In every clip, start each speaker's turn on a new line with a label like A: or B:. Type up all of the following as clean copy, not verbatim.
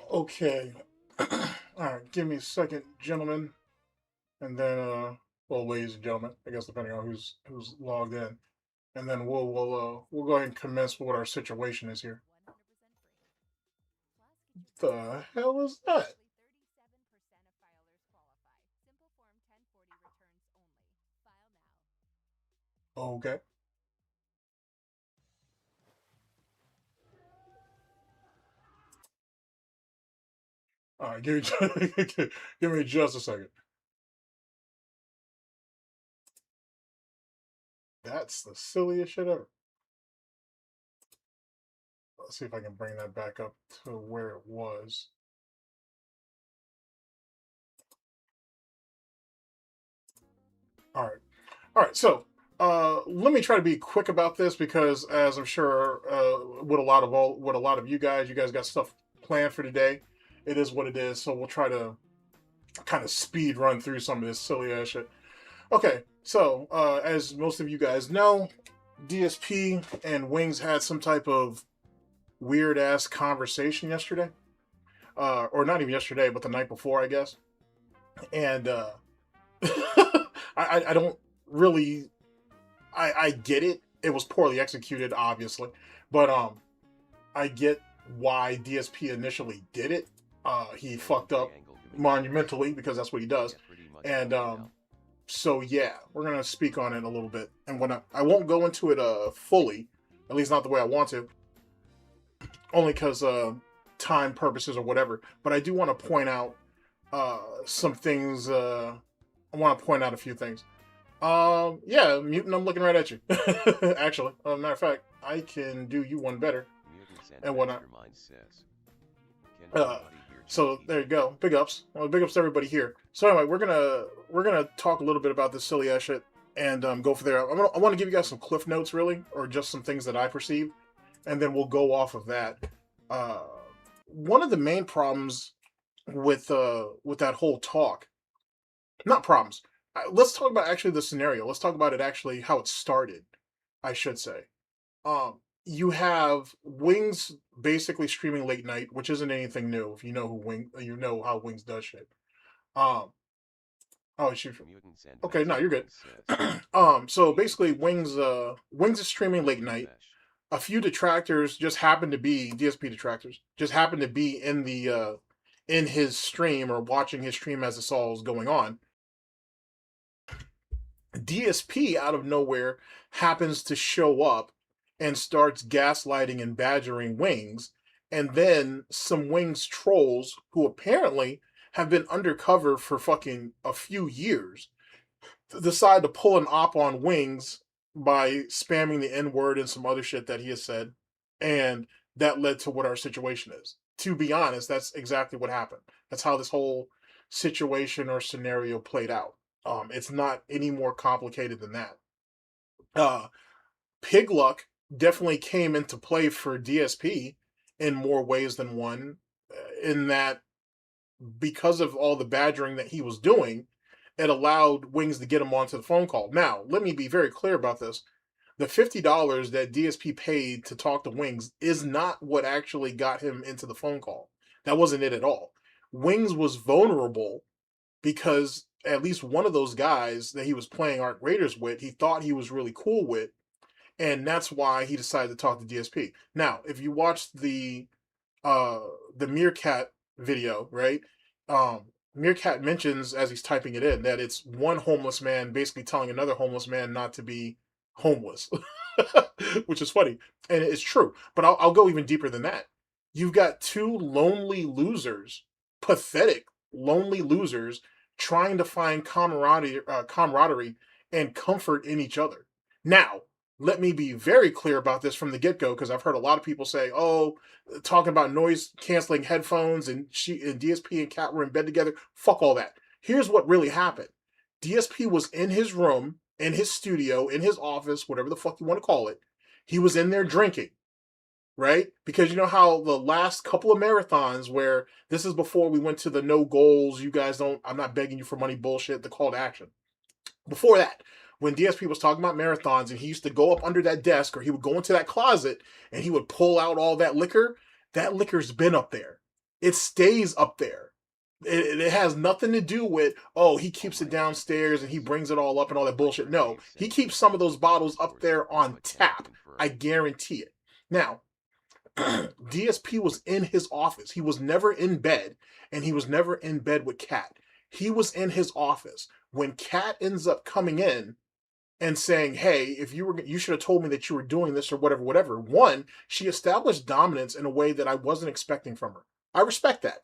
A: Okay. All right, give me a second, gentlemen, and then well, ladies and gentlemen, I guess depending on who's logged in, and then we'll go ahead and commence with what our situation is here. The hell is that? Okay. All right, give me just a second. That's the silliest shit ever. Let's see if I can bring that back up to where it was. All right. So let me try to be quick about this because, as I'm sure, with a lot of you guys got stuff planned for today. It is what it is. So we'll try to kind of speed run through some of this silly ass shit. Okay, so as most of you guys know, DSP and Wings had some type of weird ass conversation yesterday, or not even yesterday, but the night before, I guess. And I don't really, I get it. It was poorly executed, obviously, but I get why DSP initially did it. He fucked up monumentally because that's what he does, and so yeah, we're gonna speak on it a little bit, and when I won't go into it fully, at least not the way I want to, only because time purposes or whatever. But I do want to point out some things. I want to point out a few things. Yeah, Mutant, I'm looking right at you. Actually, matter of fact, I can do you one better and whatnot. So there you go. Big ups. Well, big ups to everybody here. So anyway, we're gonna talk a little bit about this silly ass shit and go for there. I want to give you guys some cliff notes, really, or just some things that I perceive, and then we'll go off of that. One of the main problems with that whole talk, not problems. Let's talk about actually the scenario. Let's talk about it actually how it started, I should say. You have Wings basically streaming late night, which isn't anything new. If you know you know how Wings does shit. Oh, shoot. Okay, no, you're good. So basically, Wings is streaming late night. A few detractors just happen to be DSP detractors, just happen to be in the in his stream or watching his stream as this all is going on. DSP out of nowhere happens to show up and starts gaslighting and badgering Wings, and then some Wings trolls who apparently have been undercover for fucking a few years decide to pull an op on Wings by spamming the N-word and some other shit that he has said, and that led to what our situation is. To be honest, that's exactly what happened. That's how this whole situation or scenario played out. It's not any more complicated than that. Pig luck definitely came into play for DSP in more ways than one, in that because of all the badgering that he was doing, it allowed Wings to get him onto the phone call. Now, let me be very clear about this. The $50 that DSP paid to talk to Wings is not what actually got him into the phone call. That wasn't it at all. Wings was vulnerable because at least one of those guys that he was playing Arc Raiders with, he thought he was really cool with, and that's why he decided to talk to DSP. Now, if you watched the Meerkat video, right? Meerkat mentions as he's typing it in that it's one homeless man basically telling another homeless man not to be homeless, which is funny, and it's true. But I'll go even deeper than that. You've got two lonely losers, pathetic lonely losers, trying to find camaraderie and comfort in each other. Now, let me be very clear about this from the get-go, because I've heard a lot of people say, oh, talking about noise-canceling headphones and DSP and Cat were in bed together. Fuck all that. Here's what really happened. DSP was in his room, in his studio, in his office, whatever the fuck you want to call it. He was in there drinking, right? Because you know how the last couple of marathons where this is before we went to the no goals, you guys don't, I'm not begging you for money bullshit, the call to action. Before that, when DSP was talking about marathons and he used to go up under that desk or he would go into that closet and he would pull out all that liquor's been up there. It stays up there. It has nothing to do with, oh, he keeps it downstairs and he brings it all up and all that bullshit. No, he keeps some of those bottles up there on tap. I guarantee it. Now, DSP was in his office. He was never in bed, and he was never in bed with Cat. He was in his office. When Cat ends up coming in and saying, hey, if you should have told me that you were doing this or whatever. One, she established dominance in a way that I wasn't expecting from her. I respect that.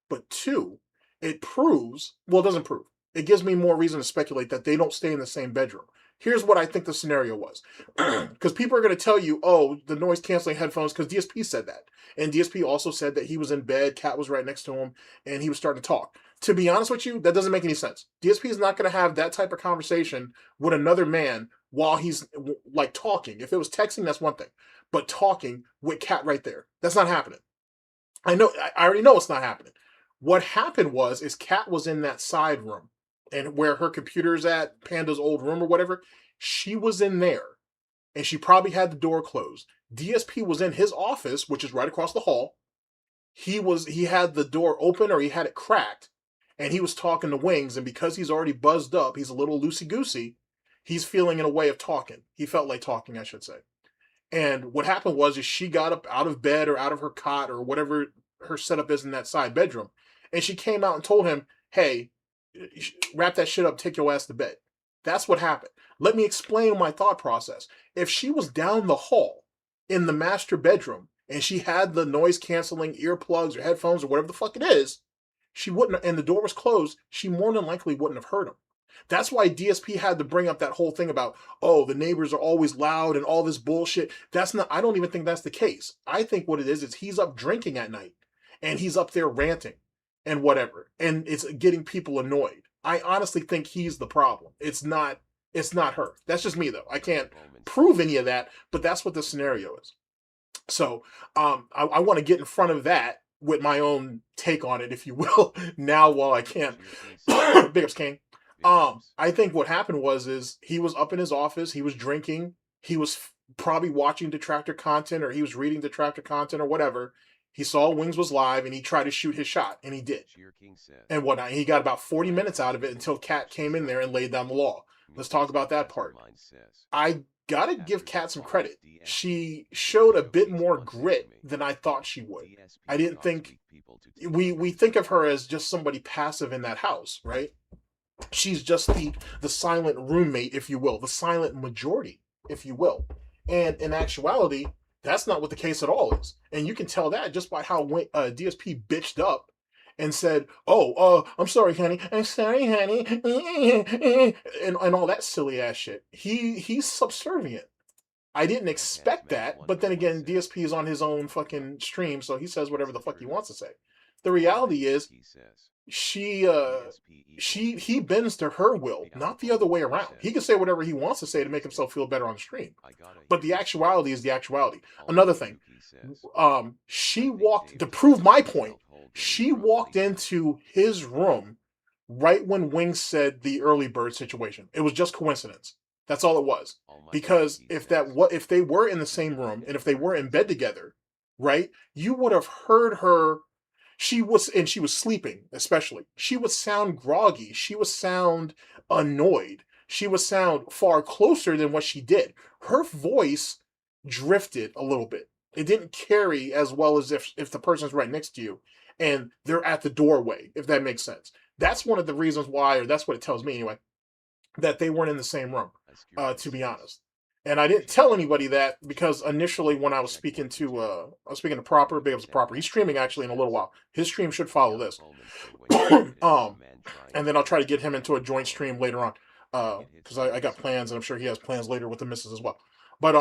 A: But two, it proves, well, it doesn't prove. It gives me more reason to speculate that they don't stay in the same bedroom. Here's what I think the scenario was. Because people are going to tell you, oh, the noise canceling headphones, because DSP said that. And DSP also said that he was in bed, Cat was right next to him, and he was starting to talk. To be honest with you, that doesn't make any sense. DSP is not going to have that type of conversation with another man while he's like talking. If it was texting, that's one thing. But talking with Cat right there, that's not happening. I already know it's not happening. What happened is Cat was in that side room, and where her computer's at, Panda's old room or whatever, she was in there, and she probably had the door closed. DSP was in his office, which is right across the hall. He had the door open, or he had it cracked, and he was talking to Wings, and because he's already buzzed up, he's a little loosey-goosey, he's feeling in a way of talking. He felt like talking, I should say. And what happened is she got up out of bed or out of her cot or whatever her setup is in that side bedroom, and she came out and told him, hey, wrap that shit up, take your ass to bed. That's what happened. Let me explain my thought process. If she was down the hall in the master bedroom and she had the noise canceling earplugs or headphones or whatever the fuck it is, she wouldn't, and the door was closed, she more than likely wouldn't have heard him. That's why DSP had to bring up that whole thing about, oh, the neighbors are always loud and all this bullshit. I don't even think that's the case. I think what it is he's up drinking at night and he's up there ranting and whatever, and it's getting people annoyed. I honestly think he's the problem. It's not her. That's just me, though. I can't prove any of that, but that's what the scenario is. So I want to get in front of that with my own take on it, if you will, now while I can. Big ups, King. I think what happened is he was up in his office, he was drinking, he was probably watching Detractor content, or he was reading Detractor content or whatever. He saw Wings was live and he tried to shoot his shot, and he did. And whatnot. He got about 40 minutes out of it until Cat came in there and laid down the law. Let's talk about that part. I gotta give Cat some credit. She showed a bit more grit than I thought she would. I didn't think we think of her as just somebody passive in that house, right? She's just the silent roommate, if you will, the silent majority, if you will. And in actuality, that's not what the case at all is. And you can tell that just by how DSP bitched up and said, oh, I'm sorry, honey. I'm sorry, honey. and all that silly ass shit. He's subservient. I didn't expect that, but then again, DSP is on his own fucking stream, so he says whatever the fuck he wants to say. The reality is, he bends to her will, not the other way around. He can say whatever he wants to say to make himself feel better on stream, but the actuality is the actuality. Another thing, she walked, to prove my point, she walked into his room right when Wings said the early bird situation. It was just coincidence. That's all it was. Because if they were in the same room and if they were in bed together, right, you would have heard her. She was sleeping, especially. She would sound groggy. She would sound annoyed. She would sound far closer than what she did. Her voice drifted a little bit. It didn't carry as well as if the person's right next to you and they're at the doorway, if that makes sense. That's one of the reasons why, or that's what it tells me anyway, that they weren't in the same room, to be honest. And I didn't tell anybody that because initially when I was speaking to Proper, big ups Proper. He's streaming actually in a little while. His stream should follow this. And then I'll try to get him into a joint stream later on. Because I got plans, and I'm sure he has plans later with the missus as well. But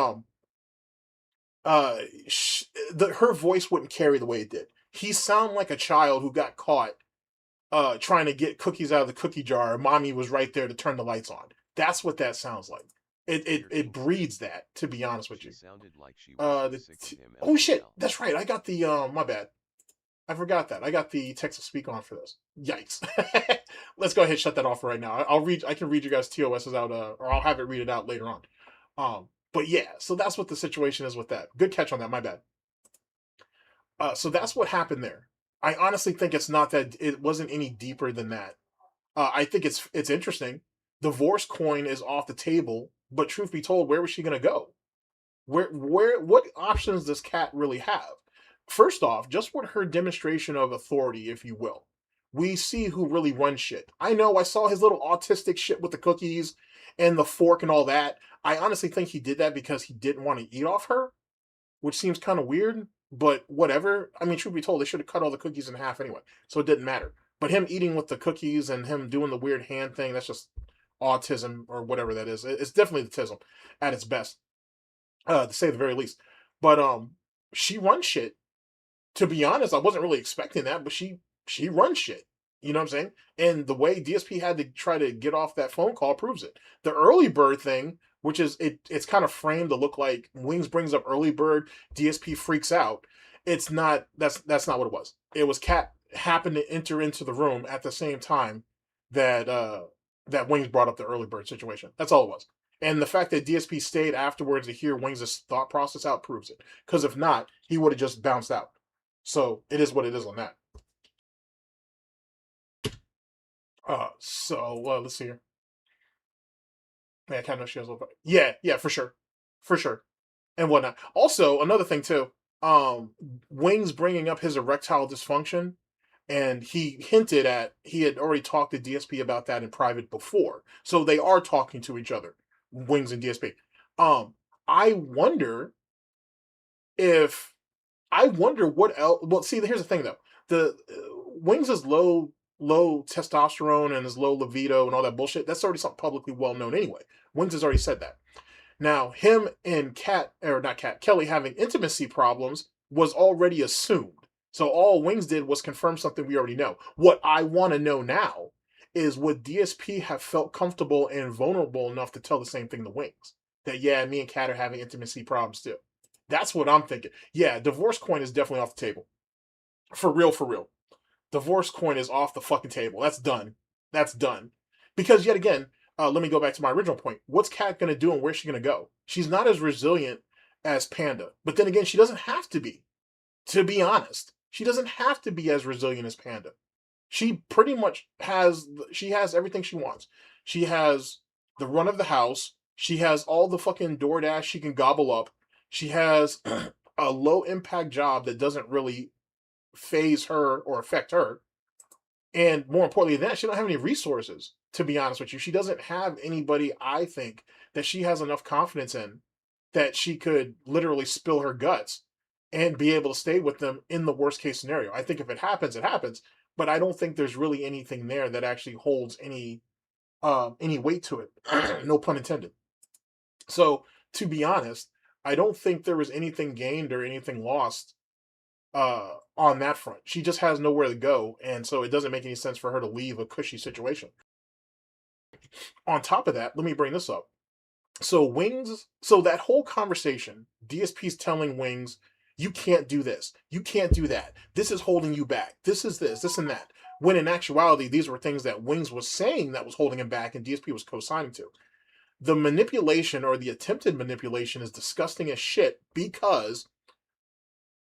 A: her voice wouldn't carry the way it did. He sounded like a child who got caught trying to get cookies out of the cookie jar. Mommy was right there to turn the lights on. That's what that sounds like. It breeds that, to be honest with you. Oh shit, that's right. I got the my bad. I forgot that. I got the text to speak on for this. Yikes. Let's go ahead and shut that off right now. I can read you guys TOSs out, or I'll have it read it out later on. But yeah, so that's what the situation is with that. Good catch on that, my bad. So that's what happened there. I honestly think it's not that, it wasn't any deeper than that. I think it's interesting. Divorce coin is off the table, but truth be told, where was she gonna go? What options does Cat really have? First off, just with her demonstration of authority, if you will, we see who really runs shit. I know I saw his little autistic shit with the cookies and the fork and all that. I honestly think he did that because he didn't want to eat off her, which seems kind of weird, but whatever. I mean, truth be told, they should have cut all the cookies in half anyway, so it didn't matter. But him eating with the cookies and him doing the weird hand thing, that's just autism or whatever that is. It's definitely the tism at its best, to say the very least. But she runs shit. To be honest, I wasn't really expecting that, but she runs shit. You know what I'm saying? And the way DSP had to try to get off that phone call proves it. The early bird thing, which is it's kind of framed to look like Wings brings up early bird, DSP freaks out. It's not. That's not what it was. It was Cat happened to enter into the room at the same time that that Wings brought up the early bird situation. That's all it was. And the fact that DSP stayed afterwards to hear Wings' thought process out proves it. Because if not, he would have just bounced out. So it is what it is on that. Let's see here. Yeah, I kind of know she has a little. Yeah, for sure, for sure, and whatnot. Also, another thing too. Wings bringing up his erectile dysfunction, and he hinted at he had already talked to DSP about that in private before, so they are talking to each other, Wings and DSP. I wonder if I wonder what else. Well, see, here's the thing though. The Wings is low testosterone and his low libido and all that bullshit. That's already something publicly well known anyway. Wings has already said that. Now, him and Kelly having intimacy problems was already assumed. So all Wings did was confirm something we already know. What I want to know now is would DSP have felt comfortable and vulnerable enough to tell the same thing to Wings? That, yeah, me and Kat are having intimacy problems too. That's what I'm thinking. Yeah, divorce coin is definitely off the table. For real, for real. Divorce coin is off the fucking table. That's done. That's done. Because yet again, let me go back to my original point. What's Kat going to do and where's she going to go? She's not as resilient as Panda. But then again, she doesn't have to be. To be honest, she doesn't have to be as resilient as Panda. She pretty much has everything she wants. She has the run of the house. She has all the fucking DoorDash she can gobble up. She has a low impact job that doesn't really phase her or affect her. And more importantly than that, she don't have any resources, to be honest with you. She doesn't have anybody, I think, that she has enough confidence in that she could literally spill her guts and be able to stay with them in the worst case scenario. I think if it happens, it happens. But I don't think there's really anything there that actually holds any weight to it. No pun intended. So to be honest, I don't think there was anything gained or anything lost on that front. She just has nowhere to go, and so it doesn't make any sense for her to leave a cushy situation. On top of that, let me bring this up. So that whole conversation, DSP's telling Wings, you can't do this, you can't do that. This is holding you back. This is this and that. When in actuality, these were things that Wings was saying that was holding him back, and DSP was co-signing to. The manipulation or the attempted manipulation is disgusting as shit because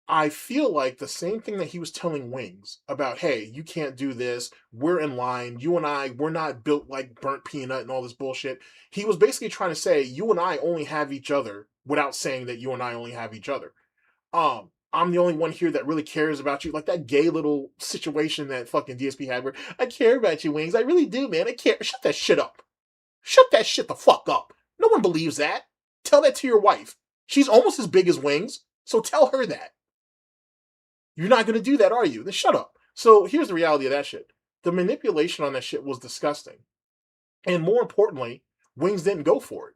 A: I feel like the same thing that he was telling Wings about, hey, you can't do this. We're in line. You and I, we're not built like burnt peanut and all this bullshit. He was basically trying to say, you and I only have each other without saying that you and I only have each other. I'm the only one here that really cares about you. Like that gay little situation that fucking DSP had where, I care about you, Wings. I really do, man. I care. Shut that shit up. Shut that shit the fuck up. No one believes that. Tell that to your wife. She's almost as big as Wings, so tell her that. You're not going to do that, are you? Then shut up. So here's the reality of that shit. The manipulation on that shit was disgusting. And more importantly, Wings didn't go for it.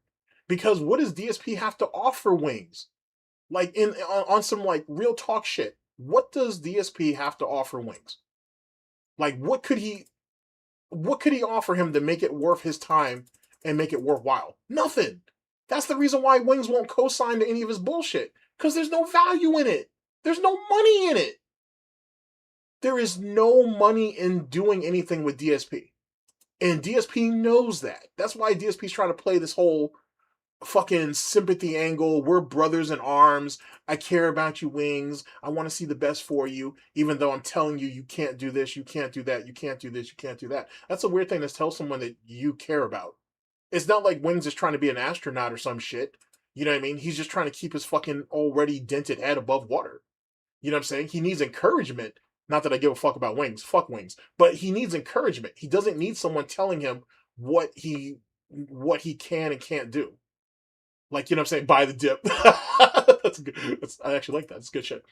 A: Because what does DSP have to offer Wings? Like on some like real talk shit. What does DSP have to offer Wings? Like what could he offer him to make it worth his time and make it worthwhile? Nothing. That's the reason why Wings won't co-sign to any of his bullshit. Because there's no value in it. There's no money in it. There is no money in doing anything with DSP. And DSP knows that. That's why DSP's trying to play this whole fucking sympathy angle. We're brothers in arms. I care about you, Wings. I want to see the best for you, even though I'm telling you, you can't do this, you can't do that, you can't do this, you can't do that. That's a weird thing to tell someone that you care about. It's not like Wings is trying to be an astronaut or some shit. You know what I mean? He's just trying to keep his fucking already dented head above water. You know what I'm saying? He needs encouragement. Not that I give a fuck about Wings. Fuck Wings. But he needs encouragement. He doesn't need someone telling him what he can and can't do. Like, you know what I'm saying? Buy the dip. That's good. I actually like that. It's good shit.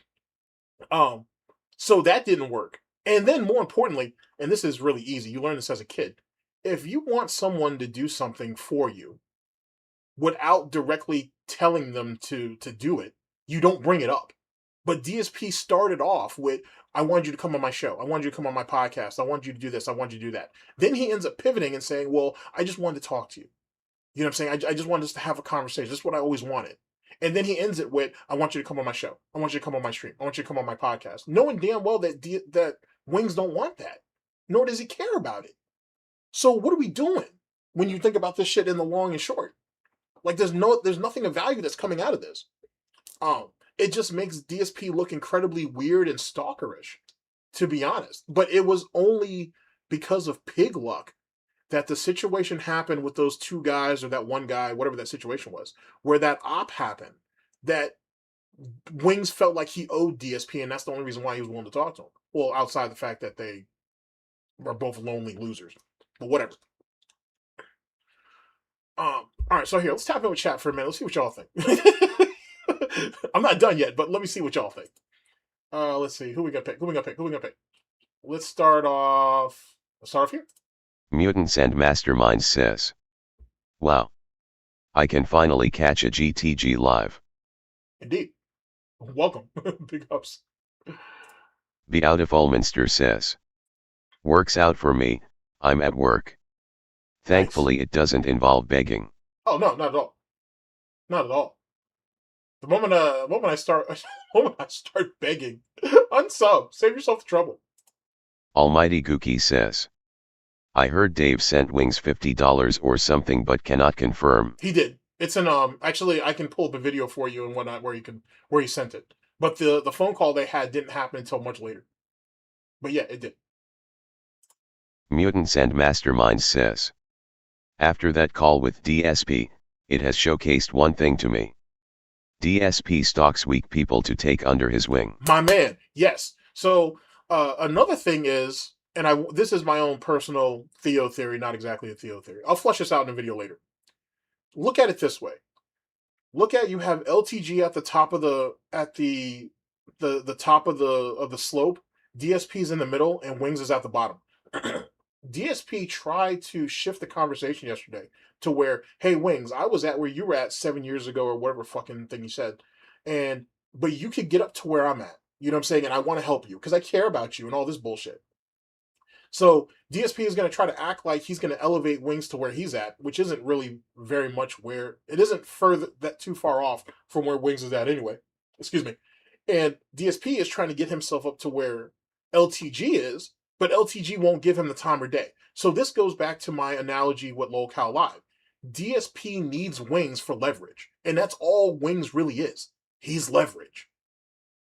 A: So that didn't work. And then more importantly, and this is really easy, you learn this as a kid. if you want someone to do something for you without directly telling them to do it, you don't bring it up. But DSP started off with, I wanted you to come on my show. I wanted you to come on my podcast. I want you to do this. I want you to do that. Then he ends up pivoting and saying, well, I just wanted to talk to you. You know what I'm saying? I just wanted us to have a conversation. This is what I always wanted. And then he ends it with, I want you to come on my show. I want you to come on my stream. I want you to come on my podcast. Knowing damn well that Wings don't want that. Nor does he care about it. So what are we doing when you think about this shit in the long and short? Like there's nothing of value that's coming out of this. It just makes DSP look incredibly weird and stalkerish, to be honest. But it was only because of pig luck that the situation happened with those two guys or that one guy, whatever that situation was, where that op happened, that Wings felt like he owed DSP, and that's the only reason why he was willing to talk to him. Well, outside the fact that they were both lonely losers. But whatever. All right, so here, let's tap in with chat for a minute. Let's see what y'all think. I'm not done yet, but let me see what y'all think. Let's see. Who we gonna pick? Let's start off here.
B: Mutants and Masterminds says, wow. I can finally catch a GTG live.
A: Indeed. Welcome. Big ups.
B: Be Out of Ulminster says, works out for me, I'm at work. Thankfully nice. It doesn't involve begging.
A: Oh no, not at all. Not at all. The moment I start begging, unsub. Save yourself the trouble.
B: Almighty Gookie says, I heard Dave sent Wings $50 or something but cannot confirm.
A: He did. It's an actually I can pull up a video for you and whatnot where he sent it. But the phone call they had didn't happen until much later. But yeah, it did.
B: Mutants and Masterminds says, after that call with DSP, it has showcased one thing to me. DSP stalks weak people to take under his wing.
A: My man, yes. So another thing is, and this is my own personal Theo theory, not exactly a Theo theory. I'll flesh this out in a video later. Look at it this way. Look at, you have LTG at the top of the top of the slope. DSP's in the middle and Wings is at the bottom. DSP tried to shift the conversation yesterday to where, hey Wings, I was at where you were at 7 years ago or whatever fucking thing you said, but you could get up to where I'm at. You know what I'm saying? And I want to help you because I care about you and all this bullshit. So DSP is going to try to act like he's going to elevate Wings to where he's at, which isn't really very much where, it isn't further that too far off from where Wings is at anyway. Excuse me. And DSP is trying to get himself up to where LTG is, but LTG won't give him the time or day. So this goes back to my analogy with LolCal Live. DSP needs Wings for leverage, and that's all Wings really is. He's leverage.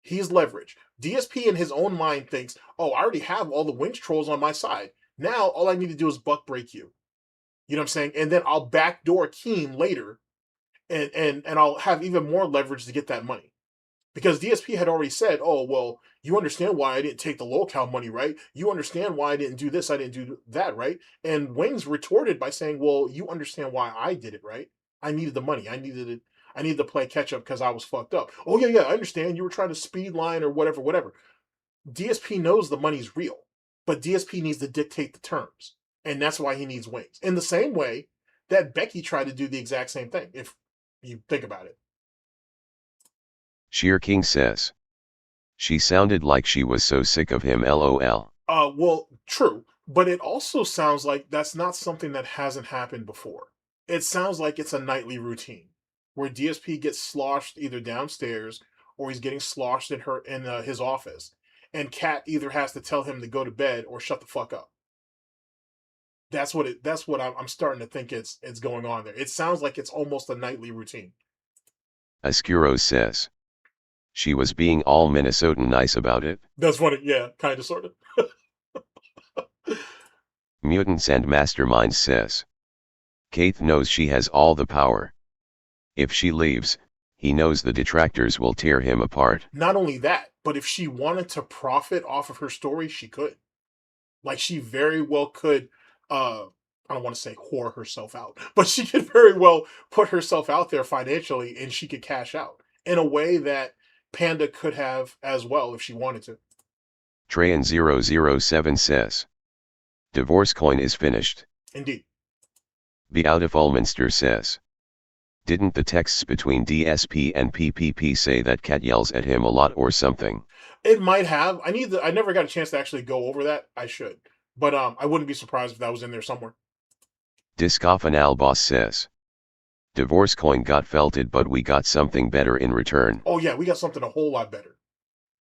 A: He's leverage. DSP in his own mind thinks, oh, I already have all the Wings trolls on my side. Now all I need to do is buck break you. You know what I'm saying? And then I'll backdoor Keem later, and I'll have even more leverage to get that money. Because DSP had already said, oh, well, you understand why I didn't take the locale money, right? You understand why I didn't do this, I didn't do that, right? And Wings retorted by saying, well, you understand why I did it, right? I needed the money. I needed to play catch up because I was fucked up. Oh, yeah, I understand. You were trying to speed line or whatever. DSP knows the money's real, but DSP needs to dictate the terms. And that's why he needs Wings. In the same way that Becky tried to do the exact same thing, if you think about it.
B: Sheer King says, she sounded like she was so sick of him, lol.
A: Well, true, but it also sounds like that's not something that hasn't happened before. It sounds like it's a nightly routine where DSP gets sloshed either downstairs or he's getting sloshed in his office, and Kat either has to tell him to go to bed or shut the fuck up. That's what I'm starting to think it's going on there. It sounds like it's almost a nightly routine.
B: Ascuros says, she was being all Minnesotan nice about it.
A: That's funny, yeah, kind of, sort of.
B: Mutants and Masterminds says, Keith knows she has all the power. If she leaves, he knows the detractors will tear him apart.
A: Not only that, but if she wanted to profit off of her story, she could. Like, she very well could, I don't want to say whore herself out, but she could very well put herself out there financially and she could cash out in a way that Panda could have as well if she wanted to.
B: Trayan007 says, divorce coin is finished.
A: Indeed.
B: Beautifulminster says. Didn't the texts between DSP and PPP say that Cat yells at him a lot or something?
A: It might have. I never got a chance to actually go over that. I should. But I wouldn't be surprised if that was in there somewhere.
B: Discofanal Boss says. Divorce coin got felted, but we got something better in return.
A: Oh yeah, we got something a whole lot better.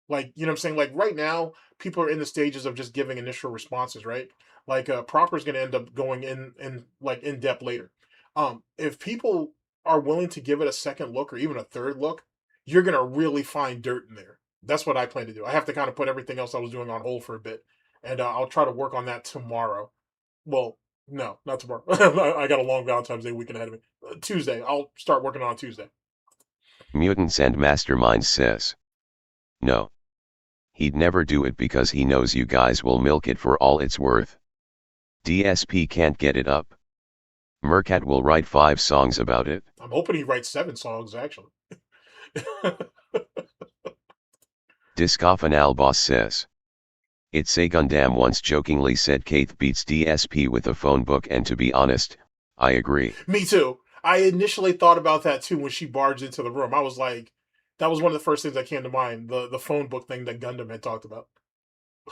A: Like, you know what I'm saying? Like right now, people are in the stages of just giving initial responses, right? Like Proper is going to end up going in like in depth later. If people are willing to give it a second look or even a third look, you're going to really find dirt in there. That's what I plan to do. I have to kind of put everything else I was doing on hold for a bit, and I'll try to work on that tomorrow. Well, no, not tomorrow. I got a long Valentine's Day weekend ahead of me. Tuesday, I'll start working on Tuesday.
B: Mutants and Masterminds says. No. He'd never do it because he knows you guys will milk it for all it's worth. DSP can't get it up. Mercat will write 5 songs about it.
A: I'm hoping he writes 7 songs, actually.
B: Discofanal Boss says. It's a Gundam once jokingly said Keith beats DSP with a phone book, and to be honest, I agree.
A: Me too. I initially thought about that too when she barged into the room. I was like, that was one of the first things that came to mind, the phone book thing that Gundam had talked about.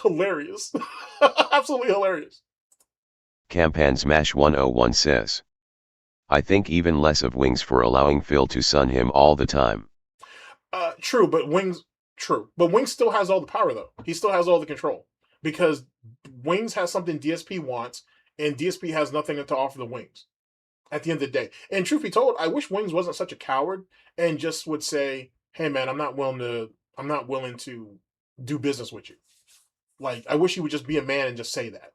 A: Hilarious. Absolutely hilarious.
B: Campan Smash 101 says. I think even less of Wings for allowing Phil to sun him all the time.
A: True, but Wings still has all the power though. He still has all the control because Wings has something DSP wants, and DSP has nothing to offer the Wings at the end of the day. And truth be told, I wish Wings wasn't such a coward and just would say, "Hey man, I'm not willing to do business with you." Like, I wish he would just be a man and just say that.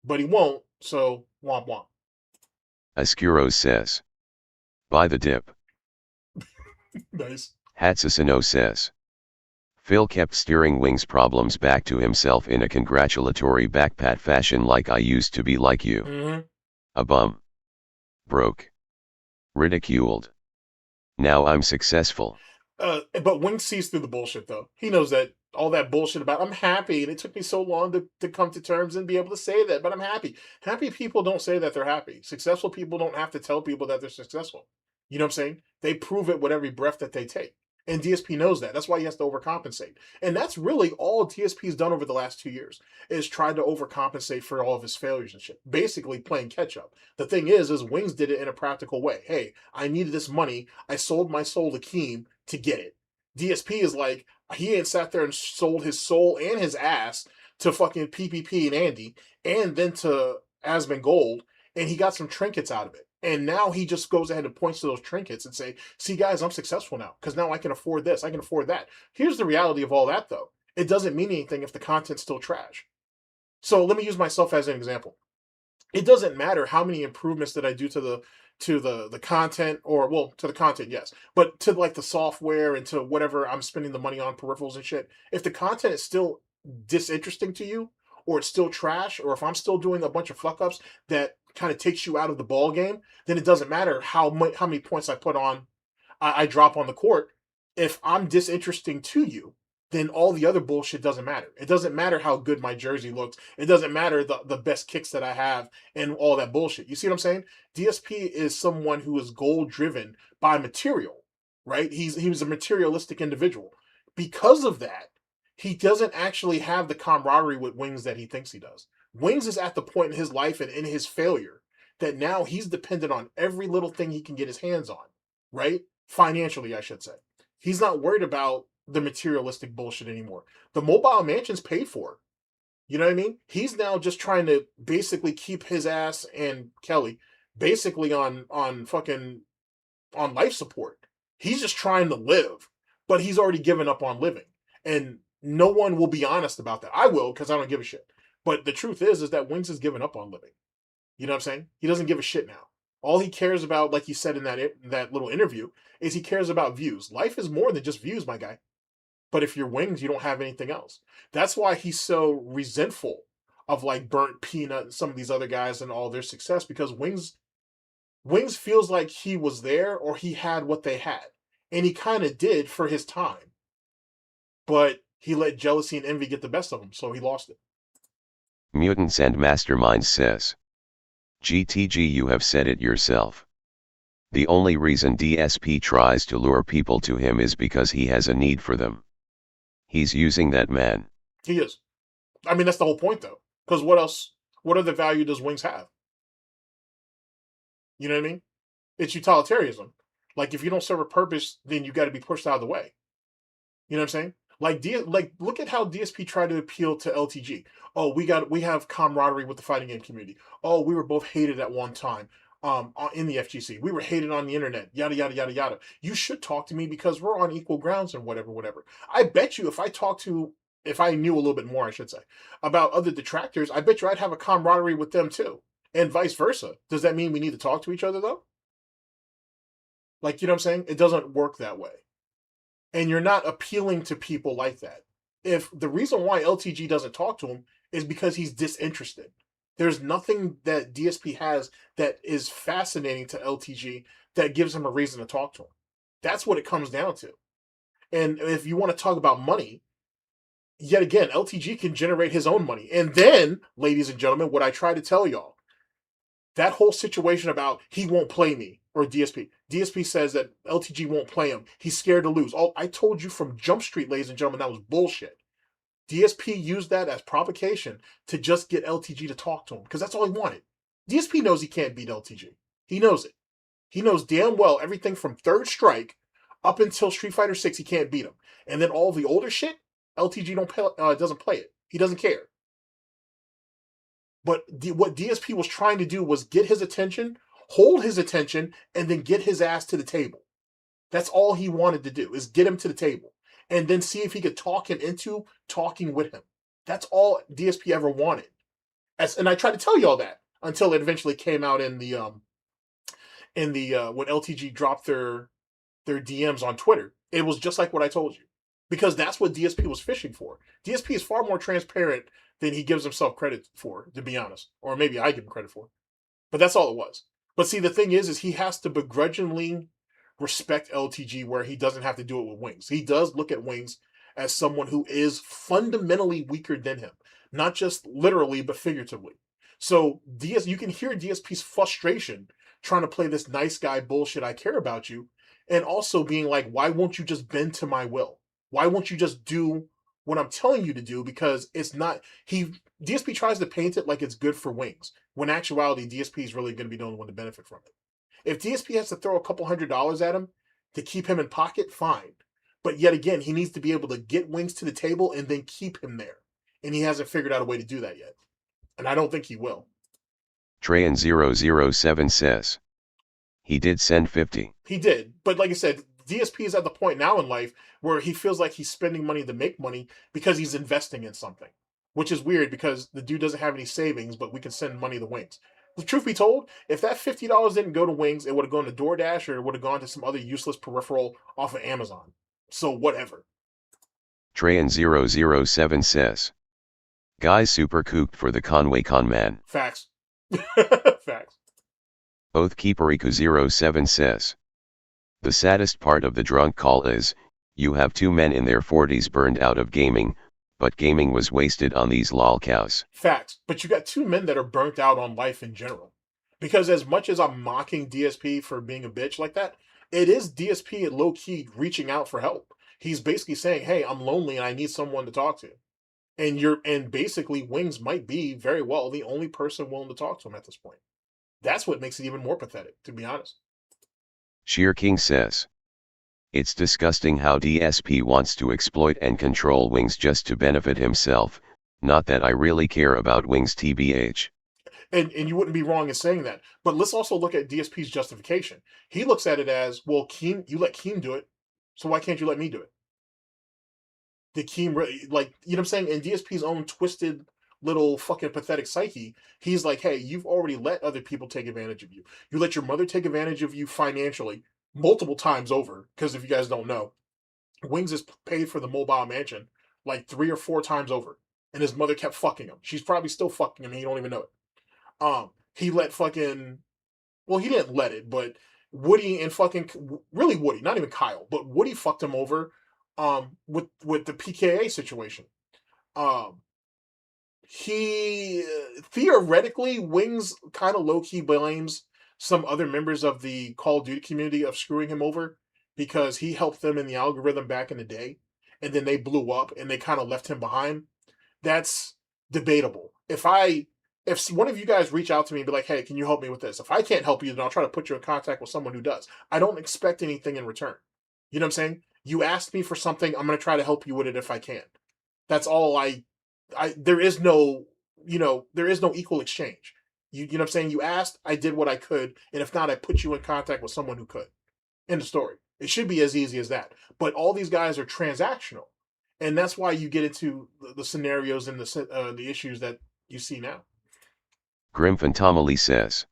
A: But he won't, so womp womp.
B: Ascuro says. Buy the dip.
A: Nice.
B: Hatsasino says. Phil kept steering Wings' problems back to himself in a congratulatory backpat fashion, like I used to be like you.
A: Mm-hmm.
B: A bum. Broke. Ridiculed. Now I'm successful.
A: But Wings sees through the bullshit, though. He knows that all that bullshit about, I'm happy, and it took me so long to come to terms and be able to say that, but I'm happy. Happy people don't say that they're happy. Successful people don't have to tell people that they're successful. You know what I'm saying? They prove it with every breath that they take. And DSP knows that. That's why he has to overcompensate. And that's really all DSP's done over the last 2 years, is tried to overcompensate for all of his failures and shit. Basically playing catch up. The thing is Wings did it in a practical way. Hey, I needed this money. I sold my soul to Keem to get it. DSP is like, he ain't sat there and sold his soul and his ass to fucking PPP and Andy, and then to Asmongold, and he got some trinkets out of it. And now he just goes ahead and points to those trinkets and say, see guys, I'm successful now because now I can afford this, I can afford that. Here's the reality of all that though. It doesn't mean anything if the content's still trash. So let me use myself as an example. It doesn't matter how many improvements that I do to the content, or well, to the content, yes, but to like the software and to whatever I'm spending the money on, peripherals and shit. If the content is still disinteresting to you, or it's still trash, or if I'm still doing a bunch of fuck ups that kind of takes you out of the ball game, then it doesn't matter how many points I put on, I drop on the court. If I'm disinteresting to you, then all the other bullshit doesn't matter. It doesn't matter how good my jersey looks. It doesn't matter the best kicks that I have and all that bullshit. You see what I'm saying? DSP is someone who is goal driven by material, right? He was a materialistic individual. Because of that, he doesn't actually have the camaraderie with Wings that he thinks he does. Wings is at the point in his life and in his failure that now he's dependent on every little thing he can get his hands on, right? Financially, I should say. He's not worried about the materialistic bullshit anymore. The mobile mansion's paid for. You know what I mean? He's now just trying to basically keep his ass and Kelly basically on life support. He's just trying to live, but he's already given up on living. And no one will be honest about that. I will, because I don't give a shit. But the truth is that Wings has given up on living. You know what I'm saying? He doesn't give a shit now. All he cares about, like he said in that little interview, is he cares about views. Life is more than just views, my guy. But if you're Wings, you don't have anything else. That's why he's so resentful of like Burnt Peanut and some of these other guys and all their success, because Wings feels like he was there, or he had what they had. And he kind of did for his time. But he let jealousy and envy get the best of him, so he lost it.
B: Mutants and Masterminds says. GTG, you have said it yourself. The only reason DSP tries to lure people to him is because he has a need for them. He's using that man.
A: He is. I mean, that's the whole point, though. Because what else? What other value does Wings have? You know what I mean? It's utilitarianism. Like, if you don't serve a purpose, then you got to be pushed out of the way. You know what I'm saying? Like, look at how DSP tried to appeal to LTG. Oh, we have camaraderie with the fighting game community. Oh, we were both hated at one time. In the FGC, we were hated on the internet. Yada yada yada yada. You should talk to me because we're on equal grounds and whatever. I bet you if I knew a little bit more, I should say, about other detractors, I bet you I'd have a camaraderie with them too, and vice versa. Does that mean we need to talk to each other though? Like, you know what I'm saying? It doesn't work that way. And you're not appealing to people like that. If the reason why LTG doesn't talk to him is because he's disinterested. There's nothing that DSP has that is fascinating to LTG that gives him a reason to talk to him. That's what it comes down to. And if you want to talk about money, yet again, LTG can generate his own money. And then, ladies and gentlemen, what I try to tell y'all, that whole situation about he won't play me, or DSP says that LTG won't play him. He's scared to lose. I told you from Jump Street, ladies and gentlemen, that was bullshit. DSP used that as provocation to just get LTG to talk to him, because that's all he wanted. DSP knows he can't beat LTG. He knows it. He knows damn well everything from Third Strike up until Street Fighter 6, he can't beat him. And then all the older shit, LTG doesn't play it. He doesn't care. But what DSP was trying to do was get his attention, hold his attention, and then get his ass to the table. That's all he wanted to do, is get him to the table. And then see if he could talk him into talking with him. That's all DSP ever wanted. And I tried to tell you all that until it eventually came out in the when LTG dropped their DMs on Twitter. It was just like what I told you. Because that's what DSP was fishing for. DSP is far more transparent than he gives himself credit for, to be honest. Or maybe I give him credit for. But that's all it was. But see, the thing is he has to begrudgingly respect LTG where he doesn't have to do it with Wings. He does look at Wings as someone who is fundamentally weaker than him. Not just literally, but figuratively. So you can hear DSP's frustration trying to play this nice guy bullshit, I care about you, and also being like, why won't you just bend to my will? Why won't you just do what I'm telling you to do? Because it's not, DSP tries to paint it like it's good for Wings, when in actuality, DSP is really going to be the only one to benefit from it. If DSP has to throw a couple $100s at him to keep him in pocket, fine. But yet again, he needs to be able to get Wings to the table and then keep him there. And he hasn't figured out a way to do that yet. And I don't think he will.
B: Trayan007 says, he did send 50.
A: He did. But like I said, DSP is at the point now in life where he feels like he's spending money to make money because he's investing in something. Which is weird because the dude doesn't have any savings, but we can send money to Wings. The truth be told, if that $50 didn't go to Wings, it would have gone to DoorDash or it would have gone to some other useless peripheral off of Amazon. So whatever.
B: Trayan007 says, guys super cooked for the Conway Con man.
A: Facts. Facts.
B: Oathkeeperiku07 says, the saddest part of the drunk call is, you have two men in their 40s burned out of gaming, but gaming was wasted on these lol cows.
A: Facts. But you got two men that are burnt out on life in general. Because as much as I'm mocking DSP for being a bitch like that, it is DSP low-key reaching out for help. He's basically saying, hey, I'm lonely and I need someone to talk to. And basically Wings might be very well the only person willing to talk to him at this point. That's what makes it even more pathetic, to be honest.
B: Sheer King says, it's disgusting how DSP wants to exploit and control Wings just to benefit himself, not that I really care about Wings tbh.
A: And you wouldn't be wrong in saying that. But let's also look at DSP's justification. He looks at it as, well, Keem, you let Keem do it, so why can't you let me do it? Did Keem really, like, you know what I'm saying? In DSP's own twisted little fucking pathetic psyche, he's like, hey, you've already let other people take advantage of you. You let your mother take advantage of you financially multiple times over, because if you guys don't know, Wings is paid for the mobile mansion like 3 or 4 times over, and his mother kept fucking him. She's probably still fucking him and he don't even know it. He let fucking, well, he didn't let it, but Woody and fucking, really Woody, not even Kyle, but Woody fucked him over with the PKA situation. he theoretically, Wings kind of low key blames some other members of the Call of Duty community of screwing him over because he helped them in the algorithm back in the day, and then they blew up and they kind of left him behind. That's debatable. If one of you guys reach out to me and be like, hey, can you help me with this? If I can't help you, then I'll try to put you in contact with someone who does. I don't expect anything in return. You know what I'm saying? You asked me for something, I'm going to try to help you with it if I can. That's all there is no, there is no equal exchange. You know what I'm saying? You asked, I did what I could, and if not, I put you in contact with someone who could. End of story. It should be as easy as that. But all these guys are transactional, and that's why you get into the scenarios and the issues that you see now.
B: Grim Fantomally says,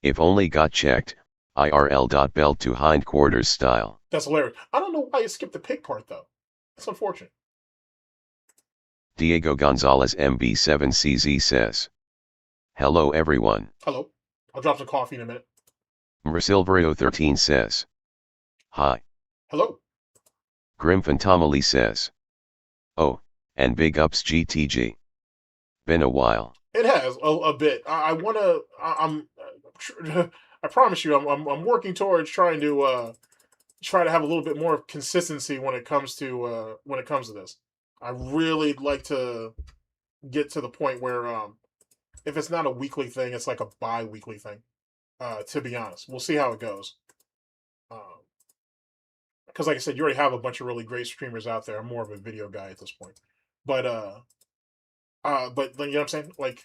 B: if only got checked, IRL. Belt to hindquarters style.
A: That's hilarious. I don't know why you skipped the pig part though. That's unfortunate.
B: Diego Gonzalez MB7CZ says, hello everyone.
A: Hello. I'll drop some coffee in a minute.
B: Mrasilverio13 says, hi.
A: Hello.
B: Grim Fantomally says, oh, and big ups GTG. Been a while.
A: It has a bit. I promise you, I'm working towards trying to have a little bit more consistency when it comes to this. I really like to get to the point where if it's not a weekly thing, it's like a bi-weekly thing. To be honest, we'll see how it goes. Because like I said, you already have a bunch of really great streamers out there. I'm more of a video guy at this point, but you know what I'm saying? Like,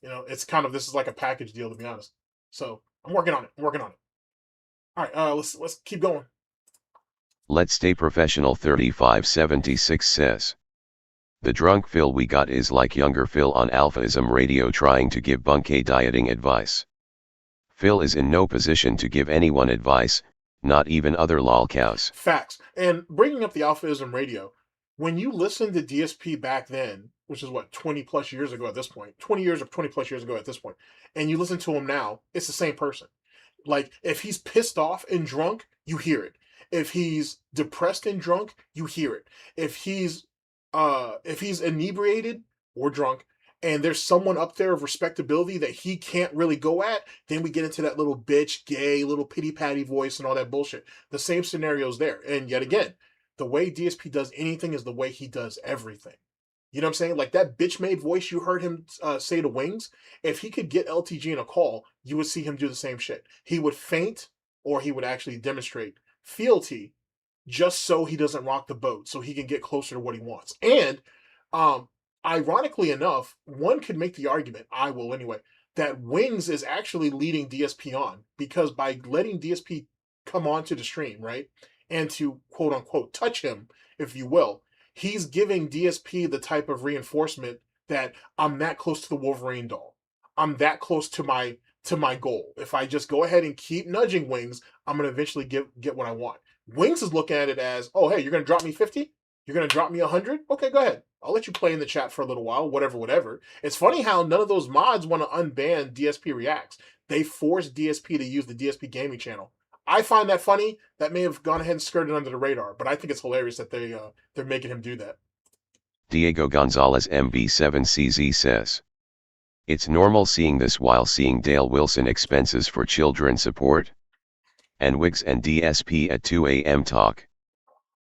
A: it's kind of, this is like a package deal, to be honest. So I'm working on it. All right, let's keep going.
B: Let's Stay Professional 3576 says, the drunk Phil we got is like younger Phil on Alphaism Radio trying to give Bunky dieting advice. Phil is in no position to give anyone advice, not even other lolcows.
A: Facts. And bringing up the Alphaism Radio, when you listen to DSP back then, which is what, 20 plus years ago at this point, 20 years or 20 plus years ago at this point, and you listen to him now, it's the same person. Like, if he's pissed off and drunk, you hear it. If he's depressed and drunk, you hear it. If he's inebriated or drunk, and there's someone up there of respectability that he can't really go at, then we get into that little bitch, gay, little pity-patty voice and all that bullshit. The same scenario's there. And yet again, the way DSP does anything is the way he does everything. You know what I'm saying? Like that bitch-made voice you heard him say to Wings, if he could get LTG in a call, you would see him do the same shit. He would feint, or he would actually demonstrate fealty just so he doesn't rock the boat, so he can get closer to what he wants. And ironically enough, one could make the argument, I will anyway, that Wings is actually leading DSP on, because by letting DSP come onto the stream, right, and to quote unquote touch him, if you will, he's giving DSP the type of reinforcement that I'm that close to the Wolverine doll. I'm that close to my goal. If I just go ahead and keep nudging Wings, I'm gonna eventually get what I want. Wings is looking at it as, oh hey, you're gonna drop me 50? You're gonna drop me 100? Okay, go ahead. I'll let you play in the chat for a little while, whatever. It's funny how none of those mods want to unban DSP Reacts. They force DSP to use the DSP Gaming channel. I find that funny. That may have gone ahead and skirted under the radar, but I think it's hilarious that they're making him do that.
B: Diego Gonzalez MB7CZ says, it's normal seeing this while seeing Dale Wilson expenses for children support. And Wigs and DSP at 2 a.m. talk.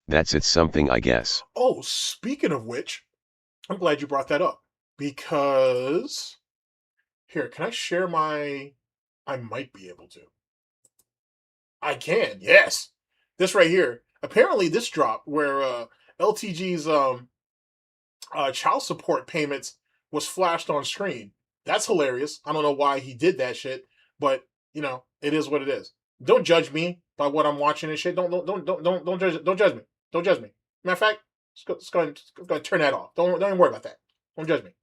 B: It's something, I guess.
A: Oh, speaking of which, I'm glad you brought that up, because here, can I share my, I might be able to. I can, yes. This right here. Apparently this drop where LTG's child support payments was flashed on screen. That's hilarious. I don't know why he did that shit, but it is what it is. Don't judge me by what I'm watching and shit. Don't judge me. Don't judge me. Matter of fact, let's go and turn that off. Don't even worry about that. Don't judge me.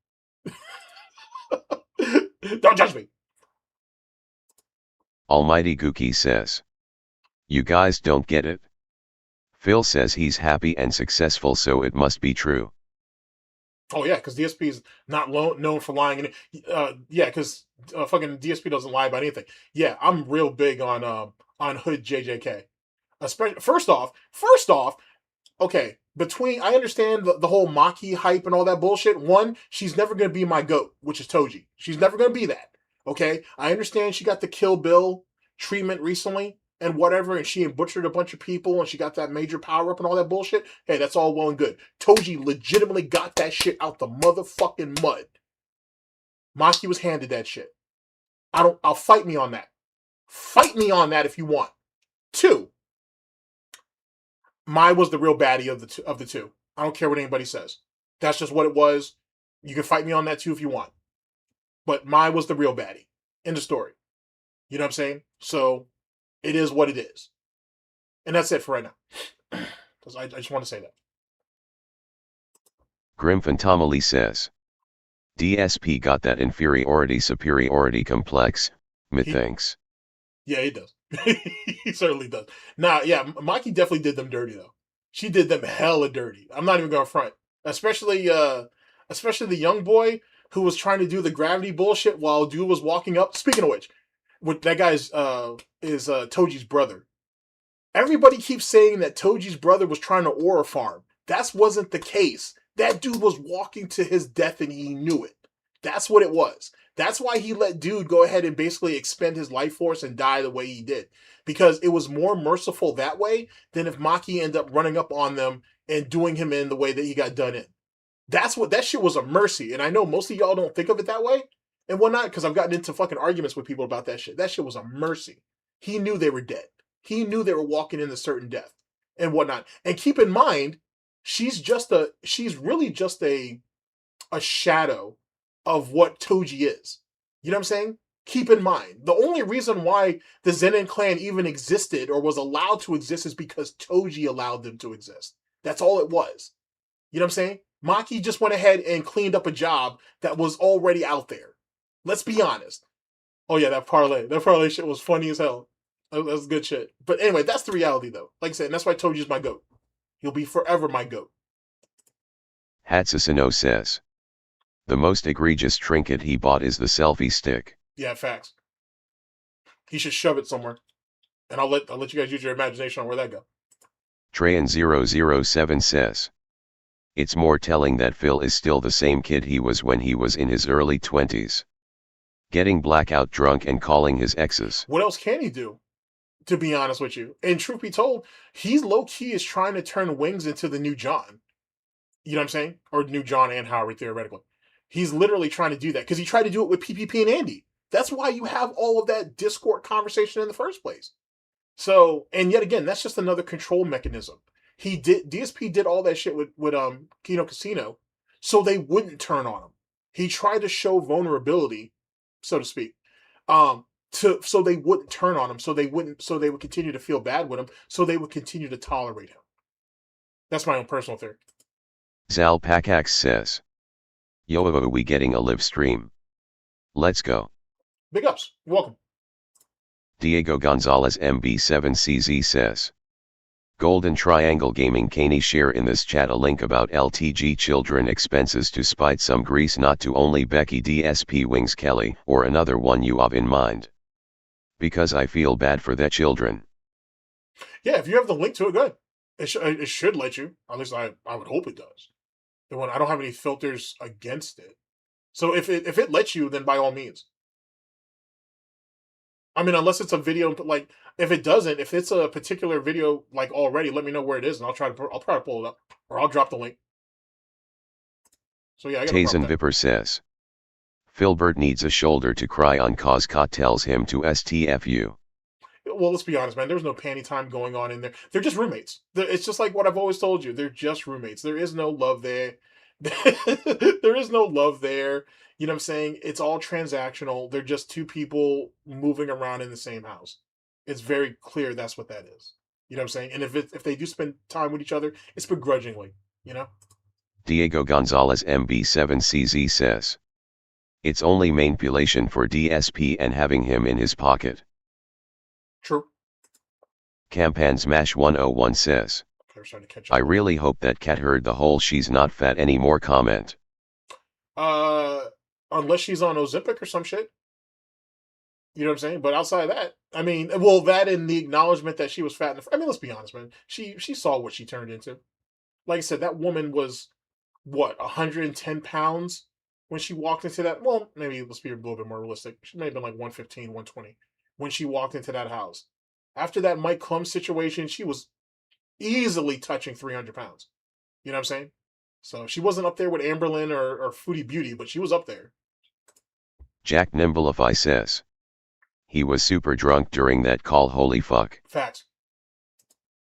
A: Don't judge me.
B: Almighty Gookie says, you guys don't get it? Phil says he's happy and successful, so it must be true.
A: Oh yeah, because DSP is not known for lying. Yeah, because fucking DSP doesn't lie about anything. Yeah, I'm real big on Hood JJK. Especially first off, okay, between, I understand the whole Maki hype and all that bullshit. One, she's never going to be my GOAT, which is Toji. She's never going to be that. Okay? I understand she got the Kill Bill treatment recently and whatever, and she butchered a bunch of people and she got that major power up and all that bullshit. Hey, that's all well and good. Toji legitimately got that shit out the motherfucking mud. Maki was handed that shit. I'll fight me on that. Fight me on that if you want. 2, Mai was the real baddie of the two. I don't care what anybody says. That's just what it was. You can fight me on that too if you want. But Mai was the real baddie in the story. You know what I'm saying? So it is what it is. And that's it for right now. Because I just want to say that.
B: Grim Fantomally says, DSP got that inferiority-superiority complex, methinks.
A: Yeah, he does. He certainly does. Nah, yeah, Maki definitely did them dirty, though. She did them hella dirty. I'm not even going to front. Especially the young boy who was trying to do the gravity bullshit while dude was walking up. Speaking of which, that guy is Toji's brother. Everybody keeps saying that Toji's brother was trying to aura farm. That wasn't the case. That dude was walking to his death and he knew it. That's what it was. That's why he let dude go ahead and basically expend his life force and die the way he did. Because it was more merciful that way than if Maki ended up running up on them and doing him in the way that he got done in. That shit was a mercy. And I know most of y'all don't think of it that way and whatnot, because I've gotten into fucking arguments with people about that shit. That shit was a mercy. He knew they were dead. He knew they were walking into certain death and whatnot. And keep in mind, she's really just a shadow of what Toji is. You know what I'm saying? Keep in mind, the only reason why the Zenin clan even existed or was allowed to exist is because Toji allowed them to exist. That's all it was. You know what I'm saying? Maki just went ahead and cleaned up a job that was already out there. Let's be honest. Oh yeah, that parlay shit was funny as hell. That's good shit. But anyway, that's the reality though. Like I said, and that's why Toji's my GOAT. He'll be forever my GOAT.
B: Hatsusano says, the most egregious trinket he bought is the selfie stick.
A: Yeah, facts. He should shove it somewhere. And I'll let you guys use your imagination on where that go.
B: Trayan007 says, it's more telling that Phil is still the same kid he was when he was in his early 20s. Getting blackout drunk and calling his exes.
A: What else can he do? To be honest with you. And truth be told, he's low-key is trying to turn Wings into the new John. You know what I'm saying? Or new John and Howard, theoretically. He's literally trying to do that. Because he tried to do it with PPP and Andy. That's why you have all of that Discord conversation in the first place. So, and yet again, that's just another control mechanism. DSP did all that shit with Kino Casino so they wouldn't turn on him. He tried to show vulnerability, so to speak, so they wouldn't turn on him, so they would continue to feel bad with him, so they would continue to tolerate him. That's my own personal theory.
B: Zal Pakax says, yo, are we getting a live stream? Let's go.
A: Big ups. You're welcome.
B: Diego Gonzalez MB7CZ says, Golden Triangle Gaming, can you share in this chat a link about LTG children expenses to spite some grease, not to only Becky DSP Wings Kelly or another one you have in mind? Because I feel bad for the children.
A: Yeah, if you have the link to it, good. It should let you. At least I would hope it does. I don't have any filters against it. So if it lets you, then by all means. I mean, unless it's a video, like, if it doesn't, if it's a particular video, like, already, let me know where it is, and I'll try to pull it up, or I'll drop the link. So yeah, I got
B: Tazen Vipper says, Filbert needs a shoulder to cry on cause Cot tells him to STFU.
A: Well, let's be honest, man. There's no panty time going on in there. They're just roommates. It's just like what I've always told you. They're just roommates. There is no love there. There is no love there. You know what I'm saying? It's all transactional. They're just two people moving around in the same house. It's very clear that's what that is. You know what I'm saying? And if they do spend time with each other, it's begrudgingly, you know?
B: Diego Gonzalez MB7CZ says, it's only manipulation for DSP and having him in his pocket.
A: True.
B: Campan Smash 101 says, I really hope that Kat heard the whole she's not fat anymore comment.
A: Unless she's on Ozempic or some shit. You know what I'm saying? But outside of that, I mean, well, that and the acknowledgement that she was fat. I mean, let's be honest, man. She saw what she turned into. like I said, that woman was what, 110 pounds when she walked into that. Well, maybe let's be a little bit more realistic. She may have been like 115, 120 when she walked into that house. After that Mike Klum situation, she was easily touching 300 pounds. You know what I'm saying? So she wasn't up there with Amberlynn or Foodie Beauty, but she was up there.
B: Jack Nimblify says. He was super drunk during that call, holy fuck.
A: Facts.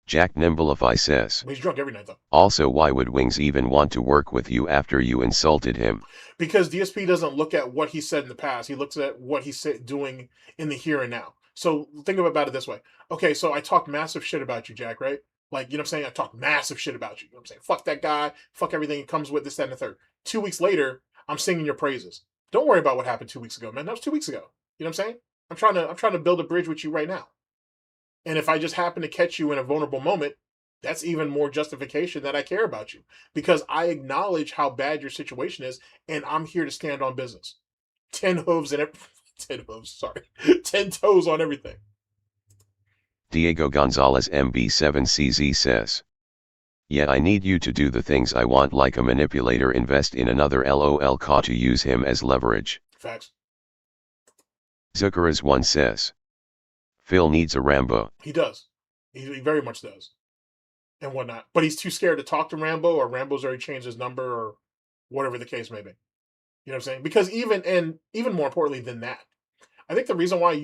B: Jack Nimblify says.
A: But he's drunk every night though.
B: Also, why would Wings even want to work with you after you insulted him?
A: Because DSP doesn't look at what he said in the past. He looks at what he's doing in the here and now. So think about it this way. Okay, so I talked massive shit about you, Jack, right? Like, you know what I'm saying? I talked massive shit about you. You know what I'm saying? Fuck that guy. Fuck everything it comes with, this, that, and the third. 2 weeks later, I'm singing your praises. Don't worry about what happened 2 weeks ago, man. That was 2 weeks ago. You know what I'm saying? I'm trying to build a bridge with you right now. And if I just happen to catch you in a vulnerable moment, that's even more justification that I care about you, because I acknowledge how bad your situation is, and I'm here to stand on business. 10 hooves and 10 hooves, sorry. 10 toes on everything.
B: Diego Gonzalez MB7CZ says. Yeah, I need you to do the things I want, like a manipulator, invest in another LOL ca to use him as leverage.
A: Facts.
B: Zuckeras1 says. Phil needs a Rambo.
A: He does. He very much does. And whatnot. But he's too scared to talk to Rambo, or Rambo's already changed his number, or whatever the case may be. You know what I'm saying? Because even more importantly than that, I think the reason why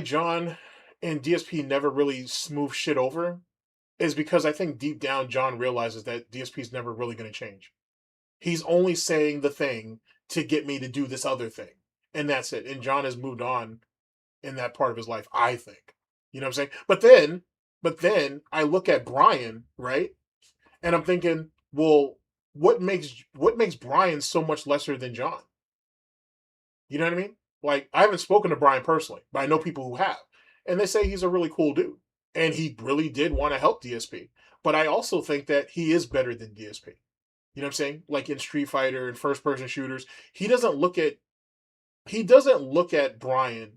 A: John and DSP never really smooth shit over is because I think deep down John realizes that DSP is never really going to change. He's only saying the thing to get me to do this other thing. And that's it. And John has moved on in that part of his life, I think. You know what I'm saying? But then I look at Brian, right? And I'm thinking, well, what makes Brian so much lesser than John? You know what I mean? Like, I haven't spoken to Brian personally, but I know people who have. And they say he's a really cool dude. And he really did want to help DSP. But I also think that he is better than DSP. You know what I'm saying? Like in Street Fighter and first person shooters, he doesn't look at Brian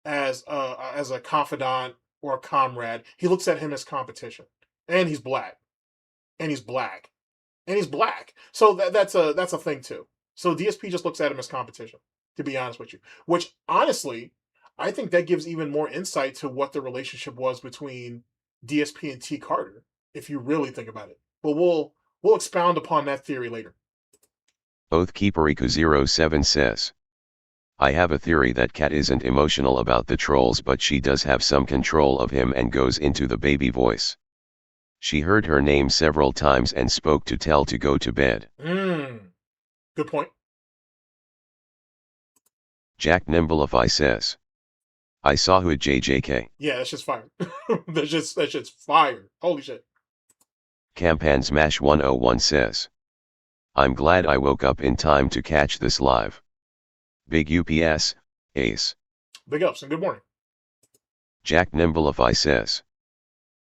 A: as a confidant or a comrade. He looks at him as competition. And he's black. And he's black. And he's black. So that's a thing too. So DSP just looks at him as competition, to be honest with you. Which honestly, I think that gives even more insight to what the relationship was between DSP and T Carter, if you really think about it. But we'll expound upon that theory later.
B: Oathkeeperiku07 says. I have a theory that Kat isn't emotional about the trolls, but she does have some control of him and goes into the baby voice. She heard her name several times and spoke to tell to go to bed.
A: Good point.
B: Jack Nimblify says. I saw Hood JJK.
A: Yeah, that's just fire. that's just fire. Holy shit.
B: Campan Smash 101 says. I'm glad I woke up in time to catch this live. Big UPS, Ace.
A: Big ups and good morning.
B: Jack Nimblify says.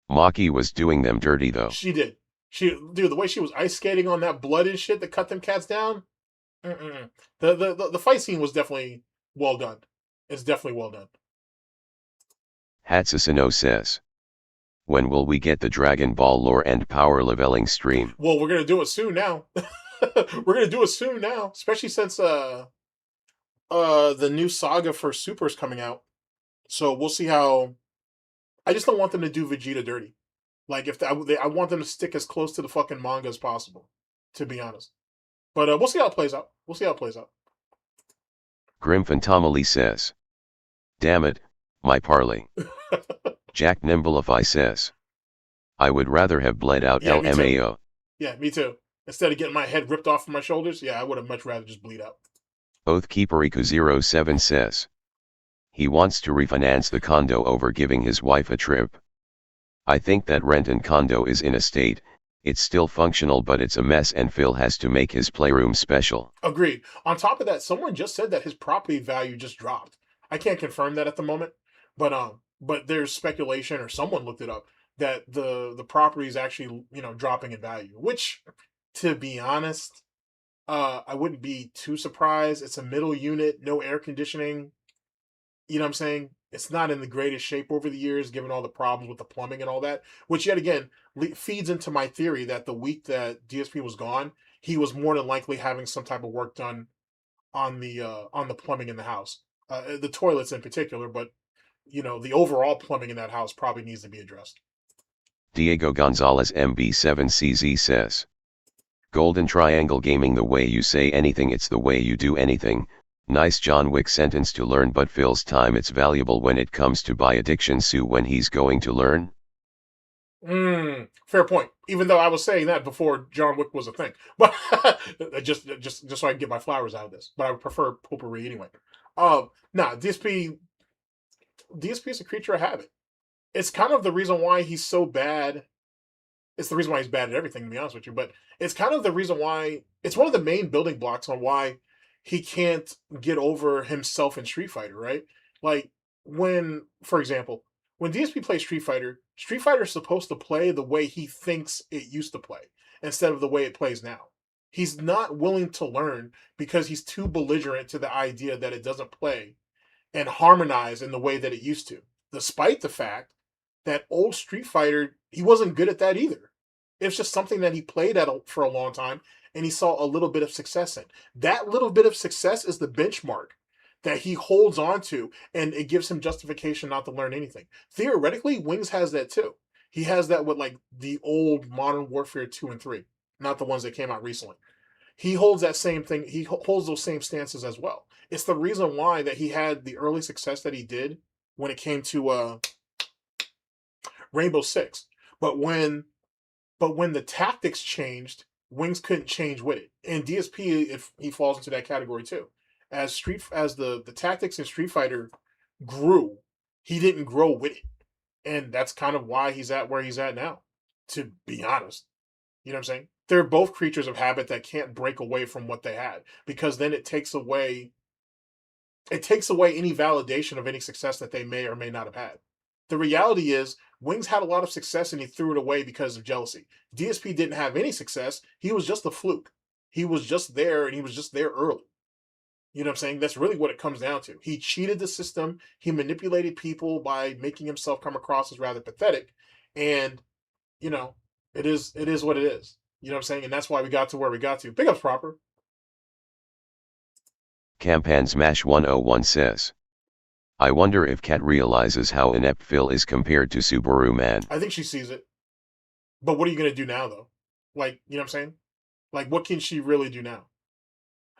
B: Maki was doing them dirty though.
A: She did. Dude, the way she was ice skating on that blood and shit that cut them cats down. The fight scene was definitely well done. It's definitely well done.
B: Hatsasino says. When will we get the Dragon Ball lore and power leveling stream?
A: Well, we're gonna do it soon now. We're gonna do it soon now, especially since the new saga for Super is coming out. So we'll see how. I just don't want them to do Vegeta dirty. Like I want them to stick as close to the fucking manga as possible, to be honest. But we'll see how it plays out.
B: Grim Fantomally says. Damn it, my parley. Jack Nimblify says. I would rather have bled out LMAO.
A: Yeah, me too. Instead of getting my head ripped off from my shoulders, yeah, I would have much rather just bleed out.
B: Oathkeeperiku07 says. He wants to refinance the condo over giving his wife a trip. I think that rent and condo is in a state, it's still functional but it's a mess and Phil has to make his playroom special.
A: Agreed. On top of that, someone just said that his property value just dropped. I can't confirm that at the moment, but there's speculation, or someone looked it up, that the property is actually, dropping in value, which, to be honest, I wouldn't be too surprised. It's a middle unit, no air conditioning. You know what I'm saying? It's not in the greatest shape over the years, given all the problems with the plumbing and all that, which yet again feeds into my theory that the week that DSP was gone, he was more than likely having some type of work done on the plumbing in the house, the toilets in particular, but the overall plumbing in that house probably needs to be addressed.
B: Diego Gonzalez MB7CZ says, Golden Triangle Gaming, the way you say anything, it's the way you do anything. Nice John Wick sentence to learn, but Phil's time it's valuable when it comes to buy addiction. Sue, when he's going to learn?
A: Fair point. Even though I was saying that before John Wick was a thing, but just so I can get my flowers out of this. But I would prefer potpourri anyway. DSP is a creature of habit. It's kind of the reason why he's so bad. It's the reason why he's bad at everything, to be honest with you. But it's kind of the reason why it's one of the main building blocks on why he can't get over himself in Street Fighter, right? Like for example, when DSP plays Street Fighter is supposed to play the way he thinks it used to play instead of the way it plays now. He's not willing to learn because he's too belligerent to the idea that it doesn't play and harmonize in the way that it used to, despite the fact that old Street Fighter, he wasn't good at that either. It's just something that he played for a long time and he saw a little bit of success in. That little bit of success is the benchmark that he holds on to, and it gives him justification not to learn anything. Theoretically, Wings has that too. He has that with like the old Modern Warfare 2 and 3, not the ones that came out recently. He holds that same thing. He holds those same stances as well. It's the reason why that he had the early success that he did when it came to Rainbow Six. But when the tactics changed, Wings couldn't change with it. And DSP, if he falls into that category too. As the tactics in Street Fighter grew, he didn't grow with it. And that's kind of why he's at where he's at now, to be honest. You know what I'm saying? They're both creatures of habit that can't break away from what they had, because then it takes away any validation of any success that they may or may not have had. The reality is, Wings had a lot of success and he threw it away because of jealousy. DSP didn't have any success. He was just a fluke. He was just there, and he was just there early. You know what I'm saying? That's really what it comes down to. He cheated the system. He manipulated people by making himself come across as rather pathetic. And, it is what it is. You know what I'm saying? And that's why we got to where we got to. Big ups, Proper.
B: Campan Smash 101 says, I wonder if Kat realizes how inept Phil is compared to Subaru Man.
A: I think she sees it. But what are you going to do now, though? Like, you know what I'm saying? Like, what can she really do now?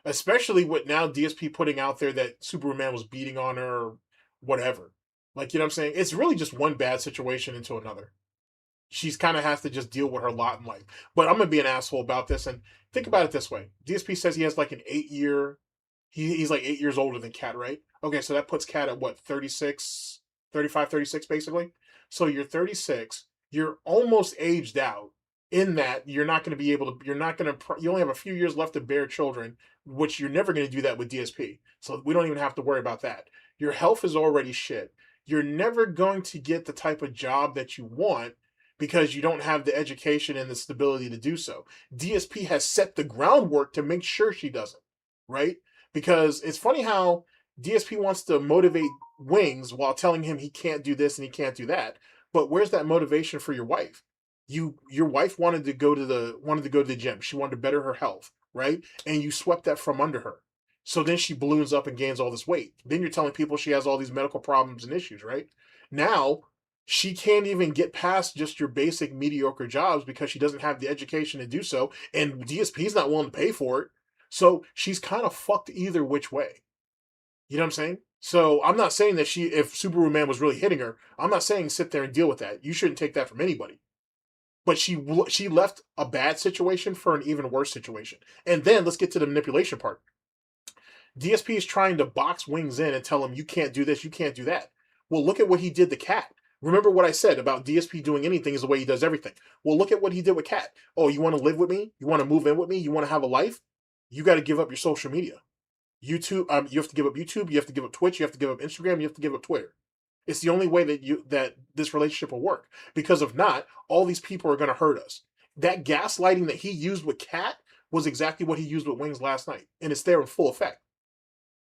A: Especially with now DSP putting out there that Subaru Man was beating on her or whatever. Like, you know what I'm saying? It's really just one bad situation into another. She's kind of has to just deal with her lot in life. But I'm going to be an asshole about this. And think about it this way. DSP says he has like an 8-year... He's like 8 years older than Kat, right? Okay, so that puts Kat at what, 36, 35, 36 basically? So you're 36, you're almost aged out in that you're not going to be able to, you only have a few years left to bear children, which you're never going to do that with DSP. So we don't even have to worry about that. Your health is already shit. You're never going to get the type of job that you want because you don't have the education and the stability to do so. DSP has set the groundwork to make sure she doesn't, right? Because it's funny how DSP wants to motivate Wings while telling him he can't do this and he can't do that. But where's that motivation for your wife? Your wife wanted to go to the gym. She wanted to better her health, right? And you swept that from under her. So then she balloons up and gains all this weight. Then you're telling people she has all these medical problems and issues, right? Now she can't even get past just your basic mediocre jobs because she doesn't have the education to do so, and DSP's not willing to pay for it. So she's kind of fucked either which way. You know what I'm saying? So I'm not saying that if Subaru Man was really hitting her, I'm not saying sit there and deal with that. You shouldn't take that from anybody. But she left a bad situation for an even worse situation. And then let's get to the manipulation part. DSP is trying to box Wings in and tell him, you can't do this, you can't do that. Well, look at what he did to Kat. Remember what I said about DSP doing anything is the way he does everything. Well, look at what he did with Kat. Oh, you want to live with me? You want to move in with me? You want to have a life? You got to give up your social media. YouTube, you have to give up YouTube, you have to give up Twitch, you have to give up Instagram, you have to give up Twitter. It's the only way that this relationship will work. Because if not, all these people are going to hurt us. That gaslighting that he used with Kat was exactly what he used with Wings last night. And it's there in full effect.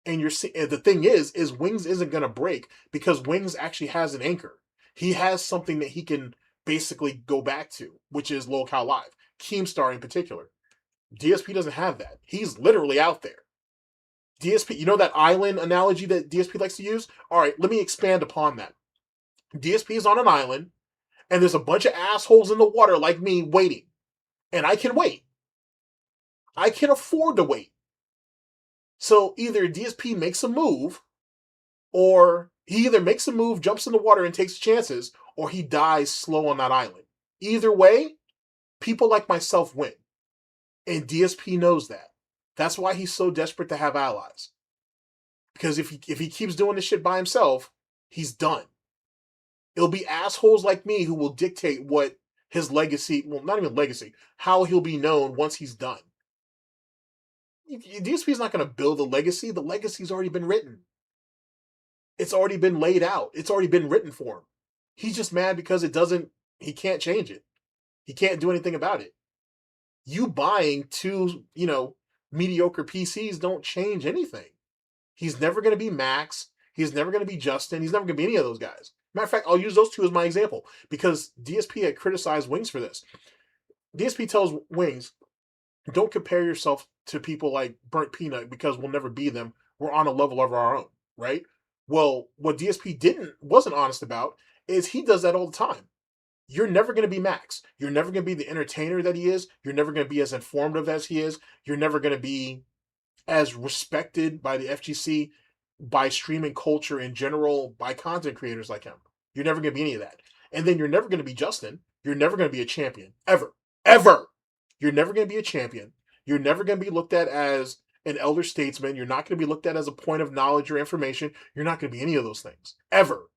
A: And the thing is Wings isn't going to break because Wings actually has an anchor. He has something that he can basically go back to, which is Locale Live, Keemstar in particular. DSP doesn't have that. He's literally out there. DSP, you know that island analogy that DSP likes to use? All right, let me expand upon that. DSP is on an island, and there's a bunch of assholes in the water like me waiting. And I can wait. I can afford to wait. So either DSP makes a move, or he either makes a move, jumps in the water, and takes chances, or he dies slow on that island. Either way, people like myself win. And DSP knows that. That's why he's so desperate to have allies. Because if he keeps doing this shit by himself, he's done. It'll be assholes like me who will dictate what his legacy, well, not even legacy, how he'll be known once he's done. DSP's not going to build a legacy. The legacy's already been written. It's already been laid out. It's already been written for him. He's just mad because he can't change it. He can't do anything about it. You buying two, mediocre PCs don't change anything. He's never going to be Max. He's never going to be Justin. He's never going to be any of those guys. Matter of fact, I'll use those two as my example because DSP had criticized Wings for this. DSP tells Wings, don't compare yourself to people like Burnt Peanut because we'll never be them. We're on a level of our own, right? Well, what DSP wasn't honest about is he does that all the time. You're never going to be Max. You're never going to be the entertainer that he is. You're never going to be as informative as he is. You're never going to be as respected by the FGC, by streaming culture in general, by content creators like him. You're never going to be any of that. And then you're never going to be Justin. You're never going to be a champion. Ever. Ever. You're never going to be a champion. You're never going to be looked at as an elder statesman. You're not going to be looked at as a point of knowledge or information. You're not going to be any of those things. Ever.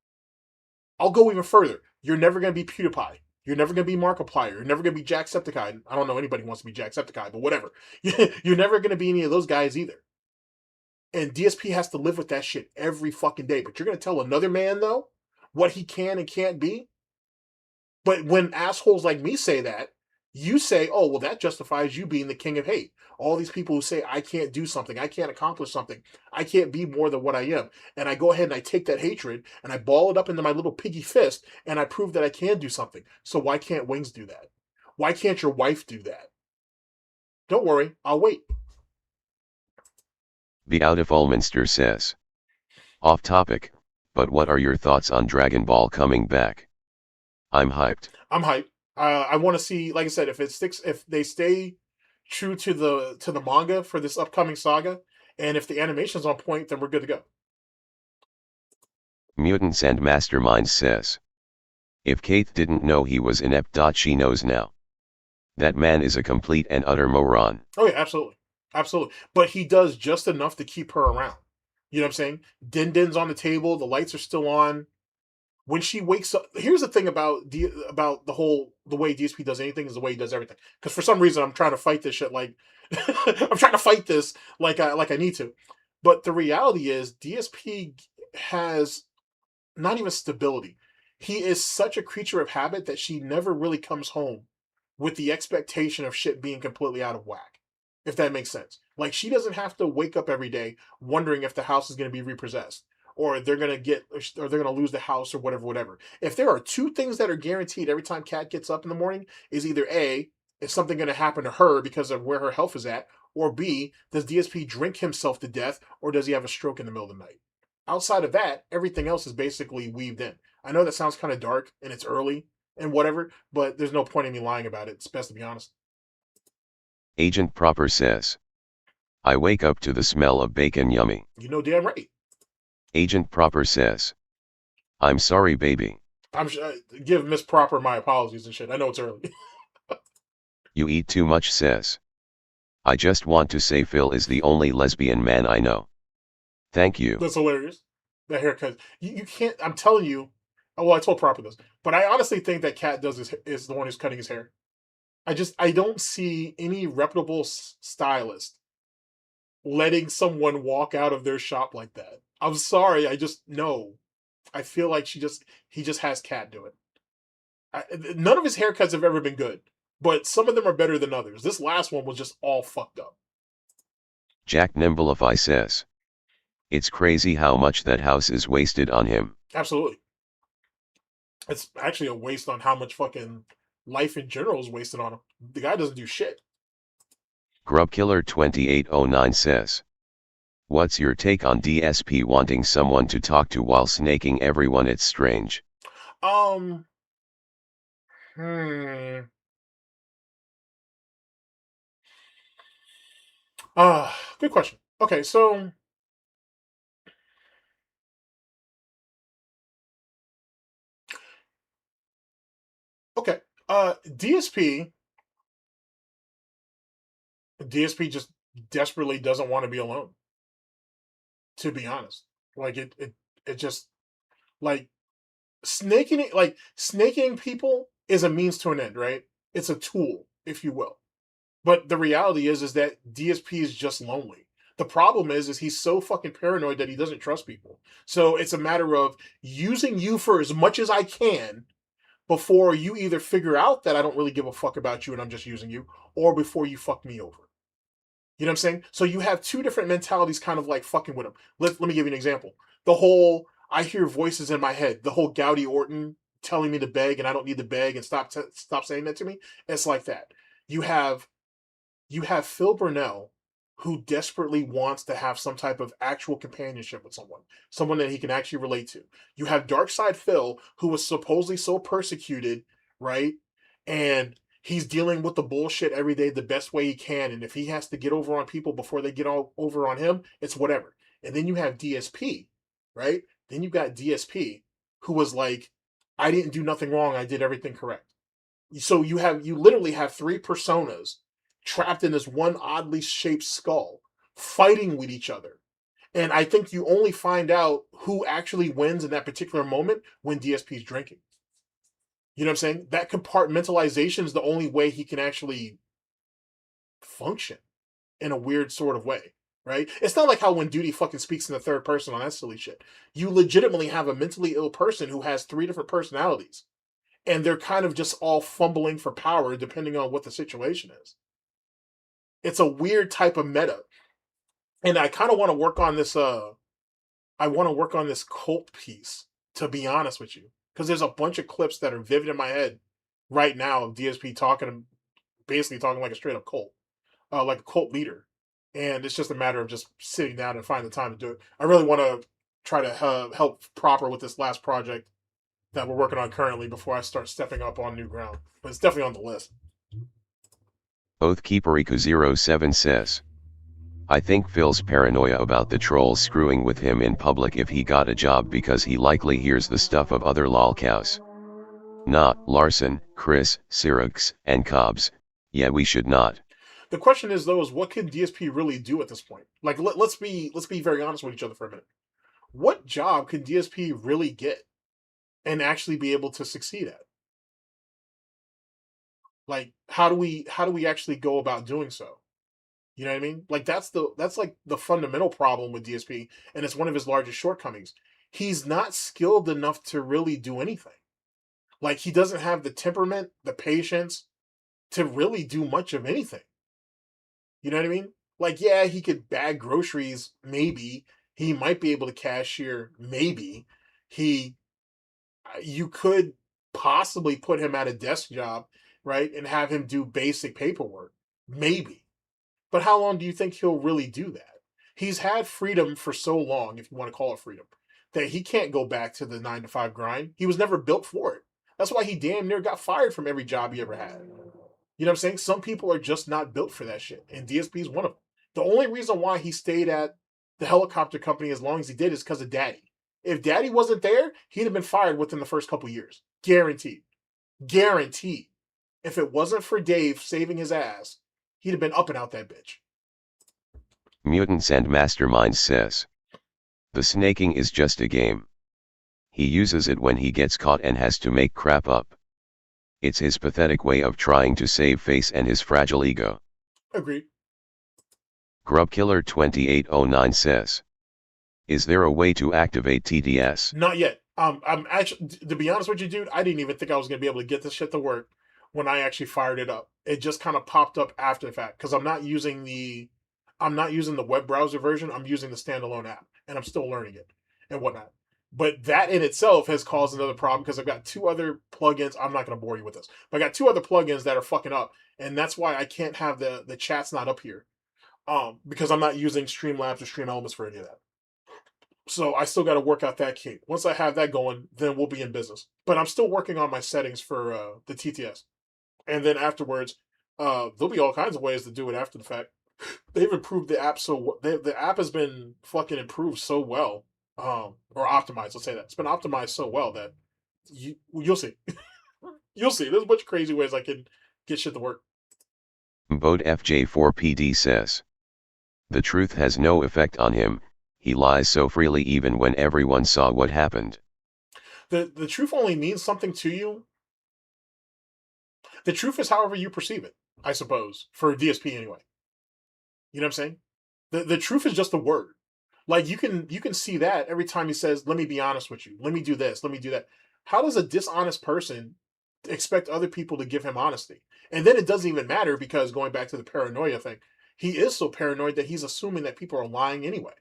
A: I'll go even further. You're never going to be PewDiePie. You're never going to be Markiplier. You're never going to be Jacksepticeye. I don't know anybody who wants to be Jacksepticeye, but whatever. You're never going to be any of those guys either. And DSP has to live with that shit every fucking day. But you're going to tell another man, though, what he can and can't be? But when assholes like me say that, you say, oh, well, that justifies you being the king of hate. All these people who say, I can't do something, I can't accomplish something, I can't be more than what I am. And I go ahead and I take that hatred and I ball it up into my little piggy fist and I prove that I can do something. So why can't Wings do that? Why can't your wife do that? Don't worry, I'll wait.
B: The Out of Ulminster says, off topic, but what are your thoughts on Dragon Ball coming back? I'm hyped.
A: I'm hyped. I want to see, like I said, if they stay true to the manga for this upcoming saga, and if the animation's on point, then we're good to go.
B: Mutants and Masterminds says, if Kate didn't know he was inept, she knows now. That man is a complete and utter moron.
A: Oh yeah, absolutely. Absolutely. But he does just enough to keep her around. You know what I'm saying? Din Din's on the table, the lights are still on. When she wakes up, here's the thing about the way DSP does anything is the way he does everything. Because for some reason I'm trying to fight this shit like I'm trying to fight this like I need to. But the reality is DSP has not even stability. He is such a creature of habit that she never really comes home with the expectation of shit being completely out of whack. If that makes sense. Like she doesn't have to wake up every day wondering if the house is going to be repossessed. Or they're gonna lose the house or whatever. If there are two things that are guaranteed every time Kat gets up in the morning, is either A, is something gonna happen to her because of where her health is at, or B, does DSP drink himself to death, or does he have a stroke in the middle of the night? Outside of that, everything else is basically weaved in. I know that sounds kind of dark and it's early and whatever, but there's no point in me lying about it. It's best to be honest.
B: Agent Proper says, I wake up to the smell of bacon, yummy.
A: You know damn right.
B: Agent Proper says, I'm sorry, baby.
A: Give Miss Proper my apologies and shit. I know it's early.
B: You eat too much says, I just want to say Phil is the only lesbian man I know. Thank you.
A: That's hilarious. That haircut. You can't, I'm telling you, well, I told Proper this, but I honestly think that Kat is the one who's cutting his hair. I don't see any reputable stylist letting someone walk out of their shop like that. I'm sorry, I just no. I feel like he just has Kat do it. None of his haircuts have ever been good, but some of them are better than others. This last one was just all fucked up.
B: Jack Nimblify says, It's crazy how much that house is wasted on him.
A: Absolutely. It's actually a waste on how much fucking life in general is wasted on him. The guy doesn't do shit.
B: Grubkiller2809 says, what's your take on DSP wanting someone to talk to while snaking everyone? It's strange.
A: Good question. Okay, so okay. DSP just desperately doesn't want to be alone. To be honest. Like it just like snaking people is a means to an end, right? It's a tool, if you will. But the reality is that DSP is just lonely. The problem is he's so fucking paranoid that he doesn't trust people. So it's a matter of using you for as much as I can before you either figure out that I don't really give a fuck about you and I'm just using you, or before you fuck me over. You know what I'm saying? So you have two different mentalities kind of like fucking with him. Let me give you an example. The whole, I hear voices in my head, the whole Gouty Orton telling me to beg and I don't need to beg and stop saying that to me. It's like that. You have Phil Burnell, who desperately wants to have some type of actual companionship with someone that he can actually relate to. You have Darkside Phil, who was supposedly so persecuted, right? And he's dealing with the bullshit every day the best way he can. And if he has to get over on people before they get all over on him, it's whatever. And then you have DSP, right? Then you got DSP, who was like, I didn't do nothing wrong. I did everything correct. So you literally have three personas trapped in this one oddly shaped skull, fighting with each other. And I think you only find out who actually wins in that particular moment when DSP's drinking. You know what I'm saying? That compartmentalization is the only way he can actually function in a weird sort of way, right? It's not like how when Duty fucking speaks in the third person on that silly shit. You legitimately have a mentally ill person who has three different personalities, and they're kind of just all fumbling for power depending on what the situation is. It's a weird type of meta. And I kind of want to work on this I want to work on this cult piece, to be honest with you, because there's a bunch of clips that are vivid in my head right now of DSP basically talking like a straight up cult, like a cult leader. And it's just a matter of just sitting down and finding the time to do it. I really want to try to help proper with this last project that we're working on currently before I start stepping up on new ground. But it's definitely on the list.
B: Oathkeeperiku07 says, I think Phil's paranoia about the trolls screwing with him in public if he got a job because he likely hears the stuff of other lolcows. Nah, Larson, Chris, Sirux, and Cobbs, yeah we should not.
A: The question is though, is what can DSP really do at this point? Like let's be very honest with each other for a minute. What job can DSP really get and actually be able to succeed at? Like how do we actually go about doing so? You know what I mean? Like that's like the fundamental problem with DSP, and it's one of his largest shortcomings. He's not skilled enough to really do anything. Like he doesn't have the temperament, the patience to really do much of anything. You know what I mean? Like yeah, he could bag groceries, maybe. He might be able to cashier, maybe. He you could possibly put him at a desk job, right? And have him do basic paperwork. Maybe. But how long do you think he'll really do that? He's had freedom for so long, if you want to call it freedom, that he can't go back to the 9 to 5 grind. He was never built for it. That's why he damn near got fired from every job he ever had. You know what I'm saying? Some people are just not built for that shit, and DSP is one of them. The only reason why he stayed at the helicopter company as long as he did is because of Daddy. If Daddy wasn't there, he'd have been fired within the first couple years. Guaranteed. Guaranteed. If it wasn't for Dave saving his ass, he'd have been up and out that bitch.
B: Mutants and Masterminds says, the snaking is just a game. He uses it when he gets caught and has to make crap up. It's his pathetic way of trying to save face and his fragile ego.
A: Agreed.
B: Grubkiller2809 says, is there a way to activate TDS?
A: Not yet. I'm actually, to be honest with you, dude, I didn't even think I was going to be able to get this shit to work when I actually fired it up. It just kind of popped up after the fact because I'm not using the web browser version. I'm using the standalone app, and I'm still learning it and whatnot. But that in itself has caused another problem because I've got 2 other plugins. I'm not going to bore you with this, but I got 2 other plugins that are fucking up, and that's why I can't have the chat's not up here, because I'm not using Streamlabs or Stream Elements for any of that. So I still got to work out that key. Once I have that going, then we'll be in business. But I'm still working on my settings for the TTS, and then afterwards, there'll be all kinds of ways to do it after the fact. They've improved the app the app has been fucking improved so well, or optimized. Let's say that it's been optimized so well that you'll see, you'll see. There's a bunch of crazy ways I can get shit to work.
B: Bode FJ4PD says, the truth has no effect on him. He lies so freely even when everyone saw what happened.
A: The truth only means something to you. The truth is however you perceive it, I suppose, for DSP anyway. You know what I'm saying? The truth is just a word. Like you can see that every time he says, "Let me be honest with you. Let me do this. Let me do that." How does a dishonest person expect other people to give him honesty? And then it doesn't even matter because going back to the paranoia thing, he is so paranoid that he's assuming that people are lying anyway.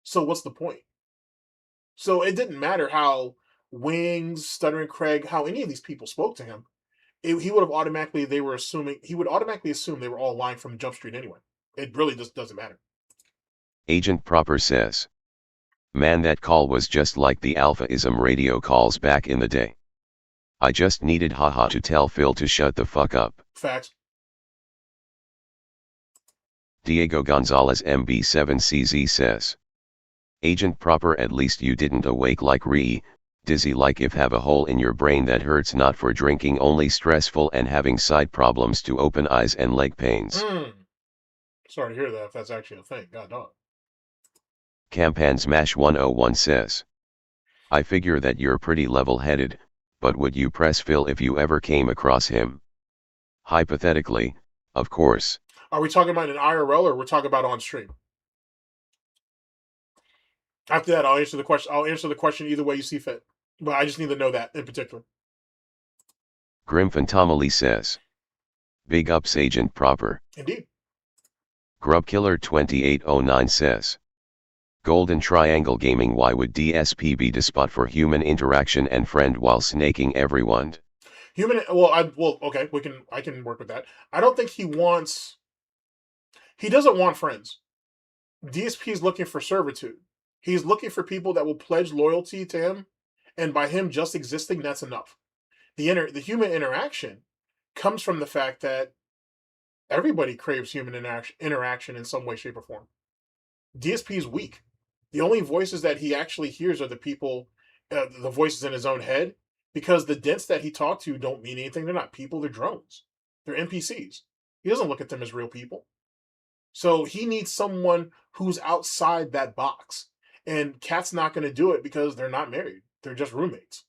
A: So what's the point? So it didn't matter how Wings, Stuttering Craig, how any of these people spoke to him. He would have automatically, he would automatically assume they were all lying from Jump Street anyway. It really just doesn't matter.
B: Agent Proper says, man, that call was just like the alphaism radio calls back in the day. I just needed haha to tell Phil to shut the fuck up.
A: Facts.
B: Diego Gonzalez MB7CZ says, Agent Proper, at least you didn't awake like Ree, dizzy like if have a hole in your brain that hurts, not for drinking only, stressful and having side problems to open eyes and leg pains.
A: Sorry to hear that if that's actually a thing. God dog.
B: Campan Smash 101 says, I figure that you're pretty level-headed, but would you press Phil if you ever came across him? Hypothetically, of course.
A: Are we talking about an IRL or we're talking about on stream? After that, I'll answer the question. I'll answer the question either way you see fit. But I just need to know that in particular.
B: Grim Fantomally says, big ups Agent Proper.
A: Indeed.
B: Grubkiller 2809 says, Golden Triangle Gaming, why would DSP be the spot for human interaction and friend while snaking everyone?
A: Okay, I can work with that. I don't think he doesn't want friends. DSP is looking for servitude. He's looking for people that will pledge loyalty to him, and by him just existing, that's enough. The human interaction comes from the fact that everybody craves human interaction in some way, shape, or form. DSP is weak. The only voices that he actually hears are the people, the voices in his own head, because the dents that he talked to don't mean anything. They're not people, they're drones. They're NPCs. He doesn't look at them as real people. So he needs someone who's outside that box. And Kat's not going to do it because they're not married. They're just roommates.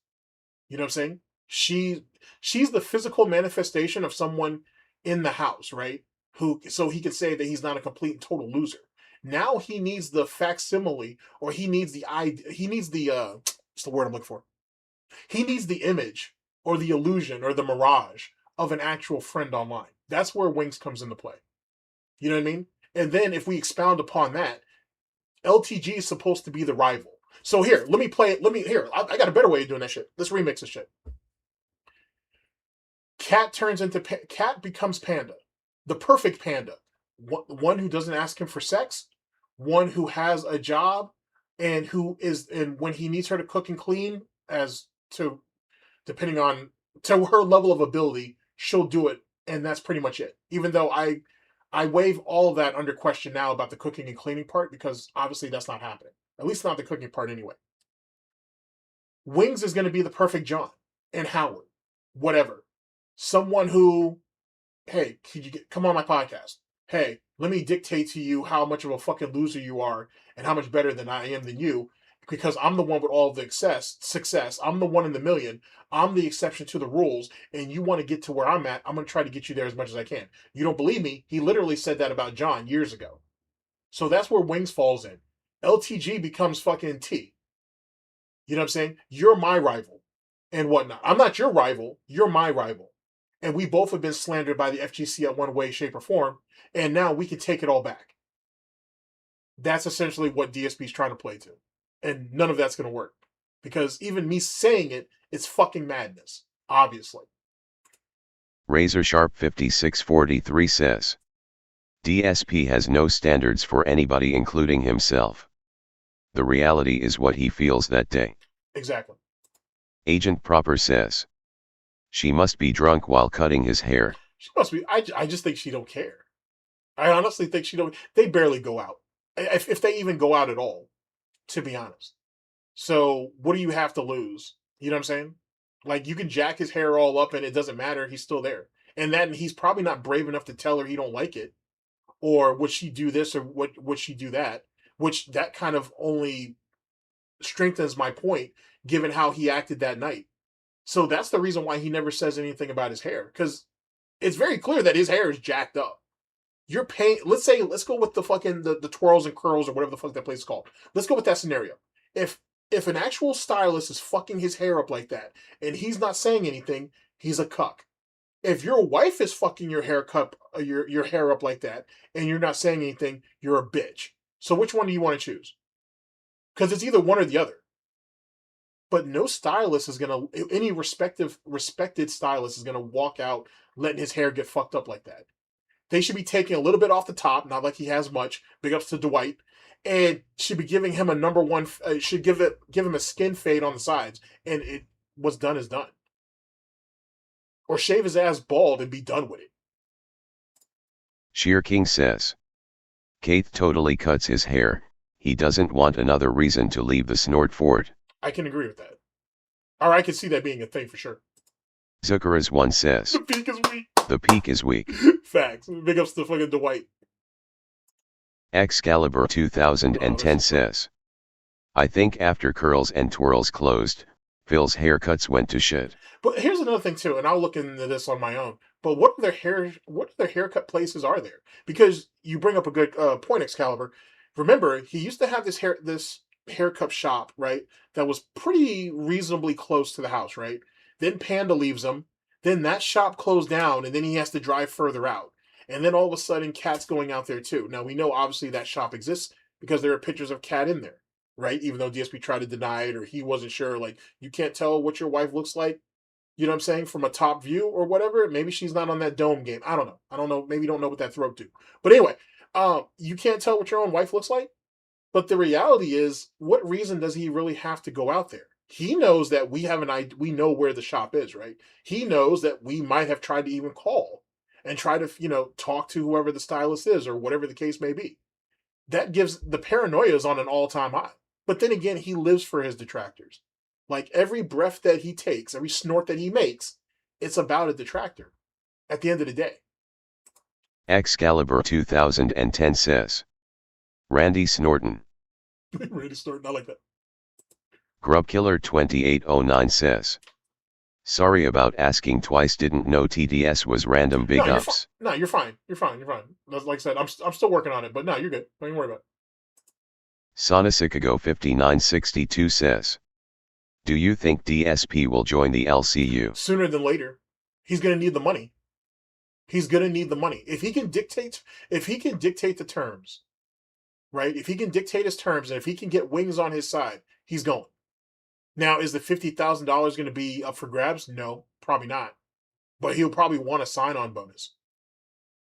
A: You know what I'm saying? She's the physical manifestation of someone in the house, right? So he could say that he's not a complete and total loser. Now he needs the facsimile, or he needs the what's the word I'm looking for? He needs the image or the illusion or the mirage of an actual friend online. That's where Wings comes into play. You know what I mean? And then if we expound upon that, LTG is supposed to be the rival. So here, let me play it. I got a better way of doing that shit. Let's remix this shit. Cat becomes Panda. The perfect Panda. One who doesn't ask him for sex, one who has a job, and when he needs her to cook and clean, depending on to her level of ability, she'll do it, and that's pretty much it. Even though I waive all of that under question now about the cooking and cleaning part, because obviously that's not happening. At least not the cooking part anyway. Wings is going to be the perfect John and Howard, whatever. Someone who, hey, come on my podcast? Hey, let me dictate to you how much of a fucking loser you are and how much better than I am than you, because I'm the one with all the success. I'm the one in the million. I'm the exception to the rules, and you want to get to where I'm at. I'm going to try to get you there as much as I can. You don't believe me? He literally said that about John years ago. So that's where Wings falls in. LTG becomes fucking T. You know what I'm saying? You're my rival and whatnot. I'm not your rival. You're my rival. And we both have been slandered by the FGC at one way, shape, or form. And now we can take it all back. That's essentially what DSP is trying to play to. And none of that's going to work. Because even me saying it, it's fucking madness, obviously.
B: Razor Sharp 5643 says, DSP has no standards for anybody including himself. The reality is what he feels that day.
A: Exactly.
B: Agent Proper says, she must be drunk while cutting his hair.
A: She must be. I just think she don't care. I honestly think she don't. They barely go out. If they even go out at all, to be honest. So what do you have to lose? You know what I'm saying? Like, you can jack his hair all up and it doesn't matter. He's still there. And then he's probably not brave enough to tell her he don't like it. Or would she do this or would she do that? Which that kind of only strengthens my point, given how he acted that night. So that's the reason why he never says anything about his hair. Because it's very clear that his hair is jacked up. You're paying, let's go with the fucking, the twirls and curls or whatever the fuck that place is called. Let's go with that scenario. If an actual stylist is fucking his hair up like that and he's not saying anything, he's a cuck. If your wife is fucking your hair up like that and you're not saying anything, you're a bitch. So which one do you want to choose? Because it's either one or the other. But no stylist is gonna, any respected stylist is gonna walk out letting his hair get fucked up like that. They should be taking a little bit off the top, not like he has much. Big ups to Dwight. And should be giving him a number one, should give him a skin fade on the sides. And it what's done is done. Or shave his ass bald and be done with it.
B: Sheer King says, Keith totally cuts his hair. He doesn't want another reason to leave the Snort fort.
A: I can agree with that. Or I can see that being a thing for sure.
B: Zucker's one says,
A: the peak is weak.
B: The peak is weak.
A: Facts. Big ups to fucking Dwight.
B: Excalibur 2010 says, I think after curls and twirls closed, Phil's haircuts went to shit.
A: But here's another thing too, and I'll look into this on my own. But what other haircut places are there? Because you bring up a good point, Excalibur. Remember, he used to have this haircut shop, right? That was pretty reasonably close to the house, right? Then Panda leaves him. Then that shop closed down, and then he has to drive further out. And then all of a sudden, Cat's going out there too. Now, we know obviously that shop exists because there are pictures of Cat in there, right? Even though DSP tried to deny it or he wasn't sure. Like, you can't tell what your wife looks like, you know what I'm saying, from a top view or whatever. Maybe she's not on that dome game. I don't know. Maybe you don't know what that throat do. But anyway, you can't tell what your own wife looks like. But the reality is, what reason does he really have to go out there? He knows that we know where the shop is, right? He knows that we might have tried to even call and try to, talk to whoever the stylist is or whatever the case may be. That gives the paranoia is on an all-time high. But then again, he lives for his detractors. Like, every breath that he takes, every snort that he makes, it's about a detractor at the end of the day.
B: Excalibur 2010 says, Randy Snorton.
A: Randy Snorton, I like that.
B: Grubkiller 2809 says, sorry about asking twice, didn't know TDS was random. Big ups.
A: No, you're fine. You're fine. Like I said, I'm still working on it, but no, you're good. Don't even worry about it.
B: Sonicicago 5962 says, do you think DSP will join the LCU?
A: Sooner than later. He's going to need the money. If he can dictate the terms, right? If he can dictate his terms and if he can get Wings on his side, he's going. Now, is the $50,000 going to be up for grabs? No, probably not. But he'll probably want a sign-on bonus.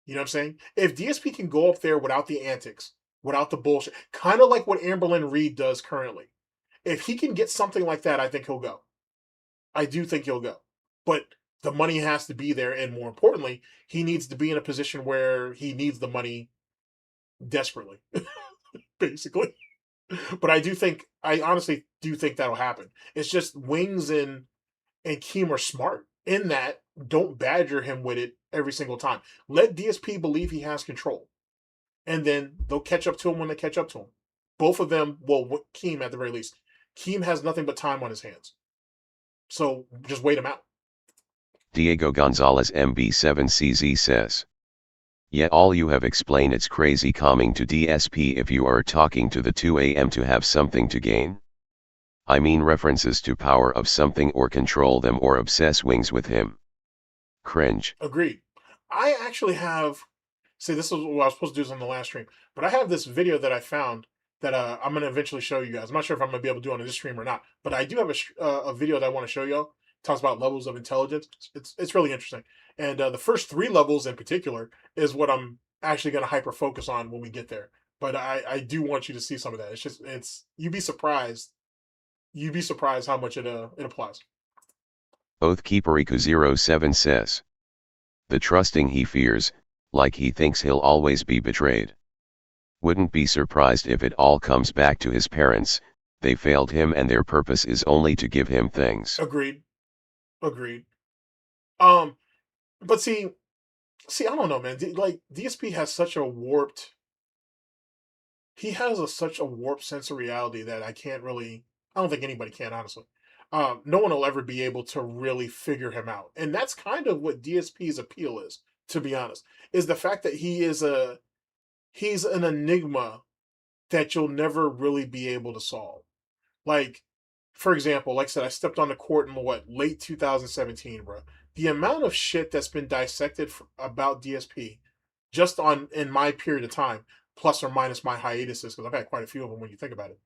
A: You know what I'm saying? If DSP can go up there without the antics, without the bullshit, kind of like what Amberlynn Reed does currently. If he can get something like that, I think he'll go. I do think he'll go. But the money has to be there, and more importantly, he needs to be in a position where he needs the money desperately, basically. But I honestly do think that'll happen. It's just Wings and Keem are smart in that. Don't badger him with it every single time. Let DSP believe he has control. And then they'll catch up to him when they catch up to him. Both of them, well, Keem at the very least. Keem has nothing but time on his hands. So just wait him out.
B: Diego Gonzalez MB7CZ says, yeah, all you have explained, it's crazy coming to DSP if you are talking to the 2 AM to have something to gain. I mean references to power of something or control them or obsess Wings with him. Cringe.
A: Agreed. I actually have See, this is what I was supposed to do on the last stream, but I have this video that I found that I'm going to eventually show you guys. I'm not sure if I'm going to be able to do it on this stream or not, but I do have a video that I want to show y'all. It talks about levels of intelligence. It's really interesting, and the first 3 levels in particular is what I'm actually going to hyper focus on when we get there. But I do want you to see some of that. It's you'd be surprised. You'd be surprised how much it applies.
B: Oathkeeperiku07 says. The trusting he fears, like he thinks he'll always be betrayed. Wouldn't be surprised if it all comes back to his parents, they failed him and their purpose is only to give him things.
A: Agreed. But see, I don't know, man. Like DSP has such a warped. He has such a warped sense of reality that I can't really. I don't think anybody can, honestly. No one will ever be able to really figure him out, and that's kind of what DSP's appeal is. To be honest, is the fact that he's an enigma that you'll never really be able to solve. Like, for example, like I said, I stepped on the court in late 2017, bro. The amount of shit that's been dissected about DSP just in my period of time, plus or minus my hiatuses, because I've had quite a few of them when you think about it,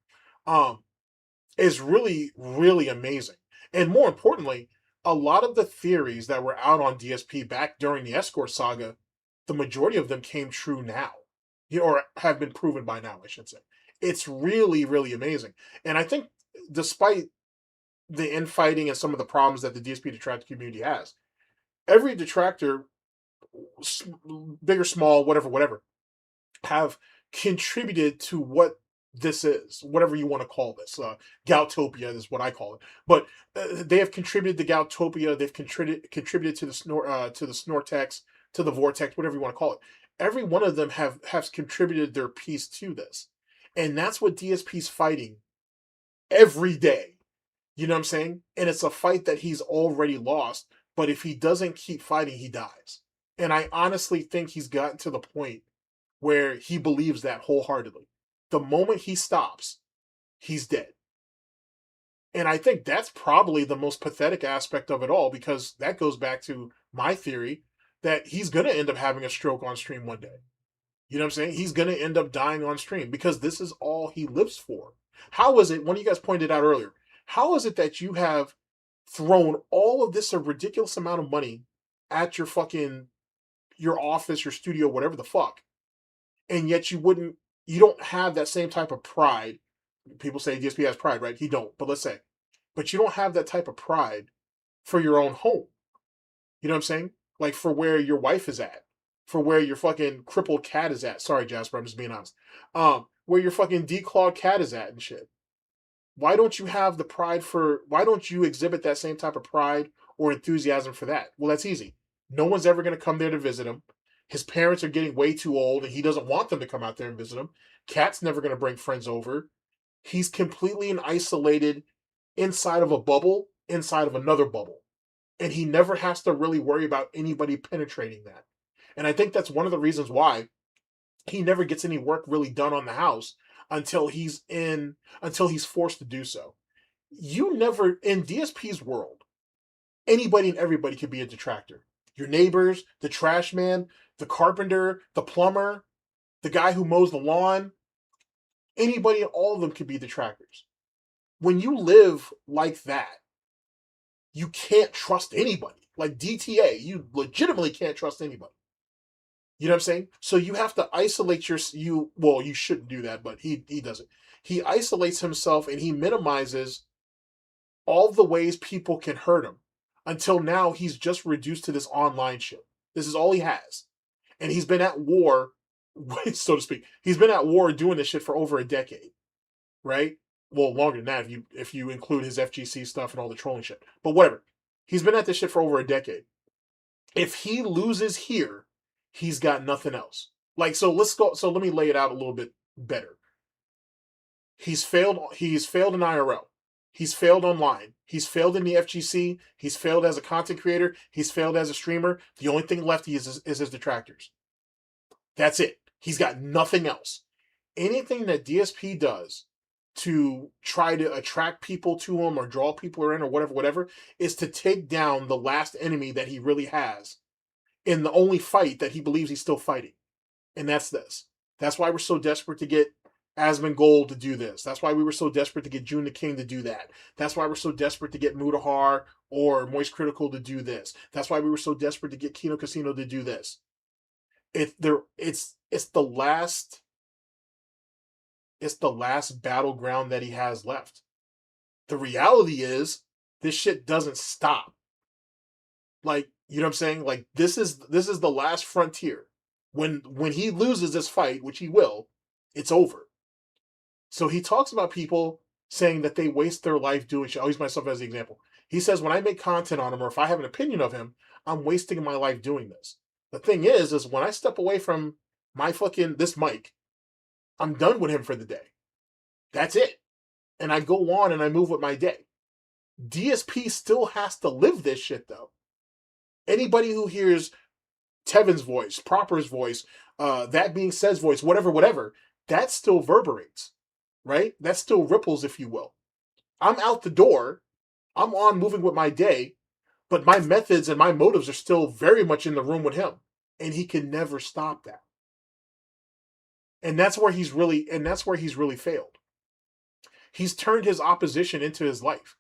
A: is really, really amazing. And more importantly, a lot of the theories that were out on DSP back during the Escort saga, the majority of them came true now, or have been proven by now, I should say. It's really, really amazing. And I think despite the infighting and some of the problems that the DSP detractor community has, every detractor, big or small, whatever, have contributed to what this is, whatever you want to call this. Goutopia is what I call it. But they have contributed to Goutopia. They've contributed to the Snortex, to the Vortex, whatever you want to call it. Every one of them has contributed their piece to this. And that's what DSP's fighting every day. You know what I'm saying? And it's a fight that he's already lost. But if he doesn't keep fighting, he dies. And I honestly think he's gotten to the point where he believes that wholeheartedly. The moment he stops, he's dead. And I think that's probably the most pathetic aspect of it all, because that goes back to my theory that he's going to end up having a stroke on stream one day. You know what I'm saying? He's going to end up dying on stream because this is all he lives for. How is it, one of you guys pointed out earlier, how is it that you have thrown all of this, a ridiculous amount of money at your office, your studio, whatever the fuck, and yet you don't have that same type of pride? People say DSP has pride, right? He don't, but let's say. But you don't have that type of pride for your own home. You know what I'm saying? Like for where your wife is at, for where your fucking crippled cat is at. Sorry, Jasper, I'm just being honest. Where your fucking declawed cat is at and shit. Why don't you have the pride why don't you exhibit that same type of pride or enthusiasm for that? Well, that's easy. No one's ever going to come there to visit him. His parents are getting way too old and he doesn't want them to come out there and visit him. Cat's never going to bring friends over. He's completely isolated inside of a bubble, inside of another bubble. And he never has to really worry about anybody penetrating that. And I think that's one of the reasons why he never gets any work really done on the house until he's forced to do so. You never, in DSP's world, anybody and everybody could be a detractor. Your neighbors, the trash man, the carpenter, the plumber, the guy who mows the lawn, anybody and all of them could be detractors. When you live like that, you can't trust anybody. Like DTA, you legitimately can't trust anybody. You know what I'm saying? So you have to isolate you shouldn't do that, but he does it. He isolates himself and he minimizes all the ways people can hurt him until now he's just reduced to this online shit. This is all he has. And he's been at war, so to speak. He's been at war doing this shit for over a decade, right? Well, longer than that if you include his FGC stuff and all the trolling shit. But whatever. He's been at this shit for over a decade. If he loses here, he's got nothing else. Like, so let me lay it out a little bit better. He's failed in IRL. He's failed online. He's failed in the FGC. He's failed as a content creator. He's failed as a streamer. The only thing left is his detractors. That's it. He's got nothing else. Anything that DSP does to try to attract people to him or draw people in or whatever, is to take down the last enemy that he really has in the only fight that he believes he's still fighting. And that's this. That's why we're so desperate to get Asmongold to do this. That's why we were so desperate to get June the King to do that. That's why we're so desperate to get Mudahar or Moist Critical to do this. That's why we were so desperate to get Kino Casino to do this. It's the last battleground that he has left. The reality is this shit doesn't stop. Like, you know what I'm saying? Like, this is the last frontier. When he loses this fight, which he will, it's over. So he talks about people saying that they waste their life doing shit. I'll use myself as the example. He says, when I make content on him, or if I have an opinion of him, I'm wasting my life doing this. The thing is when I step away from my this mic, I'm done with him for the day. That's it. And I go on and I move with my day. DSP still has to live this shit, though. Anybody who hears Tevin's voice, Proper's voice, That Being Said's voice, whatever, that still reverberates, right? That still ripples, if you will. I'm out the door. I'm on moving with my day, but my methods and my motives are still very much in the room with him. And he can never stop that. And that's where he's really failed. He's turned his opposition into his life,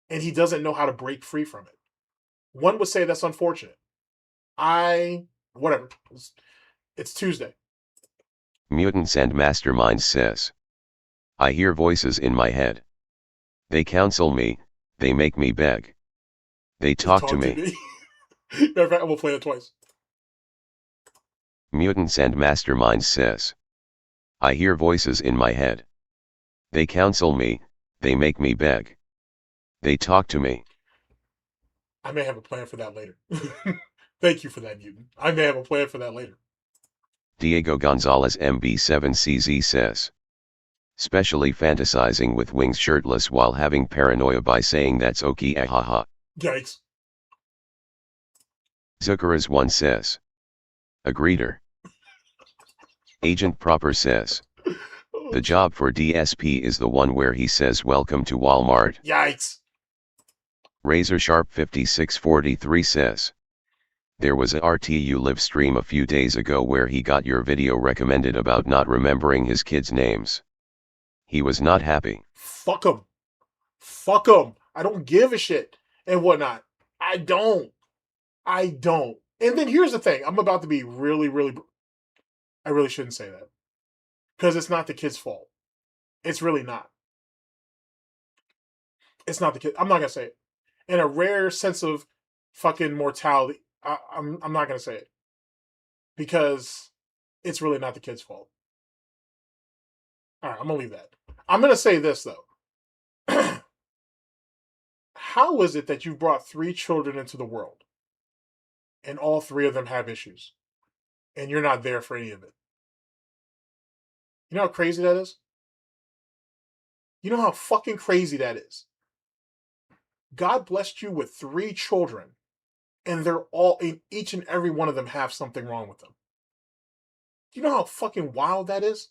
A: and he doesn't know how to break free from it. One would say that's unfortunate. Whatever. It's Tuesday.
B: Mutants and Masterminds says, I hear voices in my head. They counsel me, they make me beg. They talk to me.
A: Matter of fact, I'm going to play it twice.
B: Mutants and Masterminds says, I hear voices in my head. They counsel me, they make me beg. They talk to me.
A: I may have a plan for that later. Thank you for that, Mutant. I may have a plan for that later.
B: Diego Gonzalez MB7CZ says, specially fantasizing with Wings shirtless while having paranoia by saying that's okay, ahaha.
A: Yikes.
B: Zuckeras1 says, agreeder. Agent Proper says, the job for DSP is the one where he says welcome to Walmart.
A: Yikes.
B: Razor Sharp 5643 says, there was a RTU live stream a few days ago where he got your video recommended about not remembering his kids' names. He was not happy.
A: Fuck him. Fuck him. I don't give a shit and whatnot. I don't. And then here's the thing. I'm about to be really I really shouldn't say that. Because it's not the kid's fault. It's really not. It's not the kid. I'm not going to say it. In a rare sense of fucking mortality, I'm not going to say it. Because it's really not the kid's fault. All right, I'm going to leave that. I'm going to say this, though. How is it that you've brought 3 children into the world and all 3 of them have issues and you're not there for any of it? You know how crazy that is? You know how fucking crazy that is? God blessed you with 3 children, and they're all, each and every one of them have something wrong with them. You know how fucking wild that is?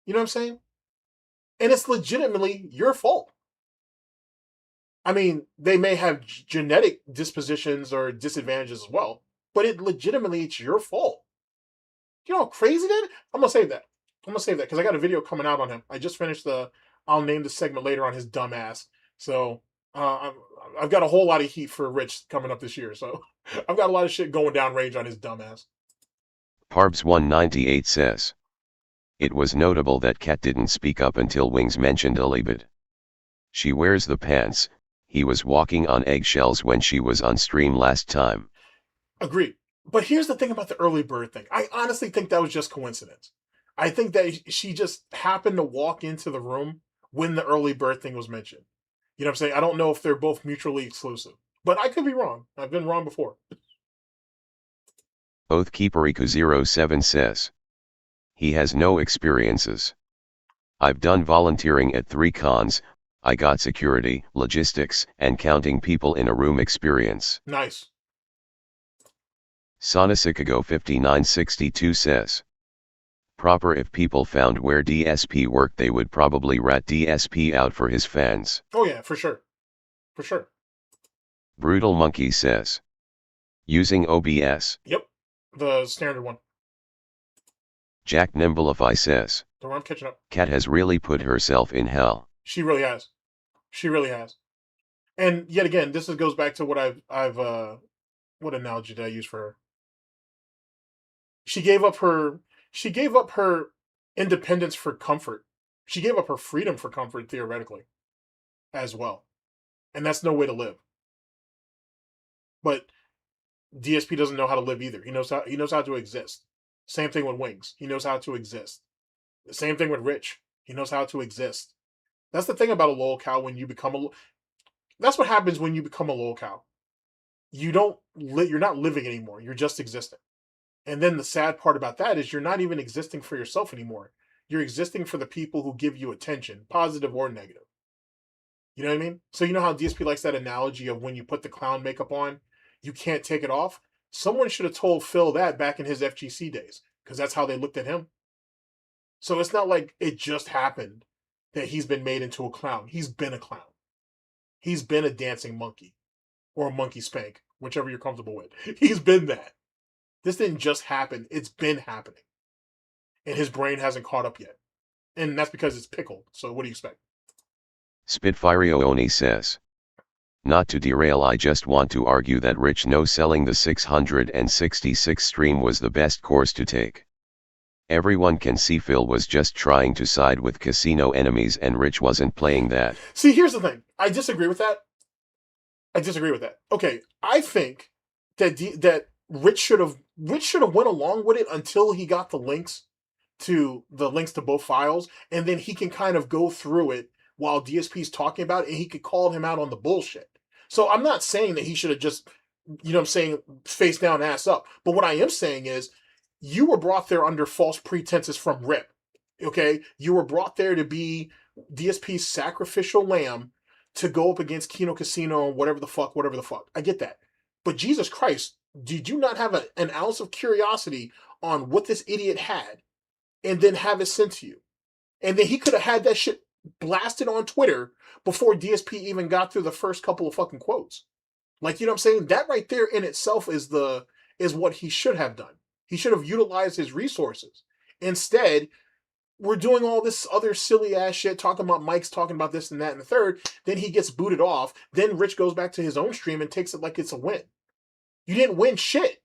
A: You know what I'm saying? And it's legitimately your fault. I mean, they may have genetic dispositions or disadvantages as well, but it's your fault. You know how crazy that is? I'm going to save that. Because I got a video coming out on him. I just finished I'll name the segment later on his dumb ass. So I've got a whole lot of heat for Rich coming up this year. So I've got a lot of shit going down range on his dumb ass.
B: Parbs198 says, it was notable that Kat didn't speak up until Wings mentioned Alibid. She wears the pants. He was walking on eggshells when she was on stream last time.
A: Agreed. But here's the thing about the early bird thing. I honestly think that was just coincidence. I think that she just happened to walk into the room when the early bird thing was mentioned. You know what I'm saying? I don't know if they're both mutually exclusive. But I could be wrong. I've been wrong before.
B: Oathkeeperiku07 says, he has no experiences. I've done volunteering at 3 cons. I got security, logistics, and counting people in a room experience.
A: Nice.
B: Sonasicago5962 says, Proper, if people found where DSP worked they would probably rat DSP out for his fans.
A: Oh yeah, for sure. For sure.
B: Brutal Monkey says, using OBS.
A: Yep, the standard one.
B: Jack Nimblify says.
A: So I'm catching up.
B: Kat has really put herself in hell.
A: She really has. She really has. And yet again, this goes back to what I've what analogy did I use for her? She gave up her independence for comfort. She gave up her freedom for comfort theoretically as well. And that's no way to live. But DSP doesn't know how to live either. He knows how to exist. Same thing with Wings. He knows how to exist. The same thing with Rich. He knows how to exist. That's the thing about a lol cow when you become that's what happens when you become a lol cow. You're not living anymore. You're just existing. And then the sad part about that is you're not even existing for yourself anymore. You're existing for the people who give you attention, positive or negative. You know what I mean? So you know how DSP likes that analogy of when you put the clown makeup on, you can't take it off? Someone should have told Phil that back in his FGC days, because that's how they looked at him. So it's not like it just happened that he's been made into a clown. He's been a clown. He's been a dancing monkey or a monkey spank, whichever you're comfortable with. He's been that. This didn't just happen. It's been happening. And his brain hasn't caught up yet. And that's because it's pickled. So what do you expect?
B: Spitfire Oni says. Not to derail, I just want to argue that Rich knows selling the 666 stream was the best course to take. Everyone can see Phil was just trying to side with casino enemies and Rich wasn't playing that.
A: See, here's the thing. I disagree with that. Okay, I think that Rich should have went along with it until he got the links to both files, and then he can kind of go through it while DSP's talking about it, and he could call him out on the bullshit. So I'm not saying that he should have just, face down, ass up. But what I am saying is, you were brought there under false pretenses from Rip. Okay? You were brought there to be DSP's sacrificial lamb to go up against Kino Casino and whatever the fuck. I get that. But Jesus Christ, did you not have an ounce of curiosity on what this idiot had and then have it sent to you? And then he could have had that shit blasted on Twitter before DSP even got through the first couple of fucking quotes. Like, you know what I'm saying? That right there in itself is what he should have done. He should have utilized his resources. Instead, we're doing all this other silly ass shit, talking about Mike's talking about this and that and the third. Then he gets booted off. Then Rich goes back to his own stream and takes it like it's a win. You didn't win shit.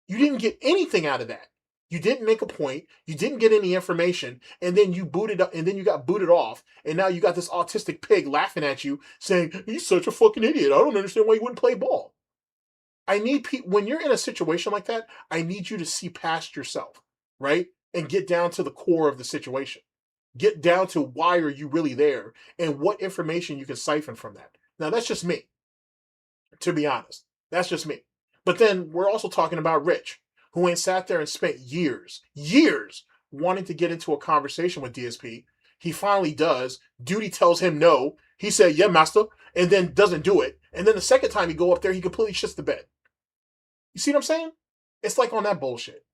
A: You didn't get anything out of that. You didn't make a point. You didn't get any information, and then you booted up, and then you got booted off, and now you got this autistic pig laughing at you, saying he's such a fucking idiot. I don't understand why he wouldn't play ball. I need when you're in a situation like that, I need you to see past yourself, right, and get down to the core of the situation. Get down to why are you really there, and what information you can siphon from that. Now that's just me, to be honest. That's just me. But then we're also talking about Rich, who ain't sat there and spent years wanting to get into a conversation with DSP. He finally does. Duty tells him no. He said, yeah, master, and then doesn't do it. And then the second time he go up there, he completely shits the bed. You see what I'm saying? It's like on that bullshit.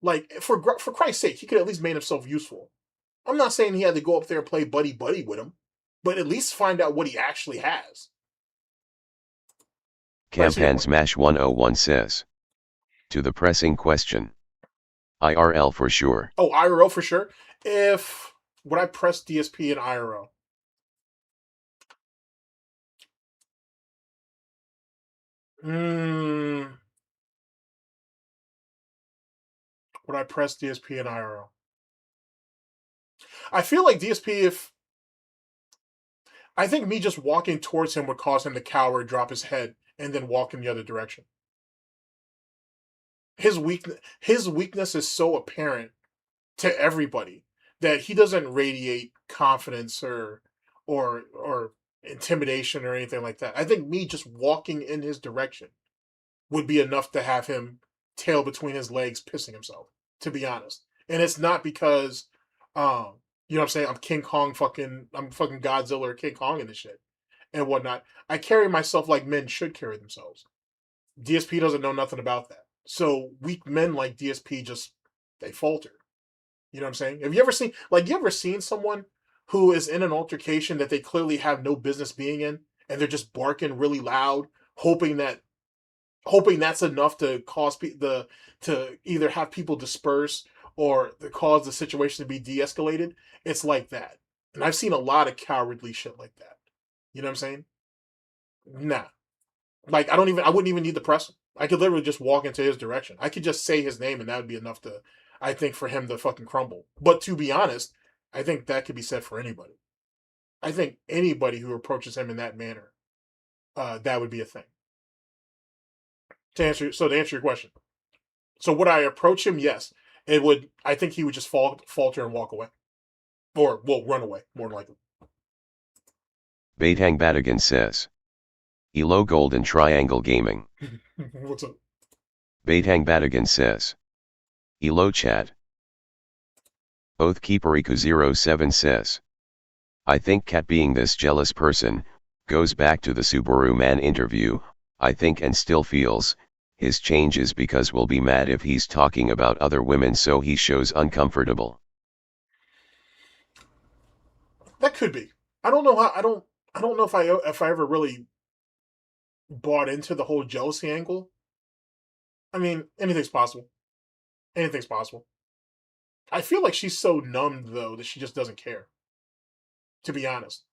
A: Like, for Christ's sake, he could at least made himself useful. I'm not saying he had to go up there and play buddy-buddy with him, but at least find out what he actually has.
B: Campan Smash 101 says. To the pressing question. IRL for sure.
A: Oh, IRL for sure? Would I press DSP in IRL? Would I press DSP in IRL? I feel like DSP, I think me just walking towards him would cause him to cower, drop his head, and then walk in the other direction. His weakness is so apparent to everybody that he doesn't radiate confidence or intimidation or anything like that. I think me just walking in his direction would be enough to have him tail between his legs pissing himself, to be honest. And it's not because you know what I'm saying, I'm fucking Godzilla or King Kong in this shit and whatnot. I carry myself like men should carry themselves. DSP doesn't know nothing about that. So weak men like DSP they falter. You know what I'm saying? Have you ever seen someone who is in an altercation that they clearly have no business being in, and they're just barking really loud, hoping that's enough to cause to either have people disperse or cause the situation to be de-escalated, it's like that. And I've seen a lot of cowardly shit like that. You know what I'm saying? Nah. Like, I wouldn't even need to press him. I could literally just walk into his direction. I could just say his name and that would be enough to, I think, for him to fucking crumble. But to be honest, I think that could be said for anybody. I think anybody who approaches him in that manner, that would be a thing. To answer your question. So would I approach him? Yes. I think he would just falter and walk away. Or, well, run away, more than likely.
B: Baitang Badigan says. Elo Golden Triangle Gaming.
A: What's up?
B: Baitang Badigan says. Elo Chad. Oathkeeperiku07 says. I think Kat being this jealous person, goes back to the Subaru Man interview, I think and still feels, his change is because we'll be mad if he's talking about other women so he shows uncomfortable.
A: That could be. I don't know how, I don't know if I ever really bought into the whole jealousy angle. I mean, anything's possible. Anything's possible. I feel like she's so numbed, though, that she just doesn't care. To be honest.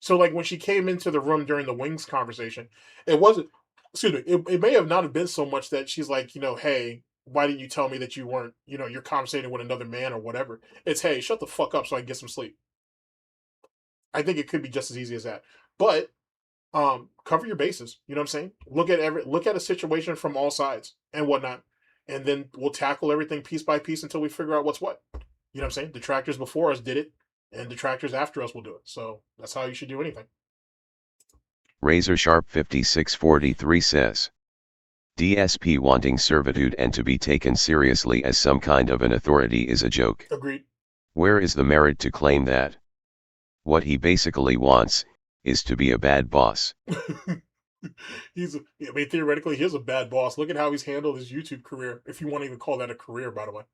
A: So, like, when she came into the room during the Wings conversation, it wasn't, excuse me, it may have not have been so much that she's like, hey, why didn't you tell me that you weren't, you're conversating with another man or whatever. It's, hey, shut the fuck up so I can get some sleep. I think it could be just as easy as that. But, cover your bases. You know what I'm saying? Look at a situation from all sides and whatnot. And then we'll tackle everything piece by piece until we figure out what's what. You know what I'm saying? Detractors before us did it, and detractors after us will do it. So that's how you should do anything.
B: Razor Sharp 5643 says. DSP wanting servitude and to be taken seriously as some kind of an authority is a joke.
A: Agreed.
B: Where is the merit to claim that? What he basically wants is to be a bad boss.
A: Theoretically, he's a bad boss. Look at how he's handled his YouTube career, if you want to even call that a career, by the way.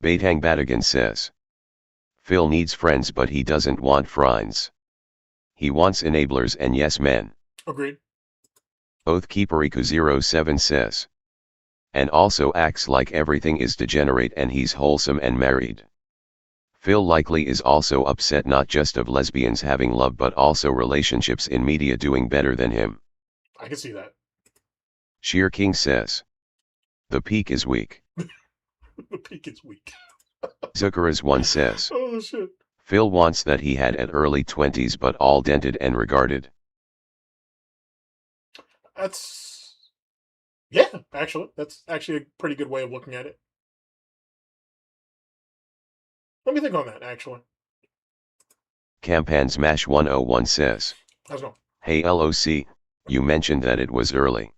B: Baitang Badigan says. Phil needs friends but he doesn't want friends. He wants enablers and yes men.
A: Agreed.
B: Oathkeeperiku07 says. And also acts like everything is degenerate and he's wholesome and married. Phil likely is also upset not just of lesbians having love but also relationships in media doing better than him.
A: I can see that.
B: Sheer King says. The peak is weak.
A: The peak is weak.
B: Zuckeras1 says.
A: Oh shit.
B: Phil wants that he had at early 20s but all dented and regarded.
A: Yeah, actually. That's actually a pretty good way of looking at it. Let me think on that, actually.
B: Campan Smash 101 says.
A: How's it going?
B: Hey LOC, you mentioned that it was early.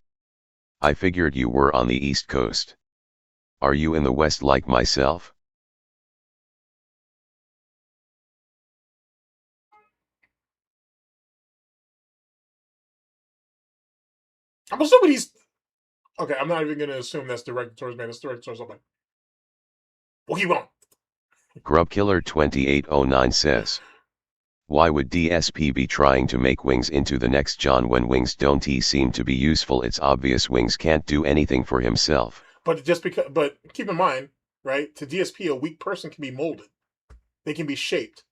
B: I figured you were on the East Coast. Are you in the West like myself?
A: I'm assuming he's... Okay, I'm not even going to assume that's directed towards me. That's directed towards something. Well, he won't.
B: Grubkiller2809 says. Why would DSP be trying to make Wings into the next John when Wings don't seem to be useful? It's obvious Wings can't do anything for himself.
A: But keep in mind, right, to DSP, a weak person can be molded. They can be shaped,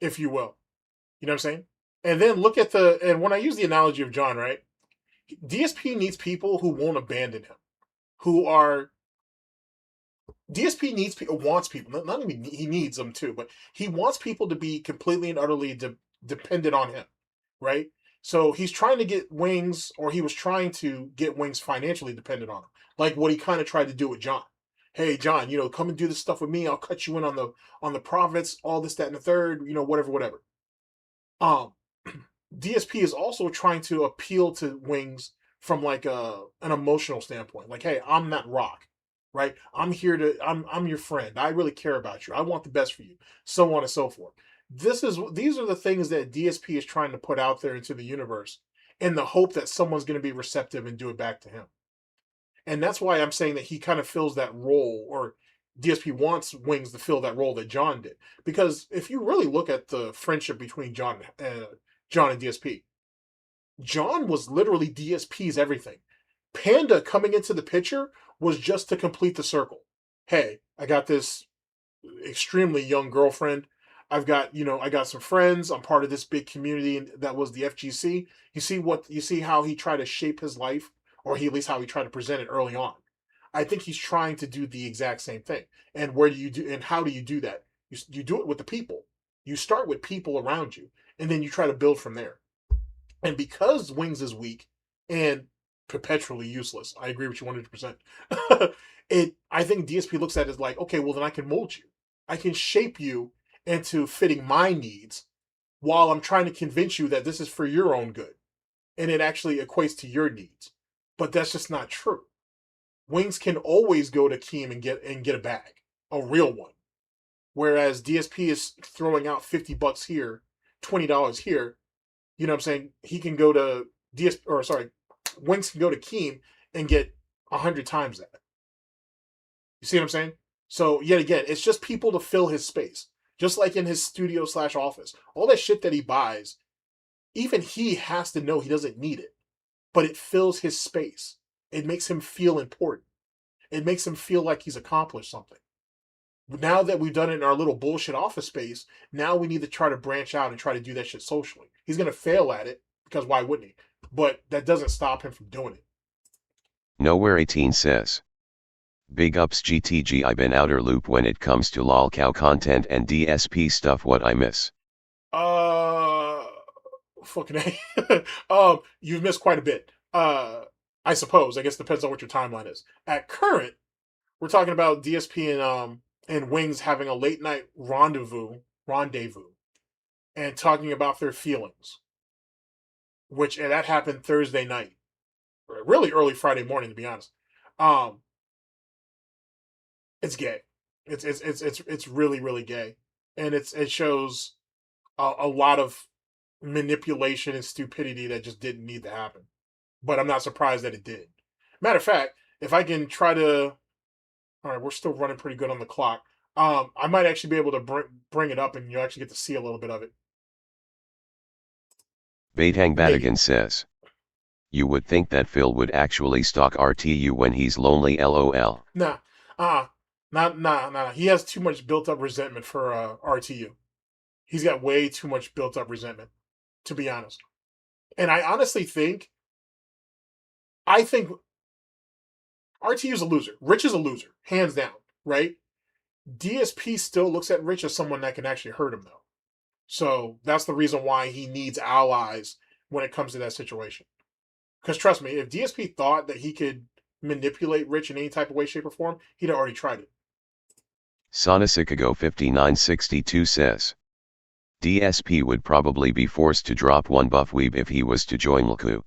A: if you will. You know what I'm saying? And then and when I use the analogy of John, right, DSP needs people who won't abandon him, DSP wants people, not even he needs them too, but he wants people to be completely and utterly dependent on him, right? So he's trying to get Wings, or he was trying to get Wings financially dependent on him, like what he kind of tried to do with John. Hey, John, come and do this stuff with me. I'll cut you in on the profits, all this, that, and the third, whatever. DSP is also trying to appeal to Wings from like an emotional standpoint. Like, hey, I'm that rock, right? I'm your friend. I really care about you. I want the best for you. So on and so forth. These are the things that DSP is trying to put out there into the universe in the hope that someone's going to be receptive and do it back to him. And that's why I'm saying that he kind of fills that role, or DSP wants Wings to fill that role that John did. Because if you really look at the friendship between John and DSP, John was literally DSP's everything. Panda coming into the picture was just to complete the circle. hey, I got this extremely young girlfriend. I've got, I got some friends. I'm part of this big community that was the FGC. You see how he tried to shape his life, or at least how he tried to present it early on. I think he's trying to do the exact same thing. And how do you do that? You do it with the people. You start with people around you, and then you try to build from there. And because Wings is weak and perpetually useless, I agree with you 100%. I think DSP looks at it as like, okay, well then I can mold you. I can shape you into fitting my needs while I'm trying to convince you that this is for your own good. And it actually equates to your needs. But that's just not true. Wings can always go to Keem and get a bag, a real one. Whereas DSP is throwing out $50 here, $20 here. You know what I'm saying? He can go to Wings can go to Keem and get 100 times that. You see what I'm saying? So yet again, it's just people to fill his space. Just like in his studio / office. All that shit that he buys, even he has to know he doesn't need it. But it fills his space. It makes him feel important. It makes him feel like he's accomplished something. Now that we've done it in our little bullshit office space, now we need to try to branch out and try to do that shit socially. He's going to fail at it, because why wouldn't he? But that doesn't stop him from doing it.
B: Nowhere 18 says. Big ups GTG. I've been outer loop when it comes to lolcow content and DSP stuff. What I miss?
A: Fucking A. You've missed quite a bit. I suppose. I guess depends on what your timeline is. At current, we're talking about DSP and Wings having a late night rendezvous, and talking about their feelings. And that happened Thursday night, really early Friday morning, to be honest. It's gay. It's really really gay, and it shows a lot of manipulation and stupidity that just didn't need to happen. But I'm not surprised that it did. Matter of fact, if I can try to, all right, we're still running pretty good on the clock. I might actually be able to bring it up, and you actually get to see a little bit of it.
B: Baitang Badigan says. You would think that Phil would actually stalk RTU when he's lonely, lol.
A: Nah, nah. He has too much built up resentment for RTU. He's got way too much built up resentment, to be honest. And I honestly think RTU's a loser. Rich is a loser, hands down, right? DSP still looks at Rich as someone that can actually hurt him, though. So that's the reason why he needs allies when it comes to that situation. Because trust me, if DSP thought that he could manipulate Rich in any type of way, shape, or form, he'd already tried it.
B: Sonasicago 5962 says. DSP would probably be forced to drop one buff weeb if he was to join Laku.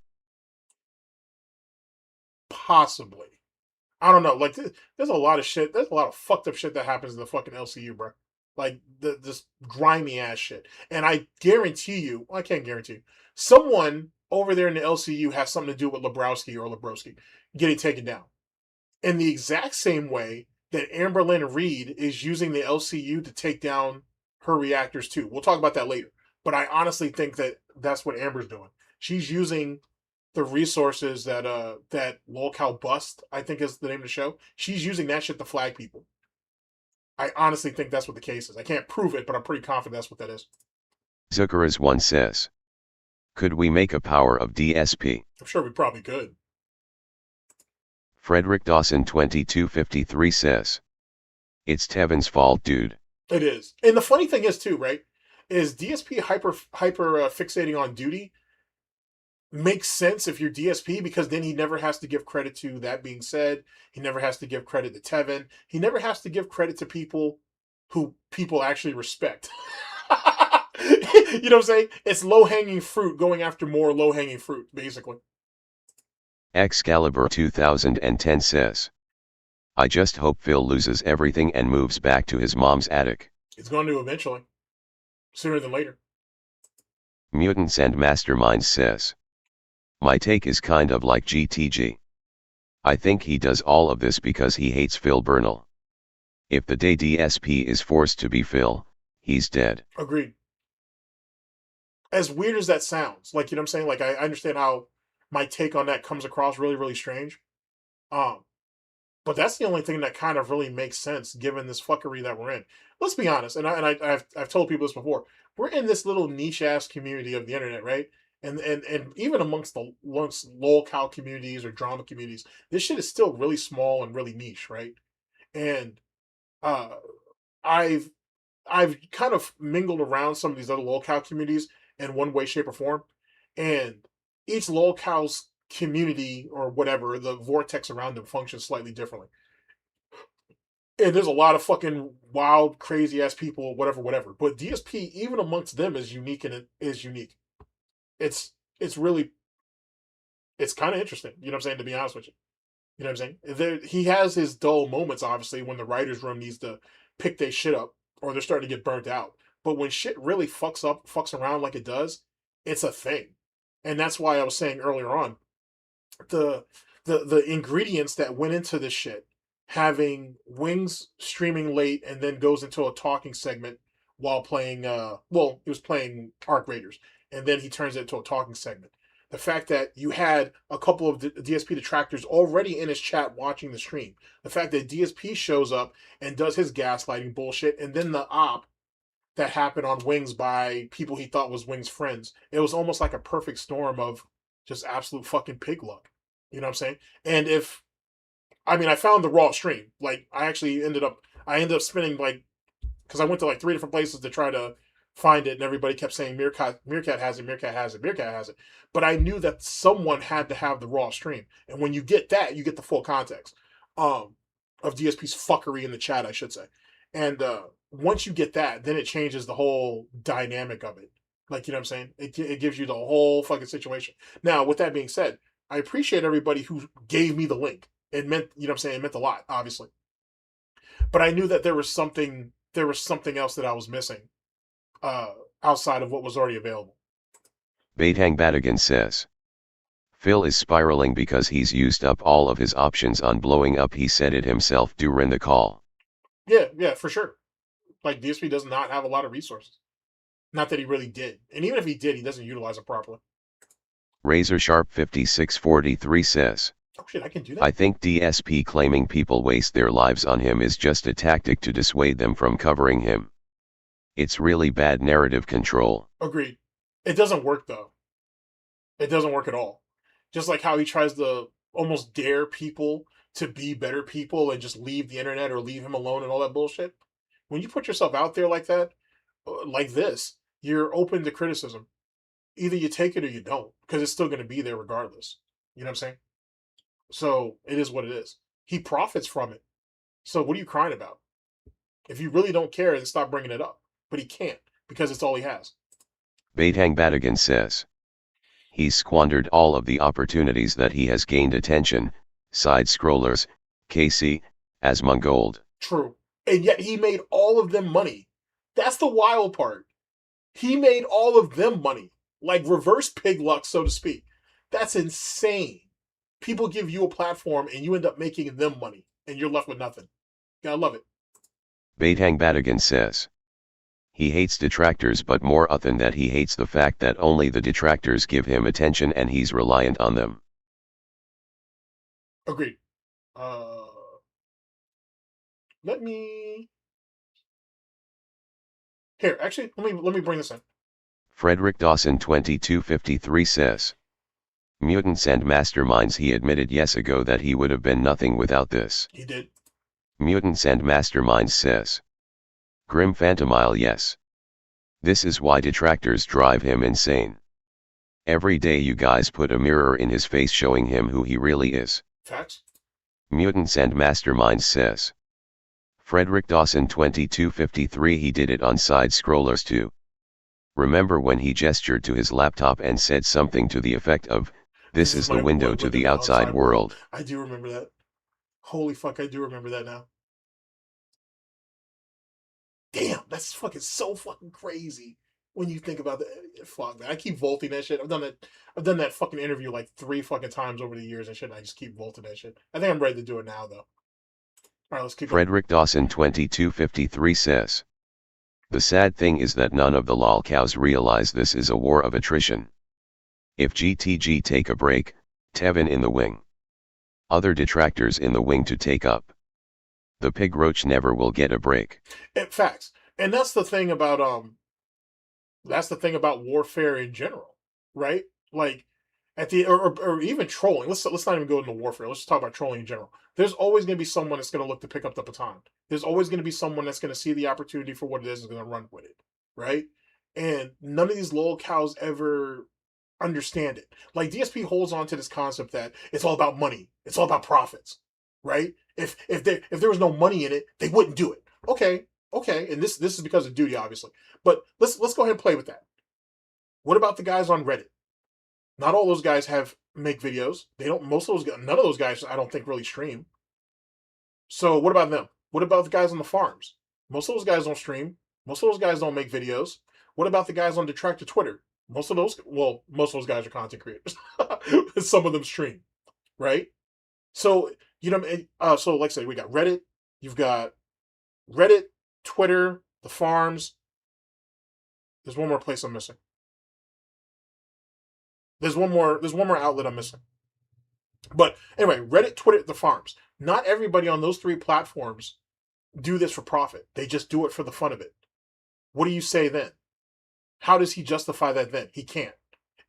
A: Possibly. I don't know. Like, there's a lot of shit. There's a lot of fucked up shit that happens in the fucking LCU, bro. Like, this grimy ass shit. And I guarantee you, well, I can't guarantee you, someone over there in the LCU has something to do with Lebrowski getting taken down. In the exact same way that Amberlynn Reed is using the LCU to take down her reactors too. We'll talk about that later. But I honestly think that that's what Amber's doing. She's using the resources that Lolcow Bust, I think is the name of the show. She's using that shit to flag people. I honestly think that's what the case is. I can't prove it, but I'm pretty confident that's what that is.
B: Zucker's one says. Could we make a power of DSP?
A: I'm sure we probably could.
B: Frederick Dawson 2253 says. It's Tevin's fault, dude.
A: It is. And the funny thing is too, right? Is DSP hyper fixating on duty makes sense if you're DSP, because then he never has to give credit to that being said. He never has to give credit to Tevin. He never has to give credit to people who people actually respect. You know what I'm saying? It's low-hanging fruit going after more low-hanging fruit, basically.
B: Excalibur 2010 says. I just hope Phil loses everything and moves back to his mom's attic.
A: It's going to eventually. Sooner than later.
B: Mutants and Masterminds says. My take is kind of like GTG. I think he does all of this because he hates Phil Burnell. If the day DSP is forced to be Phil, he's dead.
A: Agreed. As weird as that sounds, like, you know what I'm saying? Like, I understand how my take on that comes across really, really strange. But that's the only thing that kind of really makes sense given this fuckery that we're in. Let's be honest, and I've told people this before. We're in this little niche ass community of the internet, right? And even amongst lolcow communities or drama communities, this shit is still really small and really niche, right? And uh, I've I've kind of mingled around some of these other lolcow communities in one way, shape, or form, and each lolcow's community or whatever the vortex around them functions slightly differently. And there's a lot of fucking wild, crazy ass people, whatever, whatever. But DSP, even amongst them, is unique, and it is unique. It's it's really it's kind of interesting. You know what I'm saying? To be honest with you, you know what I'm saying? He has his dull moments, obviously, when the writers' room needs to pick their shit up or they're starting to get burnt out. But when shit really fucks around like it does, it's a thing, and that's why I was saying earlier on the the ingredients that went into this shit. Having Wings streaming late and then goes into a talking segment while playing he was playing Arc Raiders and then he turns it into a talking segment. The fact that you had a couple of DSP detractors already in his chat watching the stream. The fact that DSP shows up and does his gaslighting bullshit, and then the op that happened on Wings by people he thought was Wings friends. It was almost like a perfect storm of just absolute fucking pig luck. You know what I'm saying? And I found the raw stream. Like I ended up spending like, because I went to like 3 different places to try to find it, and everybody kept saying Meerkat has it, Meerkat has it, Meerkat has it. But I knew that someone had to have the raw stream, and when you get that, you get the full context of DSP's fuckery in the chat, I should say. And once you get that, then it changes the whole dynamic of it. Like, you know what I'm saying? It gives you the whole fucking situation. Now, with that being said, I appreciate everybody who gave me the link. It meant, you know what I'm saying? It meant a lot, obviously. But I knew that there was something else that I was missing outside of what was already available.
B: Baithang Badigan says, Phil is spiraling because he's used up all of his options on blowing up. He said it himself during the call.
A: Yeah, for sure. Like, DSP does not have a lot of resources. Not that he really did. And even if he did, he doesn't utilize it properly.
B: Razor Sharp 5643 says,
A: oh shit, I can do that?
B: I think DSP claiming people waste their lives on him is just a tactic to dissuade them from covering him. It's really bad narrative control.
A: Agreed. It doesn't work, though. It doesn't work at all. Just like how he tries to almost dare people to be better people and just leave the internet or leave him alone and all that bullshit. When you put yourself out there like that, like this, you're open to criticism. Either you take it or you don't, because it's still going to be there regardless. You know what I'm saying? So it is what it is. He profits from it. So what are you crying about? If you really don't care, then stop bringing it up. But he can't, because it's all he has.
B: Baithang Badigan says, he's squandered all of the opportunities that he has gained attention, side scrollers, KC, Asmongold.
A: True. And yet he made all of them money. That's the wild part. He made all of them money. Like reverse pig luck, so to speak. That's insane. People give you a platform and you end up making them money. And you're left with nothing. Gotta love it.
B: Baithang Badigan says, he hates detractors, but more than that he hates the fact that only the detractors give him attention and he's reliant on them.
A: Agreed. Let me... Here, actually, let me bring this in.
B: Frederick Dawson 2253 says, mutants and masterminds. He admitted years ago that he would have been nothing without this.
A: He did.
B: Mutants and masterminds says, Grim Phantomile. Yes. This is why detractors drive him insane. Every day you guys put a mirror in his face showing him who he really is.
A: Facts.
B: Mutants and masterminds says, Frederick Dawson 2253. He did it on side scrollers too. Remember when he gestured to his laptop and said something to the effect of, this is the window to the outside world.
A: I do remember that. Holy fuck, I do remember that now. Damn, that's fucking so fucking crazy when you think about that. Fuck, man. I keep vaulting that shit. I've done that fucking interview like 3 fucking times over the years and shit, and I just keep vaulting that shit. I think I'm ready to do it now, though. Alright, let's keep
B: Frederick Dawson 2253 says, the sad thing is that none of the lol cows realize this is a war of attrition. If GTG take a break, Tevin in the wing. Other detractors in the wing to take up. The pig roach never will get a break.
A: In facts. And that's the thing about warfare in general, right? Like at the or even trolling. Let's not even go into warfare. Let's just talk about trolling in general. There's always going to be someone that's going to look to pick up the baton. There's always going to be someone that's going to see the opportunity for what it is and going to run with it, right? And none of these lol cows ever understand it. Like DSP holds on to this concept that it's all about money. It's all about profits, right? If there was no money in it, they wouldn't do it. Okay, and this is because of duty, obviously. But let's go ahead and play with that. What about the guys on Reddit? Not all those guys make videos. They don't. None of those guys, I don't think, really stream. So what about them? What about the guys on the farms? Most of those guys don't stream. Most of those guys don't make videos. What about the guys on Detractor Twitter? Most of those guys are content creators. Some of them stream, right? So so like I said, we got Reddit. You've got Reddit, Twitter, the farms. There's one more place I'm missing. There's one more outlet I'm missing. But anyway, Reddit, Twitter, the farms. Not everybody on those three platforms do this for profit. They just do it for the fun of it. What do you say then? How does he justify that then? He can't.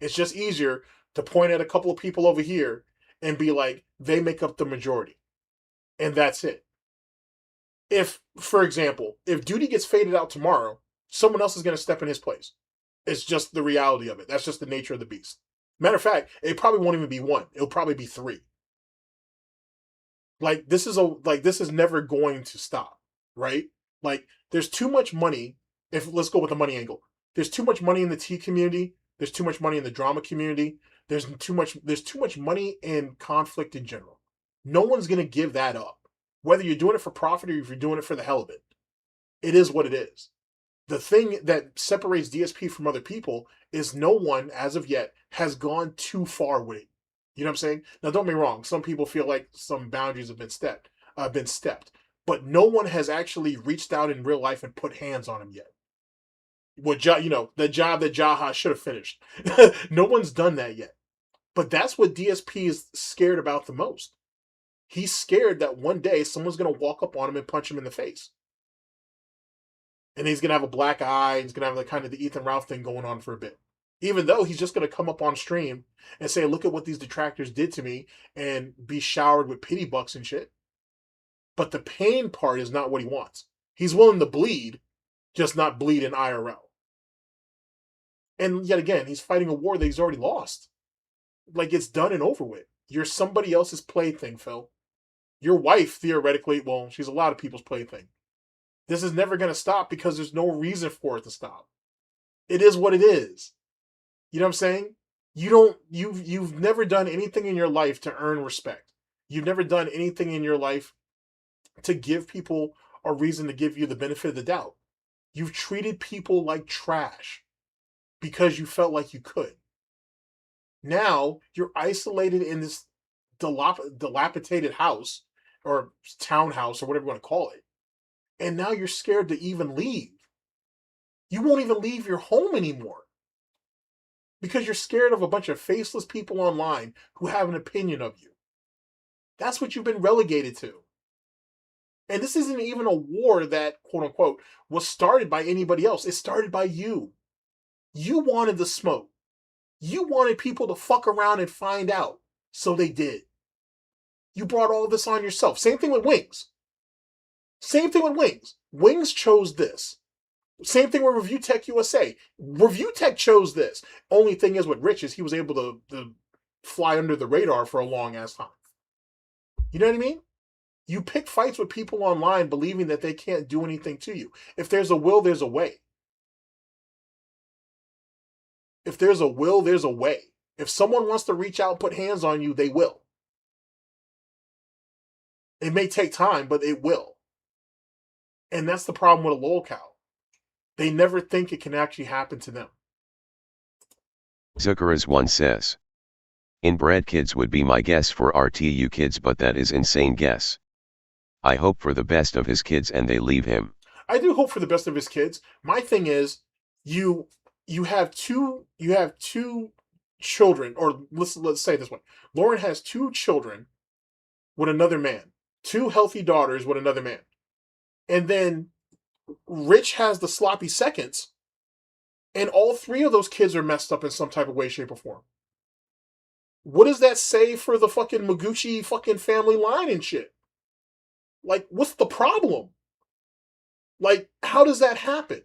A: It's just easier to point at a couple of people over here and be like, they make up the majority. And that's it. If, for example, if Duty gets faded out tomorrow, someone else is going to step in his place. It's just the reality of it. That's just the nature of the beast. Matter of fact, it probably won't even be one. It'll probably be three. Like this is never going to stop, right? Like there's too much money. Let's go with the money angle. There's too much money in the tea community. There's too much money in the drama community. There's too much money in conflict in general. No one's going to give that up. Whether you're doing it for profit or if you're doing it for the hell of it. It is what it is. The thing that separates DSP from other people is no one, as of yet, has gone too far with it. You know what I'm saying? Now, don't get me wrong. Some people feel like some boundaries have been stepped, but no one has actually reached out in real life and put hands on him yet. The job that Jaha should have finished. No one's done that yet. But that's what DSP is scared about the most. He's scared that one day someone's going to walk up on him and punch him in the face. And he's going to have a black eye. He's going to have like kind of the Ethan Ralph thing going on for a bit. Even though he's just going to come up on stream and say, look at what these detractors did to me and be showered with pity bucks and shit. But the pain part is not what he wants. He's willing to bleed, just not bleed in IRL. And yet again, he's fighting a war that he's already lost. Like it's done and over with. You're somebody else's plaything, Phil. Your wife, theoretically, well, she's a lot of people's plaything. This is never going to stop because there's no reason for it to stop. It is what it is. You know what I'm saying? You've never done anything in your life to earn respect. You've never done anything in your life to give people a reason to give you the benefit of the doubt. You've treated people like trash because you felt like you could. Now you're isolated in this dilapidated house or townhouse or whatever you want to call it. And now you're scared to even leave. You won't even leave your home anymore. Because you're scared of a bunch of faceless people online who have an opinion of you. That's what you've been relegated to. And this isn't even a war that, quote unquote, was started by anybody else. It started by you. You wanted the smoke. You wanted people to fuck around and find out. So they did. You brought all this on yourself. Same thing with Wings. Wings chose this. Same thing with Review Tech USA. Review Tech chose this. Only thing is with Rich is he was able to fly under the radar for a long ass time. You know what I mean? You pick fights with people online believing that they can't do anything to you. If there's a will, there's a way. If there's a will, there's a way. If someone wants to reach out and put hands on you, they will. It may take time, but it will. And that's the problem with a lol cow. They never think it can actually happen to them.
B: Zucker's1 says. Inbred kids would be my guess for RTU kids, but that is insane guess. I hope for the best of his kids and they leave him.
A: I do hope for the best of his kids. My thing is, you have two children, or let's say it this way. Lauren has two children with another man, 2 healthy daughters with another man. And then Rich has the sloppy seconds, and all 3 of those kids are messed up in some type of way, shape, or form. What does that say for the fucking Maguchi fucking family line and shit? Like, what's the problem? Like, how does that happen?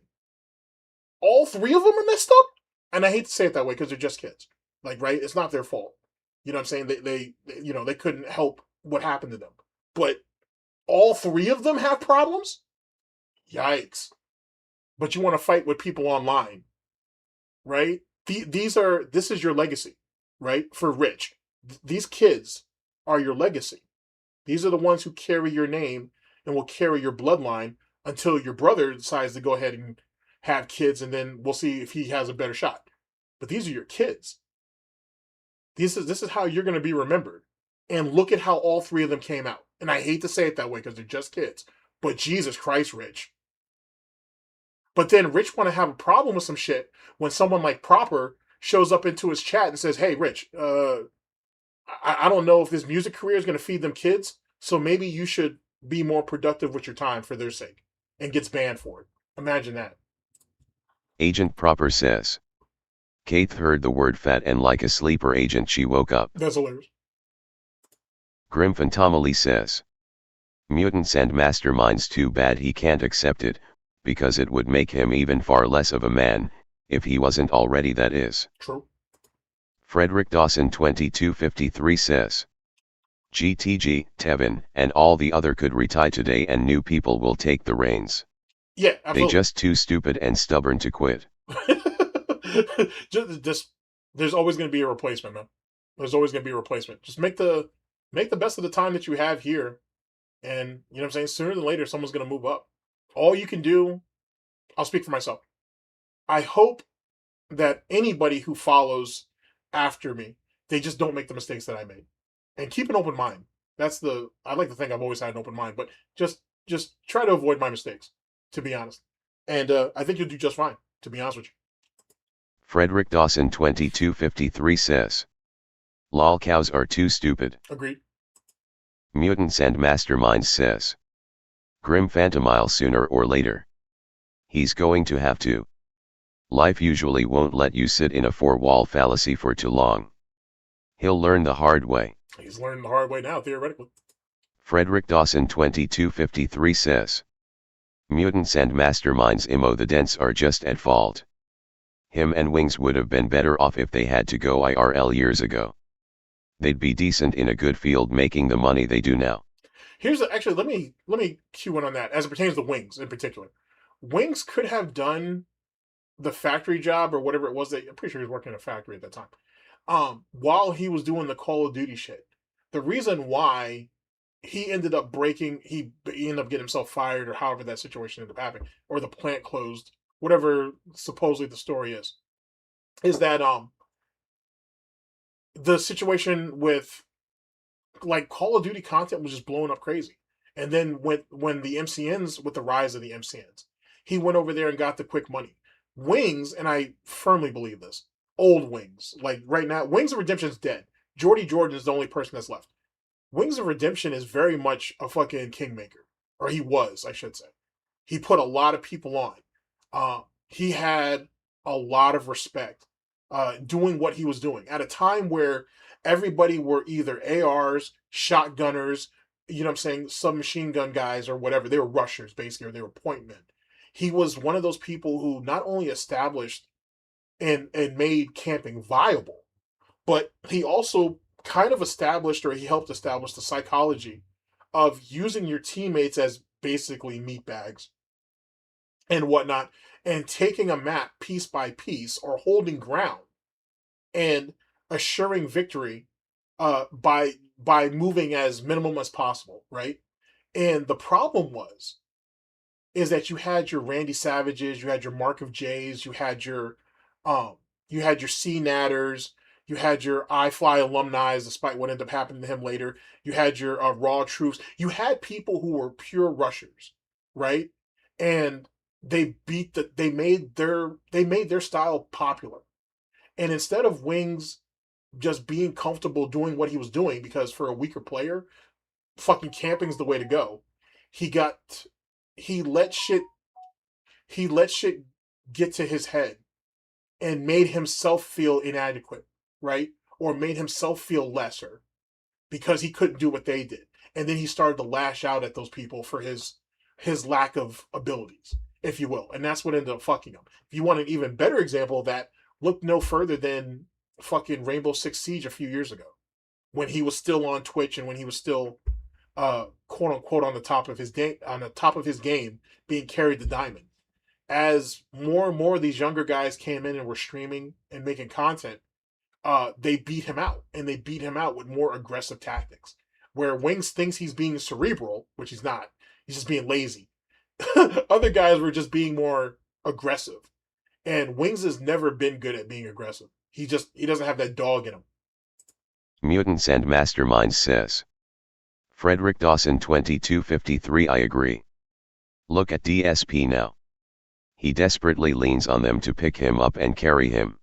A: All 3 of them are messed up? And I hate to say it that way because they're just kids. Like, right? It's not their fault. You know what I'm saying? They couldn't help what happened to them. But all 3 of them have problems? Yikes. But you want to fight with people online, right? This is your legacy, right? For Rich. These kids are your legacy. These are the ones who carry your name and will carry your bloodline until your brother decides to go ahead and have kids, and then we'll see if he has a better shot. But these are your kids. This is how you're going to be remembered. And look at how all 3 of them came out. And I hate to say it that way because they're just kids. But Jesus Christ, Rich. But then Rich want to have a problem with some shit when someone like Proper shows up into his chat and says, hey, Rich, I don't know if this music career is going to feed them kids, so maybe you should be more productive with your time for their sake, and gets banned for it. Imagine that.
B: Agent Proper says. Kate heard the word fat and like a sleeper agent she woke up.
A: That's hilarious.
B: Grim Fantomally says. Mutants and masterminds, too bad he can't accept it, because it would make him even far less of a man, if he wasn't already, that is.
A: True.
B: Frederick Dawson 2253 says. GTG, Tevin, and all the other could retire today and new people will take the reins.
A: Yeah, absolutely.
B: They just too stupid and stubborn to quit.
A: just there's always going to be a replacement, man. There's always going to be a replacement. Just make the best of the time that you have here, and you know what I'm saying, sooner than later someone's going to move up. All you can do, I'll speak for myself. I hope that anybody who follows after me, they just don't make the mistakes that I made, and keep an open mind. I'd like to think I've always had an open mind, but just try to avoid my mistakes, to be honest. And I think you'll do just fine, to be honest with you.
B: Frederick Dawson 2253 says. Lol, cows are too stupid.
A: Agreed.
B: Mutants and masterminds says. Grim Phantomile, sooner or later. He's going to have to. Life usually won't let you sit in a 4-wall fallacy for too long. He'll learn the hard way.
A: He's learning the hard way now, theoretically.
B: Frederick Dawson 2253 says. Mutants and masterminds imo the dents are just at fault. Him and Wings would have been better off if they had to go IRL years ago. They'd be decent in a good field making the money they do now.
A: Actually, let me cue in on that as it pertains to Wings in particular. Wings could have done the factory job or whatever it was that I'm pretty sure he was working in a factory at that time. While he was doing the Call of Duty shit. The reason why he ended up he ended up getting himself fired or however that situation ended up happening, or the plant closed, whatever supposedly the story is that the situation with like Call of Duty content was just blowing up crazy. And then when the MCNs, with the rise of the MCNs, he went over there and got the quick money. Wings, and I firmly believe this, old Wings, like right now, Wings of Redemption's dead. Jordy Jordan is the only person that's left. Wings of Redemption is very much a fucking kingmaker. Or he was, I should say. He put a lot of people on. He had a lot of respect doing what he was doing at a time where everybody were either ARs, shotgunners, you know what I'm saying, submachine gun guys or whatever. They were rushers, basically, or they were point men. He was one of those people who not only established and made camping viable, but he also kind of established, or he helped establish, the psychology of using your teammates as basically meat bags and whatnot, and taking a map piece by piece or holding ground and assuring victory by moving as minimum as possible, right? And the problem is that you had your Randy Savages, you had your Mark of J's, you had your C Natters, you had your iFly alumni, despite what ended up happening to him later. You had your Raw Troops. You had people who were pure rushers, right? And they made their style popular. And instead of Wings just being comfortable doing what he was doing, because for a weaker player, fucking camping's the way to go. He got he let shit he let shit get to his head and made himself feel inadequate, right? Or made himself feel lesser because he couldn't do what they did. And then he started to lash out at those people for his lack of abilities, if you will. And that's what ended up fucking him. If you want an even better example of that, look no further than fucking Rainbow Six Siege a few years ago, when he was still on Twitch and when he was still quote unquote on the top of his game, being carried to diamond. As more and more of these younger guys came in and were streaming and making content, they beat him out, and they beat him out with more aggressive tactics. Where Wings thinks he's being cerebral, which he's not. He's just being lazy. Other guys were just being more aggressive. And Wings has never been good at being aggressive. He doesn't have that dog in him.
B: Mutants and Masterminds says. Frederick Dawson 2253 I agree. Look at DSP now. He desperately leans on them to pick him up and carry him.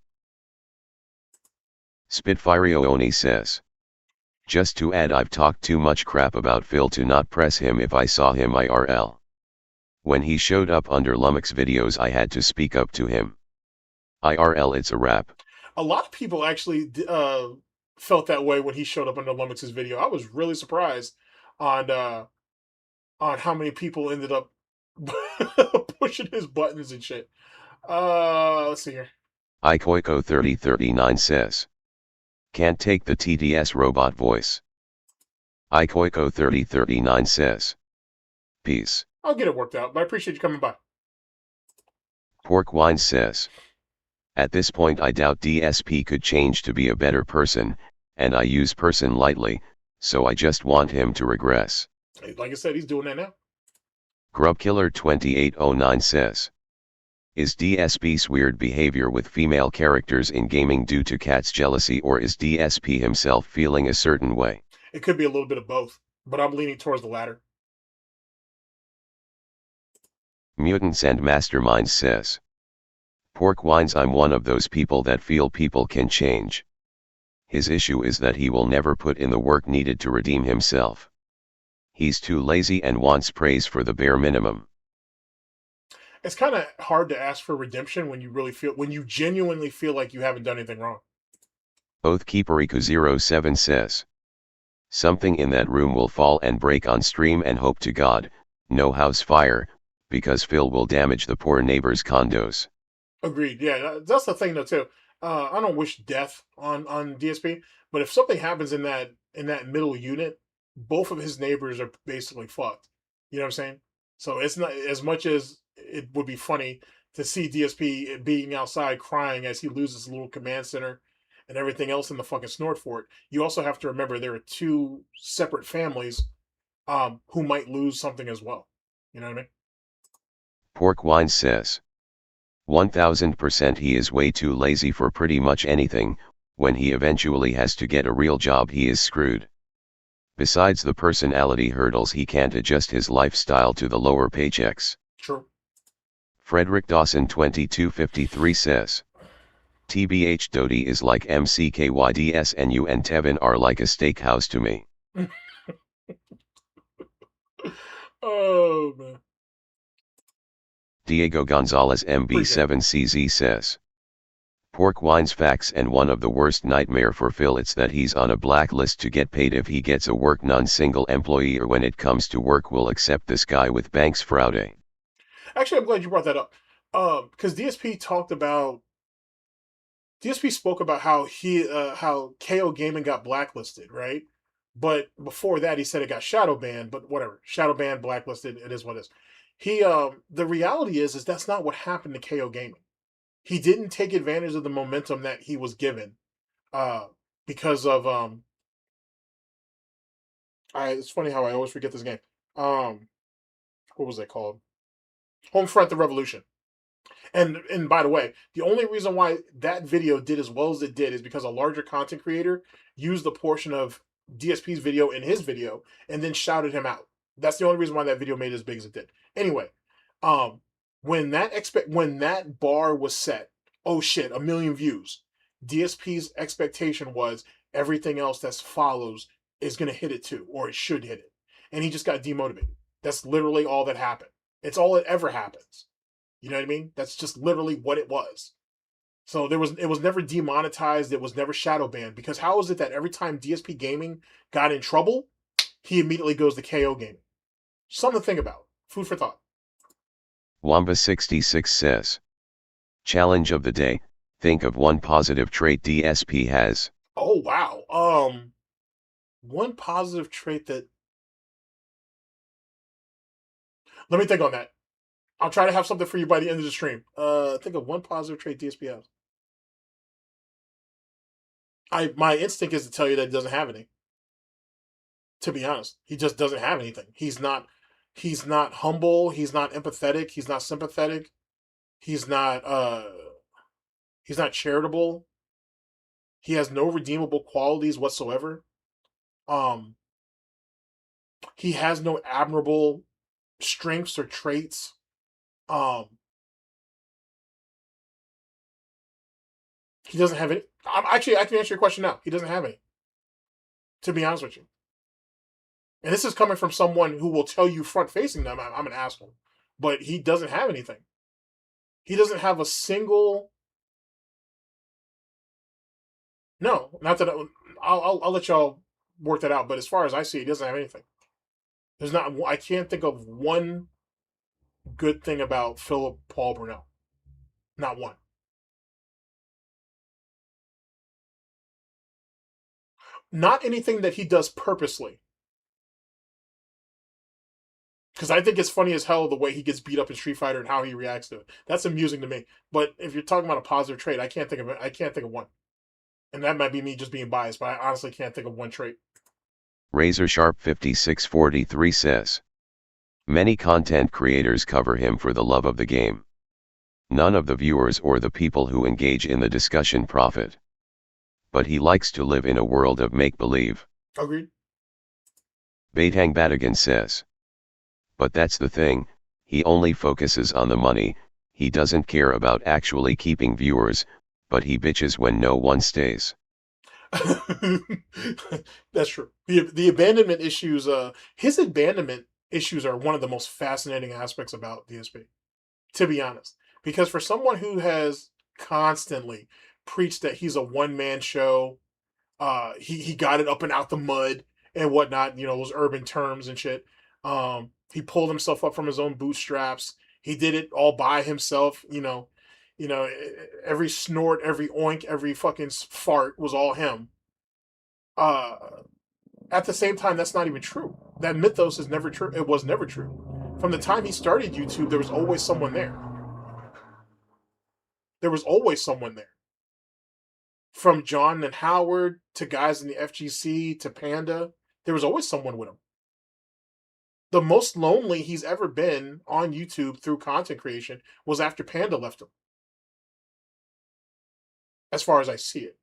B: Spitfire Oni says. Just to add, I've talked too much crap about Phil to not press him if I saw him IRL. When he showed up under Lummox's videos, I had to speak up to him. IRL, it's a wrap.
A: A lot of people actually felt that way when he showed up under Lummox's video. I was really surprised on how many people ended up pushing his buttons and shit. Let's see here.
B: Ikoiko 3039 says. Can't take the TDS robot voice. Ikoiko 3039 says. Peace.
A: I'll get it worked out, but I appreciate you coming by.
B: Pork Wine says. At this point I doubt DSP could change to be a better person, and I use person lightly, so I just want him to regress.
A: Like I said, he's doing that now.
B: Grubkiller 2809 says. Is DSP's weird behavior with female characters in gaming due to Cat's jealousy, or is DSP himself feeling a certain way?
A: It could be a little bit of both, but I'm leaning towards the latter.
B: Mutants and Masterminds says. Pork Wines, I'm one of those people that feel people can change. His issue is that he will never put in the work needed to redeem himself. He's too lazy and wants praise for the bare minimum.
A: It's kind of hard to ask for redemption when you genuinely feel like you haven't done anything wrong.
B: Oathkeeperiku07 says. Something in that room will fall and break on stream, and hope to God, no house fire, because Phil will damage the poor neighbor's condos.
A: Agreed. Yeah, that's the thing though too. I don't wish death on DSP, but if something happens in that middle unit, both of his neighbors are basically fucked. You know what I'm saying? So it's not as much as it would be funny to see DSP being outside crying as he loses his little command center and everything else in the fucking Snort fort. You also have to remember there are two separate families who might lose something as well. You know what I mean?
B: Pork Wine says. 1000% he is way too lazy for pretty much anything. When he eventually has to get a real job, he is screwed. Besides the personality hurdles, he can't adjust his lifestyle to the lower paychecks.
A: True.
B: Frederick Dawson 2253 says. TBH Dodie is like MCKYDSNU and Tevin are like a steakhouse to me.
A: Oh, man.
B: Diego Gonzalez MB7CZ says. Pork Wine's facts, and one of the worst nightmare for Phil, it's that he's on a blacklist to get paid if he gets a work. Non-single employee or when it comes to work will accept this guy with banks fraude.
A: Actually, I'm glad you brought that up. Because DSP spoke about how how KO Gaming got blacklisted, right? But before that, he said it got shadow banned. But whatever, shadow banned, blacklisted, it is what it is. The reality is that's not what happened to KO Gaming. He didn't take advantage of the momentum that he was given, because of it's funny how I always forget this game. What was it called? Homefront: The Revolution. And by the way, the only reason why that video did as well as it did is because a larger content creator used the portion of DSP's video in his video and then shouted him out. That's the only reason why that video made as big as it did. Anyway, when that bar was set, oh shit, 1 million views. DSP's expectation was everything else that follows is going to hit it too, or it should hit it. and he just got demotivated. That's literally all that happened. It's all that ever happens. You know what I mean? That's just literally what it was. So it was never demonetized. It was never shadow banned, because how is it that every time DSP Gaming got in trouble, he immediately goes to KO Gaming? Something to think about. Food for thought.
B: Wamba66 says, challenge of the day, think of one positive trait DSP has.
A: Oh wow. One positive trait that, let me think on that. I'll try to have something for you by the end of the stream. Think of one positive trait DSP has. My instinct is to tell you that he doesn't have any. To be honest, he just doesn't have anything. He's not humble. He's not empathetic. He's not sympathetic. He's not charitable. He has no redeemable qualities whatsoever. He has no admirable strengths or traits. He doesn't have any. Actually, I can answer your question now. He doesn't have any. To be honest with you. And this is coming from someone who will tell you front-facing them, I'm an asshole. But he doesn't have anything. He doesn't have a single... No, not that... I'll let y'all work that out. But as far as I see, he doesn't have anything. There's not... I can't think of one good thing about Philip Paul Brunel. Not one. Not anything that he does purposely. Because I think it's funny as hell the way he gets beat up in Street Fighter and how he reacts to it. That's amusing to me. But if you're talking about a positive trait, I can't think of it. I can't think of one. And that might be me just being biased, but I honestly can't think of one trait.
B: Razor Sharp 5643 says, many content creators cover him for the love of the game. None of the viewers or the people who engage in the discussion profit. But he likes to live in a world of make-believe.
A: Agreed.
B: Baitang Badigan says, but that's the thing, he only focuses on the money, he doesn't care about actually keeping viewers, but he bitches when no one stays.
A: That's true. The abandonment issues, his abandonment issues are one of the most fascinating aspects about DSP, to be honest. Because for someone who has constantly preached that he's a one-man show, he got it up and out the mud and whatnot, those urban terms and shit. He pulled himself up from his own bootstraps. He did it all by himself, every snort, every oink, every fucking fart was all him. At the same time, that's not even true. That mythos is never true. It was never true. From the time he started YouTube, there was always someone there. There was always someone there. From John and Howard to guys in the FGC to Panda, there was always someone with him. The most lonely he's ever been on YouTube through content creation was after Panda left him. As far as I see it.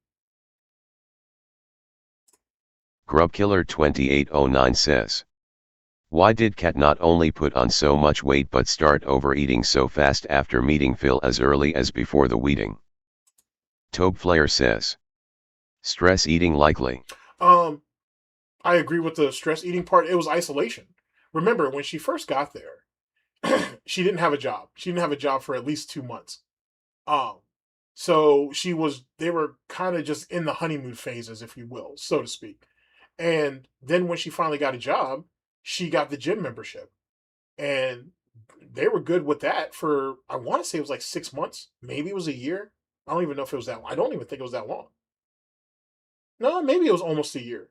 B: Grubkiller2809 says, why did Cat not only put on so much weight but start overeating so fast after meeting Phil as early as before the weeding? Tobe Flair says, stress eating likely.
A: I agree with the stress eating part. It was isolation. Remember, when she first got there, she didn't have a job. She didn't have a job for at least 2 months. So they were kind of just in the honeymoon phases, if you will, so to speak. And then when she finally got a job, she got the gym membership. And they were good with that for, I want to say it was like 6 months. Maybe it was a year. I don't even know if it was that long. I don't even think it was that long. No, maybe it was almost a year.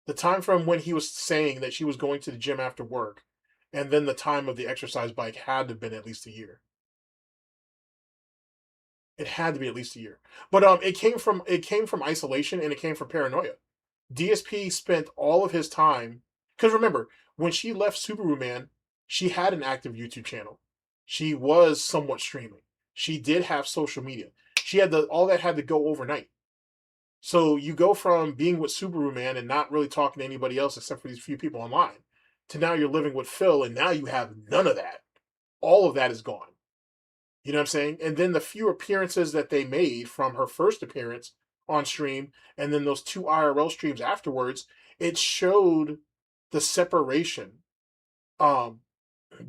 A: The time from when he was saying that she was going to the gym after work, and then the time of the exercise bike had to have been at least a year. It had to be at least a year. But it came from isolation, and it came from paranoia. DSP spent all of his time, because remember, when she left Subaru Man, she had an active YouTube channel. She was somewhat streaming. She did have social media. She had all that had to go overnight. So you go from being with Subaru Man and not really talking to anybody else except for these few people online, to now you're living with Phil, and now you have none of that. All of that is gone. You know what I'm saying? And then the few appearances that they made from her first appearance on stream, and then those 2 IRL streams afterwards, it showed the separation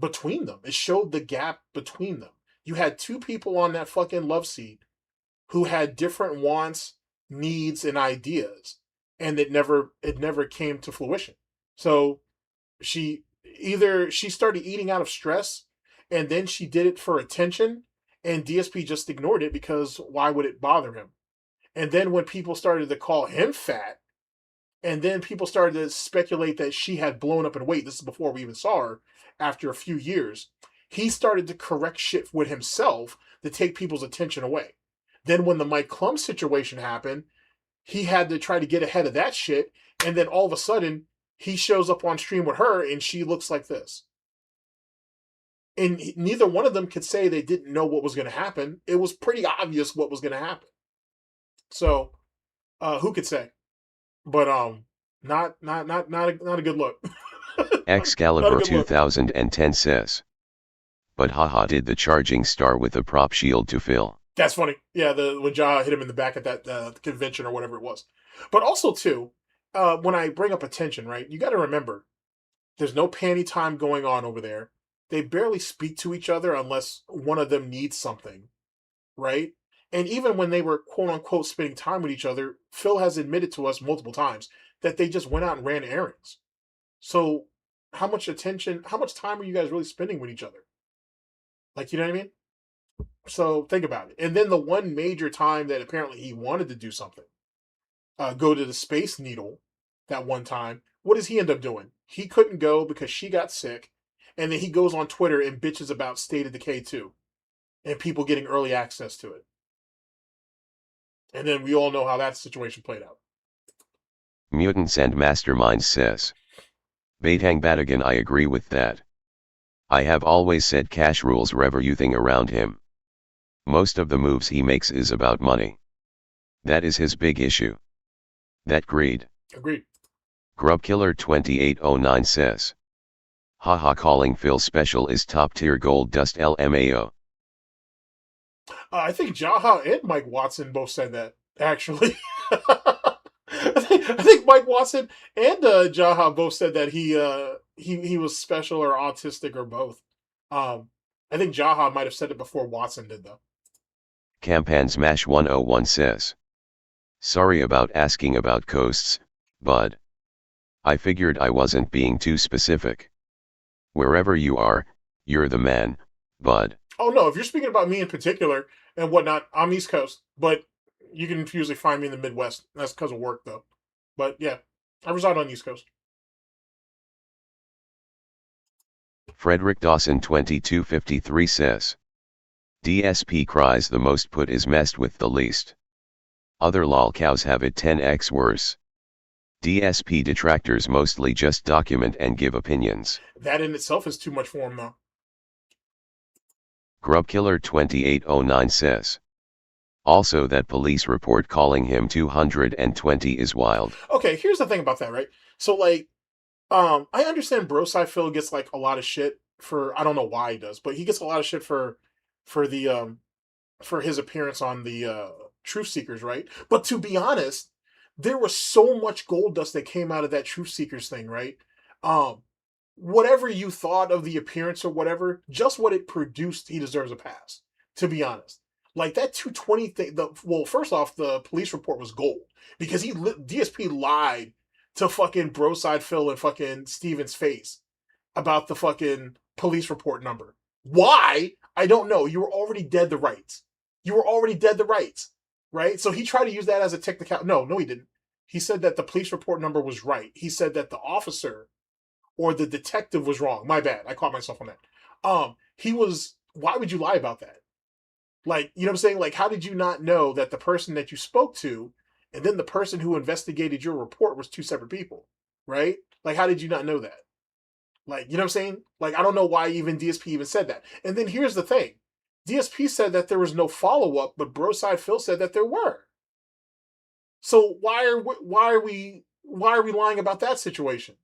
A: between them. It showed the gap between them. You had two people on that fucking love seat who had different wants, needs, and ideas, and it never came to fruition. So she started eating out of stress, and then she did it for attention, and DSP just ignored it because why would it bother him? And then when people started to call him fat, and then people started to speculate that she had blown up in weight, this is before we even saw her, after a few years, he started to correct shit with himself to take people's attention away. Then when the Mike Klum situation happened, he had to try to get ahead of that shit, and then all of a sudden, he shows up on stream with her, and she looks like this. And neither one of them could say they didn't know what was going to happen. It was pretty obvious what was going to happen. So, who could say? But not a good look.
B: Excalibur 2010 says, but haha did the charging star with a prop shield to Phil.
A: That's funny. Yeah, when Ja hit him in the back at that convention or whatever it was. But also too, when I bring up attention, right? You got to remember, there's no panty time going on over there. They barely speak to each other unless one of them needs something, right? And even when they were quote unquote spending time with each other, Phil has admitted to us multiple times that they just went out and ran errands. So how much time are you guys really spending with each other? Like, you know what I mean? So think about it. And then the one major time that apparently he wanted to do something, go to the Space Needle that one time, what does he end up doing? He couldn't go because she got sick. And then he goes on Twitter and bitches about State of Decay 2 and people getting early access to it. And then we all know how that situation played out.
B: Mutants and Masterminds says, Batang Batagan, I agree with that. I have always said cash rules everything around him. Most of the moves he makes is about money. That is his big issue. That greed.
A: Agreed.
B: Grubkiller2809 says, haha, calling Phil special is top tier gold dust LMAO.
A: I think Jaha and Mike Watson both said that, actually. I think Mike Watson and Jaha both said that he was special or autistic or both. I think Jaha might have said it before Watson did, though.
B: Campan Smash 101 says, sorry about asking about coasts, bud. I figured I wasn't being too specific. Wherever you are, you're the man, bud.
A: Oh no, if you're speaking about me in particular and whatnot, I'm East Coast, but you can usually find me in the Midwest. That's because of work, though. But yeah, I reside on the East Coast.
B: Frederick Dawson 2253 says, DSP cries the most, put is messed with the least. Other lol cows have it 10x worse. DSP detractors mostly just document and give opinions.
A: That in itself is too much for him, though.
B: Grubkiller2809 says, also that police report calling him 220 is wild.
A: Okay, here's the thing about that, right? So, like, I understand Broside Phil gets, like, a lot of shit for, I don't know why he does, but he gets a lot of shit for his appearance on the Truth Seekers, right? But to be honest, there was so much gold dust that came out of that Truth Seekers thing, right? Whatever you thought of the appearance or whatever, just what it produced, he deserves a pass, to be honest. Like, that 220 thing, well, first off, the police report was gold, because DSP lied to fucking Broside Phil and fucking Steven's face about the fucking police report number. Why? I don't know. You were already dead to rights. Right? So he tried to use that as a technical. No, he didn't. He said that the police report number was right. He said that the officer or the detective was wrong. My bad. I caught myself on that. Why would you lie about that? Like, you know what I'm saying? Like, how did you not know that the person that you spoke to and then the person who investigated your report was two separate people, right? Like, how did you not know that? Like, you know what I'm saying? Like, I don't know why even DSP even said that. And then here's the thing. DSP said that there was no follow-up, but Broside Phil said that there were. So why are we lying about that situation?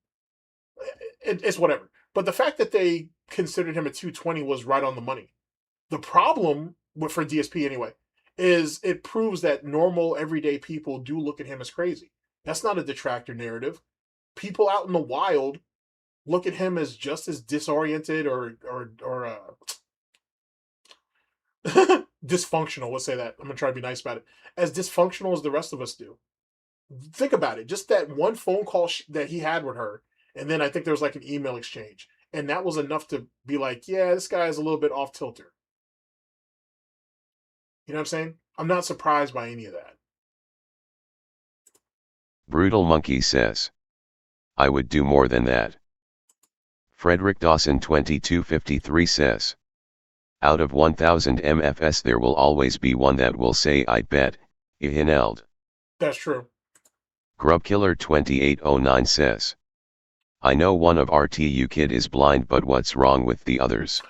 A: It's whatever. But the fact that they considered him a 220 was right on the money. The problem for DSP anyway is it proves that normal everyday people do look at him as crazy. That's not a detractor narrative. People out in the wild look at him as just as disoriented or dysfunctional. Let's say that. I'm gonna try to be nice about it. As dysfunctional as the rest of us do. Think about it. Just that one phone call that he had with her, and then I think there was like an email exchange, and that was enough to be like, yeah, this guy is a little bit off tilter. You know what I'm saying? I'm not surprised by any of that.
B: Brutal Monkey says, I would do more than that. Frederick Dawson 2253 says, out of 1000 MFS there will always be one that will say I'd bet, Ihineld.
A: That's true.
B: Grubkiller 2809 says, I know one of RTU kid is blind, but what's wrong with the others?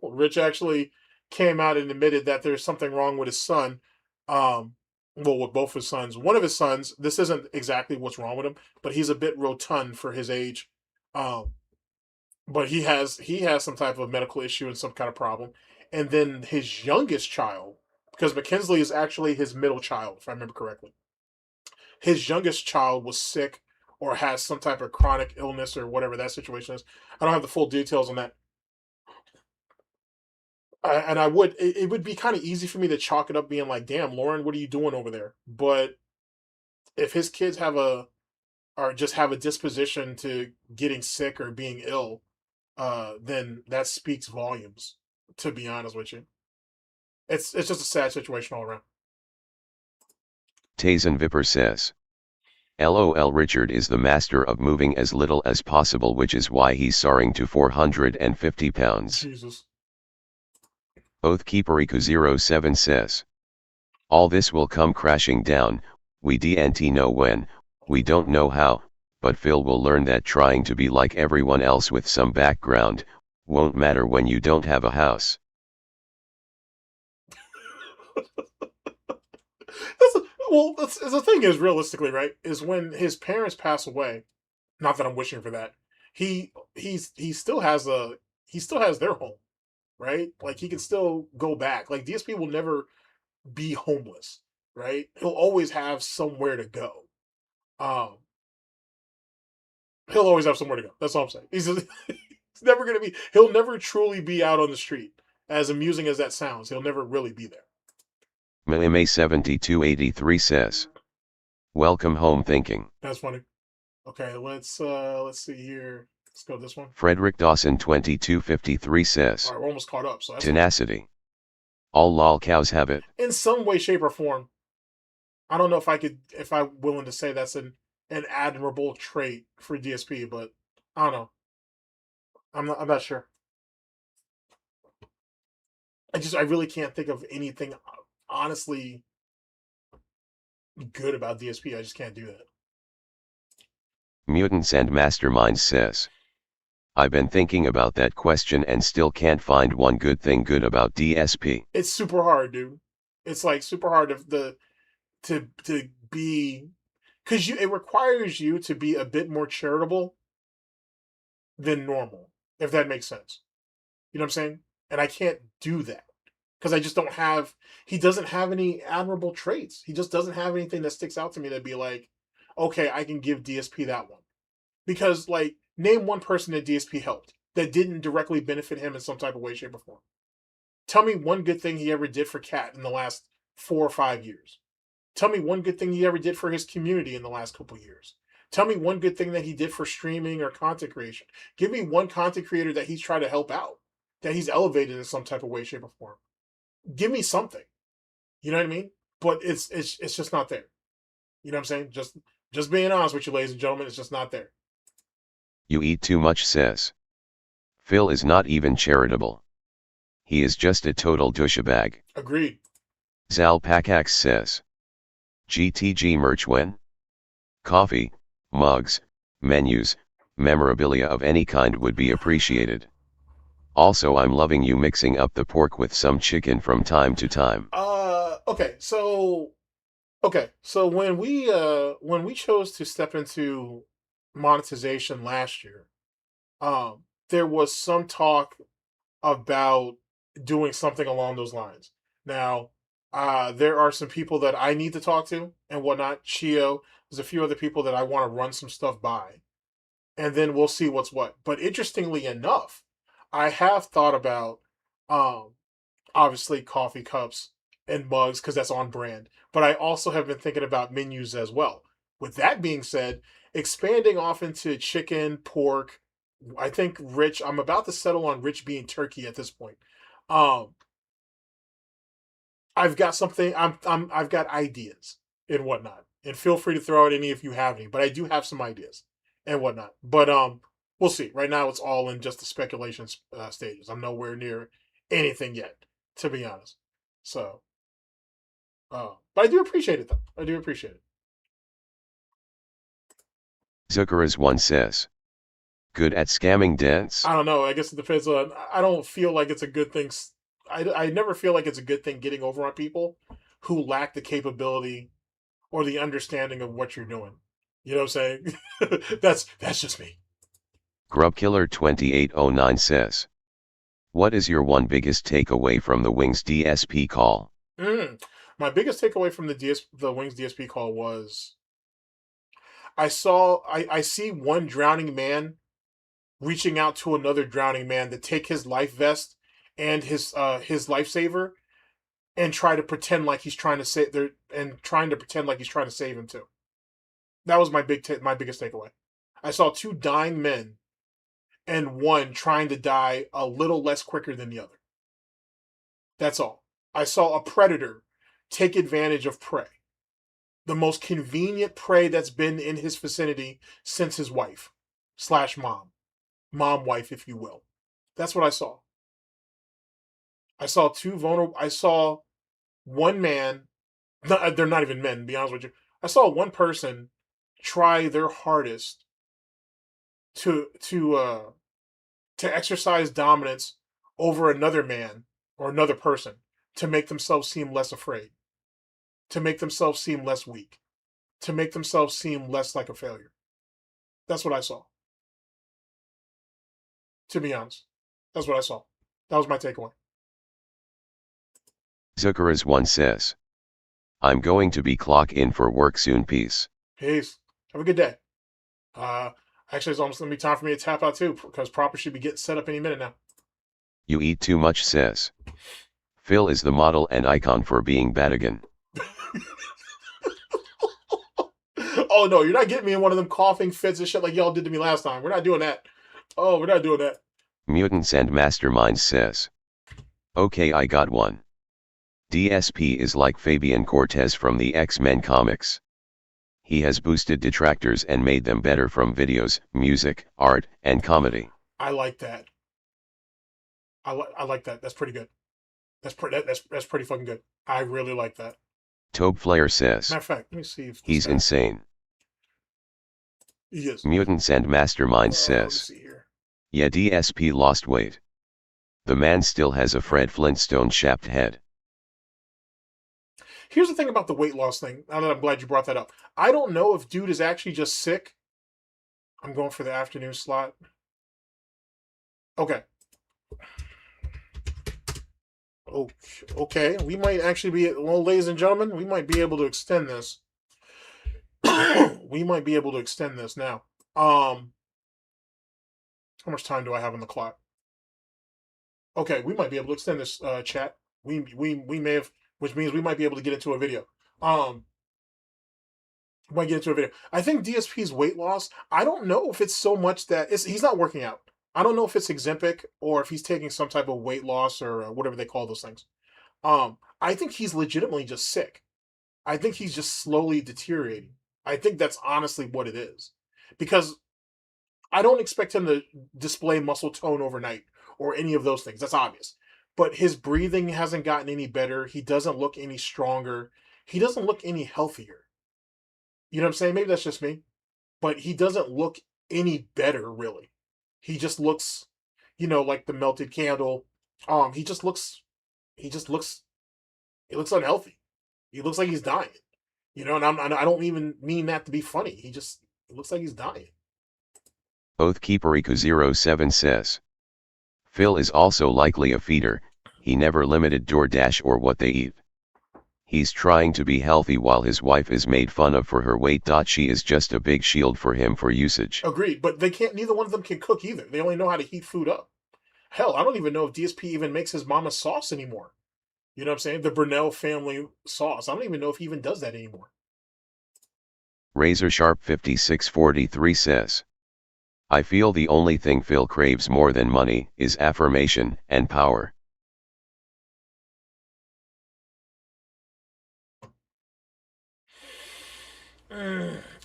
A: Rich actually came out and admitted that there's something wrong with his son. With both his sons. One of his sons, this isn't exactly what's wrong with him, but he's a bit rotund for his age. But he has some type of medical issue and some kind of problem. And then his youngest child, because McKinsley is actually his middle child, if I remember correctly. His youngest child was sick or has some type of chronic illness or whatever that situation is. I don't have the full details on that. It would be kind of easy for me to chalk it up being like, damn, Lauren, what are you doing over there? But if his kids or just have a disposition to getting sick or being ill, then that speaks volumes, to be honest with you. It's just a sad situation all around.
B: Tazen Vipper says, LOL Richard is the master of moving as little as possible, which is why he's soaring to 450 pounds.
A: Jesus.
B: Oathkeeperiku07 says, all this will come crashing down, we DNT know when, we don't know how, but Phil will learn that trying to be like everyone else with some background, won't matter when you don't have a house.
A: The thing is, realistically, right, is when his parents pass away, not that I'm wishing for that, he still has their home, right? Like, he can still go back. Like, DSP will never be homeless, right? He'll always have somewhere to go. He'll always have somewhere to go. That's all I'm saying. He's never going to be, he'll never truly be out on the street. As amusing as that sounds, he'll never really be there.
B: Meme7283 says, welcome home thinking.
A: That's funny. Okay, let's see here. Let's go this one.
B: Frederick Dawson 2253 says,
A: all right, we're almost caught up. So that's
B: tenacity. Fine. All lol cows have it.
A: In some way, shape, or form. I don't know if I'm willing to say that's an admirable trait for DSP, but I don't know. I'm not sure. I really can't think of anything honestly good about DSP. I just can't do that.
B: Mutants and Masterminds says, I've been thinking about that question and still can't find one good thing good about DSP.
A: It's super hard, dude. It's like super hard to be, because it requires you to be a bit more charitable than normal, if that makes sense. You know what I'm saying? And I can't do that because I just don't have. He doesn't have any admirable traits. He just doesn't have anything that sticks out to me to be like, okay, I can give DSP that one. Because, like, name one person that DSP helped that didn't directly benefit him in some type of way, shape, or form. Tell me one good thing he ever did for Cat in the last 4 or 5 years. Tell me one good thing he ever did for his community in the last couple of years. Tell me one good thing that he did for streaming or content creation. Give me one content creator that he's tried to help out, that he's elevated in some type of way, shape, or form. Give me something. You know what I mean? But it's just not there. You know what I'm saying? Just being honest with you, ladies and gentlemen, it's just not there.
B: You eat too much says, Phil is not even charitable. He is just a total douchebag.
A: Agreed.
B: Zal Pakax says, GTG merch when? Coffee, mugs, menus, memorabilia of any kind would be appreciated. Also, I'm loving you mixing up the pork with some chicken from time to time.
A: Okay, so when we chose to step into monetization last year, there was some talk about doing something along those lines. Now, There are some people that I need to talk to and whatnot. Chio, there's a few other people that I want to run some stuff by, and then we'll see what's what. But interestingly enough, I have thought about, um, obviously coffee cups and mugs because that's on brand. But I also have been thinking about menus as well. With that being said, expanding off into chicken, pork. I think rich. I'm about to settle on rich being turkey at this point. Um, I've got something. I've got ideas and whatnot, and feel free to throw out any if you have any. But I do have some ideas and whatnot. But we'll see. Right now, it's all in just the speculation stages. I'm nowhere near anything yet, to be honest. So, but I do appreciate it though. I do appreciate it.
B: Zucker's1 says, good at scamming dents?
A: I don't know. I guess it depends on. I don't feel like it's a good thing. I never feel like it's a good thing getting over on people who lack the capability or the understanding of what you're doing. You know what I'm saying? That's just me.
B: Grubkiller2809 says, what is your one biggest takeaway from the Wings DSP call?
A: My biggest takeaway from the Wings DSP call was I see one drowning man reaching out to another drowning man to take his life vest and his lifesaver and try to pretend like he's trying to save him too. That was my biggest takeaway. I saw two dying men and one trying to die a little less quicker than the other. That's all. I saw a predator take advantage of prey. The most convenient prey that's been in his vicinity since his wife / mom. Mom wife, if you will. That's what I saw. I saw one man. They're not even men, to be honest with you. I saw one person try their hardest to exercise dominance over another man or another person to make themselves seem less afraid, to make themselves seem less weak, to make themselves seem less like a failure. That's what I saw. To be honest, that's what I saw. That was my takeaway.
B: Zucker's1 says, I'm going to be clock in for work soon. Peace.
A: Peace. Have a good day. Actually, it's almost going to be time for me to tap out too, because Proper should be getting set up any minute now.
B: You eat too much, says. Phil is the model and icon for being bad again.
A: Oh no, you're not getting me in one of them coughing fits and shit like y'all did to me last time. We're not doing that. Oh, we're not doing that.
B: Mutants and Masterminds says, okay, I got one. DSP is like Fabian Cortez from the X-Men comics. He has boosted detractors and made them better from videos, music, art, and comedy.
A: I like that. I like that. That's pretty good. That's pretty fucking good. I really like that.
B: Tobe Flair says,
A: matter of fact, let me see if
B: he's insane.
A: He is.
B: Mutants and Masterminds says, yeah, DSP lost weight. The man still has a Fred Flintstone shaped head.
A: Here's the thing about the weight loss thing. Now that I'm glad you brought that up. I don't know if dude is actually just sick. I'm going for the afternoon slot. Okay. Okay. We might actually be, well, ladies and gentlemen, we might be able to extend this. We might be able to extend this now. How much time do I have on the clock? Okay, we might be able to extend this chat. We may have, which means we might be able to get into a video. We might get into a video. I think DSP's weight loss, I don't know if it's so much that he's not working out. I don't know if it's Ozempic or if he's taking some type of weight loss or whatever they call those things. I think he's legitimately just sick. I think he's just slowly deteriorating. I think that's honestly what it is. Because I don't expect him to display muscle tone overnight or any of those things. That's obvious. But his breathing hasn't gotten any better. He doesn't look any stronger. He doesn't look any healthier. You know what I'm saying? Maybe that's just me. But he doesn't look any better, really. He just looks, like the melted candle. He looks unhealthy. He looks like he's dying. And I don't even mean that to be funny. He looks like he's dying.
B: Oathkeeperico07 says, Phil is also likely a feeder. He never limited DoorDash or what they eat. He's trying to be healthy while his wife is made fun of for her weight. She is just a big shield for him for usage.
A: Agreed, but they can't. Neither one of them can cook either. They only know how to heat food up. Hell, I don't even know if DSP even makes his mama's sauce anymore. You know what I'm saying? The Brunel family sauce. I don't even know if he even does that anymore.
B: Razor Sharp 5643 says, I feel the only thing Phil craves more than money is affirmation and power.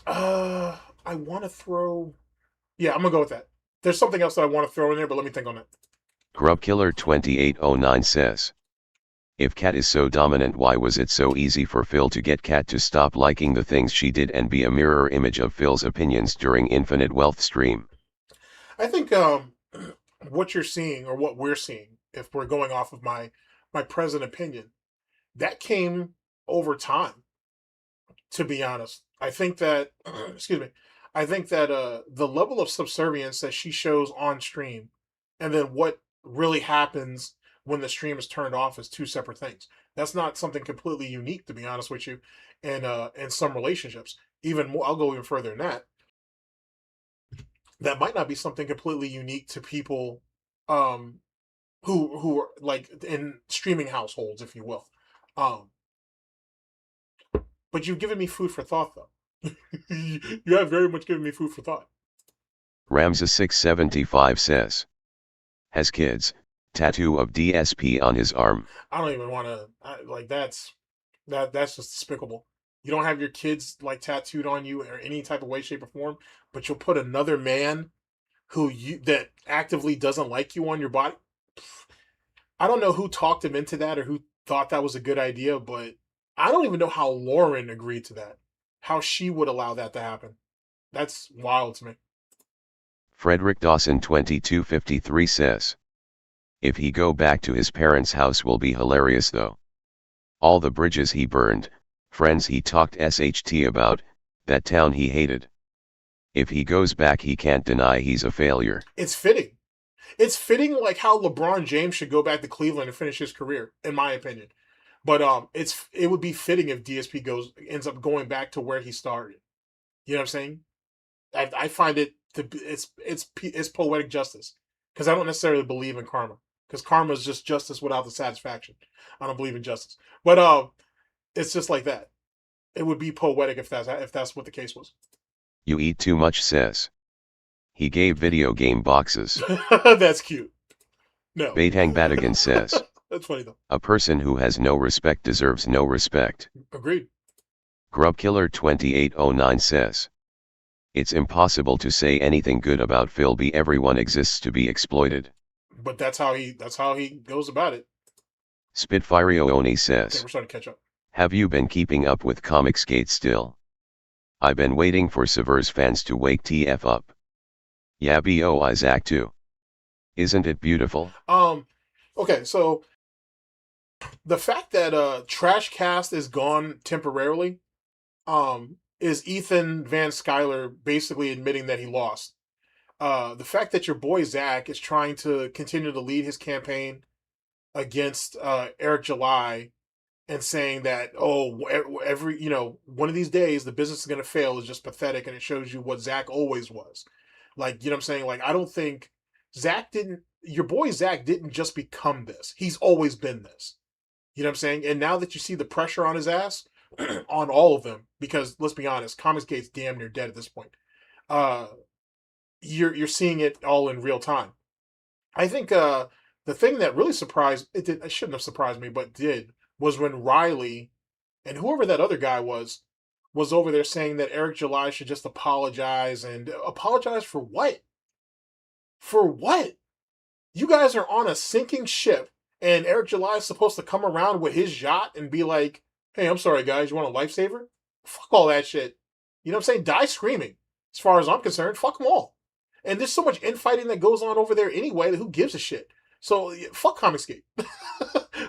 A: I want to throw. Yeah, I'm gonna go with that. There's something else that I want to throw in there, but let me think on that.
B: Grubkiller 2809 says, if Kat is so dominant, why was it so easy for Phil to get Kat to stop liking the things she did and be a mirror image of Phil's opinions during Infinite Wealth stream?
A: I think what you're seeing, or what we're seeing, if we're going off of my present opinion, that came over time. To be honest, I think that excuse me, I think that the level of subservience that she shows on stream, and then what really happens when the stream is turned off, is two separate things. That's not something completely unique, to be honest with you, in some relationships. Even more, I'll go even further than that. That might not be something completely unique to people who are like in streaming households, if you will. Um, but you've given me food for thought, though. You have very much given me food for thought.
B: Ramza 675 says, has kids, tattoo of DSP on his arm.
A: I don't even want to like that's just despicable. You don't have your kids like tattooed on you or any type of way, shape, or form, but you'll put another man that actively doesn't like you on your body. I don't know who talked him into that or who thought that was a good idea, but I don't even know how Lauren agreed to that. How she would allow that to happen. That's wild to me.
B: Frederick Dawson 2253 says, if he go back to his parents' house will be hilarious though. All the bridges he burned, friends he talked SHT about, that town he hated. If he goes back he can't deny he's a failure.
A: It's fitting. It's fitting like how LeBron James should go back to Cleveland and finish his career, in my opinion. But it would be fitting if DSP ends up going back to where he started. You know what I'm saying? I find it it's poetic justice, because I don't necessarily believe in karma, because karma is just justice without the satisfaction. I don't believe in justice, but it's just like that. It would be poetic if that's what the case was.
B: You eat too much says, he gave video game boxes.
A: That's cute. No.
B: Baitang Badigan says,
A: that's funny though.
B: A person who has no respect deserves no respect.
A: Agreed.
B: Grubkiller 2809 says, it's impossible to say anything good about Phil B. Everyone exists to be exploited.
A: But that's how he goes about it.
B: Spitfire Oni says,
A: okay, we're starting to catch up.
B: Have you been keeping up with Comicsgate still? I've been waiting for Sever's fans to wake TF up. Yeah, bo Isaac too. Isn't it beautiful?
A: Okay, so the fact that Trashcast is gone temporarily, is Ethan Van Skyler basically admitting that he lost. The fact that your boy Zach is trying to continue to lead his campaign against Eric July and saying that, every one of these days the business is going to fail is just pathetic, and it shows you what Zach always was. Like, you know what I'm saying? Like, I don't think your boy Zach didn't just become this. He's always been this. You know what I'm saying? And now that you see the pressure on his ass, on all of them, because let's be honest, Comicsgate's damn near dead at this point. You're seeing it all in real time. I think the thing that really it shouldn't have surprised me, but did, was when Riley and whoever that other guy was over there saying that Eric July should just apologize. And apologize for what? For what? You guys are on a sinking ship, and Eric July is supposed to come around with his yacht and be like, hey, I'm sorry, guys, you want a lifesaver? Fuck all that shit. You know what I'm saying? Die screaming. As far as I'm concerned, fuck them all. And there's so much infighting that goes on over there anyway that who gives a shit? So, fuck Comicsgate.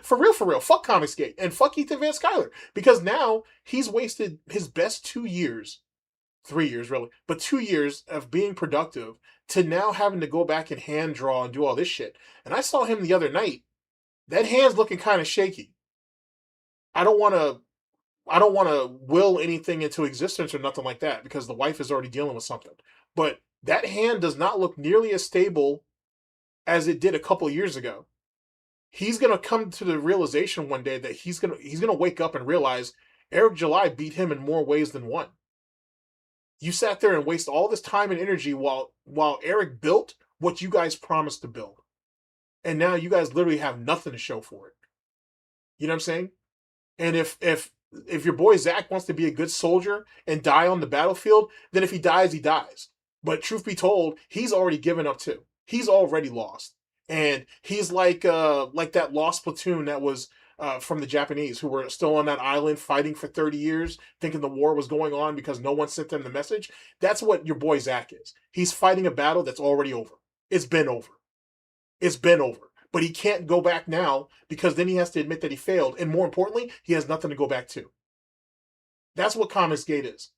A: For real, fuck Comicsgate. And fuck Ethan Van Skyler. Because now he's wasted his best 2 years, 3 years really, but 2 years of being productive to now having to go back and hand draw and do all this shit. And I saw him the other night. That hand's looking kind of shaky. I don't want to. I don't want to will anything into existence or nothing like that because the wife is already dealing with something. But that hand does not look nearly as stable as it did a couple of years ago. He's gonna come to the realization one day that he's gonna wake up and realize Eric July beat him in more ways than one. You sat there and waste all this time and energy while Eric built what you guys promised to build, and now you guys literally have nothing to show for it. You know what I'm saying? And if your boy Zach wants to be a good soldier and die on the battlefield, then if he dies, he dies. But truth be told, he's already given up too. He's already lost, and he's like that lost platoon that was from the Japanese who were still on that island fighting for 30 years, thinking the war was going on because no one sent them the message. That's what your boy Zach is. He's fighting a battle that's already over. It's been over. It's been over. But he can't go back now because then he has to admit that he failed. And more importantly, he has nothing to go back to. That's what Comics Gate is.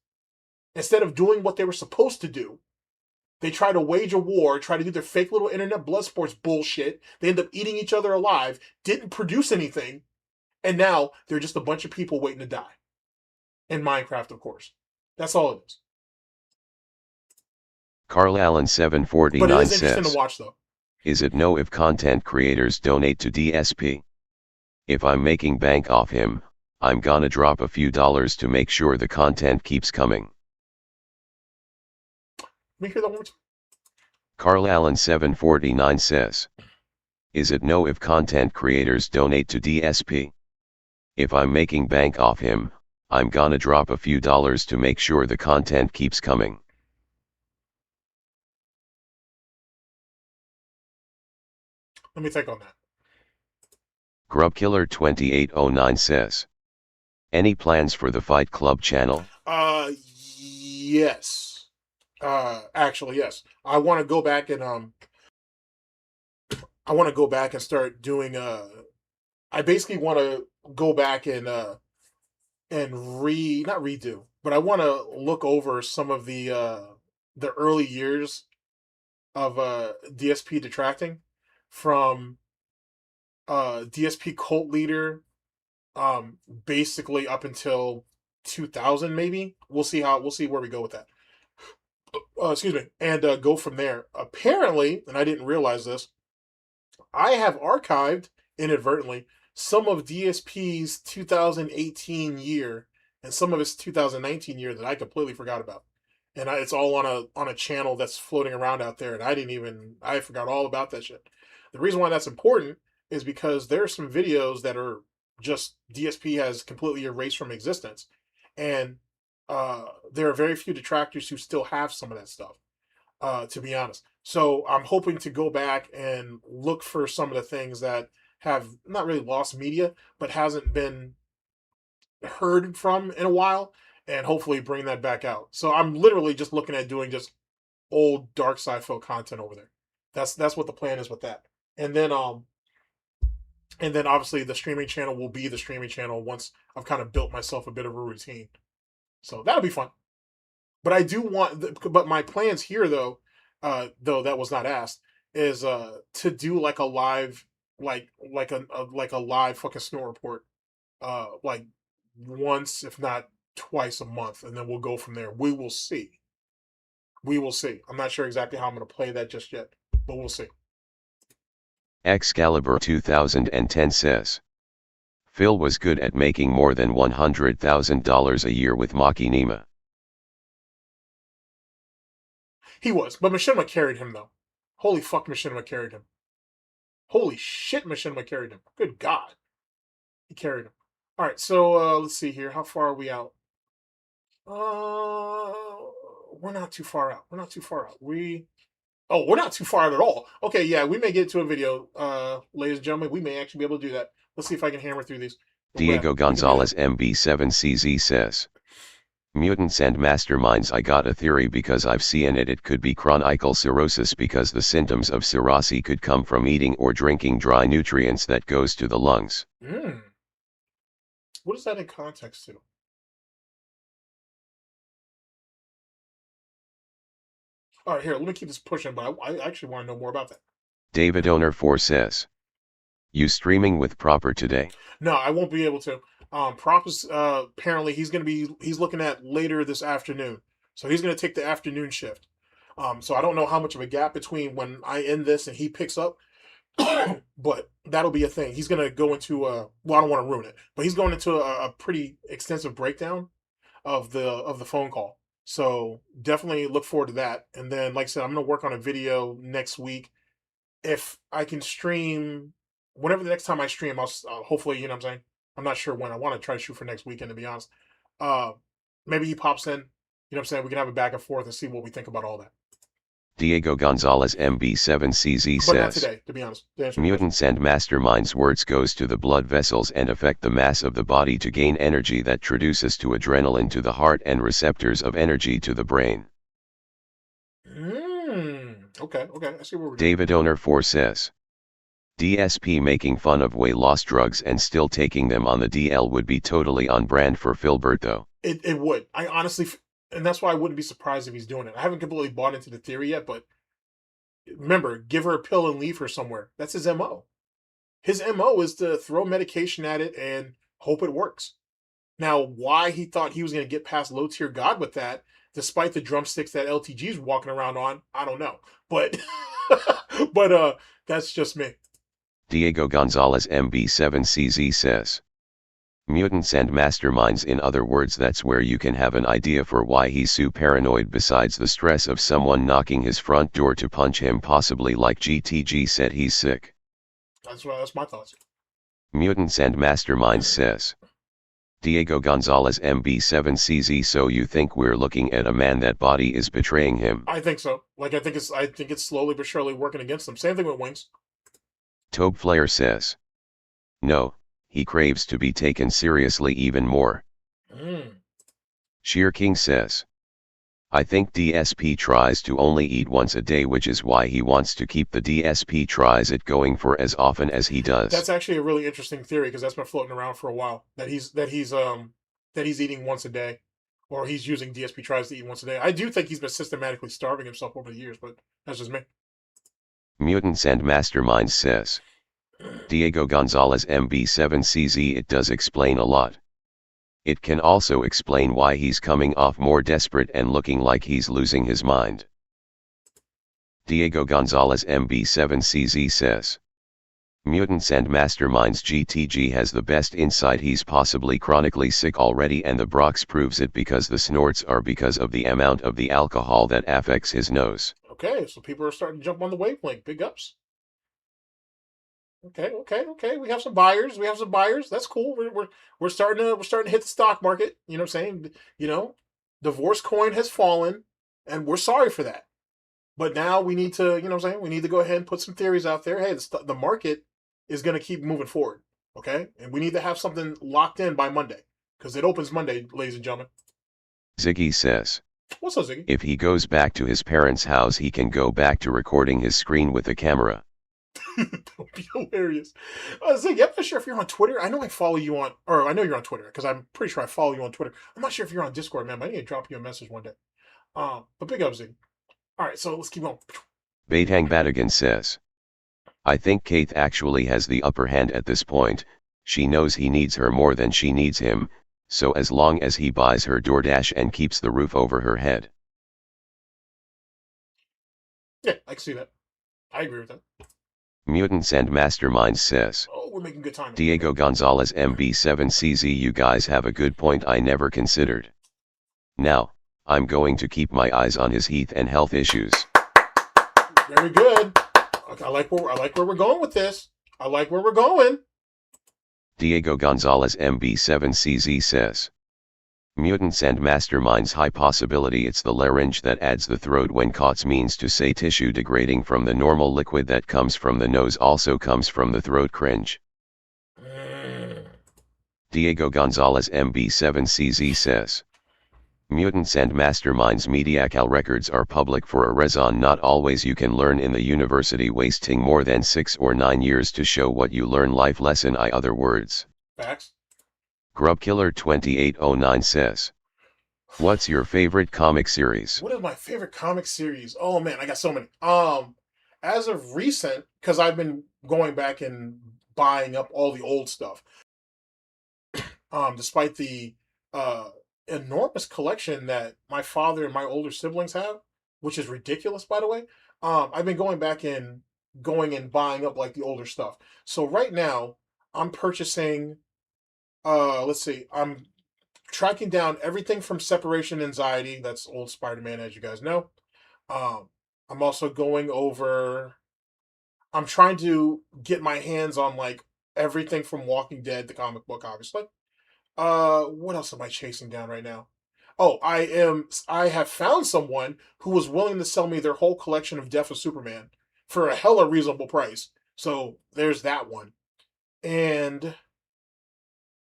A: Instead of doing what they were supposed to do, they try to wage a war, try to do their fake little internet blood sports bullshit. They end up eating each other alive, didn't produce anything, and now they're just a bunch of people waiting to die. In Minecraft, of course. That's all it is.
B: Carl Allen 749
A: But it is interesting
B: says,
A: to watch, though.
B: Is it no if content creators donate to DSP? If I'm making bank off him, I'm gonna drop a few dollars to make sure the content keeps coming.
A: Let me hear that one more time.
B: Carl Allen 749 says, is it no if content creators donate to DSP? If I'm making bank off him, I'm gonna drop a few dollars to make sure the content keeps coming.
A: Let me think on that.
B: Grubkiller2809 says, any plans for the Fight Club channel?
A: Yes. Actually, yes. I want to go back and start doing I basically want to go back and not redo, but I want to look over some of the early years of DSP detracting from DSP cult leader basically up until 2000 maybe. We'll see where we go with that. Excuse me, and go from there. Apparently, and I didn't realize this, I have archived inadvertently some of DSP's 2018 year and some of his 2019 year that I completely forgot about, and it's all on a channel that's floating around out there, and I forgot all about that shit. The reason why that's important is because there are some videos that are just DSP has completely erased from existence, and there are very few detractors who still have some of that stuff, to be honest. So I'm hoping to go back and look for some of the things that have not really lost media, but hasn't been heard from in a while, and hopefully bring that back out. So I'm literally just looking at doing just old dark sci-fi content over there. That's what the plan is with that. And then obviously the streaming channel will be the streaming channel once I've kind of built myself a bit of a routine. So that'll be fun. But I do but my plans here though that was not asked, is to do like a live, like a live fucking snort report, like once if not twice a month, and then we'll go from there. We will see. I'm not sure exactly how I'm going to play that just yet, but we'll see.
B: Excalibur 2010 says, Phil was good at making more than $100,000 a year with Machinima.
A: He was, but Machinima carried him though. Holy fuck, Machinima carried him. Holy shit, Machinima carried him. Good God. He carried him. All right, so let's see here. How far are we out? We're not too far out. We're not too far out. We're not too far out at all. Okay, yeah, we may get to a video, ladies and gentlemen. We may actually be able to do that. Let's see if I can hammer through these.
B: Diego Gonzalez MB7CZ says, mutants and masterminds, I got a theory because I've seen it could be chronic cirrhosis because the symptoms of cirrhosis could come from eating or drinking dry nutrients that goes to the lungs.
A: What is that in context to? All right, here, let me keep this pushing, but I actually want to know more about that.
B: David Owner 4 says, you streaming with Proper today?
A: No, I won't be able to. Props. Apparently, he's looking at later this afternoon, so he's gonna take the afternoon shift. So I don't know how much of a gap between when I end this and he picks up, but that'll be a thing. He's gonna go into well, I don't want to ruin it, but he's going into a pretty extensive breakdown of the phone call. So definitely look forward to that. And then, like I said, I'm gonna work on a video next week. If I can stream whenever the next time I stream, I'll hopefully, you know what I'm saying. I'm not sure when. I want to try to shoot for next weekend, to be honest. Uh, Maybe he pops in. You know what I'm saying? We can have a back and forth and see what we think about all that.
B: Diego Gonzalez MB7CZ
A: But not
B: says,
A: today, to be honest.
B: mutants and masterminds' words goes to the blood vessels and affect the mass of the body to gain energy that traduces to adrenaline to the heart and receptors of energy to the brain.
A: Okay, I see where we're going.
B: David Owner 4 says, DSP making fun of weight loss drugs and still taking them on the DL would be totally on brand for Filberto.
A: It would. I honestly, and that's why I wouldn't be surprised if he's doing it. I haven't completely bought into the theory yet, but remember, give her a pill and leave her somewhere. That's his MO. His MO is to throw medication at it and hope it works. Now, why he thought he was going to get past low tier God with that, despite the drumsticks that LTG's walking around on, I don't know. But, but that's just me.
B: Diego Gonzalez MB7CZ says, mutants and masterminds, in other words, that's where you can have an idea for why he's so paranoid, besides the stress of someone knocking his front door to punch him, possibly like GTG said he's sick.
A: That's my thoughts.
B: Mutants and masterminds says, Diego Gonzalez MB7CZ, so you think we're looking at a man that body is betraying him?
A: I think so. Like, I think it's slowly but surely working against him. Same thing with Wings.
B: Tobe Flair says, no, he craves to be taken seriously even more. Sheer King says, I think DSP tries to only eat once a day, which is why he wants to keep the DSP tries it going for as often as he does.
A: That's actually a really interesting theory, because that's been floating around for a while, that he's eating once a day, or he's using DSP tries to eat once a day. I do think he's been systematically starving himself over the years, but that's just me.
B: Mutants and Masterminds says, Diego Gonzalez MB7CZ, it does explain a lot. It can also explain why he's coming off more desperate and looking like he's losing his mind. Diego Gonzalez MB7CZ says, Mutants and Masterminds GTG has the best insight. He's possibly chronically sick already, and the Brox proves it because the snorts are because of the amount of the alcohol that affects his nose.
A: Okay, so people are starting to jump on the wavelength. Big ups. Okay. We have some buyers. That's cool. We're starting to hit the stock market. You know what I'm saying? You know, divorce coin has fallen, and we're sorry for that. But now we need to, you know what I'm saying? We need to go ahead and put some theories out there. Hey, the market is going to keep moving forward. Okay, and we need to have something locked in by Monday, because it opens Monday, ladies and gentlemen.
B: Ziggy says,
A: what's up, Ziggy?
B: If he goes back to his parents' house, he can go back to recording his screen with the camera.
A: That would be hilarious. Ziggy, I'm not sure if you're on Twitter. I know I follow you on, or I know you're on Twitter, because I'm pretty sure I follow you on Twitter. I'm not sure if you're on Discord, man, but I need to drop you a message one day. But big up, Ziggy. All right, so let's keep going.
B: Baitang Badigan says, I think Kate actually has the upper hand at this point. She knows he needs her more than she needs him, so as long as he buys her DoorDash and keeps the roof over her head.
A: Yeah, I can see that. I agree with that.
B: Mutants and Masterminds says,
A: oh, we're making good time.
B: Diego Gonzalez MB7CZ, you guys have a good point I never considered. Now, I'm going to keep my eyes on his health and health issues.
A: Very good. I like where we're going with this. I like where we're going.
B: Diego Gonzalez MB7CZ says, Mutants and Masterminds, high possibility it's the larynx that adds the throat when COTS, means to say tissue degrading from the normal liquid that comes from the nose also comes from the throat. Cringe. Diego Gonzalez MB7CZ says, Mutants and Masterminds Mediacal records are public for a reason, not always you can learn in the university, wasting more than 6 or 9 years to show what you learn, life lesson I other words.
A: Facts.
B: Grubkiller2809 says, what's your favorite comic series?
A: What is my favorite comic series? Oh man, I got so many. As of recent, because I've been going back and buying up all the old stuff. despite the enormous collection that my father and my older siblings have, which is ridiculous, by the way. I've been going and buying up like the older stuff. So right now, I'm purchasing. Let's see, I'm tracking down everything from Separation Anxiety. That's old Spider-Man, as you guys know. I'm also going over. I'm trying to get my hands on like everything from Walking Dead, the comic book, obviously. What else am I chasing down right now? Oh, I have found someone who was willing to sell me their whole collection of Death of Superman for a hella reasonable price. So there's that one. And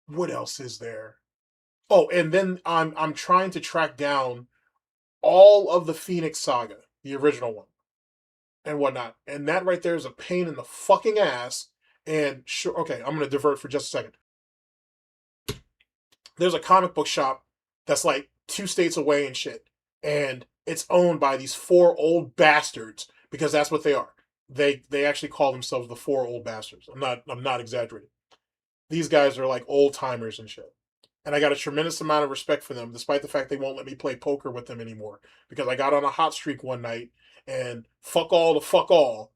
A: what else is there? Oh, and then I'm trying to track down all of the Phoenix Saga, the original one, and whatnot. And that right there is a pain in the fucking ass. And sure, okay, I'm gonna divert for just a second. There's a comic book shop that's like 2 states away and shit, and it's owned by these 4 old bastards because that's what they are. They actually call themselves the 4 old bastards. I'm not exaggerating. These guys are like old timers and shit. And I got a tremendous amount of respect for them, despite the fact they won't let me play poker with them anymore. Because I got on a hot streak one night, and fuck all the fuck all.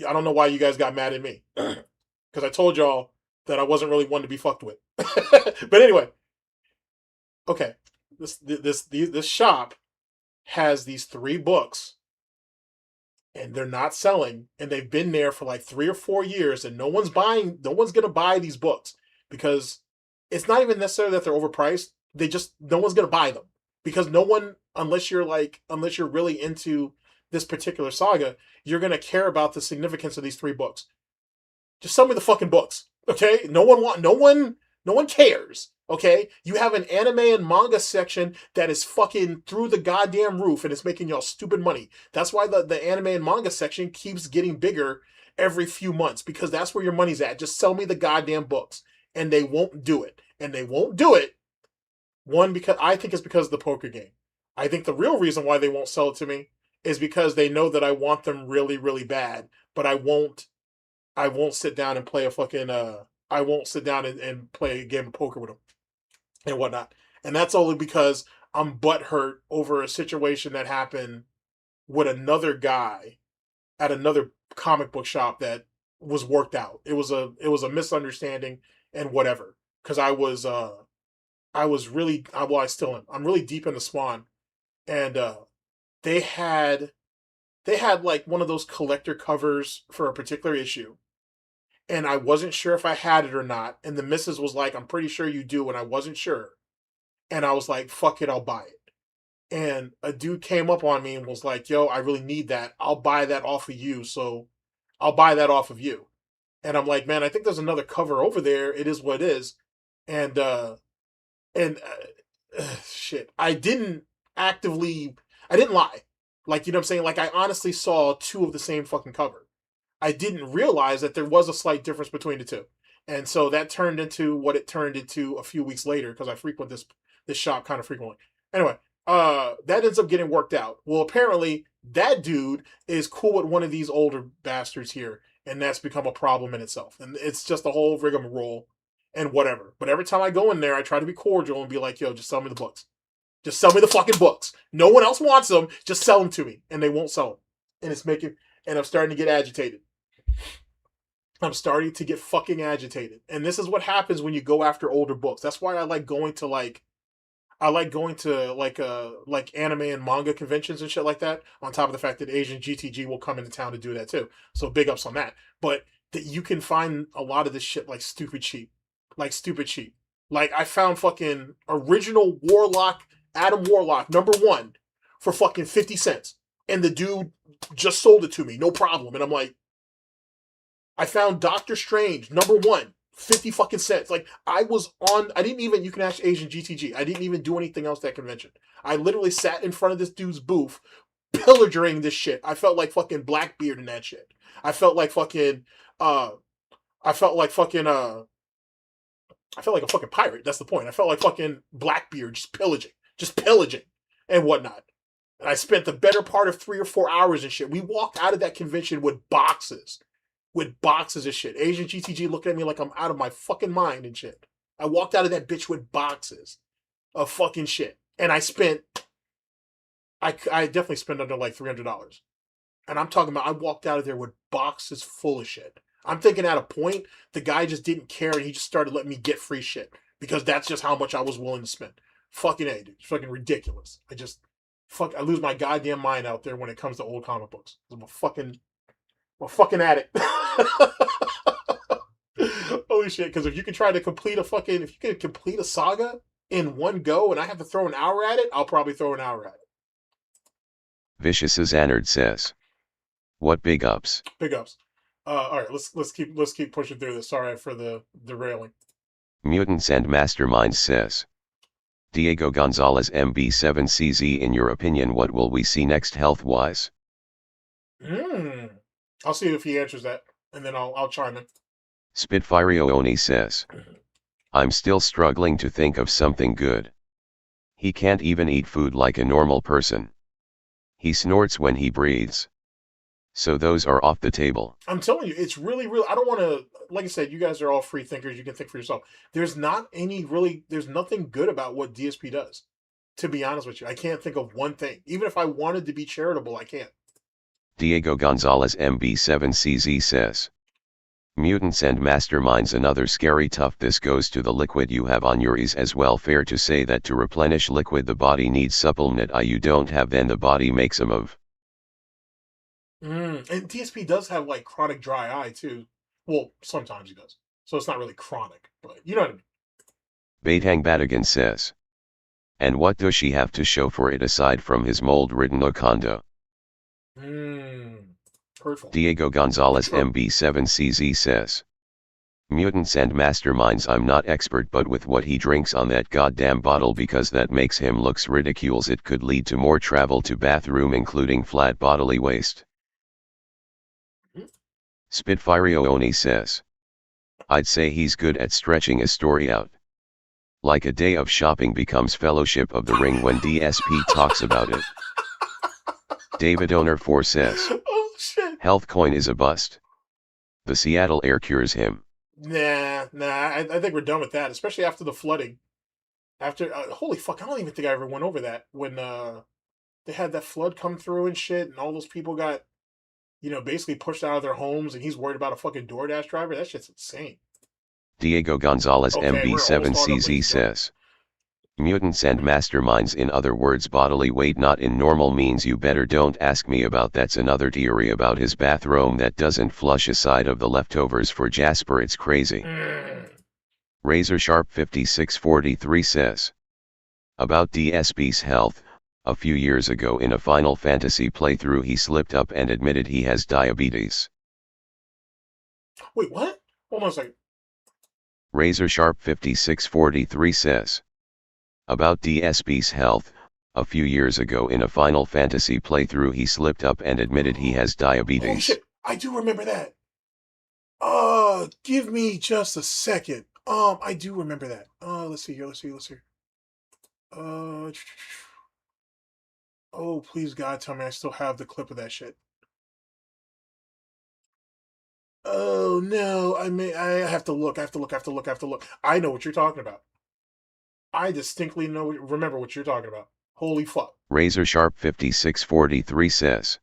A: I don't know why you guys got mad at me. Because I told y'all that I wasn't really one to be fucked with. But anyway, okay. This shop has these 3 books, and they're not selling, and they've been there for like 3 or 4 years, and no one's gonna buy these books because it's not even necessarily that they're overpriced. No one's gonna buy them because no one, unless you're really into this particular saga, you're gonna care about the significance of these 3 books. Just sell me the fucking books, okay? No one cares, okay? You have an anime and manga section that is fucking through the goddamn roof and it's making y'all stupid money. That's why the anime and manga section keeps getting bigger every few months because that's where your money's at. Just sell me the goddamn books. And they won't do it. And they won't do it, one, because I think it's because of the poker game. I think the real reason why they won't sell it to me is because they know that I want them really, really bad, but I won't sit down and play I won't sit down and play a game of poker with them and whatnot. And that's only because I'm butthurt over a situation that happened with another guy at another comic book shop that was worked out. It was a misunderstanding and whatever. Because I still am. I'm really deep into Spawn, and they had like one of those collector covers for a particular issue, and I wasn't sure if I had it or not. And the missus was like, "I'm pretty sure you do," and I wasn't sure. And I was like, "Fuck it, I'll buy it." And a dude came up on me and was like, "Yo, I really need that. I'll buy that off of you." So I'll buy that off of you. And I'm like, man, I think there's another cover over there. It is what it is. And shit, I didn't lie. Like, you know what I'm saying? Like, I honestly saw 2 of the same fucking cover. I didn't realize that there was a slight difference between the 2. And so that turned into what it turned into a few weeks later because I frequent this shop kind of frequently. Anyway, that ends up getting worked out. Well, apparently that dude is cool with one of these older bastards here, and that's become a problem in itself. And it's just a whole rigmarole and whatever. But every time I go in there, I try to be cordial and be like, yo, just sell me the books. Just sell me the fucking books. No one else wants them. Just sell them to me. And they won't sell them. And I'm starting to get agitated. I'm starting to get fucking agitated. And this is what happens when you go after older books. That's why I like going to anime and manga conventions and shit like that, on top of the fact that Asian GTG will come into town to do that too. So big ups on that. But that you can find a lot of this shit like stupid cheap. Like stupid cheap. Like I found fucking original Adam Warlock #1 for fucking 50 cents. And the dude just sold it to me, no problem. And I'm like, I found Doctor Strange #1, 50 fucking cents. Like, you can ask Asian GTG. I didn't even do anything else that convention. I literally sat in front of this dude's booth, pillaging this shit. I felt like fucking Blackbeard in that shit. I felt like a fucking pirate. That's the point. I felt like fucking Blackbeard, just pillaging and whatnot. And I spent the better part of 3 or 4 hours and shit. We walked out of that convention with boxes of shit. Asian GTG looking at me like I'm out of my fucking mind and shit. I walked out of that bitch with boxes of fucking shit. And I definitely spent under like $300. And I'm talking about I walked out of there with boxes full of shit. I'm thinking at a point, the guy just didn't care and he just started letting me get free shit. Because that's just how much I was willing to spend. Fucking A, dude. It's fucking ridiculous. I lose my goddamn mind out there when it comes to old comic books. I'm a fucking addict. Holy shit, because if you can complete a saga in one go and I have to throw an hour at it, I'll probably throw an hour at it.
B: Vicious as Anard says. What big ups?
A: Big ups. All right, let's keep pushing through this. Sorry for the derailing.
B: Mutants and Masterminds says. Diego Gonzalez MB7CZ, in your opinion, what will we see next health-wise?
A: I'll see if he answers that, and then I'll chime in.
B: Spitfire Oni says. I'm still struggling to think of something good. He can't even eat food like a normal person. He snorts when he breathes. So those are off the table.
A: I'm telling you, it's really, I don't want to, like I said, you guys are all free thinkers. You can think for yourself. There's nothing good about what DSP does. To be honest with you, I can't think of one thing. Even if I wanted to be charitable, I can't.
B: Diego Gonzalez MB7CZ says. Mutants and Masterminds, another scary tough. This goes to the liquid you have on your eyes as well. Fair to say that to replenish liquid the body needs supplement you don't have, then the body makes a move.
A: And DSP does have like chronic dry eye too. Well, sometimes he does. So it's not really chronic, but you know what I mean.
B: Baitang Badigan says. And what does she have to show for it aside from his mold-ridden Okondo?
A: Hurtful.
B: Diego Gonzalez MB7CZ says. Mutants and Masterminds, I'm not expert, but with what he drinks on that goddamn bottle, because that makes him looks ridiculous, it could lead to more travel to bathroom, including flat bodily waste. Spitfire Oni says. I'd say he's good at stretching a story out. Like a day of shopping becomes Fellowship of the Ring when DSP talks about it. David Owner 4 says.
A: Oh shit.
B: Health coin is a bust. The Seattle air cures him.
A: Nah, I think we're done with that, especially after the flooding. After, holy fuck, I don't even think I ever went over that. When they had that flood come through and shit, and all those people got, basically pushed out of their homes, and he's worried about a fucking DoorDash driver. That shit's insane.
B: Diego Gonzalez MB7CZ says. Mutants and Masterminds, in other words, bodily weight not in normal means. You better don't ask me about that's another theory about his bathroom that doesn't flush aside of the leftovers for Jasper. It's crazy. Razor Sharp 5643 says. About DSP's health. A few years ago in a Final Fantasy playthrough he slipped up and admitted he has diabetes.
A: Wait, what? Hold on a second.
B: Razor Sharp 5643 says. About DSP's health. A few years ago in a Final Fantasy playthrough he slipped up and admitted he has diabetes.
A: Holy shit, I do remember that. Give me just a second. I do remember that. Let's see here. Oh, please God, tell me I still have the clip of that shit. Oh no, I have to look. I know what you're talking about. I distinctly remember what you're talking about. Holy fuck.
B: Razor Sharp 5643 says.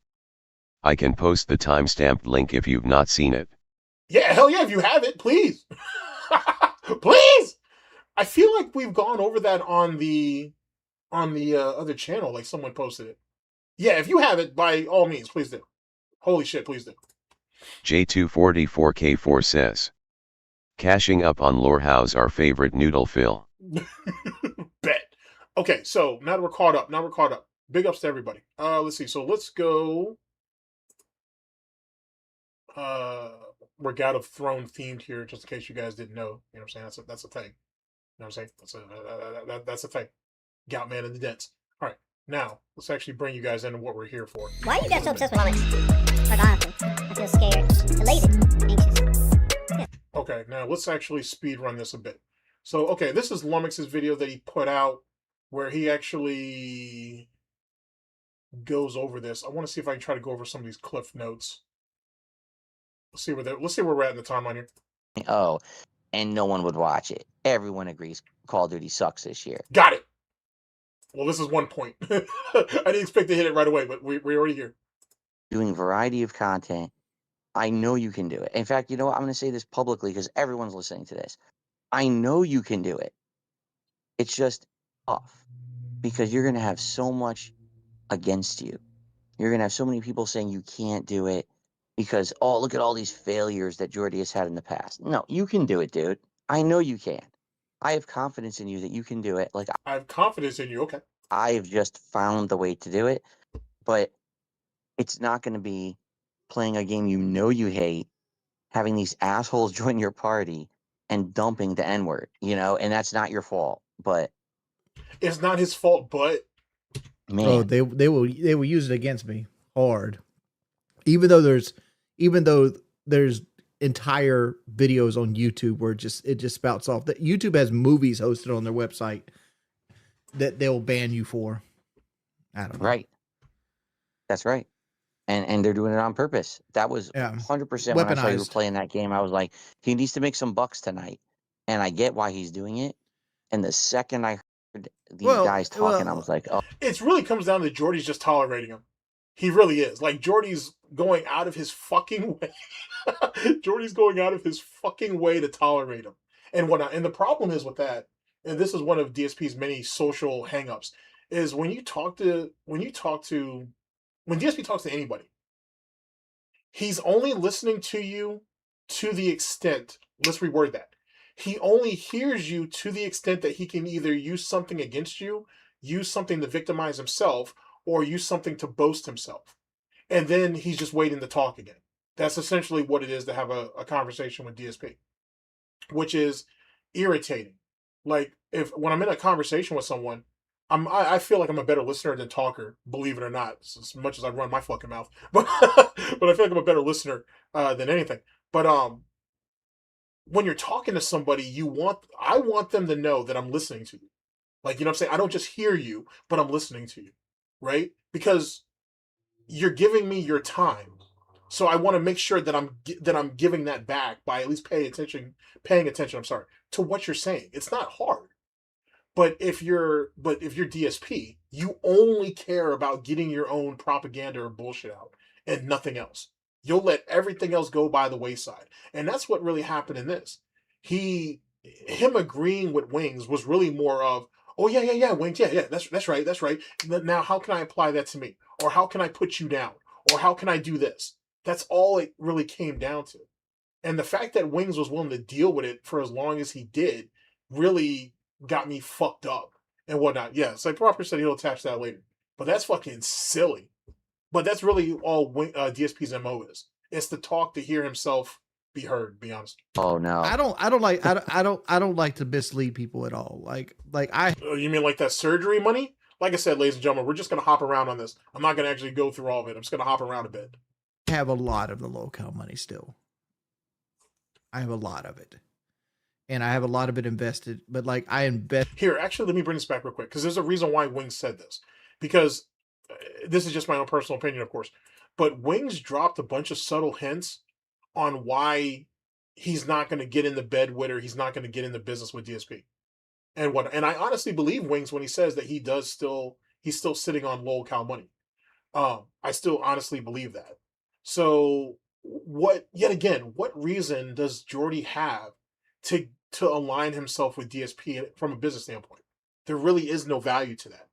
B: I can post the timestamped link if you've not seen it.
A: Yeah, hell yeah, if you have it, please. Please! I feel like we've gone over that on the other channel, like someone posted it. Yeah, if you have it, by all means, please do. Holy shit, please do.
B: J244K4 says. Cashing up on Lorehouse, our favorite noodle fill.
A: Bet. Okay, so now we're caught up. Big ups to everybody. Let's see. So let's go. We're God of Throne themed here, just in case you guys didn't know. You know what I'm saying? That's a thing. You know what I'm saying? That's a thing. Gout Man in the Dents. All right, now let's actually bring you guys into what we're here for.
C: Why are you guys so obsessed with comics? Like honestly, I feel scared, elated, anxious. Yeah.
A: Okay, now let's actually speed run this a bit. So, okay, this is Lummox's video that he put out where he actually goes over this. I want to see if I can try to go over some of these cliff notes. Let's see where we're at in the timeline here.
D: Oh, and no one would watch it. everyone agrees Call of Duty sucks this year.
A: Got it. Well, this is 1 point. I didn't expect to hit it right away, but we're already here.
D: Doing variety of content, I know you can do it. In fact, you know what? I'm going to say this publicly because everyone's listening to this. I know you can do it. It's just tough because you're going to have so much against you. You're going to have so many people saying you can't do it because, oh, look at all these failures that Jordy has had in the past. No, you can do it, dude. I know you can. I have confidence in you that you can do it. Like,
A: I have confidence in you. Okay.
D: I've just found the way to do it, but it's not going to be playing a game you know you hate, having these assholes join your party and dumping the N-word, you know, and that's not your fault, but
A: It's not his fault, but
D: man,
E: Oh, they will use it against me hard. Even though there's entire videos on YouTube where it just spouts off that YouTube has movies hosted on their website that they'll ban you for. I don't know.
D: right. That's right. And they're doing it on purpose. That was
E: Yeah.
D: 100% when I saw you were
E: Weaponized.
D: playing that game. I was like, he needs to make some bucks tonight. And I get why he's doing it. And the second I heard these guys talking, I was like, oh,
A: it really comes down to Jordy's just tolerating him. He really is. Like, Jordy's going out of his fucking way. Jordy's going out of his fucking way to tolerate him. And whatnot. And the problem is with that, and this is one of DSP's many social hangups, is when DSP talks to anybody, he's only listening to you to the extent, let's reword that. He only hears you to the extent that he can either use something against you, use something to victimize himself, or use something to boast himself. And then he's just waiting to talk again. That's essentially what it is to have a conversation with DSP, which is irritating. Like, when I'm in a conversation with someone, I feel like I'm a better listener than talker, believe it or not, as much as I run my fucking mouth. But I feel like I'm a better listener than anything. But when you're talking to somebody, I want them to know that I'm listening to you. Like, you know what I'm saying? I don't just hear you, but I'm listening to you, right? Because you're giving me your time. So I want to make sure that I'm giving that back by at least paying attention, to what you're saying. It's not hard. But if you're DSP, you only care about getting your own propaganda or bullshit out and nothing else. You'll let everything else go by the wayside. And that's what really happened in this. Him agreeing with Wings was really more of, oh yeah, Wings, yeah, that's right. Now how can I apply that to me? Or how can I put you down? Or how can I do this? That's all it really came down to. And the fact that Wings was willing to deal with it for as long as he did really got me fucked up and whatnot. Yeah, it's like Proper said he'll attach that later. But that's fucking silly. But that's really all DSP's MO is. It's to talk to hear himself be heard, to be honest.
D: oh no.
E: I don't like to mislead people at all. Like
A: You mean like that surgery money? Like I said, ladies and gentlemen, we're just going to hop around on this. I'm not going to actually go through all of it. I'm just going to hop around a bit.
E: have a lot of the low-cal money still. I have a lot of it. And I have a lot of it invested, but like I invest.
A: Here, actually, let me bring this back real quick because there's a reason why Wings said this. Because this is just my own personal opinion, of course. But Wings dropped a bunch of subtle hints on why he's not going to get in the bed with her. He's not going to get in the business with DSP. And I honestly believe Wings when he says that he's still sitting on low-cal money. I still honestly believe that. So what reason does Jordy have to align himself with DSP from a business standpoint? There really is no value to that.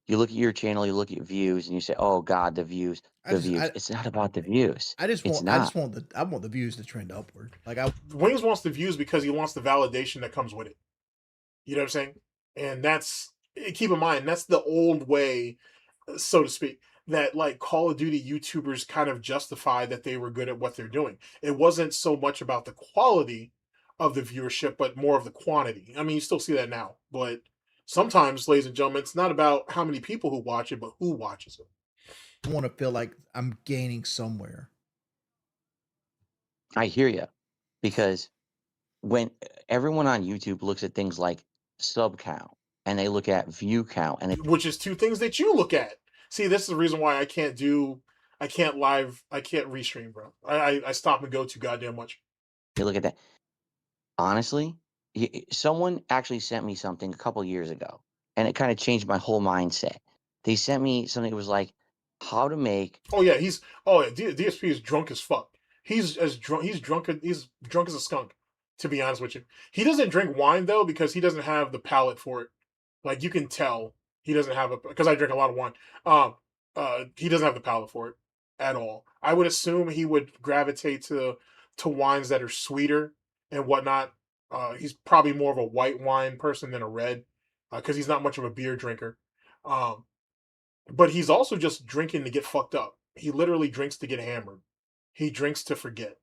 D: You look at your channel, you look at views, and you say, "Oh God, the views, views." It's not about the views.
E: I want the views to trend upward.
A: Wings wants the views because he wants the validation that comes with it. You know what I'm saying? And keep in mind, that's the old way, so to speak, that like Call of Duty YouTubers kind of justify that they were good at what they're doing. It wasn't so much about the quality of the viewership, but more of the quantity. I mean, you still see that now, but sometimes, ladies and gentlemen, it's not about how many people who watch it, but who watches it.
E: I want to feel like I'm gaining somewhere.
D: I hear you, because when everyone on YouTube looks at things like sub count and they look at view count,
A: which is two things that you look at. See, this is the reason why I can't restream, bro. I stop and go too goddamn much.
D: They look at that. Honestly, Someone actually sent me something a couple years ago, and it kind of changed my whole mindset. They sent me something that was like, how to make.
A: Oh yeah, DSP is drunk as fuck. He's drunk as a skunk, to be honest with you. He doesn't drink wine though because he doesn't have the palate for it. Like you can tell he doesn't have because I drink a lot of wine. He doesn't have the palate for it at all. I would assume he would gravitate to wines that are sweeter and whatnot. He's probably more of a white wine person than a red, because he's not much of a beer drinker. Um, but he's also just drinking to get fucked up. He literally drinks to get hammered. He drinks to forget.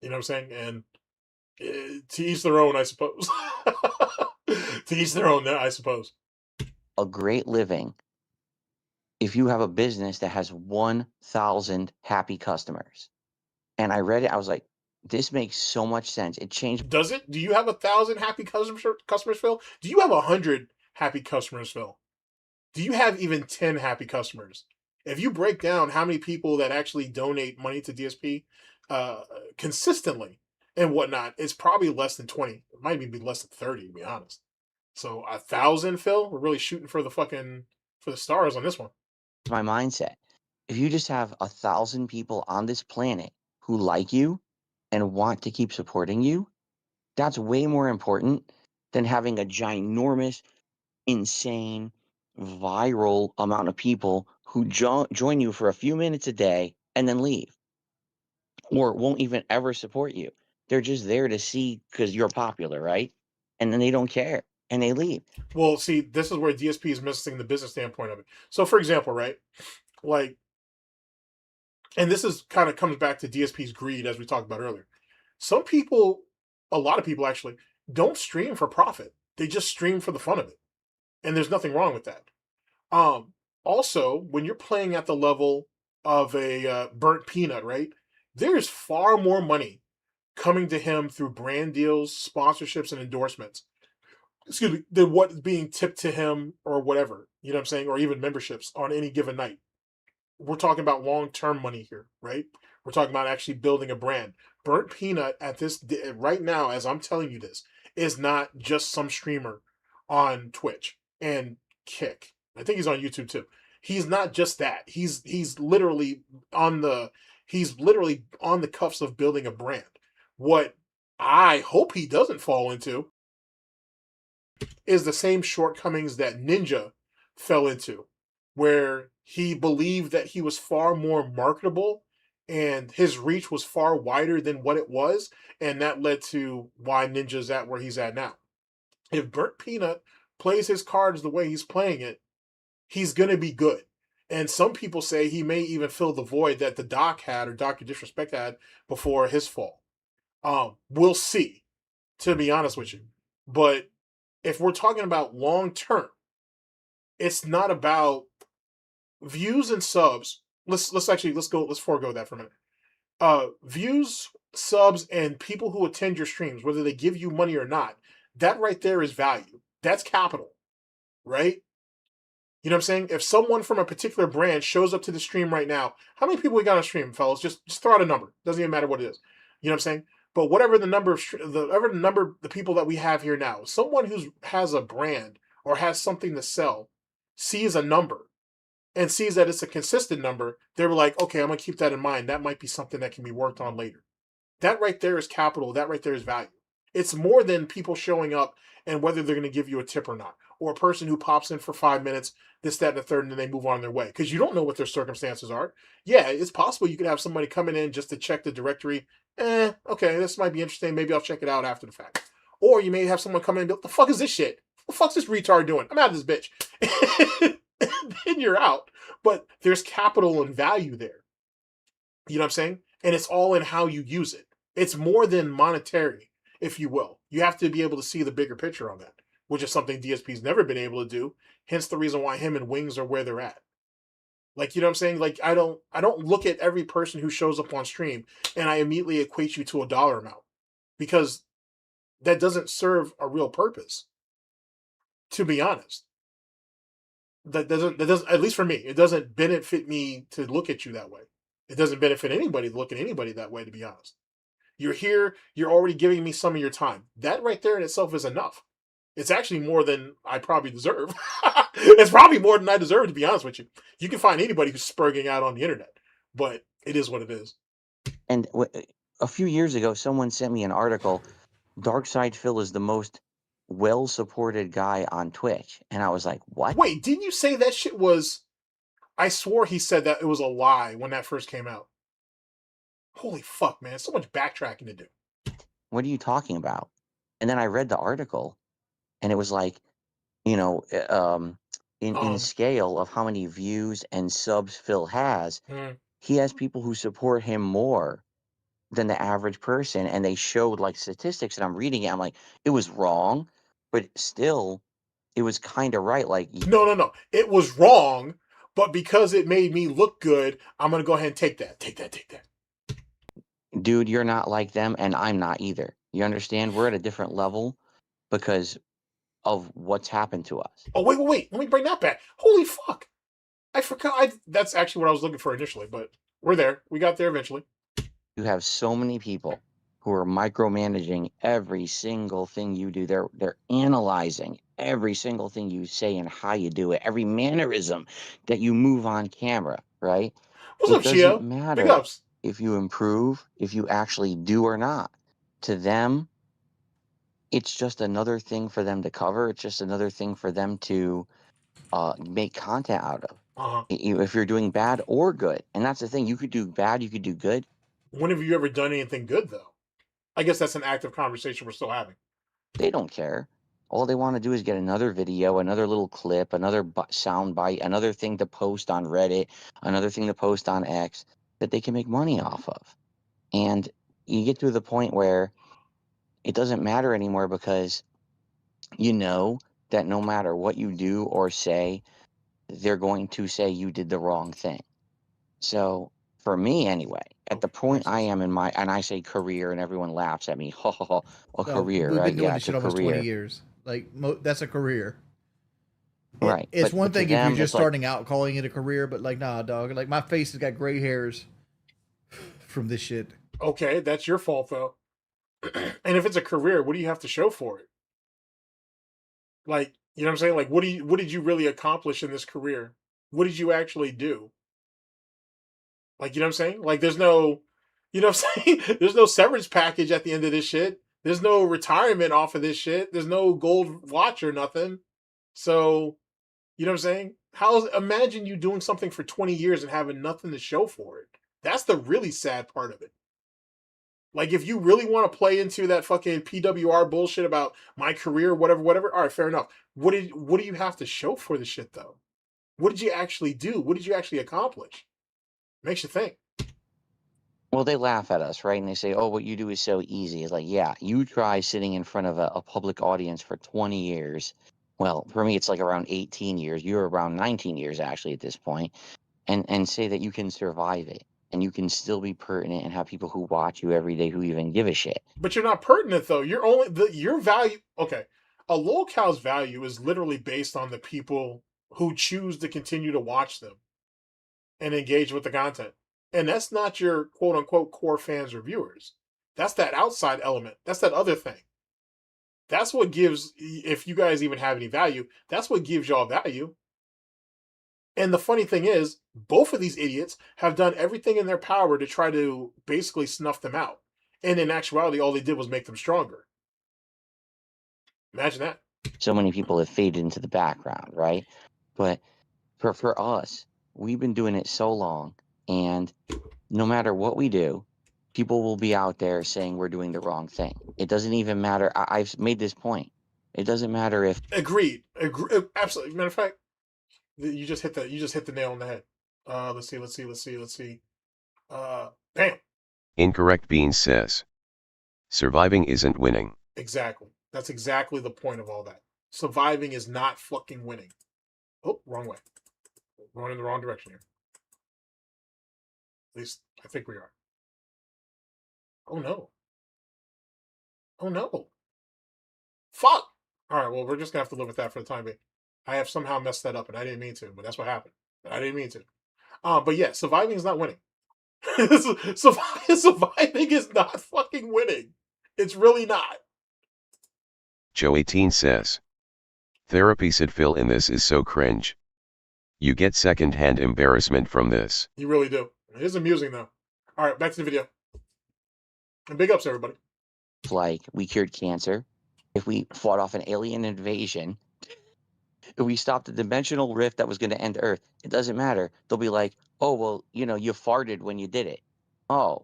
A: You know what I'm saying? And to each their own, I suppose. To each their own, I suppose.
D: A great living if you have a business that has 1,000 happy customers. And I read it, I was like, this makes so much sense. It changed.
A: Does it? Do you have 1,000 happy customers, Phil? Do you have 100 happy customers, Phil? Do you have even 10 happy customers? If you break down how many people that actually donate money to DSP consistently and whatnot, it's probably less than 20. It might even be less than 30, to be honest. So 1,000, Phil? We're really shooting for the stars on this one.
D: My mindset. If you just have 1,000 people on this planet who like you and want to keep supporting you, that's way more important than having a ginormous, insane, viral amount of people who join you for a few minutes a day and then leave, or won't even ever support you. They're just there to see because you're popular, right? And then they don't care and they leave.
A: Well, see, this is where DSP is missing the business standpoint of it. So, for example, right, like, and this is kind of comes back to DSP's greed, as we talked about earlier. Some people, a lot of people actually, don't stream for profit. They just stream for the fun of it, and there's nothing wrong with that. Also, when you're playing at the level of a Burnt Peanut, right, there's far more money coming to him through brand deals, sponsorships, and endorsements. Excuse me, than what's being tipped to him or whatever. You know what I'm saying, or even memberships on any given night. We're talking about long-term money here, right? We're talking about actually building a brand. Burnt Peanut at this right now, as I'm telling you this, is not just some streamer on Twitch and Kick. I think he's on YouTube too. He's not just that. He's literally on the cuffs of building a brand. What I hope he doesn't fall into is the same shortcomings that Ninja fell into, where he believed that he was far more marketable and his reach was far wider than what it was, and that led to why Ninja's at where he's at now. If Burnt Peanut plays his cards the way he's playing it, he's going to be good. And some people say he may even fill the void that the Doc had, or Dr. Disrespect had, before his fall. We'll see, to be honest with you. But if we're talking about long term, it's not about views and subs. Let's forego that for a minute. Views, subs, and people who attend your streams, whether they give you money or not, that right there is value. That's capital, right? You know what I'm saying? If someone from a particular brand shows up to the stream right now, how many people we got on stream, fellas? Just throw out a number. Doesn't even matter what it is. You know what I'm saying? But whatever the number of the people that we have here now, someone who has a brand or has something to sell sees a number and sees that it's a consistent number, they're like, okay, I'm going to keep that in mind. That might be something that can be worked on later. That right there is capital. That right there is value. It's more than people showing up and whether they're going to give you a tip or not, or a person who pops in for 5 minutes, this, that, and the third, and then they move on their way. Because you don't know what their circumstances are. Yeah, it's possible you could have somebody coming in just to check the directory. Okay, this might be interesting. Maybe I'll check it out after the fact. Or you may have someone come in and be like, the fuck is this shit? What the fuck's this retard doing? I'm out of this bitch. And then you're out. But there's capital and value there. You know what I'm saying? And it's all in how you use it. It's more than monetary, if you will. You have to be able to see the bigger picture on that, which is something DSP's never been able to do. Hence the reason why him and Wings are where they're at. Like, you know what I'm saying? Like, I don't look at every person who shows up on stream and I immediately equate you to a dollar amount, because that doesn't serve a real purpose. To be honest, that doesn't, at least for me, it doesn't benefit me to look at you that way. It doesn't benefit anybody to look at anybody that way, to be honest. You're here. You're already giving me some of your time. That right there in itself is enough. It's actually more than I probably deserve. It's probably more than I deserve, to be honest with you. You can find anybody who's spurging out on the internet, but it is what it is.
D: And a few years ago, someone sent me an article. Darkside Phil is the most well-supported guy on Twitch, and I was like, "What?"
A: Wait, didn't you say that shit was? I swore he said that it was a lie when that first came out. Holy fuck, man! So much backtracking to do.
D: What are you talking about? And then I read the article, and it was like, you know, in scale of how many views and subs Phil has, he has people who support him more than the average person, and they showed like statistics, and I'm reading it, I'm like, it was wrong, but still, it was kind of right. Like,
A: no, it was wrong, but because it made me look good, I'm gonna go ahead and take that.
D: Dude, you're not like them, and I'm not either. You understand? We're at a different level because of what's happened to us.
A: Oh, wait. Let me bring that back. Holy fuck. I forgot. That's actually what I was looking for initially, but we're there. We got there eventually.
D: You have so many people who are micromanaging every single thing you do. They're analyzing every single thing you say and how you do it, every mannerism that you move on camera, right?
A: What's up, Chio?
D: It doesn't matter
A: Big ups.
D: if you improve, if you actually do or not. To them, it's just another thing for them to cover. It's just another thing for them to make content out of. If you're doing bad or good. And that's the thing. You could do bad, you could do good.
A: When have you ever done anything good, though? I guess that's an active conversation we're still having.
D: They don't care. All they want to do is get another video, another little clip, another sound bite, another thing to post on Reddit, another thing to post on X that they can make money off of. And you get to the point where it doesn't matter anymore because you know that no matter what you do or say, they're going to say you did the wrong thing. So for me anyway, at the point I am in my, and I say career and everyone laughs at me, career,
E: we've
D: right?
E: been doing
D: Yeah,
E: this
D: it's
E: shit
D: a
E: almost
D: career.
E: 20 years. Like, that's a career.
D: Right.
E: It's one thing if
D: them,
E: you're just
D: it's
E: starting out calling it a career, but like, nah, dog. Like, my face has got gray hairs from this shit.
A: Okay, that's your fault, though. And if it's a career, what do you have to show for it? Like, you know what I'm saying? Like, what did you really accomplish in this career? What did you actually do? Like, you know what I'm saying? Like, there's no, you know what I'm saying? There's no severance package at the end of this shit. There's no retirement off of this shit. There's no gold watch or nothing. So, you know what I'm saying? Imagine you doing something for 20 years and having nothing to show for it. That's the really sad part of it. Like, if you really want to play into that fucking PWR bullshit about my career, whatever, all right, fair enough. What do you have to show for the shit, though? What did you actually do? What did you actually accomplish? Makes you think.
D: Well, they laugh at us, right? And they say, oh, what you do is so easy. It's like, yeah, you try sitting in front of a public audience for 20 years. Well, for me, it's like around 18 years. You're around 19 years, actually, at this point. And say that you can survive it. And you can still be pertinent and have people who watch you every day who even give a shit.
A: But you're not pertinent, though. You're only your value. Okay, a locale's value is literally based on the people who choose to continue to watch them and engage with the content. And that's not your quote unquote core fans or viewers. That's that outside element. That's that other thing. That's what gives, if you guys even have any value, that's what gives y'all value. And the funny thing is, both of these idiots have done everything in their power to try to basically snuff them out. And in actuality, all they did was make them stronger. Imagine that.
D: So many people have faded into the background, right? But for us, we've been doing it so long, and no matter what we do, people will be out there saying we're doing the wrong thing. It doesn't even matter. I've made this point. It doesn't matter if
A: Agreed. Absolutely. Matter of fact, you just hit the nail on the head. Let's see. Bam.
B: Incorrect Bean says. Surviving isn't winning.
A: Exactly. That's exactly the point of all that. Surviving is not fucking winning. Oh, wrong way. We're going in the wrong direction here. At least I think we are. Oh no. Oh no. Fuck. All right, well, we're just going to have to live with that for the time being. I have somehow messed that up, and I didn't mean to, but that's what happened. I didn't mean to. But yeah, surviving is not winning. Surviving is not fucking winning. It's really not.
B: Joe18 says. Therapy said fill in this is so cringe. You get second-hand embarrassment from this.
A: You really do. It is amusing though. All right, back to the video. And big ups, everybody.
D: Like we cured cancer, if we fought off an alien invasion, if we stopped a dimensional rift that was going to end Earth, it doesn't matter. They'll be like, oh, well, you know, you farted when you did it. Oh.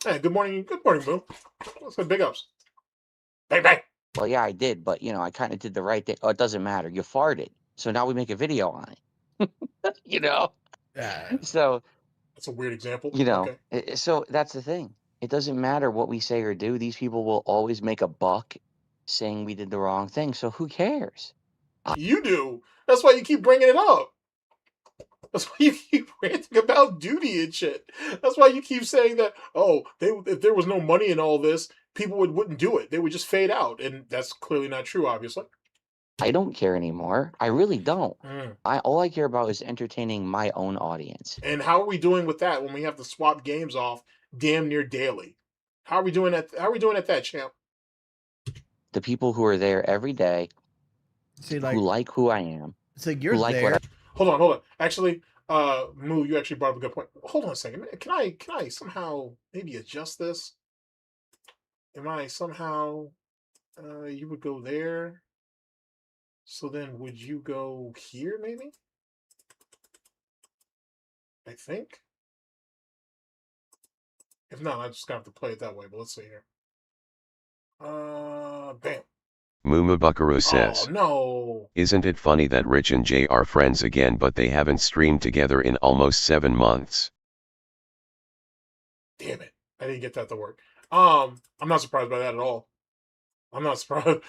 A: Hey, good morning, Boo. Let's go big ups. Bang, bang.
D: Well, yeah, I did, but, you know, I kind of did the right thing. Oh, it doesn't matter. You farted. So now we make a video on it. You know? So.
A: That's a weird example.
D: You know,
A: okay.
D: So that's the thing. It doesn't matter what we say or do. These people will always make a buck saying we did the wrong thing. So who cares?
A: You do. That's why you keep bringing it up. That's why you keep ranting about duty and shit. That's why you keep saying that, oh, if there was no money in all this, people wouldn't do it. They would just fade out. And that's clearly not true, obviously.
D: I don't care anymore. I really don't. All I care about is entertaining my own audience.
A: And how are we doing with that when we have to swap games off damn near daily? How are we doing at that, champ?
D: The people who are there every day,
E: who
D: like who I am.
E: So you're like there.
A: Hold on. Actually, Moo, you actually brought up a good point. Hold on a second. Can I somehow maybe adjust this? Am I somehow you would go there? So then would you go here maybe? I think. If not, I just have to play it that way, but let's see here. Bam.
B: Mumu Buckaroo says.
A: Oh, no.
B: Isn't it funny that Rich and Jay are friends again but they haven't streamed together in almost 7 months?
A: Damn it. I didn't get that to work. I'm not surprised by that at all. I'm not surprised.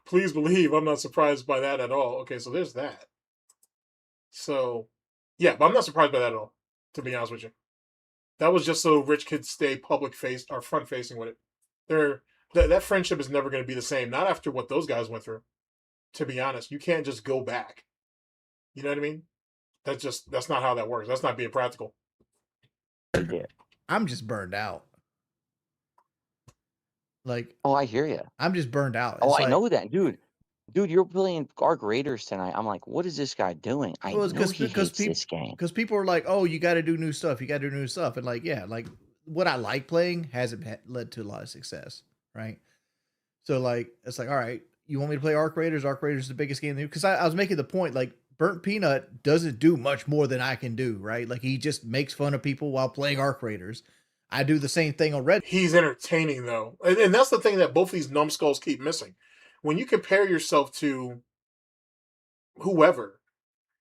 A: Please believe I'm not surprised by that at all. Okay, so there's that. So, yeah, but I'm not surprised by that at all, to be honest with you. That was just so Rich could stay front facing with it. That friendship is never going to be the same. Not after what those guys went through. To be honest, you can't just go back. You know what I mean? That's not how that works. That's not being practical.
E: I'm just burned out. Like,
D: oh, I hear you.
E: I'm just burned out.
D: Oh, I know that, dude. Dude, you're playing Arc Raiders tonight. I'm like, what is this guy doing? I know he hates this game.
E: Because people are like, oh, you got to do new stuff. You got to do new stuff. And like, yeah, like what I like playing hasn't led to a lot of success, right? So like, it's like, all right, you want me to play Arc Raiders? Arc Raiders is the biggest game. Because I was making the point, like, Burnt Peanut doesn't do much more than I can do, right? Like, he just makes fun of people while playing Arc Raiders. I do the same thing on Red.
A: He's entertaining, though. And that's the thing that both these numbskulls keep missing. When you compare yourself to whoever,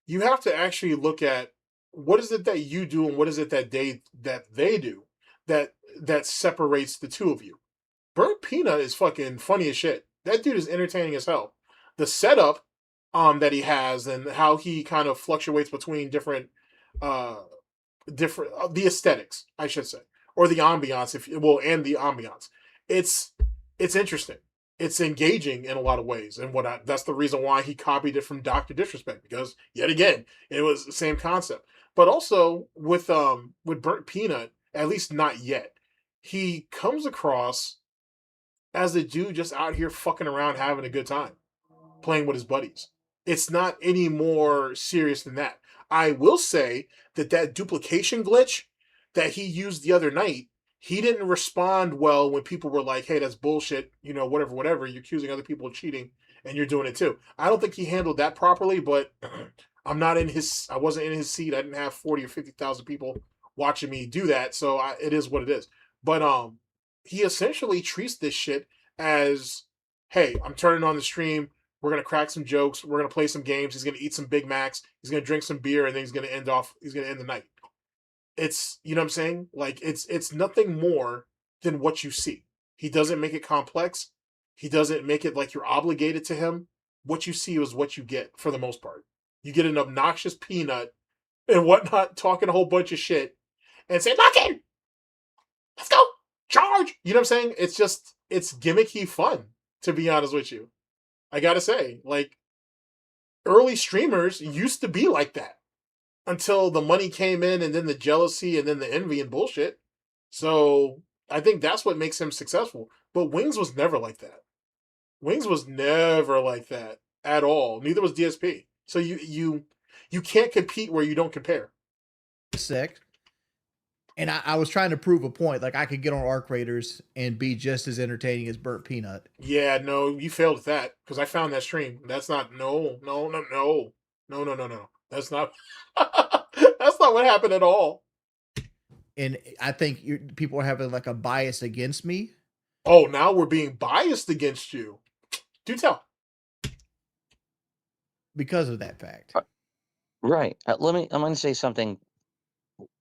A: you have to actually look at what is it that you do and what is it that they do that separates the two of you. Burnt Peanut is fucking funny as shit. That dude is entertaining as hell. The setup that he has and how he kind of fluctuates between different the aesthetics, I should say, or the ambiance, and the ambiance. It's interesting. It's engaging in a lot of ways, and that's the reason why he copied it from Dr. Disrespect, because yet again it was the same concept. But also with Burnt Peanut, at least not yet, he comes across as a dude just out here fucking around having a good time, playing with his buddies. It's not any more serious than that. I will say that duplication glitch that he used the other night, he didn't respond well when people were like, hey, that's bullshit, whatever, you're accusing other people of cheating, and you're doing it too. I don't think he handled that properly, but I wasn't in his seat. I didn't have 40 or 50,000 people watching me do that, so it is what it is. But he essentially treats this shit as, hey, I'm turning on the stream, we're going to crack some jokes, we're going to play some games, he's going to eat some Big Macs, he's going to drink some beer, and then he's going to end the night. It's, you know what I'm saying? Like, it's nothing more than what you see. He doesn't make it complex. He doesn't make it like you're obligated to him. What you see is what you get for the most part. You get an obnoxious peanut and whatnot talking a whole bunch of shit and say, lock in! Let's go! Charge! You know what I'm saying? It's gimmicky fun, to be honest with you. I gotta say, like, early streamers used to be like that. until the money came in, and then the jealousy, and then the envy and bullshit. So I think that's what makes him successful. But Wings was never like that. Wings was never like that at all. Neither was DSP. So you can't compete where you don't compare.
E: Sick. And I was trying to prove a point. Like I could get on Arc Raiders and be just as entertaining as Burnt Peanut.
A: Yeah, no, you failed at that because I found that stream. That's not no. That's not that's not what happened at all.
E: And I think people are having like a bias against me.
A: Oh, now we're being biased against you. Do tell.
E: Because of that fact.
D: Right. I'm going to say something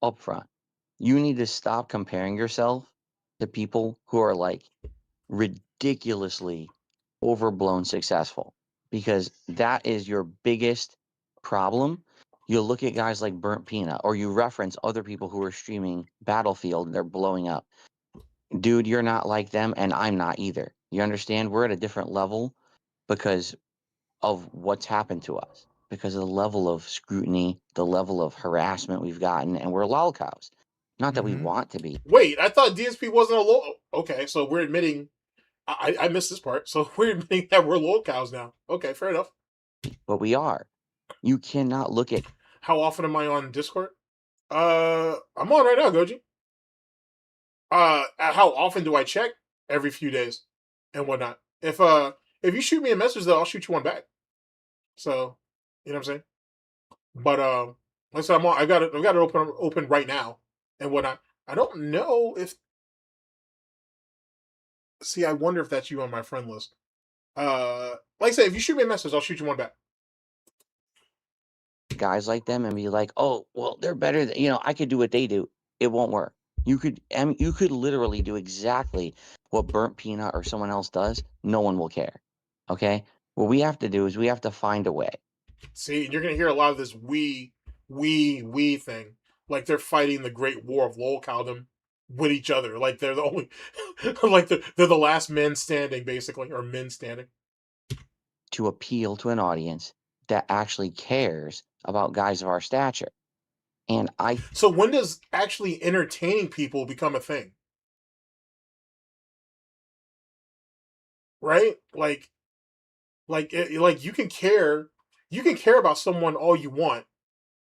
D: up front. You need to stop comparing yourself to people who are like ridiculously overblown successful, because that is your biggest problem. You look at guys like Burnt Peanut, or you reference other people who are streaming Battlefield and they're blowing up. Dude, you're not like them, and I'm not either. You understand? We're at a different level because of what's happened to us, because of the level of scrutiny, the level of harassment we've gotten, and we're lolcows. Not that we want to be.
A: Wait, I thought DSP wasn't a lol. Okay, so we're admitting. I missed this part. So we're admitting that we're lolcows now. Okay, fair enough.
D: But we are. You cannot look at.
A: How often am I on Discord? I'm on right now, Goji. How often do I check? Every few days and whatnot. If you shoot me a message, though, I'll shoot you one back. So, you know what I'm saying? But like I said, I'm on. I got it open right now and whatnot. I don't know if. See, I wonder if that's you on my friend list. Like I said, if you shoot me a message, I'll shoot you one back.
D: Guys like them and be like, oh, well, they're better than, I could do what they do. It won't work. You could literally do exactly what Burnt Peanut or someone else does. No one will care. Okay? What we have to do is we have to find a way.
A: See, you're gonna hear a lot of this we thing. Like they're fighting the great war of lolcowdom with each other. Like they're the only like they're the last men standing, basically, or men standing.
D: To appeal to an audience that actually cares about guys of our stature. And
A: So when does actually entertaining people become a thing? Right? Like you can care about someone all you want,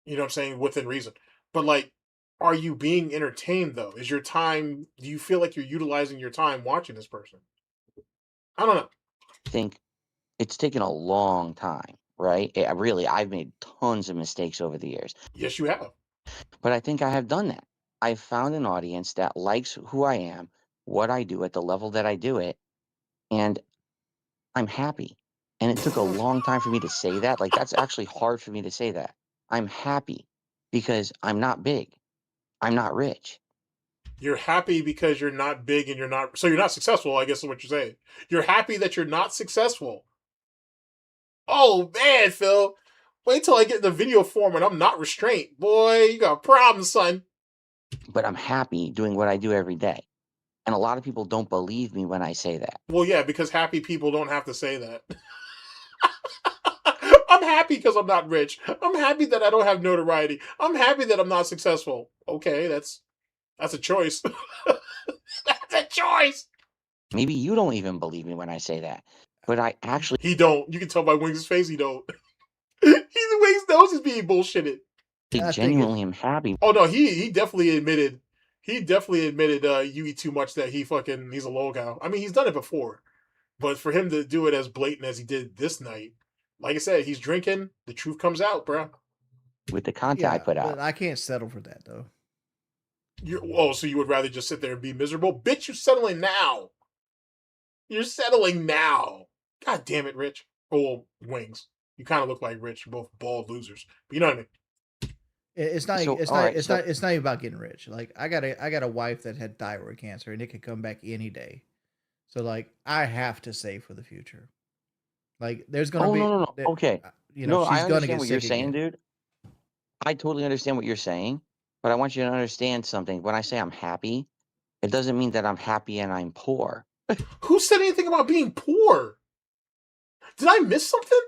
A: you know what I'm saying, within reason. But like, are you being entertained though? Is your time, do you feel like you're utilizing your time watching this person? I don't know.
D: I think it's taken a long time, right? I've made tons of mistakes over the years.
A: Yes, you have.
D: But I think I have done that. I've found an audience that likes who I am, what I do at the level that I do it, and I'm happy. And it took a long time for me to say that. Like, that's actually hard for me to say that. I'm happy because I'm not big. I'm not rich.
A: You're happy because you're not big and you're not successful, I guess is what you're saying. You're happy that you're not successful. Oh man, Phil. Wait till I get in the video form and I'm not restrained. Boy, you got problems, son.
D: But I'm happy doing what I do every day. And a lot of people don't believe me when I say that.
A: Well, yeah, because happy people don't have to say that. I'm happy because I'm not rich. I'm happy that I don't have notoriety. I'm happy that I'm not successful. Okay, that's a choice. That's a choice.
D: Maybe you don't even believe me when I say that. But I actually...
A: He don't. You can tell by Wings' face he don't. Wings knows he's being bullshitted.
D: I genuinely am happy.
A: Oh no, he definitely admitted. He definitely admitted you eat too much, that he's a low cow. I mean, he's done it before. But for him to do it as blatant as he did this night, like I said, he's drinking. The truth comes out, bro.
D: With the content I put out.
E: But I can't settle for that, though.
A: So you would rather just sit there and be miserable? Bitch, you're settling now. You're settling now. God damn it, Rich. Oh, Wings. You kind of look like Rich. You're both bald losers. But you know what I mean?
E: It's not even about getting rich. Like I got a wife that had thyroid cancer and it could come back any day. So like I have to save for the future. Like there's gonna be
D: no. Okay.
E: She's gonna get
D: what
E: sick
D: you're saying,
E: again.
D: dude. I totally understand what you're saying, but I want you to understand something. When I say I'm happy, it doesn't mean that I'm happy and I'm poor.
A: Who said anything about being poor? Did I miss something?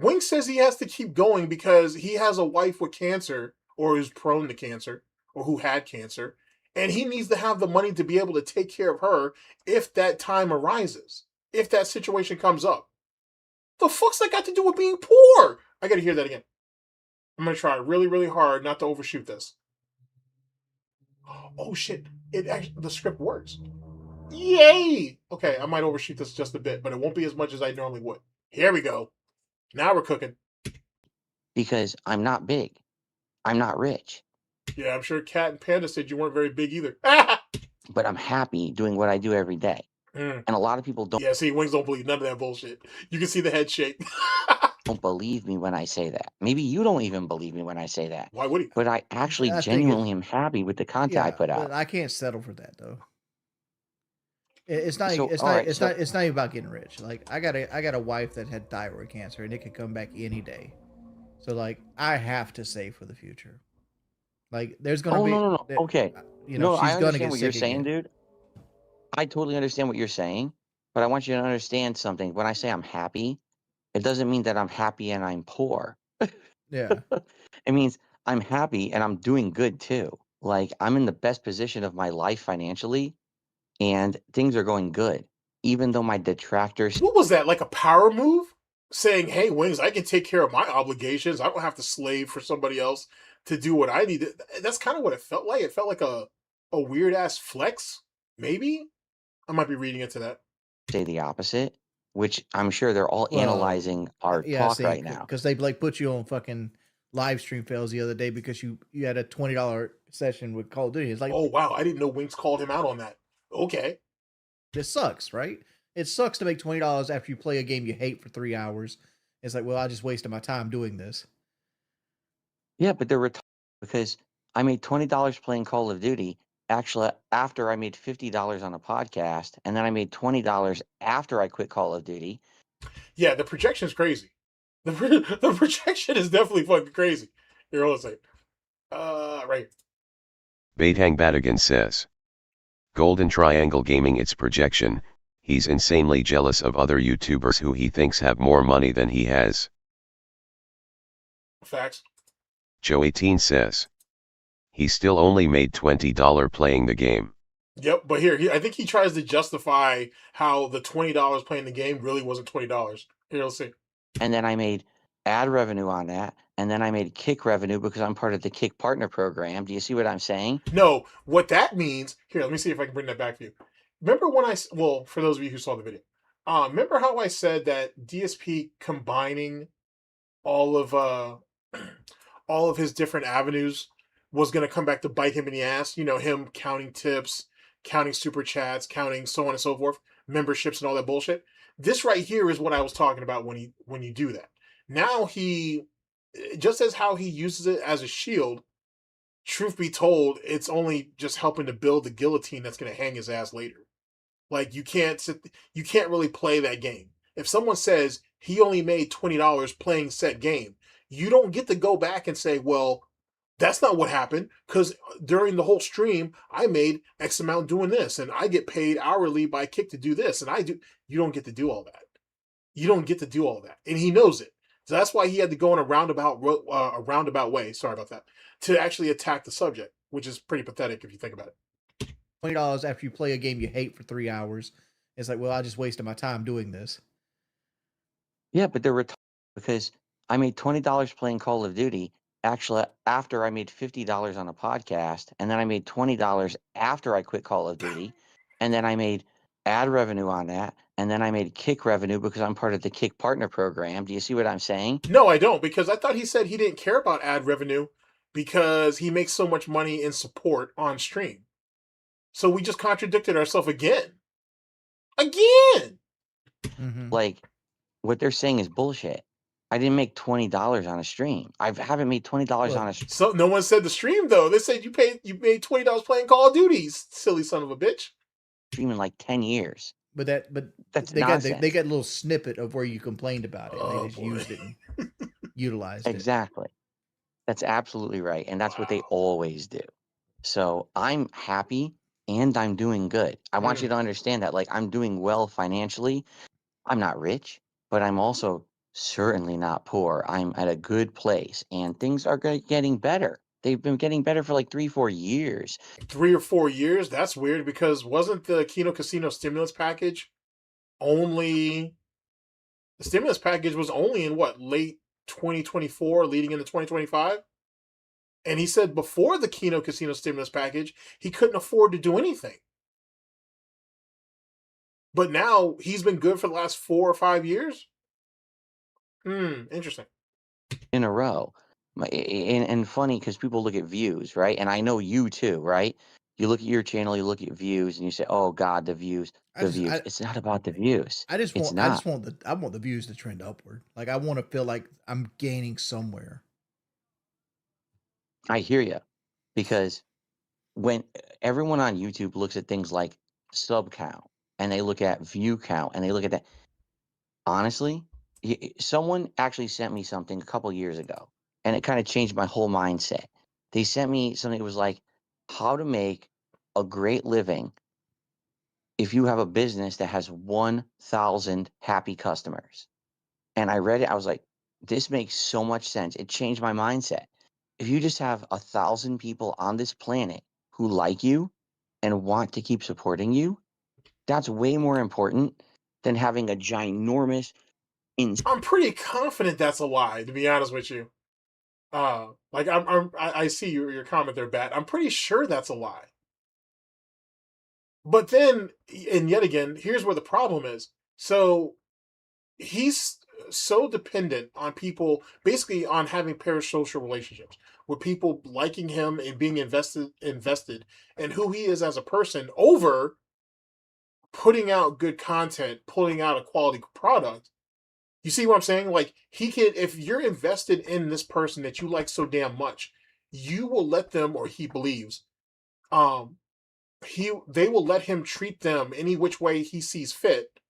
A: Wing says he has to keep going because he has a wife with cancer, or who's prone to cancer, or who had cancer, and he needs to have the money to be able to take care of her if that time arises, if that situation comes up. The fuck's that got to do with being poor? I gotta hear that again. I'm gonna try really, really hard not to overshoot this. Oh shit! It actually, the script works. Yay! Okay, I might overshoot this just a bit, but it won't be as much as I normally would. Here we go. Now we're cooking.
D: Because I'm not big. I'm not rich.
A: Yeah, I'm sure Cat and Panda said you weren't very big either.
D: But I'm happy doing what I do every day.
A: Mm.
D: And a lot of people don't
A: Yeah, see, Wings don't believe none of that bullshit. You can see the head shake.
D: believe me when I say that. Maybe you don't even believe me when I say that.
A: Why would he?
D: But I actually
E: I think
D: genuinely am happy with the content I put
E: but
D: out.
E: I can't settle for that though. It's not.
D: So,
E: It's
D: all
E: not.
D: right,
E: It's
D: so-
E: not. It's not even about getting rich. Like I got a wife that had thyroid cancer, and it could come back any day. So like, I have to save for the future. Like, there's gonna
D: Oh,
E: be.
D: no.
E: there-
D: Okay.
E: You know,
D: No, I
E: she's gonna
D: understand
E: get
D: what you're
E: sick
D: saying,
E: again.
D: dude. I totally understand what you're saying, but I want you to understand something. When I say I'm happy, it doesn't mean that I'm happy and I'm poor.
E: Yeah.
D: It means I'm happy and I'm doing good too. Like I'm in the best position of my life financially and things are going good. Even though my detractors
A: What was that? Like a power move? Saying, hey, Wings, I can take care of my obligations. I don't have to slave for somebody else to do what I need. That's kind of what it felt like. It felt like a weird ass flex. Maybe? I might be reading into that.
D: say the opposite, which I'm sure they're all
E: Well,
D: analyzing our talk right now.
E: because they like put you on fucking live stream fails the other day because you had a $20 session with Call of Duty. It's like,
A: Oh, wow. I didn't know Wings called him out on that. Okay.
E: this sucks, right? It sucks to make $20 after you play a game you hate for 3 hours. It's like, well, I just wasted my time doing this.
D: Yeah, but they're because I made $20 playing Call of Duty. Actually, after I made $50 on a podcast, and then I made $20 after I quit Call of Duty.
A: Yeah, the projection is crazy. The projection is definitely fucking crazy. Here, hold on a second. Right.
B: Baithang Badigan says. Golden Triangle Gaming its projection, he's insanely jealous of other YouTubers who he thinks have more money than he has.
A: Facts.
B: Joe18 says. He still only made $20 playing the game.
A: Yep, but here, I think he tries to justify how the $20 playing the game really wasn't $20. Here, let's see.
D: And then I made ad revenue on that. And then I made Kick revenue because I'm part of the Kick Partner Program. Do you see what I'm saying?
A: No, what that means, here, let me see if I can bring that back for you. Remember when well, for those of you who saw the video, remember how I said that DSP combining all of his different avenues was going to come back to bite him in the ass? You know, him counting tips, counting super chats, counting so on and so forth, memberships and all that bullshit. This right here is what I was talking about when you do that. Now he, just as how he uses it as a shield, truth be told, it's only just helping to build the guillotine that's going to hang his ass later. Like you can't really play that game. If someone says he only made $20 playing said game, you don't get to go back and say, well, that's not what happened, because during the whole stream, I made X amount doing this, and I get paid hourly by Kick to do this, and I do. You don't get to do all that. You don't get to do all that, and he knows it. So that's why he had to go in a roundabout way. Sorry about that. To actually attack the subject, which is pretty pathetic if you think about it.
E: $20 after you play a game you hate for 3 hours. It's like, well, I just wasted my time doing this.
D: Yeah, but they're because I made $20 playing Call of Duty. Actually, after I made $50 on a podcast, and then I made $20 after I quit Call of Duty, and then I made ad revenue on that, and then I made Kick revenue because I'm part of the Kick Partner Program. Do you see what I'm saying?
A: No, I don't, because I thought he said he didn't care about ad revenue because he makes so much money in support on stream. So we just contradicted ourselves again. Again!
E: Mm-hmm.
D: Like, what they're saying is bullshit. I didn't make $20 on a stream. I haven't made $20 on a stream.
A: So no one said the stream though. They said you made $20 playing Call of Duty, silly son of a bitch.
D: In like 10 years.
E: But
D: That's
E: they
D: nonsense.
E: got a little snippet of where you complained about it. And
A: Oh,
E: they just
A: boy.
E: used it and utilized it.
D: Exactly. That's absolutely right. And that's what they always do. So I'm happy and I'm doing good. I want you to understand that. Like, I'm doing well financially. I'm not rich, but I'm also certainly not poor. I'm at a good place, and things are getting better. They've been getting better for like 3-4 years.
A: 3 or 4 years? That's weird because wasn't the Keno Casino stimulus package only... The stimulus package was only in what, late 2024 leading into 2025? And he said before the Keno Casino stimulus package, he couldn't afford to do anything. But now he's been good for the last 4 or 5 years? Interesting.
D: In a row. And funny because people look at views, right? And I know you too, right? You look at your channel, you look at views, and you say, "Oh God, the views, the views." It's not about the views.
E: I just
D: It's
E: want
D: not.
E: I want the views to trend upward. Like I want to feel like I'm gaining somewhere.
D: I hear you, because when everyone on YouTube looks at things like sub count and they look at view count and they look at that, honestly, someone actually sent me something a couple years ago, and it kind of changed my whole mindset. They sent me something that was like, how to make a great living if you have a business that has 1,000 happy customers. And I read it, I was like, this makes so much sense. It changed my mindset. If you just have 1,000 people on this planet who like you and want to keep supporting you, that's way more important than having a ginormous
A: I'm pretty confident that's a lie, to be honest with you. Like I see your comment there, Bat. I'm pretty sure that's a lie. But then, and yet again, here's where the problem is. So he's so dependent on people, basically on having parasocial relationships with people liking him and being invested in who he is as a person over putting out good content, putting out a quality product. You see what I'm saying? Like he can, if you're invested in this person that you like so damn much, you will let them, or he believes, they will let him treat them any which way he sees fit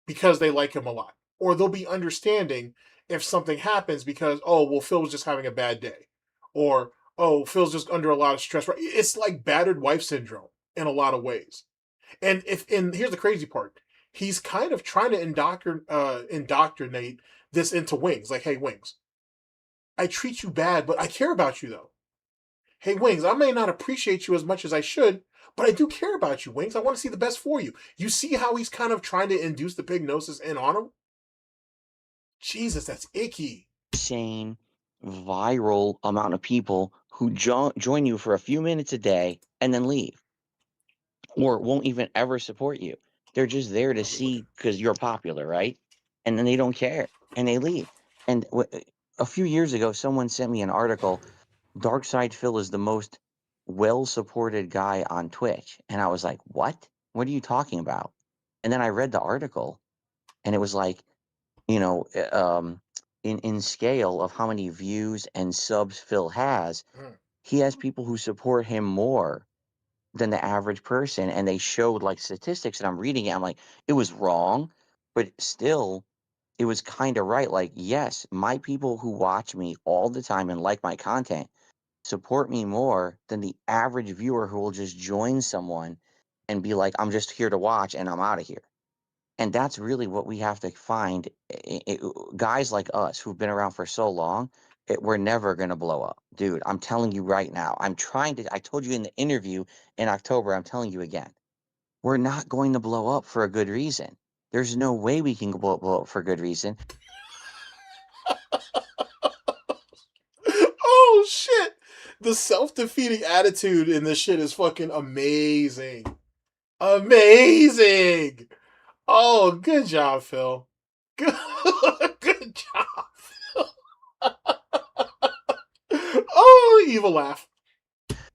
A: because they like him a lot. Or they'll be understanding if something happens because, oh, well, Phil was just having a bad day. Or, oh, Phil's just under a lot of stress. It's like battered wife syndrome in a lot of ways. And here's the crazy part. He's kind of trying to indoctrinate this into Wings. Like, hey, Wings, I treat you bad, but I care about you, though. Hey, Wings, I may not appreciate you as much as I should, but I do care about you, Wings. I want to see the best for you. You see how he's kind of trying to induce the pignosis in on him? Jesus, that's icky.
D: insane viral amount of people who join you for a few minutes a day and then leave, or won't even ever support you. They're just there to see because you're popular, right? And then they don't care and they leave. And a few years ago, someone sent me an article. Dark Side Phil is the most well-supported guy on Twitch, and I was like, "What? What are you talking about?" And then I read the article, and it was like, you know, in scale of how many views and subs Phil has, he has people who support him more than the average person, and they showed like statistics, and I'm reading it, I'm like, it was wrong, but still it was kind of right. Like, yes, my people who watch me all the time and like my content support me more than the average viewer who will just join someone and be like, I'm just here to watch and I'm out of here. And that's really what we have to find. Guys like us who've been around for so long, we're never going to blow up. Dude, I'm telling you right now. I told you in the interview in October, I'm telling you again. We're not going to blow up for a good reason. There's no way we can blow up for a good reason.
A: Oh, shit. The self-defeating attitude in this shit is fucking amazing. Amazing. Oh, good job, Phil. Good job, Phil. Oh, evil laugh.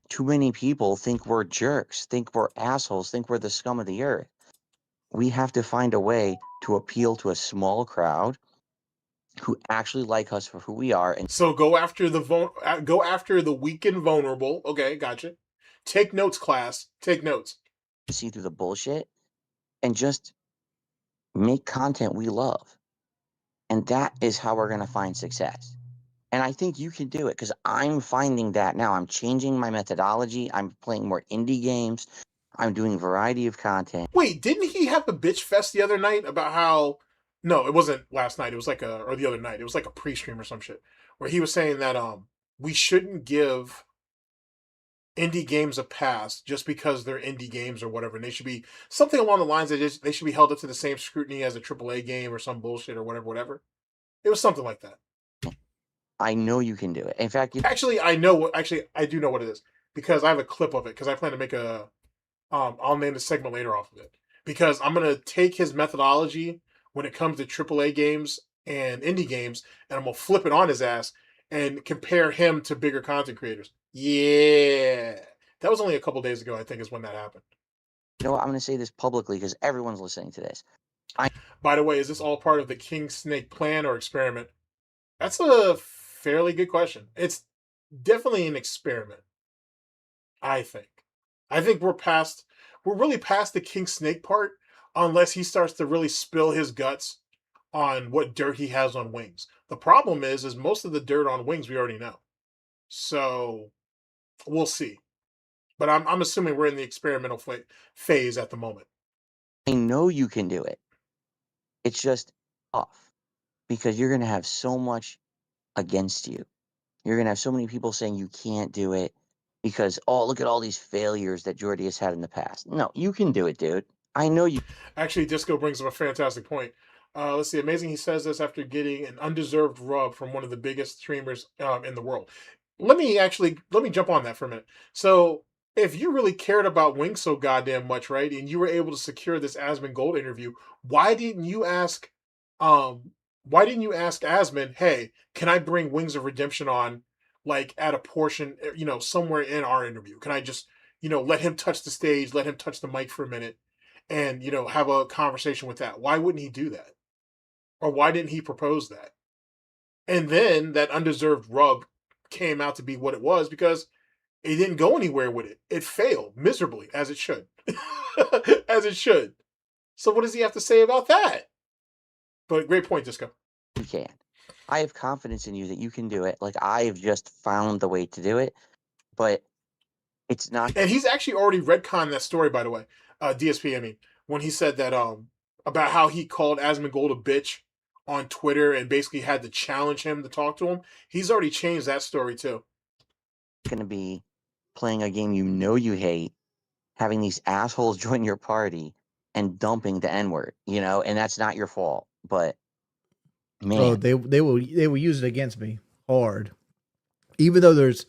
D: Too many people think we're jerks, think we're assholes, think we're the scum of the earth. We have to find a way to appeal to a small crowd who actually like us for who we are. And
A: so go after the weak and vulnerable. Okay, gotcha. Take notes, class. Take notes.
D: See through the bullshit and just make content we love. And that is how we're going to find success. And I think you can do it because I'm finding that now. I'm changing my methodology. I'm playing more indie games. I'm doing a variety of content.
A: Wait, didn't he have a bitch fest the other night about how No, it wasn't last night. It was like or the other night. It was like a pre-stream or some shit where he was saying that we shouldn't give indie games a pass just because they're indie games or whatever. And they should be something along the lines that they should be held up to the same scrutiny as a AAA game or some bullshit or whatever. It was something like that.
D: I know you can do it. In fact,
A: Actually, I do know what it is because I have a clip of it because I plan to make I'll name the segment later off of it because I'm going to take his methodology when it comes to AAA games and indie games and I'm going to flip it on his ass and compare him to bigger content creators. Yeah. That was only a couple days ago, I think, is when that happened.
D: you know what? I'm going to say this publicly because everyone's listening to this.
A: By the way, is this all part of the King Snake plan or experiment? That's a fairly good question. It's definitely an experiment, I think. I think we're really past the King Snake part unless he starts to really spill his guts on what dirt he has on Wings. The problem is most of the dirt on Wings we already know. So we'll see. But I'm assuming we're in the experimental phase at the moment.
D: I know you can do it. It's just tough because you're going to have so much against you. You're going to have so many people saying you can't do it because, oh, look at all these failures that Jordy has had in the past. No, you can do it, dude. I know you.
A: Actually, Disco brings up a fantastic point. Let's see. Amazing. He says this after getting an undeserved rub from one of the biggest streamers in the world. Let me jump on that for a minute. So, if you really cared about Wings so goddamn much, right, and you were able to secure this Asmongold interview, why didn't you ask Asmon, hey, can I bring Wings of Redemption on, like at a portion, somewhere in our interview? Can I just, let him touch the stage, let him touch the mic for a minute, and have a conversation with that? Why wouldn't he do that? Or why didn't he propose that? And then that undeserved rub came out to be what it was because it didn't go anywhere with it. It failed miserably, as it should. As it should. So what does he have to say about that? But great point, Disco.
D: You can. I have confidence in you that you can do it. Like, I have just found the way to do it, but it's not.
A: And he's actually already retconned that story, by the way. DSP, I mean, when he said that about how he called Asmongold a bitch on Twitter and basically had to challenge him to talk to him. He's already changed that story too.
D: Going to be playing a game you hate, having these assholes join your party and dumping the N-word, and that's not your fault. But man,
E: Oh, they will use it against me hard. Even though there's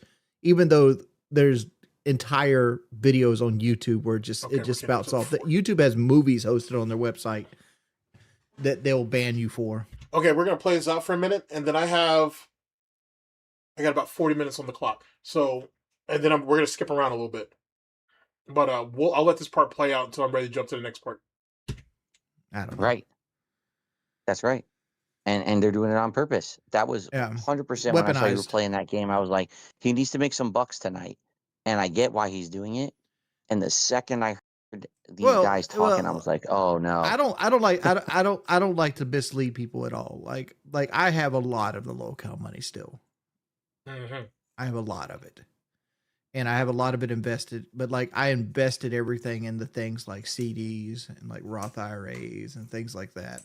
E: entire videos on YouTube where it just spouts off. That YouTube has movies hosted on their website that they'll ban you for.
A: Okay, we're gonna play this out for a minute, and then I got about 40 minutes on the clock. So, and then we're gonna skip around a little bit. But I'll let this part play out until I'm ready to jump to the next part.
E: I don't know.
D: Right. That's right. And they're doing it on purpose. That was 100% when I saw you were playing that game. I was like, he needs to make some bucks tonight. And I get why he's doing it. And the second I heard these guys talking, I was like, oh no.
E: I don't like to mislead people at all. Like I have a lot of the low-cal money still.
A: Mm-hmm.
E: I have a lot of it. And I have a lot of it invested, but like I invested everything in the things like CDs and like Roth IRAs and things like that.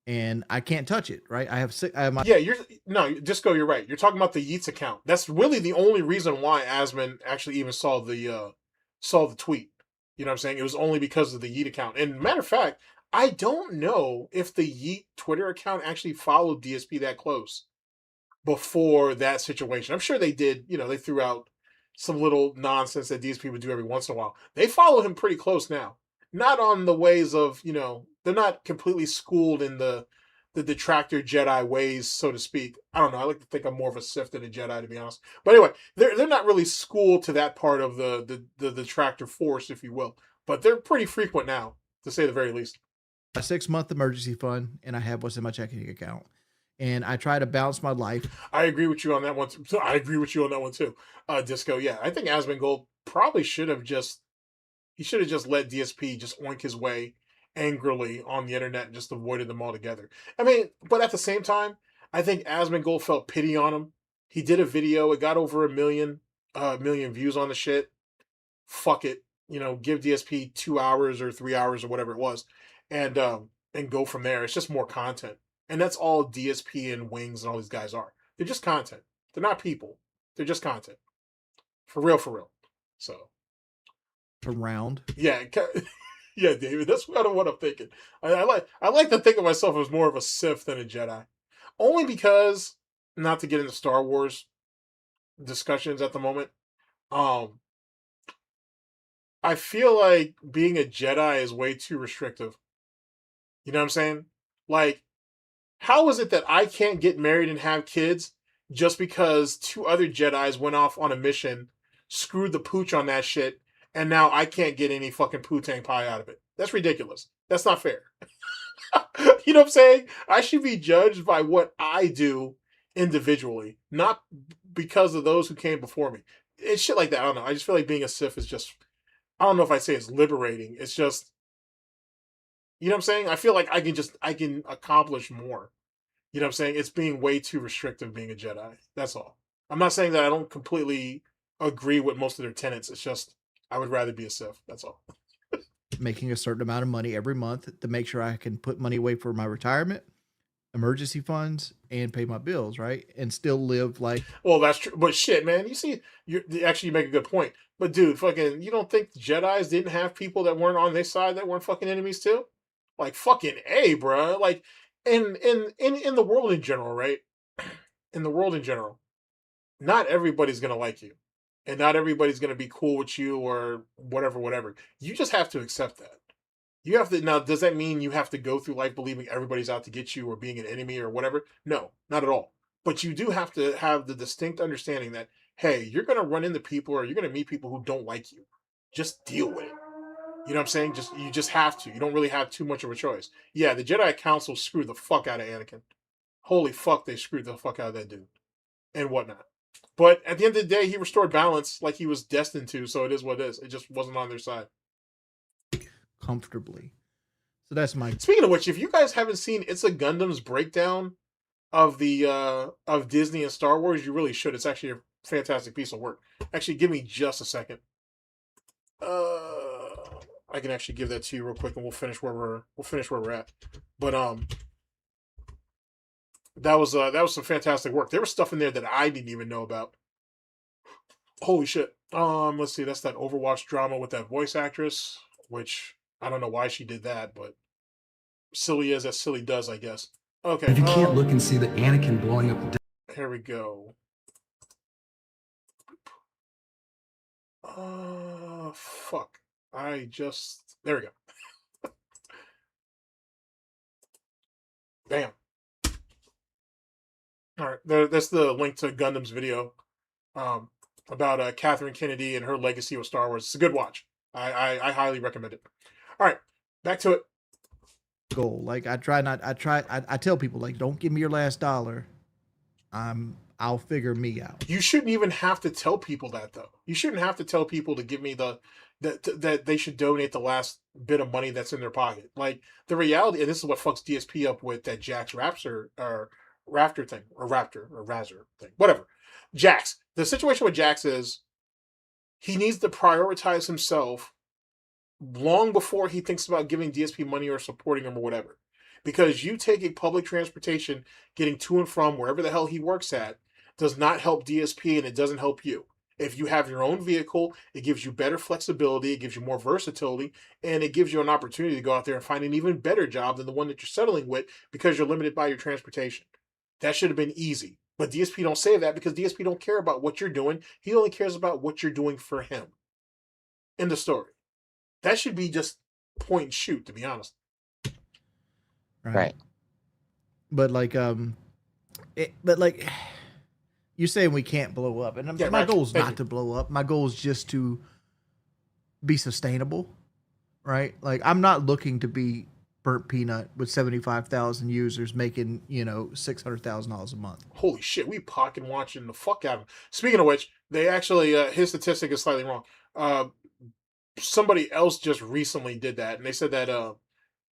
E: And I can't touch it, right?
A: Disco, you're right. You're talking about the Yeats account. That's really the only reason why Asmon actually even saw the tweet. You know what I'm saying? It was only because of the Yeet account. And matter of fact, I don't know if the Yeet Twitter account actually followed DSP that close before that situation. I'm sure they did. They threw out some little nonsense that DSP would do every once in a while. They follow him pretty close now. Not on the ways of, they're not completely schooled in the Detractor Jedi ways, so to speak. I don't know. I like to think I'm more of a Sith than a Jedi, to be honest. But anyway, they're not really schooled to that part of the Detractor force, if you will. But they're pretty frequent now, to say the very least.
E: A 6-month emergency fund, and I have what's in my checking account. And I try to balance my life.
A: I agree with you on that one. I agree with you on that one too, Disco. Yeah, I think Asmongold probably should have just let DSP just oink his way angrily on the internet and just avoided them altogether. I mean, but at the same time, I think Asmongold felt pity on him. He did a video; it got over 1 million views on the shit. Fuck it, give DSP 2 hours or 3 hours or whatever it was, and and go from there. It's just more content. And that's all DSP and Wings and all these guys are. They're just content. They're not people. They're just content. For real, for real. So.
E: Around.
A: Yeah. Yeah, David, that's kind of what I'm thinking. I like to think of myself as more of a Sith than a Jedi. Only because, not to get into Star Wars discussions at the moment, I feel like being a Jedi is way too restrictive. You know what I'm saying? Like, how is it that I can't get married and have kids just because 2 other Jedis went off on a mission, screwed the pooch on that shit, and now I can't get any fucking poo-tang pie out of it? That's ridiculous. That's not fair. You know what I'm saying? I should be judged by what I do individually, not because of those who came before me. It's shit like that. I don't know. I just feel like being a Sith is just, I don't know if I'd say it's liberating. It's just, you know what I'm saying? I feel like I can accomplish more. You know what I'm saying? It's being way too restrictive being a Jedi. That's all. I'm not saying that I don't completely agree with most of their tenets. It's just, I would rather be a Sith. That's all.
E: Making a certain amount of money every month to make sure I can put money away for my retirement, emergency funds, and pay my bills, right? And still live like.
A: Well, that's true. But shit, man, you see, you make a good point. But dude, fucking, you don't think the Jedis didn't have people that weren't on their side that weren't fucking enemies too? Like fucking A, bruh. Like in the world in general, right? In the world in general, not everybody's gonna like you. And not everybody's gonna be cool with you or whatever. You just have to accept that. You have to now, does that mean you have to go through life believing everybody's out to get you or being an enemy or whatever? No, not at all. But you do have to have the distinct understanding that, hey, you're gonna run into people or you're gonna meet people who don't like you. Just deal with it. You know what I'm saying? You just have to. You don't really have too much of a choice. Yeah, the Jedi Council screwed the fuck out of Anakin. Holy fuck, they screwed the fuck out of that dude. And whatnot. But at the end of the day, he restored balance like he was destined to, so it is what it is. It just wasn't on their side.
E: Comfortably. So that's my.
A: Speaking of which, if you guys haven't seen It's a Gundam's breakdown of the of Disney and Star Wars, you really should. It's actually a fantastic piece of work. Actually, give me just a second. I can actually give that to you real quick, and we'll finish where we're at. But that was some fantastic work. There was stuff in there that I didn't even know about. Holy shit. Let's see. That's that Overwatch drama with that voice actress, which I don't know why she did that, but silly as silly does, I guess. Okay.
F: If you can't look and see the Anakin blowing up the.
A: Here we go. Fuck. There we go. Bam. All right, that's the link to Gundam's video about Catherine Kennedy and her legacy with Star Wars. It's a good watch. I highly recommend it. All right, back to it.
E: Goal. Like I tell people, like, don't give me your last dollar. I'll figure me out.
A: You shouldn't even have to tell people that, though. You shouldn't have to tell people to give me that they should donate the last bit of money that's in their pocket. Like the reality, and this is what fucks DSP up with that Jax Raptor thing, or Razor thing, whatever. Jax. The situation with Jax is he needs to prioritize himself long before he thinks about giving DSP money or supporting him or whatever. Because you take a public transportation getting to and from wherever the hell he works at does not help DSP and it doesn't help you. If you have your own vehicle, it gives you better flexibility, it gives you more versatility, and it gives you an opportunity to go out there and find an even better job than the one that you're settling with because you're limited by your transportation. That should have been easy. But DSP don't say that because DSP don't care about what you're doing. He only cares about what you're doing for him. End of story. That should be just point and shoot, to be honest.
D: Right.
E: But like, you're saying we can't blow up, and
A: Yeah,
E: my
A: right.
E: goal is
A: Thank
E: not
A: you.
E: to blow up. My goal is just to be sustainable, right? Like I'm not looking to be Burnt Peanut with 75,000 users making $600,000 a month.
A: Holy shit, we pocket watching the fuck out of him. Speaking of which, they actually his statistic is slightly wrong. Somebody else just recently did that, and they said that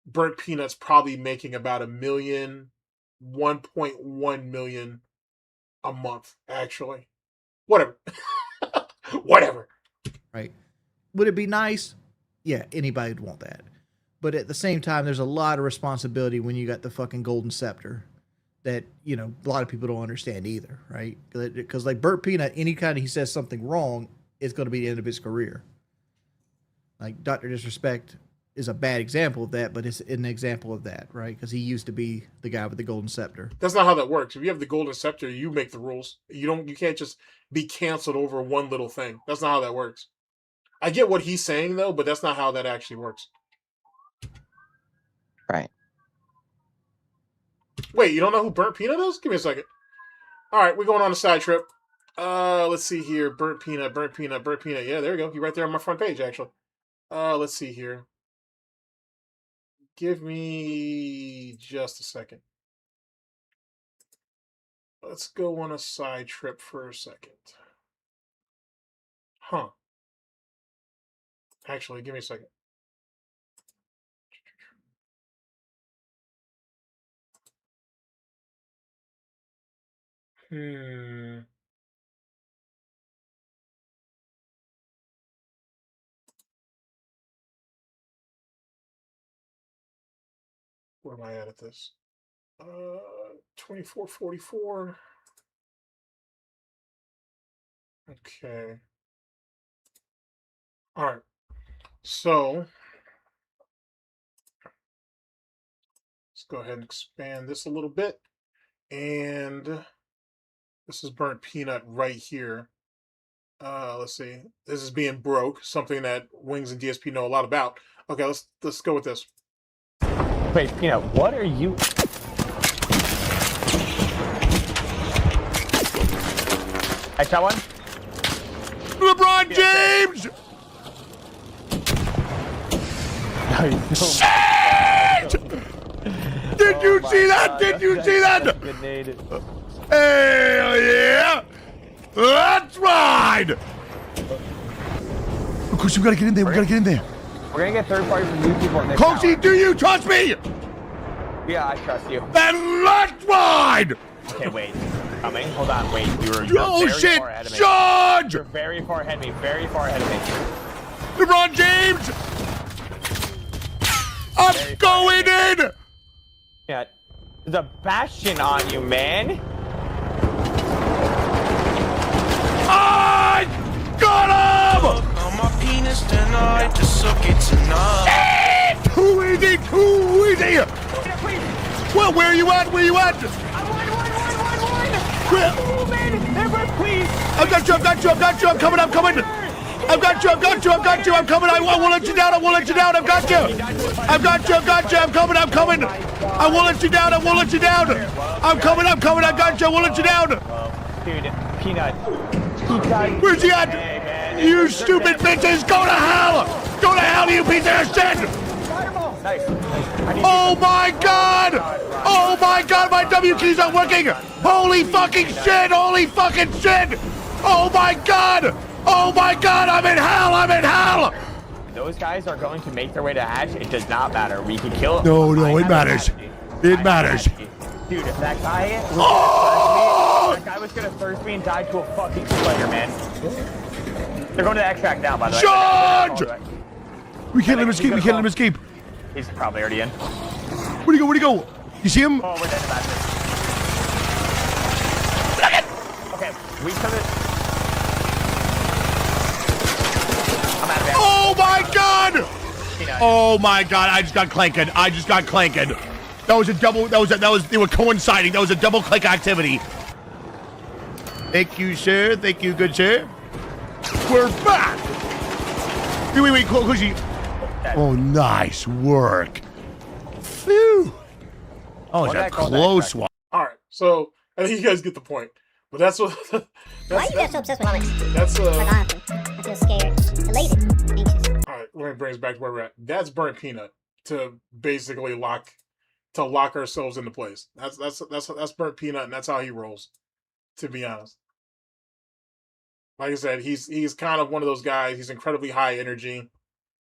A: Burnt Peanut's probably making about 1.1 million a month, actually. Whatever. Whatever.
E: Right. Would it be nice? Yeah, anybody would want that. But at the same time, there's a lot of responsibility when you got the fucking golden scepter that, you know, a lot of people don't understand either, right? Because like Burt Peanut, anytime he says something wrong, it's going to be the end of his career. Like Dr. Disrespect is a bad example of that, but it's an example of that, right? Because he used to be the guy with the golden scepter.
A: That's not how that works. If you have the golden scepter, you make the rules. You can't just be canceled over one little thing. That's not how that works. I get what he's saying though, but that's not how that actually works.
D: Right.
A: Wait, you don't know who Burnt Peanut is? Give me a second. All right, we're going on a side trip. Let's see here. Burnt Peanut. Yeah, there we go. You're right there on my front page, actually. Let's see here. Give me just a second. Let's go on a side trip for a second. Huh. Actually, give me a second. Where am I at this? 2444. Okay. All right. So let's go ahead and expand this a little bit. And this is Burnt Peanut right here. Let's see. This is being broke, something that Wings and DSP know a lot about. Okay, let's go with this.
G: Wait, Peanut, what are you? I shot one.
H: LeBron James! Shit! Did you see that? Did you see that? Hell yeah! That's right! Of course, we gotta get in there. We gotta get in there.
G: We're gonna get third party from you people in this.
H: Coachy, do you trust me?
G: Yeah, I trust you.
H: Then let's ride!
G: Okay, wait. Coming. Hold on. Wait. You're
H: Oh
G: very
H: shit!
G: far ahead of me.
H: Charge!
G: You're very far ahead of me. Very far ahead of me.
H: LeBron James! I'm going in!
G: Yeah. There's a bastion on you, man.
H: I got him!
I: On my penis tonight, just suck it tonight.
H: Too easy, too easy! Well, where are you at? Where are you at?
G: One. Oh, man. Everyone, please.
H: I've got you, I'm coming. I've got you, I'm coming. I won't let you down, I've got you. I'm coming. I won't let you down, I'm coming. I got you, I won't let you down.
G: Dude, Peanut.
H: Where's he at? You stupid bitches, go to hell! Go to hell, you piece of shit!
G: Nice.
H: Oh my god! Oh my god, my W keys aren't working! Holy fucking shit! Oh my god! I'm in hell!
G: Those guys are going to make their way to hatch. It does not matter. We can kill them.
H: No, it matters. It matters.
G: Dude, if that guy was gonna thirst me and die to a fucking player, man. They're going to the extract now, by the way.
H: Charge! We can't let him escape.
G: He's probably already in.
H: Where'd he go? You see him?
G: Oh, we're dead about this. Okay, we come in. I'm out of ammo.
H: Oh my god!
G: Peanut.
H: Oh my god, I just got clanking. That was a double, they were coinciding. That was a double click activity. Thank you, sir. Thank you, good sir. We're back! Wait, Cushy. Oh, nice work. Phew. Oh, it's a close one.
A: All right, so I think you guys get the point. But that's what.
C: Why are you guys so obsessed with comics?
A: That's
C: Like honestly, I feel scared, elated, anxious.
A: All right, let me bring us back to where we're at. That's Burnt Peanut to basically lock ourselves into place. That's Burnt Peanut, and that's how he rolls. To be honest, like I said, he's kind of one of those guys. He's incredibly high energy.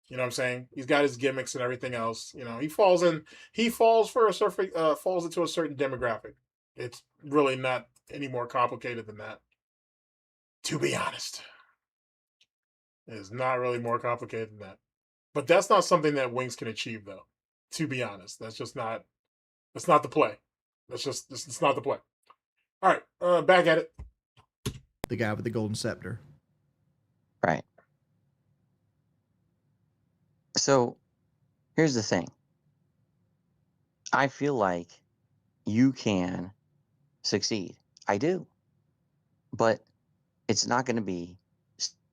A: You know what I'm saying? He's got his gimmicks and everything else. You know, he falls into a certain demographic. It's really not any more complicated than that. To be honest, it is not really more complicated than that. But that's not something that Wings can achieve, though. To be honest, that's not the play. It's not the play. All right, back at it.
E: The guy with the golden scepter.
D: Right. So here's the thing. I feel like you can succeed. I do. But it's not going to be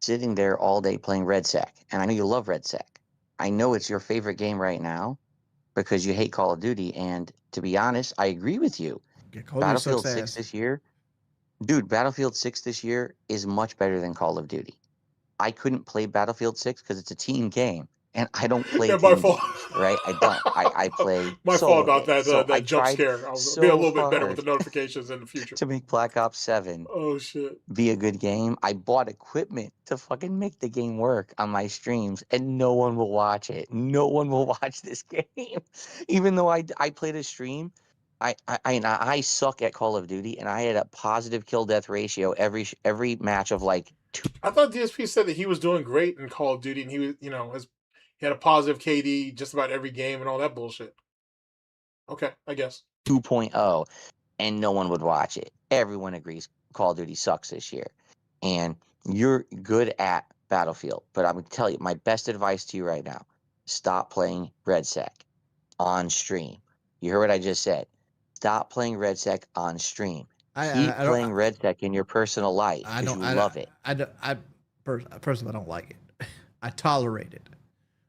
D: sitting there all day playing Red Sec. And I know you love Red Sec. I know it's your favorite game right now because you hate Call of Duty. And to be honest, I agree with you.
E: Yeah, Call of Duty
D: Battlefield
E: sucks
D: 6
E: ass.
D: this year, dude, Battlefield 6 this year is much better than Call of Duty. I couldn't play Battlefield 6 because it's a team game. And I don't play
A: Yeah, my
D: team
A: fault.
D: games, right? I don't. I play
A: My
D: solo
A: fault about
D: games.
A: that
D: So I
A: that jump
D: tried
A: scare. I'll
D: so
A: be a little bit better with
D: hard
A: the notifications in the future.
D: to make Black Ops 7
A: Oh shit.
D: be a good game. I bought equipment to fucking make the game work on my streams, and no one will watch it. No one will watch this game. Even though I played a stream, I suck at Call of Duty, and I had a positive kill death ratio every match of like 2.
A: I thought DSP said that he was doing great in Call of Duty, and he was, he had a positive KD just about every game and all that bullshit. Okay, I guess.
D: 2.0, and no one would watch it. Everyone agrees Call of Duty sucks this year. And you're good at Battlefield. But I'm going to tell you, my best advice to you right now, stop playing Red Sec on stream. You heard what I just said. Stop playing Red Sec on stream. Keep playing Red Sec in your personal life because you love it.
E: Personally, I don't like it. I tolerate it.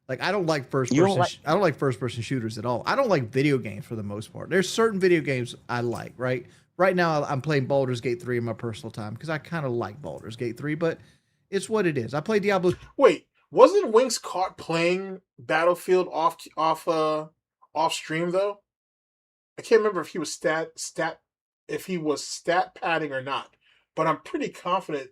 E: Like, I don't like first person. I don't like first person shooters at all. I don't like video games for the most part. There's certain video games I like. Right now, I'm playing Baldur's Gate 3 in my personal time because I kind of like Baldur's Gate 3, but it's what it is. I play Diablo.
A: Wait, wasn't Wings caught playing Battlefield off stream though? I can't remember if he was stat padding or not, but I'm pretty confident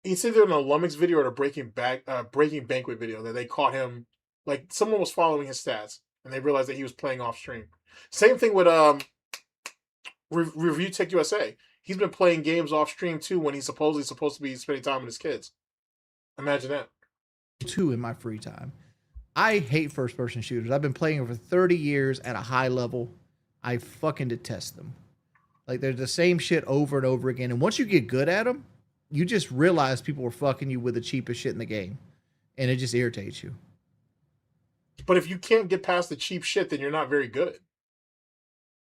A: it's either an Olympics video or a Breaking Banquet video that they caught him. Like, someone was following his stats and they realized that he was playing off stream. Same thing with Review Tech USA. He's been playing games off stream too when he's supposedly supposed to be spending time with his kids. Imagine that.
E: 2 in my free time. I hate first person shooters. I've been playing them for 30 years at a high level. I fucking detest them. Like, they're the same shit over and over again. And once you get good at them, you just realize people are fucking you with the cheapest shit in the game. And it just irritates you.
A: But if you can't get past the cheap shit, then you're not very good.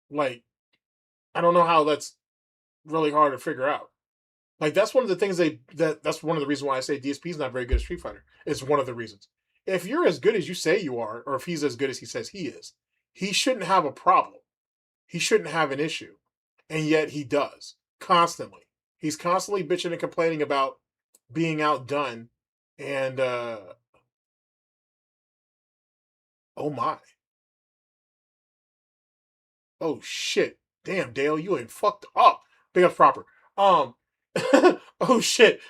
A: Like, I don't know how that's really hard to figure out. Like, that's one of the things that's one of the reasons why I say DSP is not very good at Street Fighter. It's one of the reasons. If you're as good as you say you are, or if he's as good as he says he is, he shouldn't have a problem. He shouldn't have an issue. And yet he does. Constantly. He's constantly bitching and complaining about being outdone. And, oh my. Oh shit. Damn, Dale, you ain't fucked up. Big up proper. Oh shit.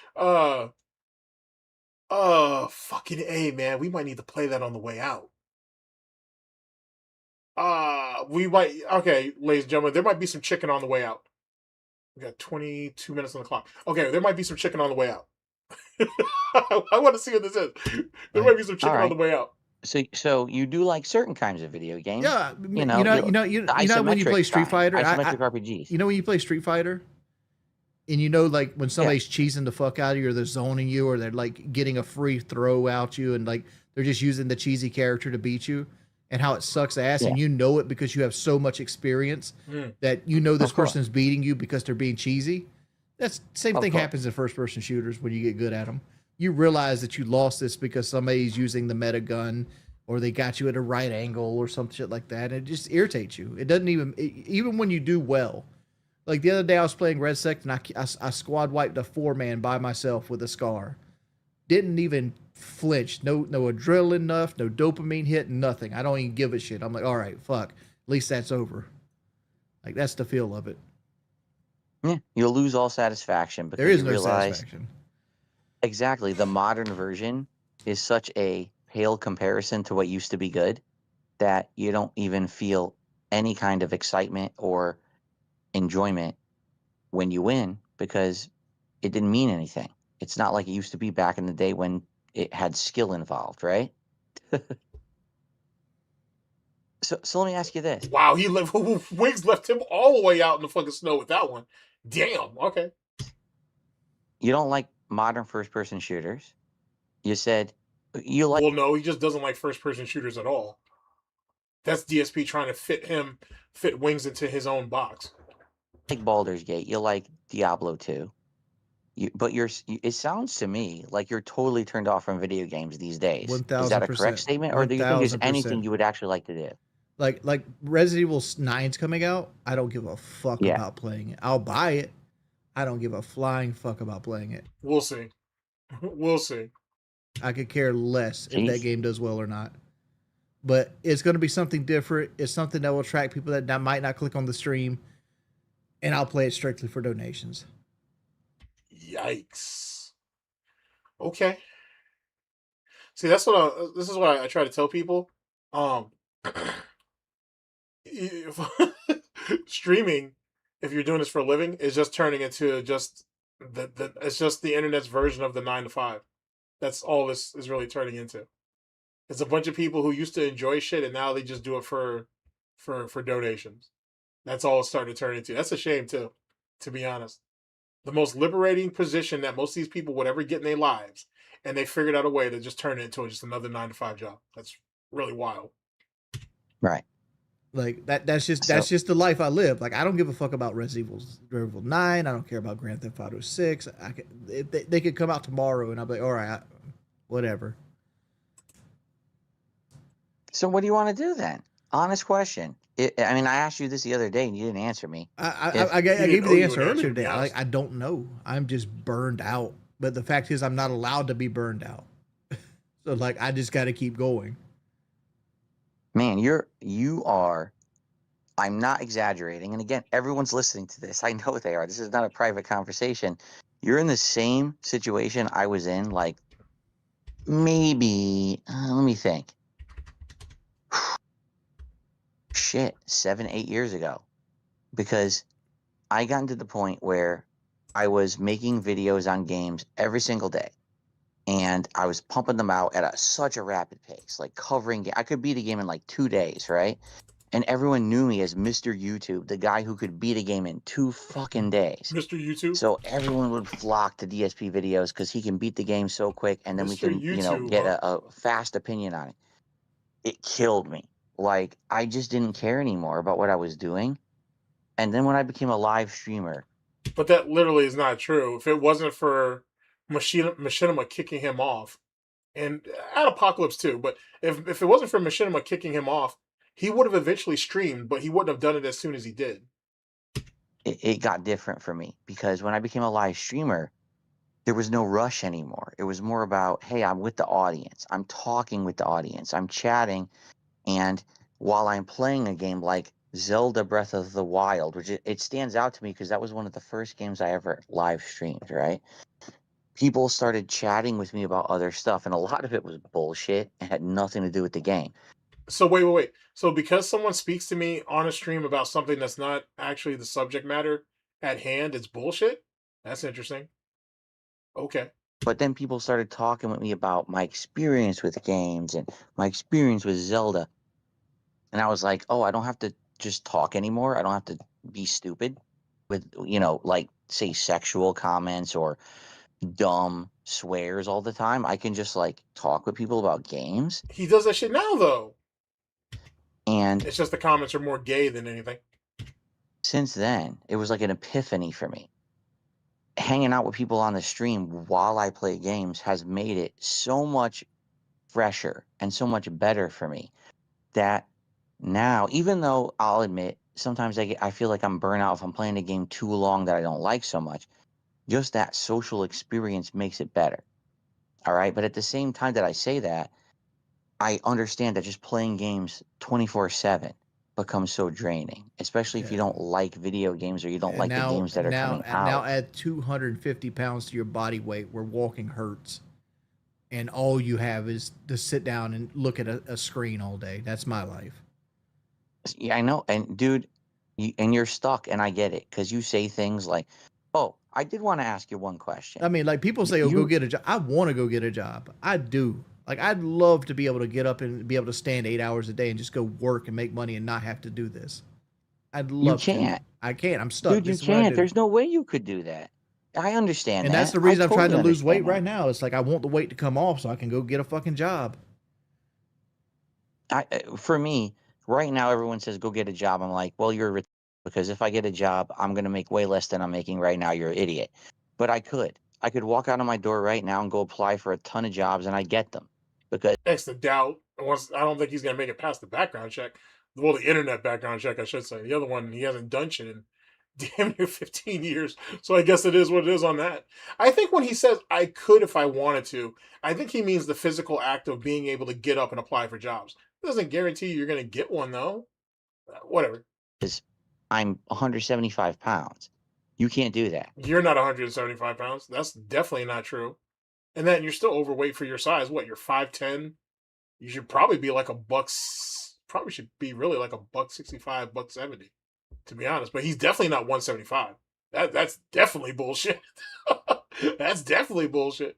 A: Fucking A, man. We might need to play that on the way out. Okay, ladies and gentlemen, there might be some chicken on the way out. We got 22 minutes on the clock. Okay, there might be some chicken on the way out. I want to see what this is. There might be some chicken on the way out.
D: So you do like certain kinds of video games.
E: Yeah, you know when you play Street Fighter,
D: isometric RPGs.
E: You know when you play Street Fighter, and you know, like, when somebody's cheesing the fuck out of you, or they're zoning you, or they're like getting a free throw out you, and like they're just using the cheesy character to beat you, and how it sucks ass, and you know it because you have so much experience that you know this person's beating you because they're being cheesy. That's same thing happens in first person shooters when you get good at them. You realize that you lost this because somebody's using the meta gun, or they got you at a right angle or some shit like that. And it just irritates you. It doesn't even when you do well. Like the other day I was playing Red Sec and I squad wiped a 4-man by myself with a scar. Didn't even flinch. No adrenaline enough, no dopamine hit, nothing. I don't even give a shit. I'm like, all right, fuck. At least that's over. Like, that's the feel of it.
D: Yeah, you'll lose all satisfaction because
E: there is
D: you
E: no
D: realize
E: satisfaction.
D: Exactly. The modern version is such a pale comparison to what used to be good that you don't even feel any kind of excitement or enjoyment when you win because it didn't mean anything. It's not like it used to be back in the day when it had skill involved, right? So let me ask you this.
A: Wow, he left. Wings left him all the way out in the fucking snow with that one. Damn. Okay.
D: You don't like modern first-person shooters. You said you like
A: Well, no, he just doesn't like first-person shooters at all. That's DSP trying to fit Wings into his own box.
D: Baldur's Gate. You like Diablo 2. It sounds to me like you're totally turned off from video games these days. Is that a correct
E: 1000%.
D: statement, or do you think there's
E: 1000%.
D: anything you would actually like to do?
E: Like Resident Evil 9's coming out. I don't give a fuck about playing it. I'll buy it. I don't give a flying fuck about playing it.
A: We'll see. We'll see.
E: I could care less if that game does well or not. But it's going to be something different. It's something that will attract people that might not click on the stream, and I'll play it strictly for donations.
A: Yikes. Okay. See, this is what I try to tell people. Streaming, if you're doing this for a living, is just turning into just it's just the internet's version of the 9 to 5. That's all this is really turning into. It's a bunch of people who used to enjoy shit and now they just do it for donations. That's all it's starting to turn into. That's a shame too, to be honest. The most liberating position that most of these people would ever get in their lives, and they figured out a way to just turn it into just another 9 to 5 job. That's really wild.
D: Right.
E: Like that's just the life I live. Like I don't give a fuck about Resident Evil 9. I don't care about Grand Theft Auto 6. They could come out tomorrow and I'll be like, all right, whatever.
D: So what do you want to do then? Honest question. I mean, I asked you this the other day and you didn't answer me.
E: I gave you the answer earlier today. I don't know. I'm just burned out. But the fact is, I'm not allowed to be burned out. So like, I just got to keep going.
D: Man, you are. I'm not exaggerating. And again, everyone's listening to this. I know they are. This is not a private conversation. You're in the same situation I was in. Like maybe let me think. Shit, 7-8 years ago, because I got to the point where I was making videos on games every single day, and I was pumping them out at such a rapid pace, like covering. I could beat a game in like 2 days, right? And everyone knew me as Mr. YouTube, the guy who could beat a game in 2 fucking days.
A: Mr. YouTube.
D: So everyone would flock to DSP videos because he can beat the game so quick, and then we can, get a fast opinion on it. It killed me. Like, I just didn't care anymore about what I was doing. And then when I became a live streamer.
A: But that literally is not true. If it wasn't for Machinima kicking him off, and at Apocalypse too, but if it wasn't for Machinima kicking him off, he would have eventually streamed, but he wouldn't have done it as soon as he did.
D: It got different for me, because when I became a live streamer, there was no rush anymore. It was more about, hey, I'm with the audience. I'm talking with the audience. I'm chatting. And while I'm playing a game like Zelda Breath of the Wild, which it stands out to me because that was one of the first games I ever live streamed, right? People started chatting with me about other stuff, and a lot of it was bullshit and had nothing to do with the game.
A: So wait. So because someone speaks to me on a stream about something that's not actually the subject matter at hand, it's bullshit? That's interesting. Okay.
D: But then people started talking with me about my experience with games and my experience with Zelda. And I was like, oh, I don't have to just talk anymore. I don't have to be stupid with, like, say, sexual comments or dumb swears all the time. I can just, like, talk with people about games.
A: He does that shit now, though.
D: And
A: it's just the comments are more gay than anything.
D: Since then, it was like an epiphany for me. Hanging out with people on the stream while I play games has made it so much fresher and so much better for me that now, even though I'll admit sometimes I feel like I'm burnt out if I'm playing a game too long that I don't like so much, just that social experience makes it better. All right. But at the same time that I say that, I understand that just playing games 24/7 becomes so draining, especially if you don't like video games or you don't like the games that are coming out.
E: Now add 250 pounds to your body weight where walking hurts, and all you have is to sit down and look at a screen all day. That's my life.
D: Yeah, I know. And dude, you're stuck, and I get it, because you say things like, oh, I did want to ask you one question.
E: I mean, like people say, oh, go get a job. I want to go get a job. I do. Like, I'd love to be able to get up and be able to stand 8 hours a day and just go work and make money and not have to do this. I'd love to.
D: can't.
E: I can't. I'm stuck.
D: Dude, you
E: This is what I
D: can't.
E: do.
D: There's no way you could do that. I understand
E: And
D: that.
E: that's the reason
D: I
E: I'm trying to
D: totally
E: lose weight
D: understand
E: right now. It's like I want the weight to come off so I can go get a fucking job.
D: For me, right now, everyone says go get a job. I'm like, well, you're a because if I get a job, I'm gonna make way less than I'm making right now. You're an idiot. But I could walk out of my door right now and go apply for a ton of jobs, and I get them because
A: Next to doubt. I don't think he's gonna make it past the background check. Well, the internet background check, I should say. The other one, he hasn't done shit in damn near 15 years. So I guess it is what it is on that. I think when he says I could if I wanted to, I think he means the physical act of being able to get up and apply for jobs. It doesn't guarantee you're gonna get one though. Whatever.
D: I'm 175 pounds. You can't do that.
A: You're not 175 pounds. That's definitely not true. And then you're still overweight for your size. What, you're 5'10"? You should probably be like probably should be really like $165, $170, to be honest. But he's definitely not 175. That's definitely bullshit. That's definitely bullshit.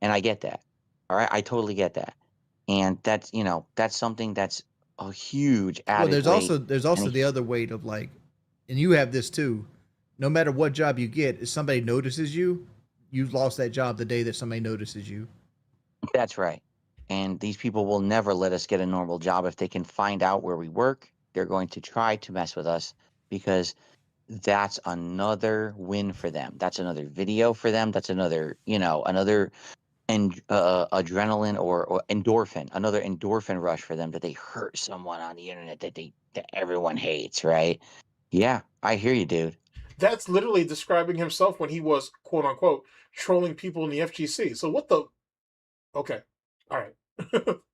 D: And I get that. All right. I totally get that. And that's, that's something that's a huge added
E: Well, there's also
D: and
E: the other weight of like, and you have this too. No matter what job you get, if somebody notices you, you've lost that job the day that somebody notices you.
D: That's right. And these people will never let us get a normal job. If they can find out where we work, they're going to try to mess with us because that's another win for them. That's another video for them. That's another, another adrenaline or endorphin, another endorphin rush for them that they hurt someone on the internet that everyone hates, right? Yeah, I hear you, dude.
A: That's literally describing himself when he was, quote unquote, trolling people in the FGC. So what the... Okay. All right.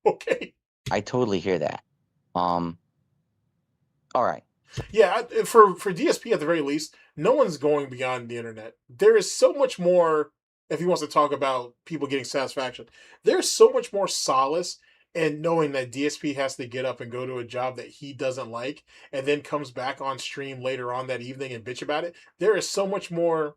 A: Okay.
D: I totally hear that. All right.
A: Yeah, for DSP at the very least, no one's going beyond the internet. There is so much more, if he wants to talk about people getting satisfaction, there's so much more solace in knowing that DSP has to get up and go to a job that he doesn't like and then comes back on stream later on that evening and bitch about it. There is so much more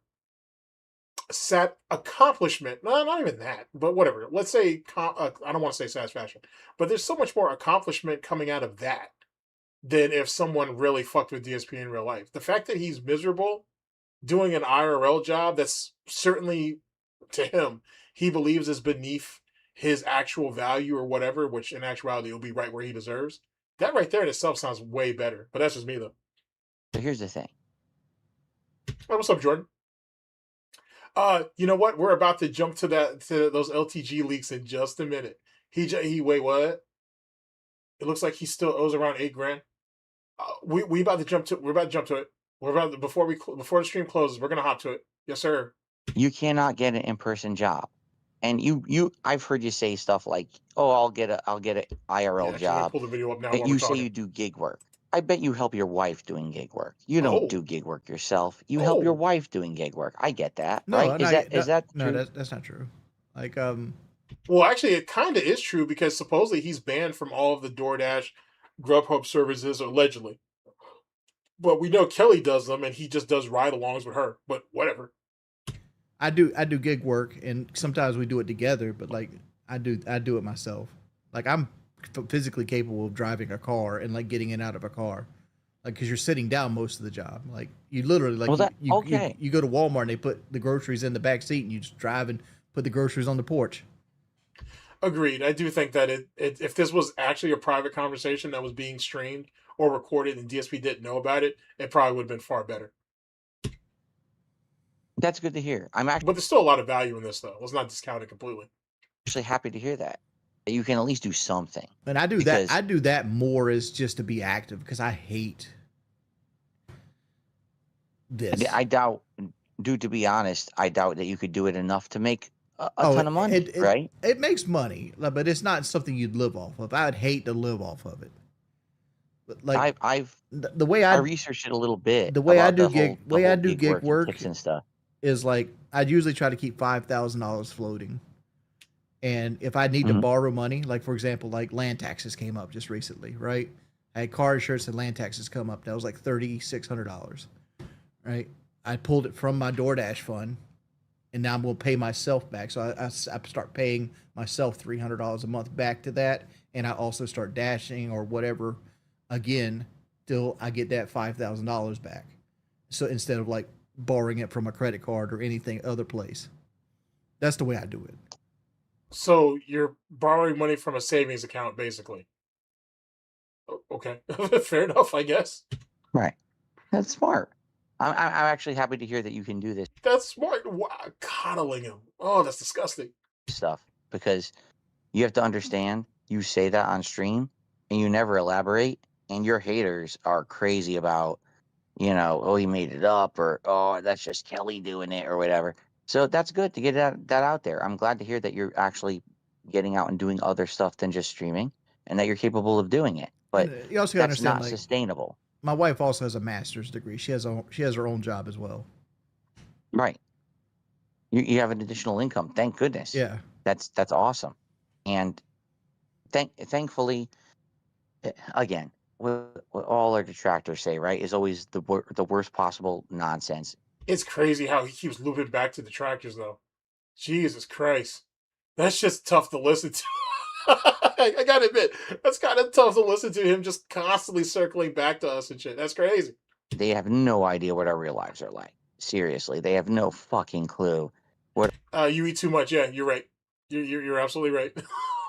A: accomplishment. No, not even that, but whatever. Let's say, I don't want to say satisfaction, but there's so much more accomplishment coming out of that than if someone really fucked with DSP in real life. The fact that he's miserable doing an IRL job that's certainly, to him, he believes is beneath his actual value or whatever, which in actuality will be right where he deserves. That right there in itself sounds way better. But that's just me, though.
D: So here's the thing.
A: Hey, what's up, Jordan? You know what? We're about to jump to those LTG leaks in just a minute. He wait, what? It looks like he still owes around $8,000. We're about to jump to it. Before the stream closes, we're gonna hop to it. Yes, sir.
D: You cannot get an in-person job, and I've heard you say stuff like, "Oh, I'll get an IRL job."
A: Pull the video up now.
D: That you say you do gig work. I bet you help your wife doing gig work. You don't do gig work yourself. You help your wife doing gig work. I get that, right? Is that true?
E: No, that's not true. Like,
A: well, actually, it kind of is true because supposedly he's banned from all of the DoorDash, Grubhub services, allegedly. But we know Kelly does them, and he just does ride-alongs with her. But whatever.
E: I do gig work, and sometimes we do it together. But like, I do it myself. Like, I'm physically capable of driving a car and like getting in and out of a car, like, because you're sitting down most of the job. Like, you literally like you go to Walmart and they put the groceries in the back seat, and you just drive and put the groceries on the porch.
A: Agreed. I do think that if this was actually a private conversation that was being streamed or recorded and DSP didn't know about it, it probably would have been far better.
D: That's good to hear.
A: But there's still a lot of value in this, though. Let's not discount it completely.
D: Actually happy to hear that. You can at least do something.
E: And I do that more as just to be active because I hate this.
D: I doubt, dude, to be honest, I doubt that you could do it enough to make a ton of money, right?
E: It makes money, but it's not something you'd live off of. I would hate to live off of it. But like the way I
D: researched it a little bit.
E: The way I do gig work
D: and stuff
E: is like I'd usually try to keep $5,000 floating. And if I need to borrow money, like for example, like land taxes came up just recently, right? I had car insurance and land taxes come up. That was like $3,600, right? I pulled it from my DoorDash fund and now I'm going to pay myself back. So I start paying myself $300 a month back to that, and I also start dashing or whatever again till I get that $5,000 back. So instead of like borrowing it from a credit card or anything other place, that's the way I do it.
A: So you're borrowing money from a savings account, basically. Okay, fair enough, I guess.
D: Right. That's smart. I'm actually happy to hear that you can do this
A: That's smart. Wow, coddling him. Oh, that's disgusting.
D: stuff, because you have to understand, you say that on stream and you never elaborate, and your haters are crazy about, you know, oh, he made it up, or oh, that's just Kelly doing it, or whatever. So that's good to get that out there. I'm glad to hear that you're actually getting out and doing other stuff than just streaming, and that you're capable of doing it. But
E: And, you also gotta
D: that's
E: understand,
D: not
E: like,
D: sustainable.
E: my wife also has a master's degree. She has her own job as well.
D: Right. You have an additional income. Thank goodness.
E: Yeah.
D: That's awesome. And thankfully, again, what all our detractors say, right, is always the worst possible nonsense.
A: It's crazy how he keeps looping back to Detractors, though. Jesus Christ. That's just tough to listen to. I gotta admit, that's kind of tough to listen to him just constantly circling back to us and shit. That's crazy.
D: They have no idea what our real lives are like. Seriously, they have no fucking clue.
A: You eat too much. Yeah, you're right. You're absolutely right.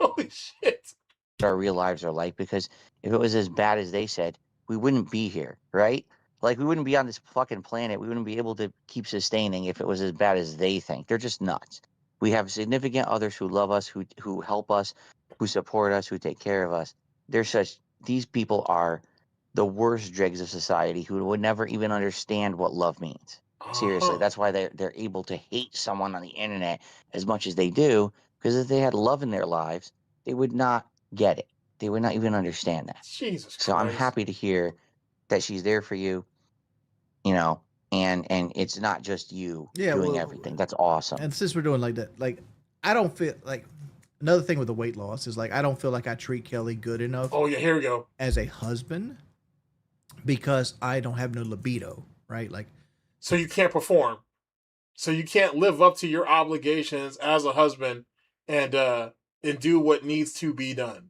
A: Holy shit.
D: Our real lives are like, because if it was as bad as they said, we wouldn't be here, right? Like, we wouldn't be on this fucking planet. We wouldn't be able to keep sustaining if it was as bad as they think. They're just nuts. We have significant others who love us, who help us, who support us, who take care of us. These people are the worst dregs of society who would never even understand what love means. Seriously, that's why they're able to hate someone on the internet as much as they do, because if they had love in their lives, they would not get it. They would not even understand that.
A: Jesus
D: So I'm
A: Christ.
D: happy to hear that she's there for you, you know, and it's not just you doing everything. That's awesome.
E: And since we're doing like that, like, I don't feel like, another thing with the weight loss is, like, I don't feel like I treat Kelly good enough.
A: Oh yeah, here we go.
E: As a husband, because I don't have no libido, right? Like,
A: so you can't perform. So you can't live up to your obligations as a husband and do what needs to be done.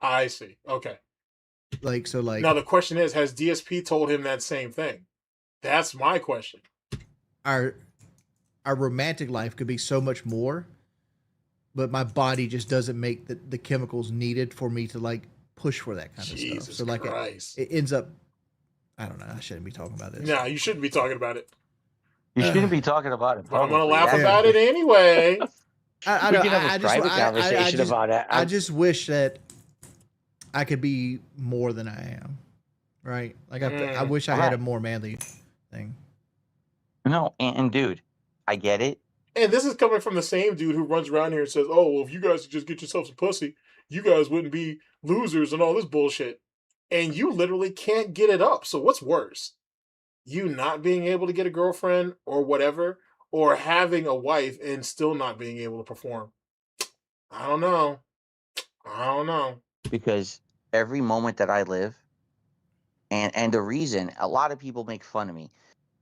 A: I see. Okay.
E: Like, so like,
A: now the question is, has DSP told him that same thing? That's my question.
E: Our romantic life could be so much more, but my body just doesn't make the chemicals needed for me to like push for that kind of stuff. So like it ends up, I don't know. I shouldn't be talking about this.
A: No, you shouldn't be talking about it.
D: You shouldn't be talking about it.
A: But I'm gonna laugh about it anyway.
E: I just wish that I could be more than I am. Right? Like I wish I had a more manly thing.
D: No, and dude, I get it.
A: And this is coming from the same dude who runs around here and says, "Oh, well, if you guys could just get yourself some pussy, you guys wouldn't be losers and all this bullshit." And you literally can't get it up. So what's worse? You not being able to get a girlfriend or whatever, or having a wife and still not being able to perform? I don't know.
D: Because every moment that I live, and the reason a lot of people make fun of me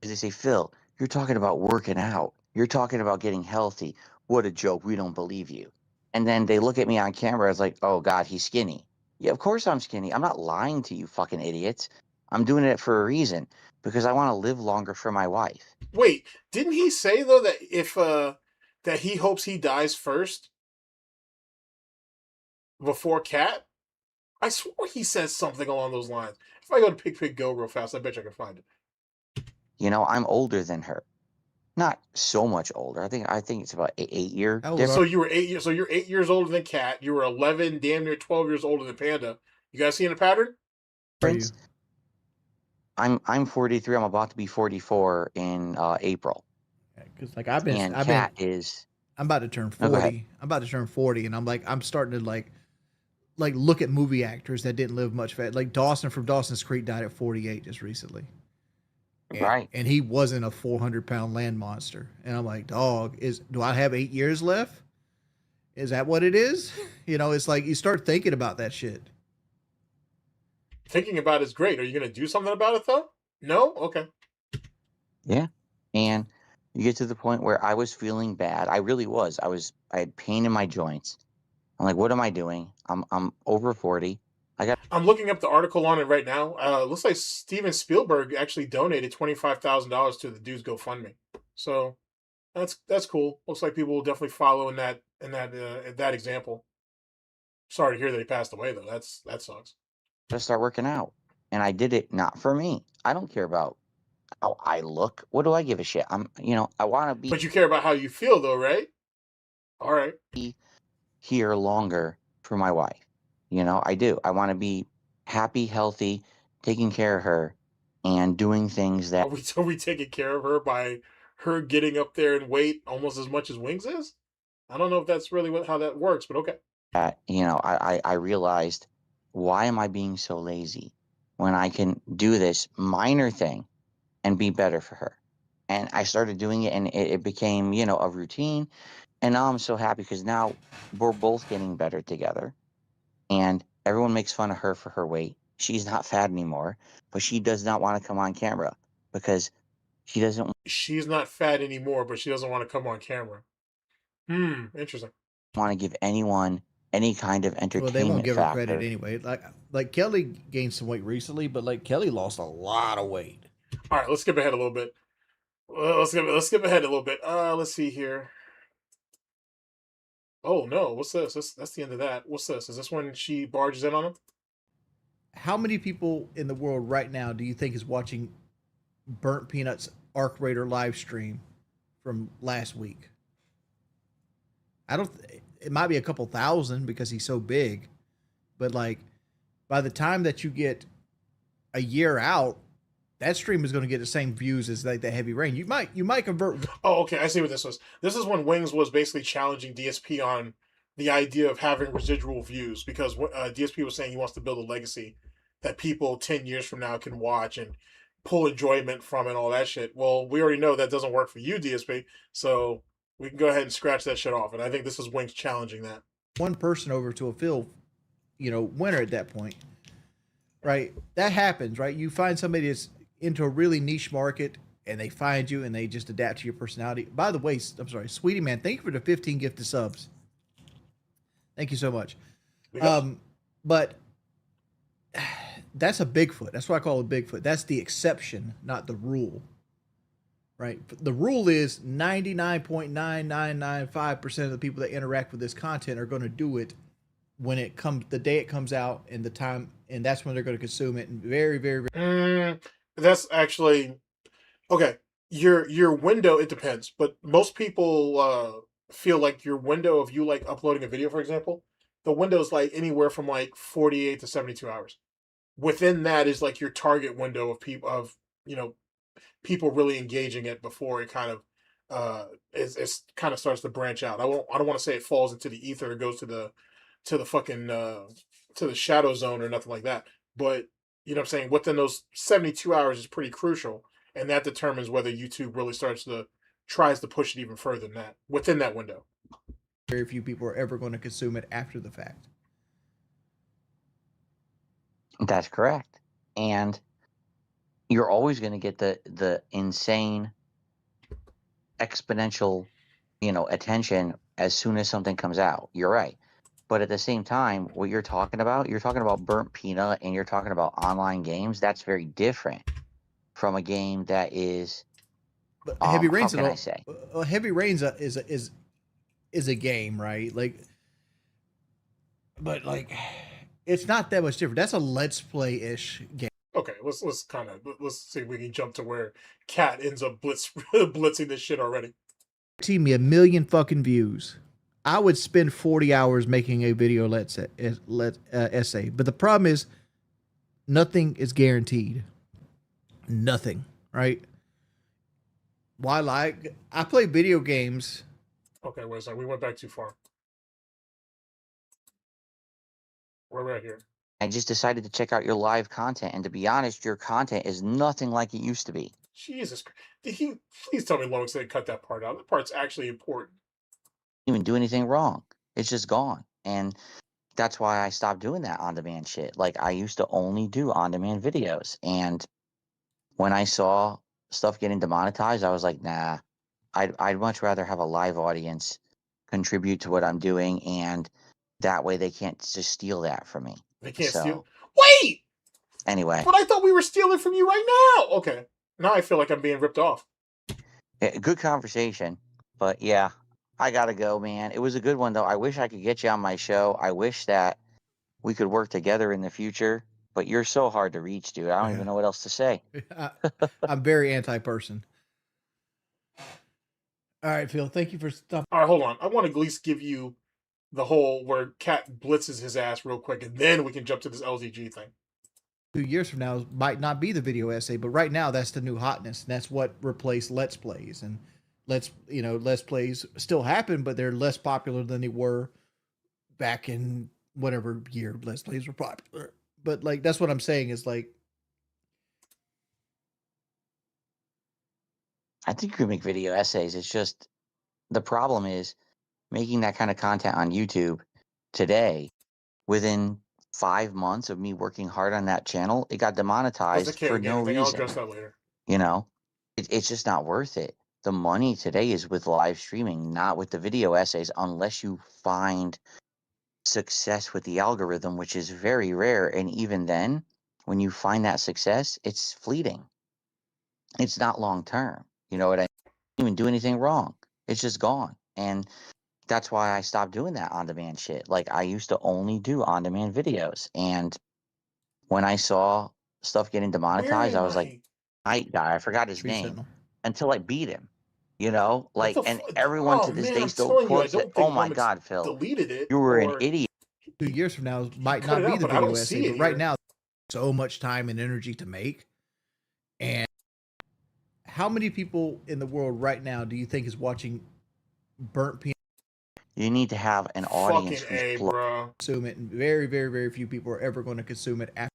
D: is they say, "Phil, you're talking about working out. You're talking about getting healthy. What a joke. We don't believe you." And then they look at me on camera as like, "Oh God, he's skinny." Yeah, of course I'm skinny. I'm not lying to you fucking idiots. I'm doing it for a reason, because I want to live longer for my wife.
A: Wait, didn't he say though that if that he hopes he dies first before Cat? I swore he said something along those lines. If I go to Pig Go real fast, I bet you I can find it.
D: You know, I'm older than her. Not so much older. I think it's about 8 year difference.
A: So you were 8 years. So you're 8 years older than Cat. You were 11, damn near 12 years older than Panda. You guys seeing a pattern?
D: I'm 43. I'm about to be 44 in April.
E: Because like
D: I'm
E: about to turn 40. I'm about to turn 40, and I'm starting to like look at movie actors that didn't live much fat. Like Dawson from Dawson's Creek died at 48 just recently.
D: Right.
E: And he wasn't a 400-pound land monster. And I'm like, dog, do I have 8 years left? Is that what it is? You know, it's like you start thinking about that shit.
A: Thinking about it is great. Are you going to do something about it though? No? Okay.
D: Yeah. And You get to the point where I was feeling bad. I really was. I had pain in my joints. I'm like, what am I doing? I'm over 40.
A: I'm looking up the article on it right now. Looks like Steven Spielberg actually donated $25,000 to the dude's GoFundMe. So that's cool. Looks like people will definitely follow in that example. Sorry to hear that he passed away though. That sucks.
D: to start working out. And I did it not for me. I don't care about how I look. What do I give a shit? I want to be
A: But you care about how you feel though, right? All right.
D: here longer for my wife. I do. I want to be happy, healthy, taking care of her, and doing things that
A: Are we taking care of her by her getting up there in weight almost as much as Wings is? I don't know if that's really how that works, but okay.
D: I realized, why am I being so lazy when I can do this minor thing and be better for her? And I started doing it, and it became, a routine. And now I'm so happy because now we're both getting better together. And everyone makes fun of her for her weight. She's not fat anymore, but she does not want to come on camera because she doesn't
A: She's not fat anymore, but she doesn't want to come on camera. Interesting.
D: want to give anyone any kind of entertainment
E: Well, they won't give her
D: factor.
E: credit anyway. Like Kelly gained some weight recently, but like Kelly lost a lot of weight.
A: All right, let's skip ahead a little bit. Let's skip ahead a little bit. Let's see here. Oh no, what's this? That's the end of that. What's this? Is this when she barges in on him?
E: How many people in the world right now do you think is watching Burnt Peanuts Arc Raider live stream from last week? It might be a couple thousand because he's so big, but like by the time that you get a year out, that stream is going to get the same views as like the Heavy Rain. You might convert.
A: Oh, okay. I see what this was. This is when Wings was basically challenging DSP on the idea of having residual views because DSP was saying he wants to build a legacy that people 10 years from now can watch and pull enjoyment from and all that shit. Well, we already know that doesn't work for you, DSP. So we can go ahead and scratch that shit off. And I think this is Wings challenging that.
E: One person over to a field, winner at that point, right? That happens, right? You find somebody that's into a really niche market and they find you and they just adapt to your personality. By the way, I'm sorry, Sweetie Man, thank you for the 15 gifted subs. Thank you so much. But that's a Bigfoot. That's what I call a Bigfoot. That's the exception, not the rule. Right? The rule is 99.9995% of the people that interact with this content are going to do it when the day it comes out and the time, and that's when they're going to consume it. And very, very, very
A: that's actually okay. Your window, it depends, but most people feel like your window of you like uploading a video, for example, the window is like anywhere from like 48 to 72 hours. Within that is like your target window of people really engaging it before it kind of it's kind of starts to branch out. I don't want to say it falls into the ether or goes to the fucking to the shadow zone or nothing like that, but you know what I'm saying? Within those 72 hours is pretty crucial. And that determines whether YouTube really tries to push it even further than that, within that window.
E: very few people are ever going to consume it after the fact.
D: That's correct. And you're always going to get the insane exponential, attention as soon as something comes out. You're right. But at the same time, what you're talking about Burnt Peanut and you're talking about online games. That's very different from a game that is.
E: But Heavy Rain's
D: how can I say?
E: Heavy Rain's is a game, right? But it's not that much different. That's a let's play ish game.
A: Okay, let's see if we can jump to where Cat ends up blitzing this shit already.
E: Team me 1 million fucking views. I would spend 40 hours making a video essay. But the problem is nothing is guaranteed. Nothing, right? I play video games.
A: Okay, wait a second. We went back too far. Where are we at here?
D: I just decided to check out your live content, and to be honest, your content is nothing like it used to be.
A: Jesus Christ. Please tell me Lois didn't cut that part out. That part's actually important.
D: Even do anything wrong. It's just gone. And that's why I stopped doing that on-demand shit. Like, I used to only do on-demand videos. And when I saw stuff getting demonetized, I was like, nah, I'd much rather have a live audience contribute to what I'm doing, and that way they can't just steal that from me.
A: They can't
D: So
A: steal. Wait,
D: anyway,
A: but I thought we were stealing from you right now. Okay, now I feel like I'm being ripped off.
D: good conversation, but yeah, I gotta go, man. It was a good one though. I wish I could get you on my show. I wish that we could work together in the future, but you're so hard to reach, dude. I don't even know what else to say.
E: I'm very anti-person. All right, Phil. Thank you for stopping.
A: All right, hold on. I want to at least give you the whole where Cat blitzes his ass real quick, and then we can jump to this LZG thing.
E: 2 years from now might not be the video essay, but right now that's the new hotness, and that's what replaced Let's Plays. And Let's Plays still happen, but they're less popular than they were back in whatever year Let's Plays were popular. But like that's what I'm saying is like,
D: I think you can make video essays. It's just the problem is making that kind of content on YouTube today. Within 5 months of me working hard on that channel, it got demonetized for no
A: I'll
D: reason.
A: address that later.
D: You know, it's just not worth it. The money today is with live streaming, not with the video essays, unless you find success with the algorithm, which is very rare. And even then, when you find that success, it's fleeting. It's not long term. You know what I mean? You didn't even do anything wrong. It's just gone. And that's why I stopped doing that on-demand shit. Like, I used to only do on-demand videos. And when I saw stuff getting demonetized, I was like, night guy, I forgot his name, until I beat him. You know, like, and everyone to this day still quotes it. Oh my God, Phil,
A: deleted it.
D: You were an idiot.
E: 2 years from now might not be the video essay, but right now, so much time and energy to make. And how many people in the world right now do you think is watching burnt peanut?
D: You need to have an audience who's
E: consume it, and very, very, very few people are ever going to consume it after.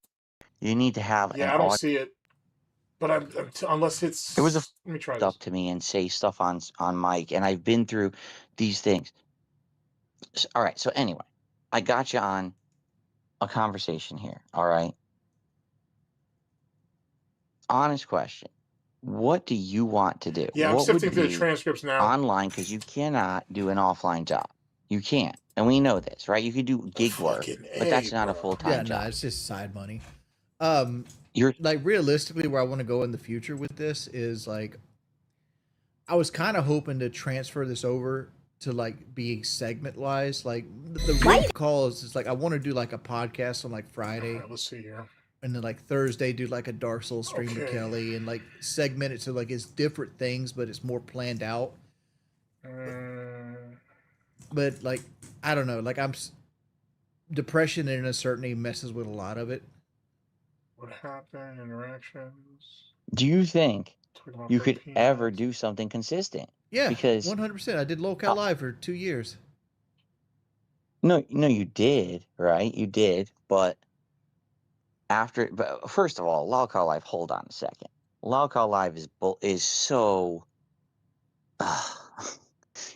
D: You need to have
A: I don't see it. But unless it's...
D: It was
A: let me try
D: up to me and say stuff on mic, and I've been through these things. All right, so anyway, I got you on a conversation here, all right? Honest question. What do you want to do?
A: Yeah, I'm sifting through the transcripts now.
D: Online, because you cannot do an offline job. You can't. And we know this, right? You could do gig work, but that's not a full-time job.
E: Yeah, it's just side money. You're like, realistically, where I want to go in the future with this is like, I was kind of hoping to transfer this over to like being segment wise. Like the real call is like, I want to do like a podcast on like Friday.
A: Let's see here.
E: And then like Thursday, do like a Dark Souls stream with Kelly, and like segment it so like it's different things, but it's more planned out. But like, I don't know, like depression and uncertainty messes with a lot of it.
A: What happened? Interactions.
D: Do you think you could ever do something consistent?
E: Yeah,
D: because
E: 100%. I did Local Live for 2 years.
D: No, you did, right? You did, but first of all, Local Live. Hold on a second. Local Live is so.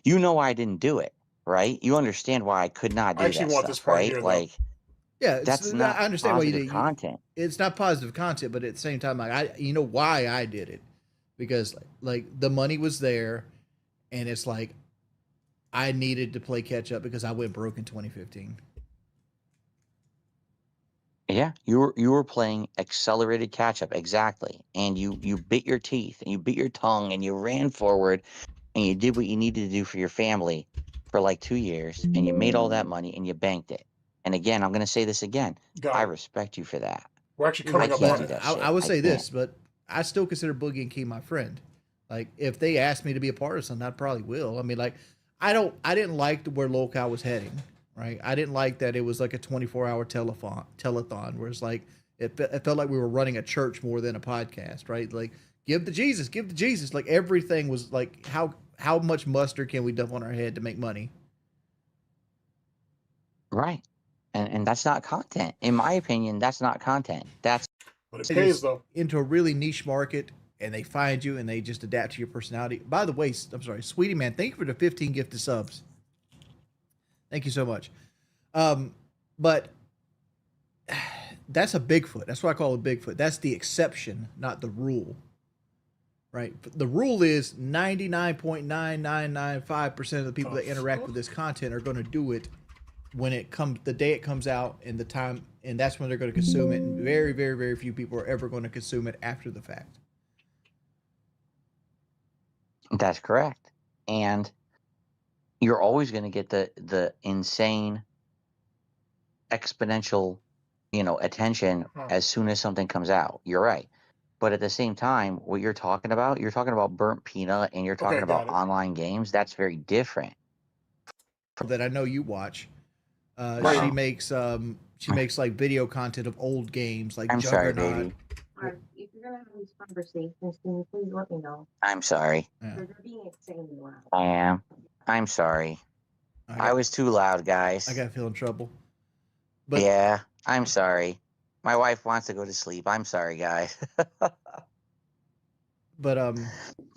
D: You know why I didn't do it, right? You understand why I could not do that stuff, right? Like.
E: Yeah,
D: that's not.
E: I understand why you did
D: content.
E: It's not positive content, but at the same time, like you know why I did it, because like the money was there, and it's like I needed to play catch up because I went broke in 2015.
D: Yeah, you were playing accelerated catch up, exactly, and you bit your teeth and you bit your tongue and you ran forward, and you did what you needed to do for your family for like 2 years, and you made all that money and you banked it. And again, I'm going to say this again. I respect you for that.
A: We're actually coming up on it.
E: I would say this, but I still consider Boogie and Key my friend. Like, if they asked me to be a part of something, I probably will. I mean, like, I didn't like where Local was heading, right? I didn't like that it was like a 24-hour telethon, where it's like, it felt like we were running a church more than a podcast, right? Like, give to Jesus. Like, everything was like, how much mustard can we dump on our head to make money?
D: Right. And that's not content. In my opinion, that's not content. But
A: it pays, though.
E: Into a really niche market, and they find you and they just adapt to your personality. By the way, I'm sorry, Sweetie Man, thank you for the 15 gifted subs. Thank you so much. But that's a Bigfoot. That's what I call a Bigfoot. That's the exception, not the rule. right? The rule is 99.9995% of the people that interact with this content are going to do it when it comes, the day it comes out, and the time, and that's when they're going to consume it. And very, very, very few people are ever going to consume it after the fact.
D: That's correct. And you're always going to get the insane exponential, attention as soon as something comes out. You're right. But at the same time, what you're talking about burnt peanut, and you're talking about online games. That's very different.
E: That I know you watch.
D: Wow.
E: She makes like video content of old games like
D: I'm sorry,
E: Juggernaut.
D: baby.
J: If you're gonna have these conversations, can you please let me know?
D: I'm sorry.
E: Yeah.
J: They're being insanely loud.
D: I am. I'm sorry. I was too loud, guys.
E: I got to feel in trouble.
D: Yeah, I'm sorry. My wife wants to go to sleep. I'm sorry, guys.
E: But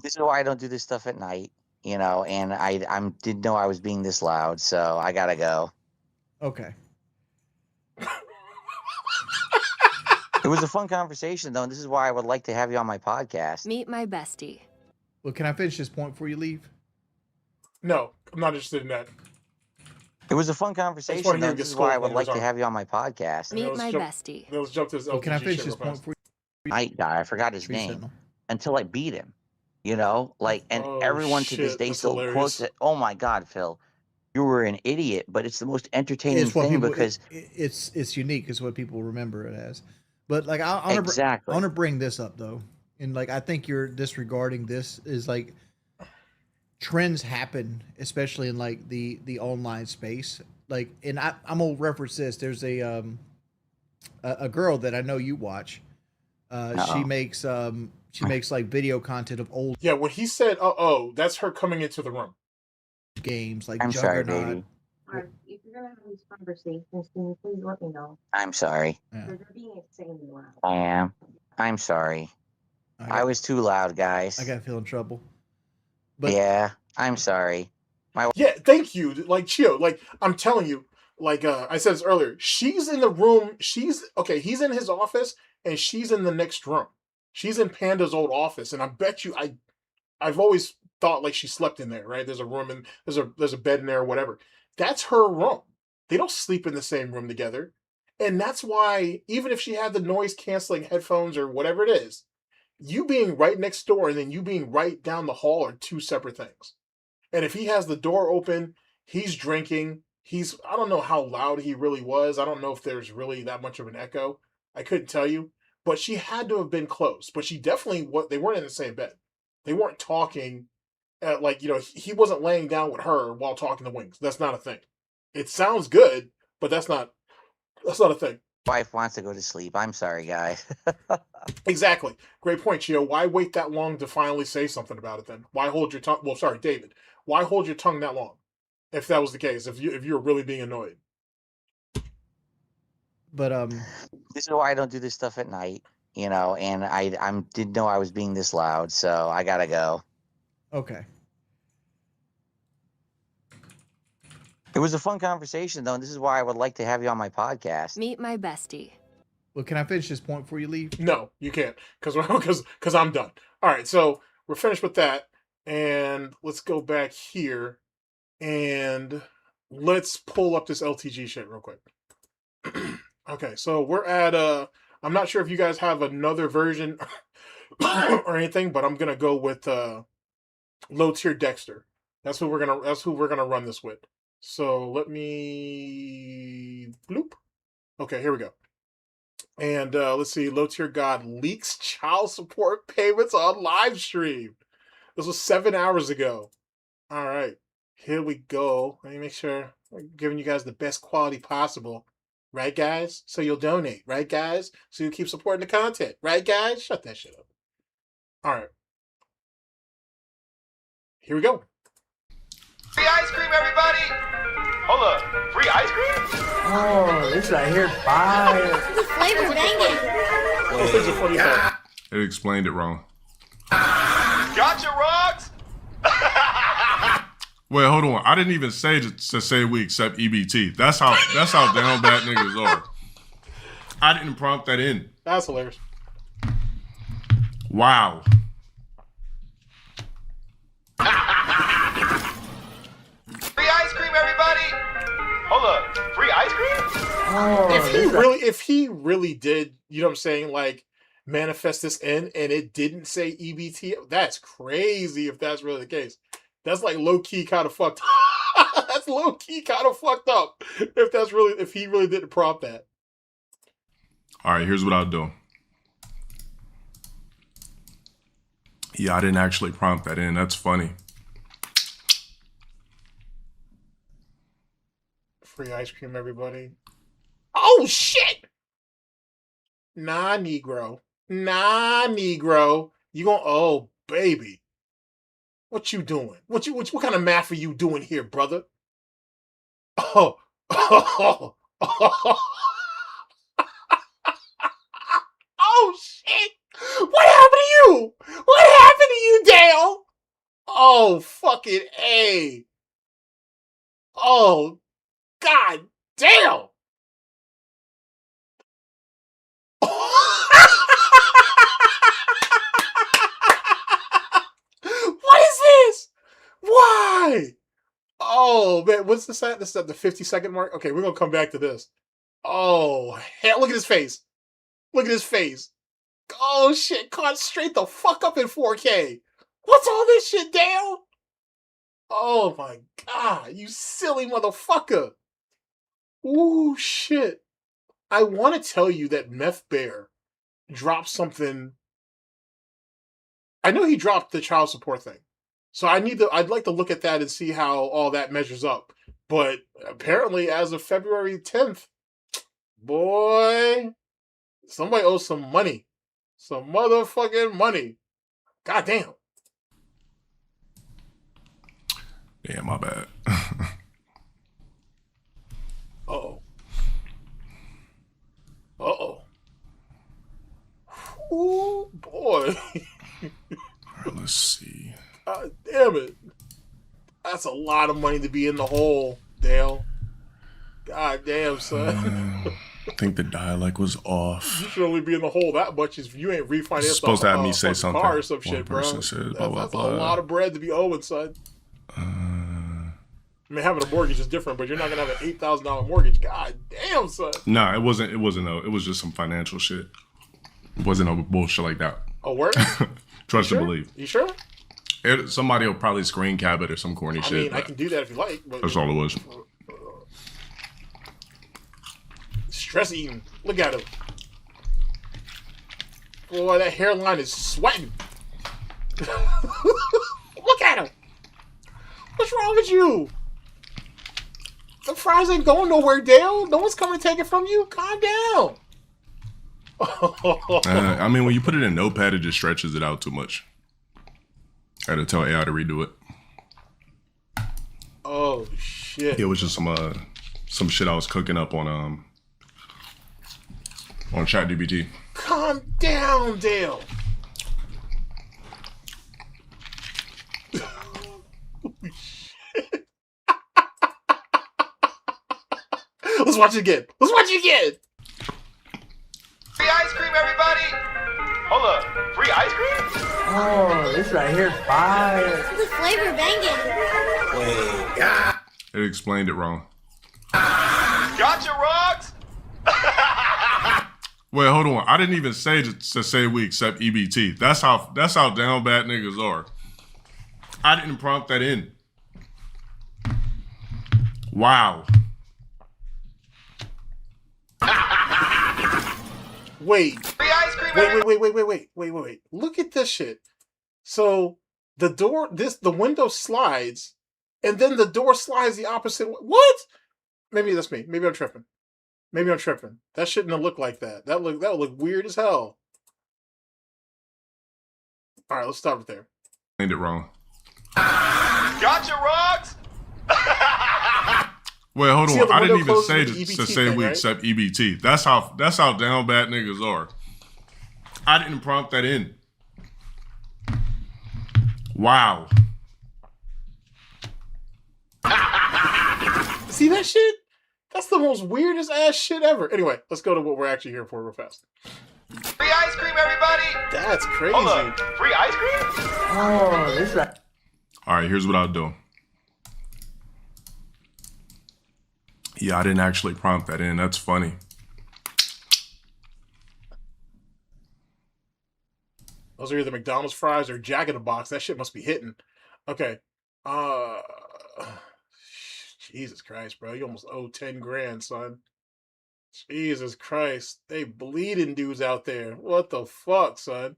D: this is why I don't do this stuff at night, and I didn't know I was being this loud, so I gotta go.
E: Okay.
D: It was a fun conversation, though, and this is why I would like to have you on my podcast.
K: Meet my bestie.
E: Well, can I finish this point before you leave?
A: No, I'm not interested in that.
D: It was a fun conversation, though. This is why I would like to have you on my podcast.
K: Meet my bestie.
A: Let's jump to this.
E: Well, can I finish this point before you
D: Night guy, I forgot his name until I beat him. And everyone to this day still quotes it. Oh my God, Phil, you were an idiot, but it's the most entertaining thing because
E: it's unique. Is what people remember it as. But like I want to bring this up though, and like I think you're disregarding this is like trends happen, especially in like the online space. Like, and I'm gonna reference this. There's a girl that I know you watch. She makes like video content of old.
A: Yeah, when he said, that's her coming into the room.
E: Games like
D: I'm sorry,
E: Juggernaut.
D: baby.
J: If you're gonna have these conversations, can you please let me know?
D: I'm sorry.
E: Yeah.
J: They're being insanely loud.
D: I am. I'm sorry. I was too loud, guys.
E: I got to feel in trouble.
D: Yeah, I'm sorry.
A: Yeah, thank you. Like, Chio, like, I'm telling you, like, I said this earlier, she's in the room. He's in his office, and she's in the next room. She's in Panda's old office, and I bet you, I've always thought, like, she slept in there, right? There's a room, and there's a bed in there or whatever. That's her room. They don't sleep in the same room together. And that's why, even if she had the noise-canceling headphones or whatever it is, you being right next door and then you being right down the hall are two separate things. And if he has the door open, he's drinking, I don't know how loud he really was. I don't know if there's really that much of an echo. I couldn't tell you. But she had to have been close. But she definitely, they weren't in the same bed. They weren't talking, he wasn't laying down with her while talking to Wings. That's not a thing. It sounds good, but that's not a thing.
D: Wife wants to go to sleep. I'm sorry, guys.
A: Exactly. Great point, Chio. Why wait that long to finally say something about it then? Why hold your tongue? Well, sorry, David. Why hold your tongue that long? If that was the case, if you're really being annoyed.
E: But
D: this is why I don't do this stuff at night, and I didn't know I was being this loud, so I gotta go.
E: Okay.
D: It was a fun conversation, though, and this is why I would like to have you on my podcast.
K: Meet my bestie.
E: Well, can I finish this point before you leave?
A: No, you can't, because I'm done. All right, so we're finished with that, and let's go back here, and let's pull up this LTG shit real quick. Okay, so we're at I'm not sure if you guys have another version or anything, but I'm gonna go with low tier Dexter. That's who we're gonna run this with. So let me bloop. Okay, here we go. And let's see, low tier God leaks child support payments on live stream. This was 7 hours ago. All right, here we go. Let me make sure I'm giving you guys the best quality possible. Right, guys? So you'll donate. Right, guys? So you keep supporting the content. Right, guys? Shut that shit up. All right. Here we go.
L: Free ice cream, everybody! Hold up. Free ice cream?
G: Oh, this right here fire.
C: The flavor banging.
M: It explained it wrong.
L: Gotcha, Rocks!
M: Wait, hold on. I didn't even say to say we accept EBT. That's how down bad niggas are. I didn't prompt that in.
A: That's hilarious.
M: Wow.
L: everybody? Hold up, free ice cream?
G: Oh,
A: if he really did, you know what I'm saying, like manifest this in and it didn't say EBT, that's crazy if that's really the case. That's like low key kind of fucked up. That's low key kind of fucked up if he really didn't prompt that.
M: All right, here's what I'll do. Yeah, I didn't actually prompt that in. That's funny.
A: Free ice cream, everybody. Oh shit! Nah, Negro. Nah, Negro. You gonna? Oh, baby. What you doing? What kind of math are you doing here, brother? Oh, oh, oh, oh shit! What happened to you? What happened to you, Dale? Oh, fucking A. Oh, God damn. What is this? Why? Oh, man. What's this at? This is at the 50-second mark? Okay, we're going to come back to this. Oh, hell. Look at his face. Look at his face. Oh, shit. Caught straight the fuck up in 4K. What's all this shit, Dale? Oh, my God. You silly motherfucker. Ooh, shit. I want to tell you that Meth Bear dropped something. I know he dropped the child support thing. So I'd like to look at that and see how all that measures up. But apparently, as of February 10th, boy, somebody owes some money. Some motherfucking money. God damn.
M: Damn, my bad.
A: Uh-oh. Uh-oh. Ooh, boy.
M: All right, let's see.
A: God damn it. That's a lot of money to be in the hole, Dale. God damn, son.
M: I think the dialect was off.
A: You should only be in the hole that much if you ain't refinanced
M: It's supposed to have me say
A: a
M: something.
A: car or some
M: One
A: shit, bro.
M: person says blah, blah,
A: That's
M: blah.
A: a lot of bread to be owing, son. I mean, having a mortgage is different, but you're not gonna have an $8,000 mortgage. God damn, son.
M: Nah, it wasn't. It was just some financial shit. It wasn't no bullshit like that.
A: Oh, word?
M: Trust
A: You
M: and
A: sure?
M: believe.
A: You sure?
M: Somebody will probably screen cap it or some corny
A: I
M: shit.
A: mean, I can do that if you like. But
M: That's all it was.
A: Stress eating. Look at him. Boy, that hairline is sweating. Look at him. What's wrong with you? The fries ain't going nowhere, Dale. No one's coming to take it from you. Calm down.
M: I mean, when you put it in Notepad, it just stretches it out too much. I had to tell AI to redo it.
A: Oh shit!
M: It was just some shit I was cooking up on ChatGPT.
A: Calm down, Dale. Let's watch it again. Let's watch it again.
L: Free ice cream, everybody! Hold up, free ice cream?
G: Oh, this right here, fire.
C: The flavor banging.
F: Wait, God.
M: It explained it wrong.
L: Gotcha, rocks!
M: Wait, hold on. I didn't even say to say we accept EBT. That's how down bad niggas are. I didn't prompt that in. Wow.
A: Wait.
L: Free ice cream,
A: Wait. Look at this shit. So the door, the window slides, and then the door slides the opposite way. What? Maybe that's me. Maybe I'm tripping. That shouldn't have looked like that. That would look weird as hell. All right, let's stop it there.
M: Explained it wrong.
L: Gotcha, rocks!
M: Wait, hold
A: See
M: on.
A: how
M: I
A: the
M: didn't
A: window
M: even
A: closes
M: say
A: with the
M: to
A: EBT
M: say
A: thing,
M: we
A: right?
M: accept EBT. That's how down bad niggas are. I didn't prompt that in. Wow.
A: See that shit? That's the most weirdest ass shit ever. Anyway, let's go to what we're actually here for real fast.
L: Free ice cream, everybody!
A: That's crazy.
L: Hold up, free ice cream?
G: Oh, this right.
M: All right, here's what I'll do. Yeah, I didn't actually prompt that in. That's funny.
A: Those are either McDonald's fries or Jack in the Box. That shit must be hitting. Okay. Jesus Christ, bro. You almost owe 10 grand, son. Jesus Christ. They bleeding dudes out there. What the fuck, son?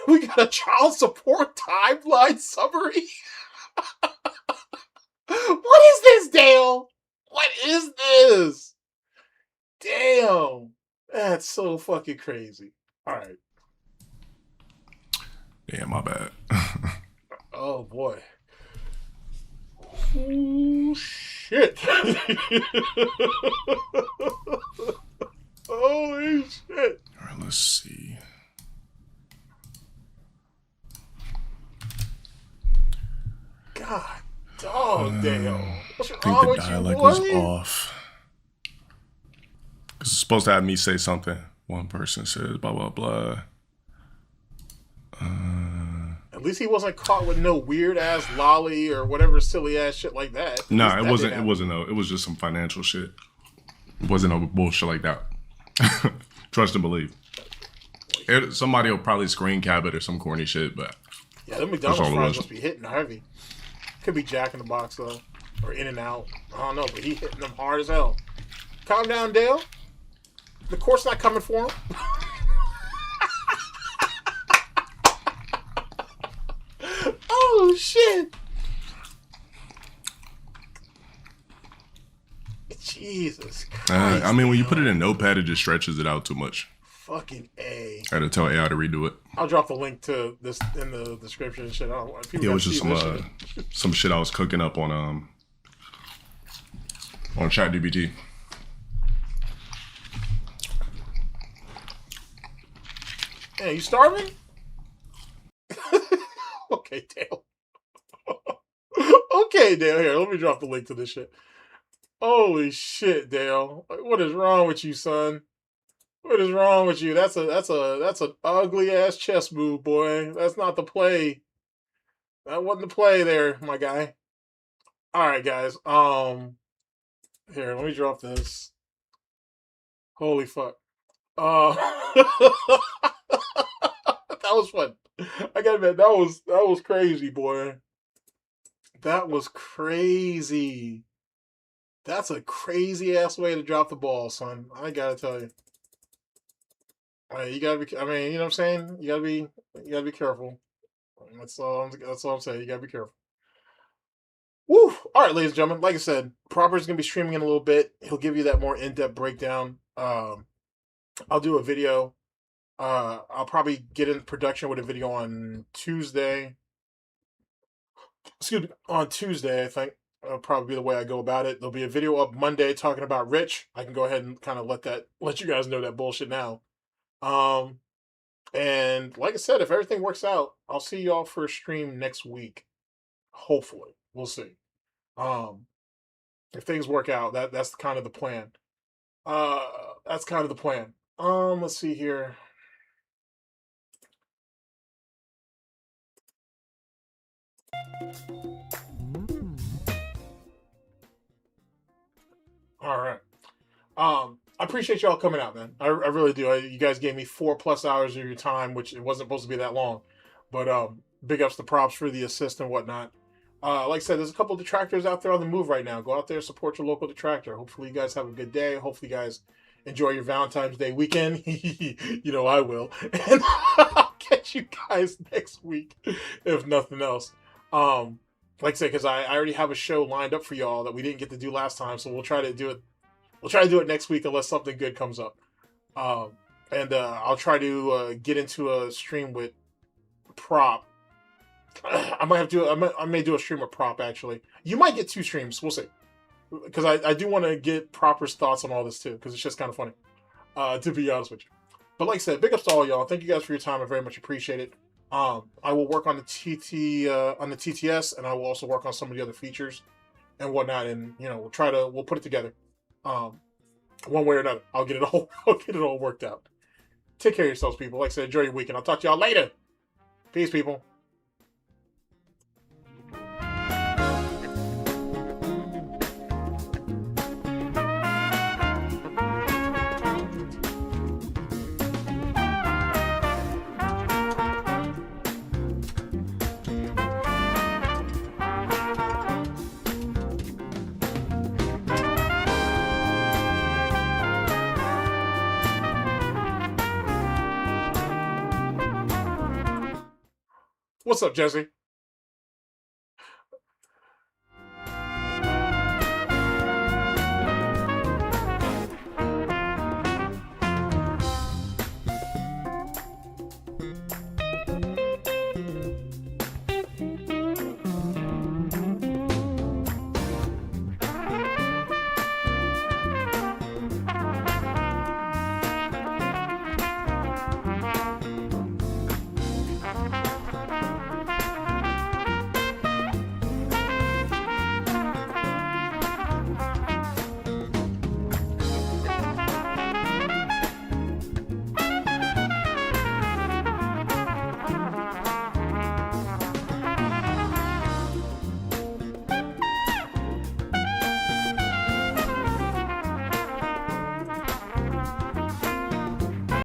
A: We got a child support timeline summary. What is this, Dale? What is this? Damn. That's so fucking crazy. All right.
M: Damn, my bad.
A: Oh, boy. Oh, shit. Holy shit.
M: All right, let's see.
A: God, dog, Dale. What's
M: I think
A: wrong
M: the
A: with you,
M: dialect
A: boy?
M: was off. It's supposed to have me say something. One person says blah, blah, blah.
A: At least he wasn't caught with no weird ass lolly or whatever silly ass shit like that.
M: No, it wasn't. It wasn't. No, it was just some financial shit. It wasn't no bullshit like that. Trust and believe. Somebody will probably screen cap it or some corny shit, but
A: yeah, them McDonald's fries must be hitting heavy. Could be Jack in the Box though, or In and Out. I don't know, but he hitting them hard as hell. Calm down, Dale. The court's not coming for him. Oh shit! Jesus Christ.
M: I mean, when you put it in Notepad, it just stretches it out too much.
A: Fucking A.
M: I had to tell AI to redo it.
A: I'll drop the link to this in the description and shit.
M: Yeah, it was just some shit I was cooking up on ChatGPT.
A: Hey, you starving? Okay, Dale. Okay, Dale. Here, let me drop the link to this shit. Holy shit, Dale. What is wrong with you, son? What is wrong with you? That's an ugly ass chess move, boy. That's not the play. That wasn't the play there, my guy. All right, guys. Here, let me drop this. Holy fuck. That was fun. I gotta admit, that was crazy, boy. That was crazy. That's a crazy ass way to drop the ball, son. I gotta tell you. You gotta be. I mean, you know what I'm saying. You gotta be careful. That's all I'm saying. You gotta be careful. Woo! All right, ladies and gentlemen. Like I said, Proper's gonna be streaming in a little bit. He'll give you that more in-depth breakdown. I'll do a video. I'll probably get in production with a video on Tuesday. Excuse me, on Tuesday, I think. That'll probably be the way I go about it. There'll be a video up Monday talking about Rich. I can go ahead and kind of let you guys know that bullshit now. And like I said, if everything works out, I'll see y'all for a stream next week. Hopefully. We'll see. If things work out, that's kind of the plan. That's kind of the plan. Let's see here. All right. I appreciate y'all coming out, man. I really do. You guys gave me 4+ hours of your time, which it wasn't supposed to be that long. But big ups to Props for the assist and whatnot. Like I said, there's a couple of detractors out there on the move right now. Go out there, support your local detractor. Hopefully you guys have a good day. Hopefully you guys enjoy your Valentine's Day weekend. You know I will. And I'll catch you guys next week, if nothing else. Like I said, because I already have a show lined up for y'all that we didn't get to do last time, so we'll try to do it. We'll try to do it next week unless something good comes up. And I'll try to get into a stream with Prop. I may do a stream with Prop, actually. You might get 2 streams. We'll see. Because I do want to get Proper's thoughts on all this, too, because it's just kind of funny, to be honest with you. But like I said, big ups to all y'all. Thank you guys for your time. I very much appreciate it. I will work on the TTS, and I will also work on some of the other features and whatnot, and we'll put it together. One way or another. I'll get it all worked out. Take care of yourselves, people. Like I said, enjoy your weekend. I'll talk to y'all later. Peace, people. What's up, Jesse?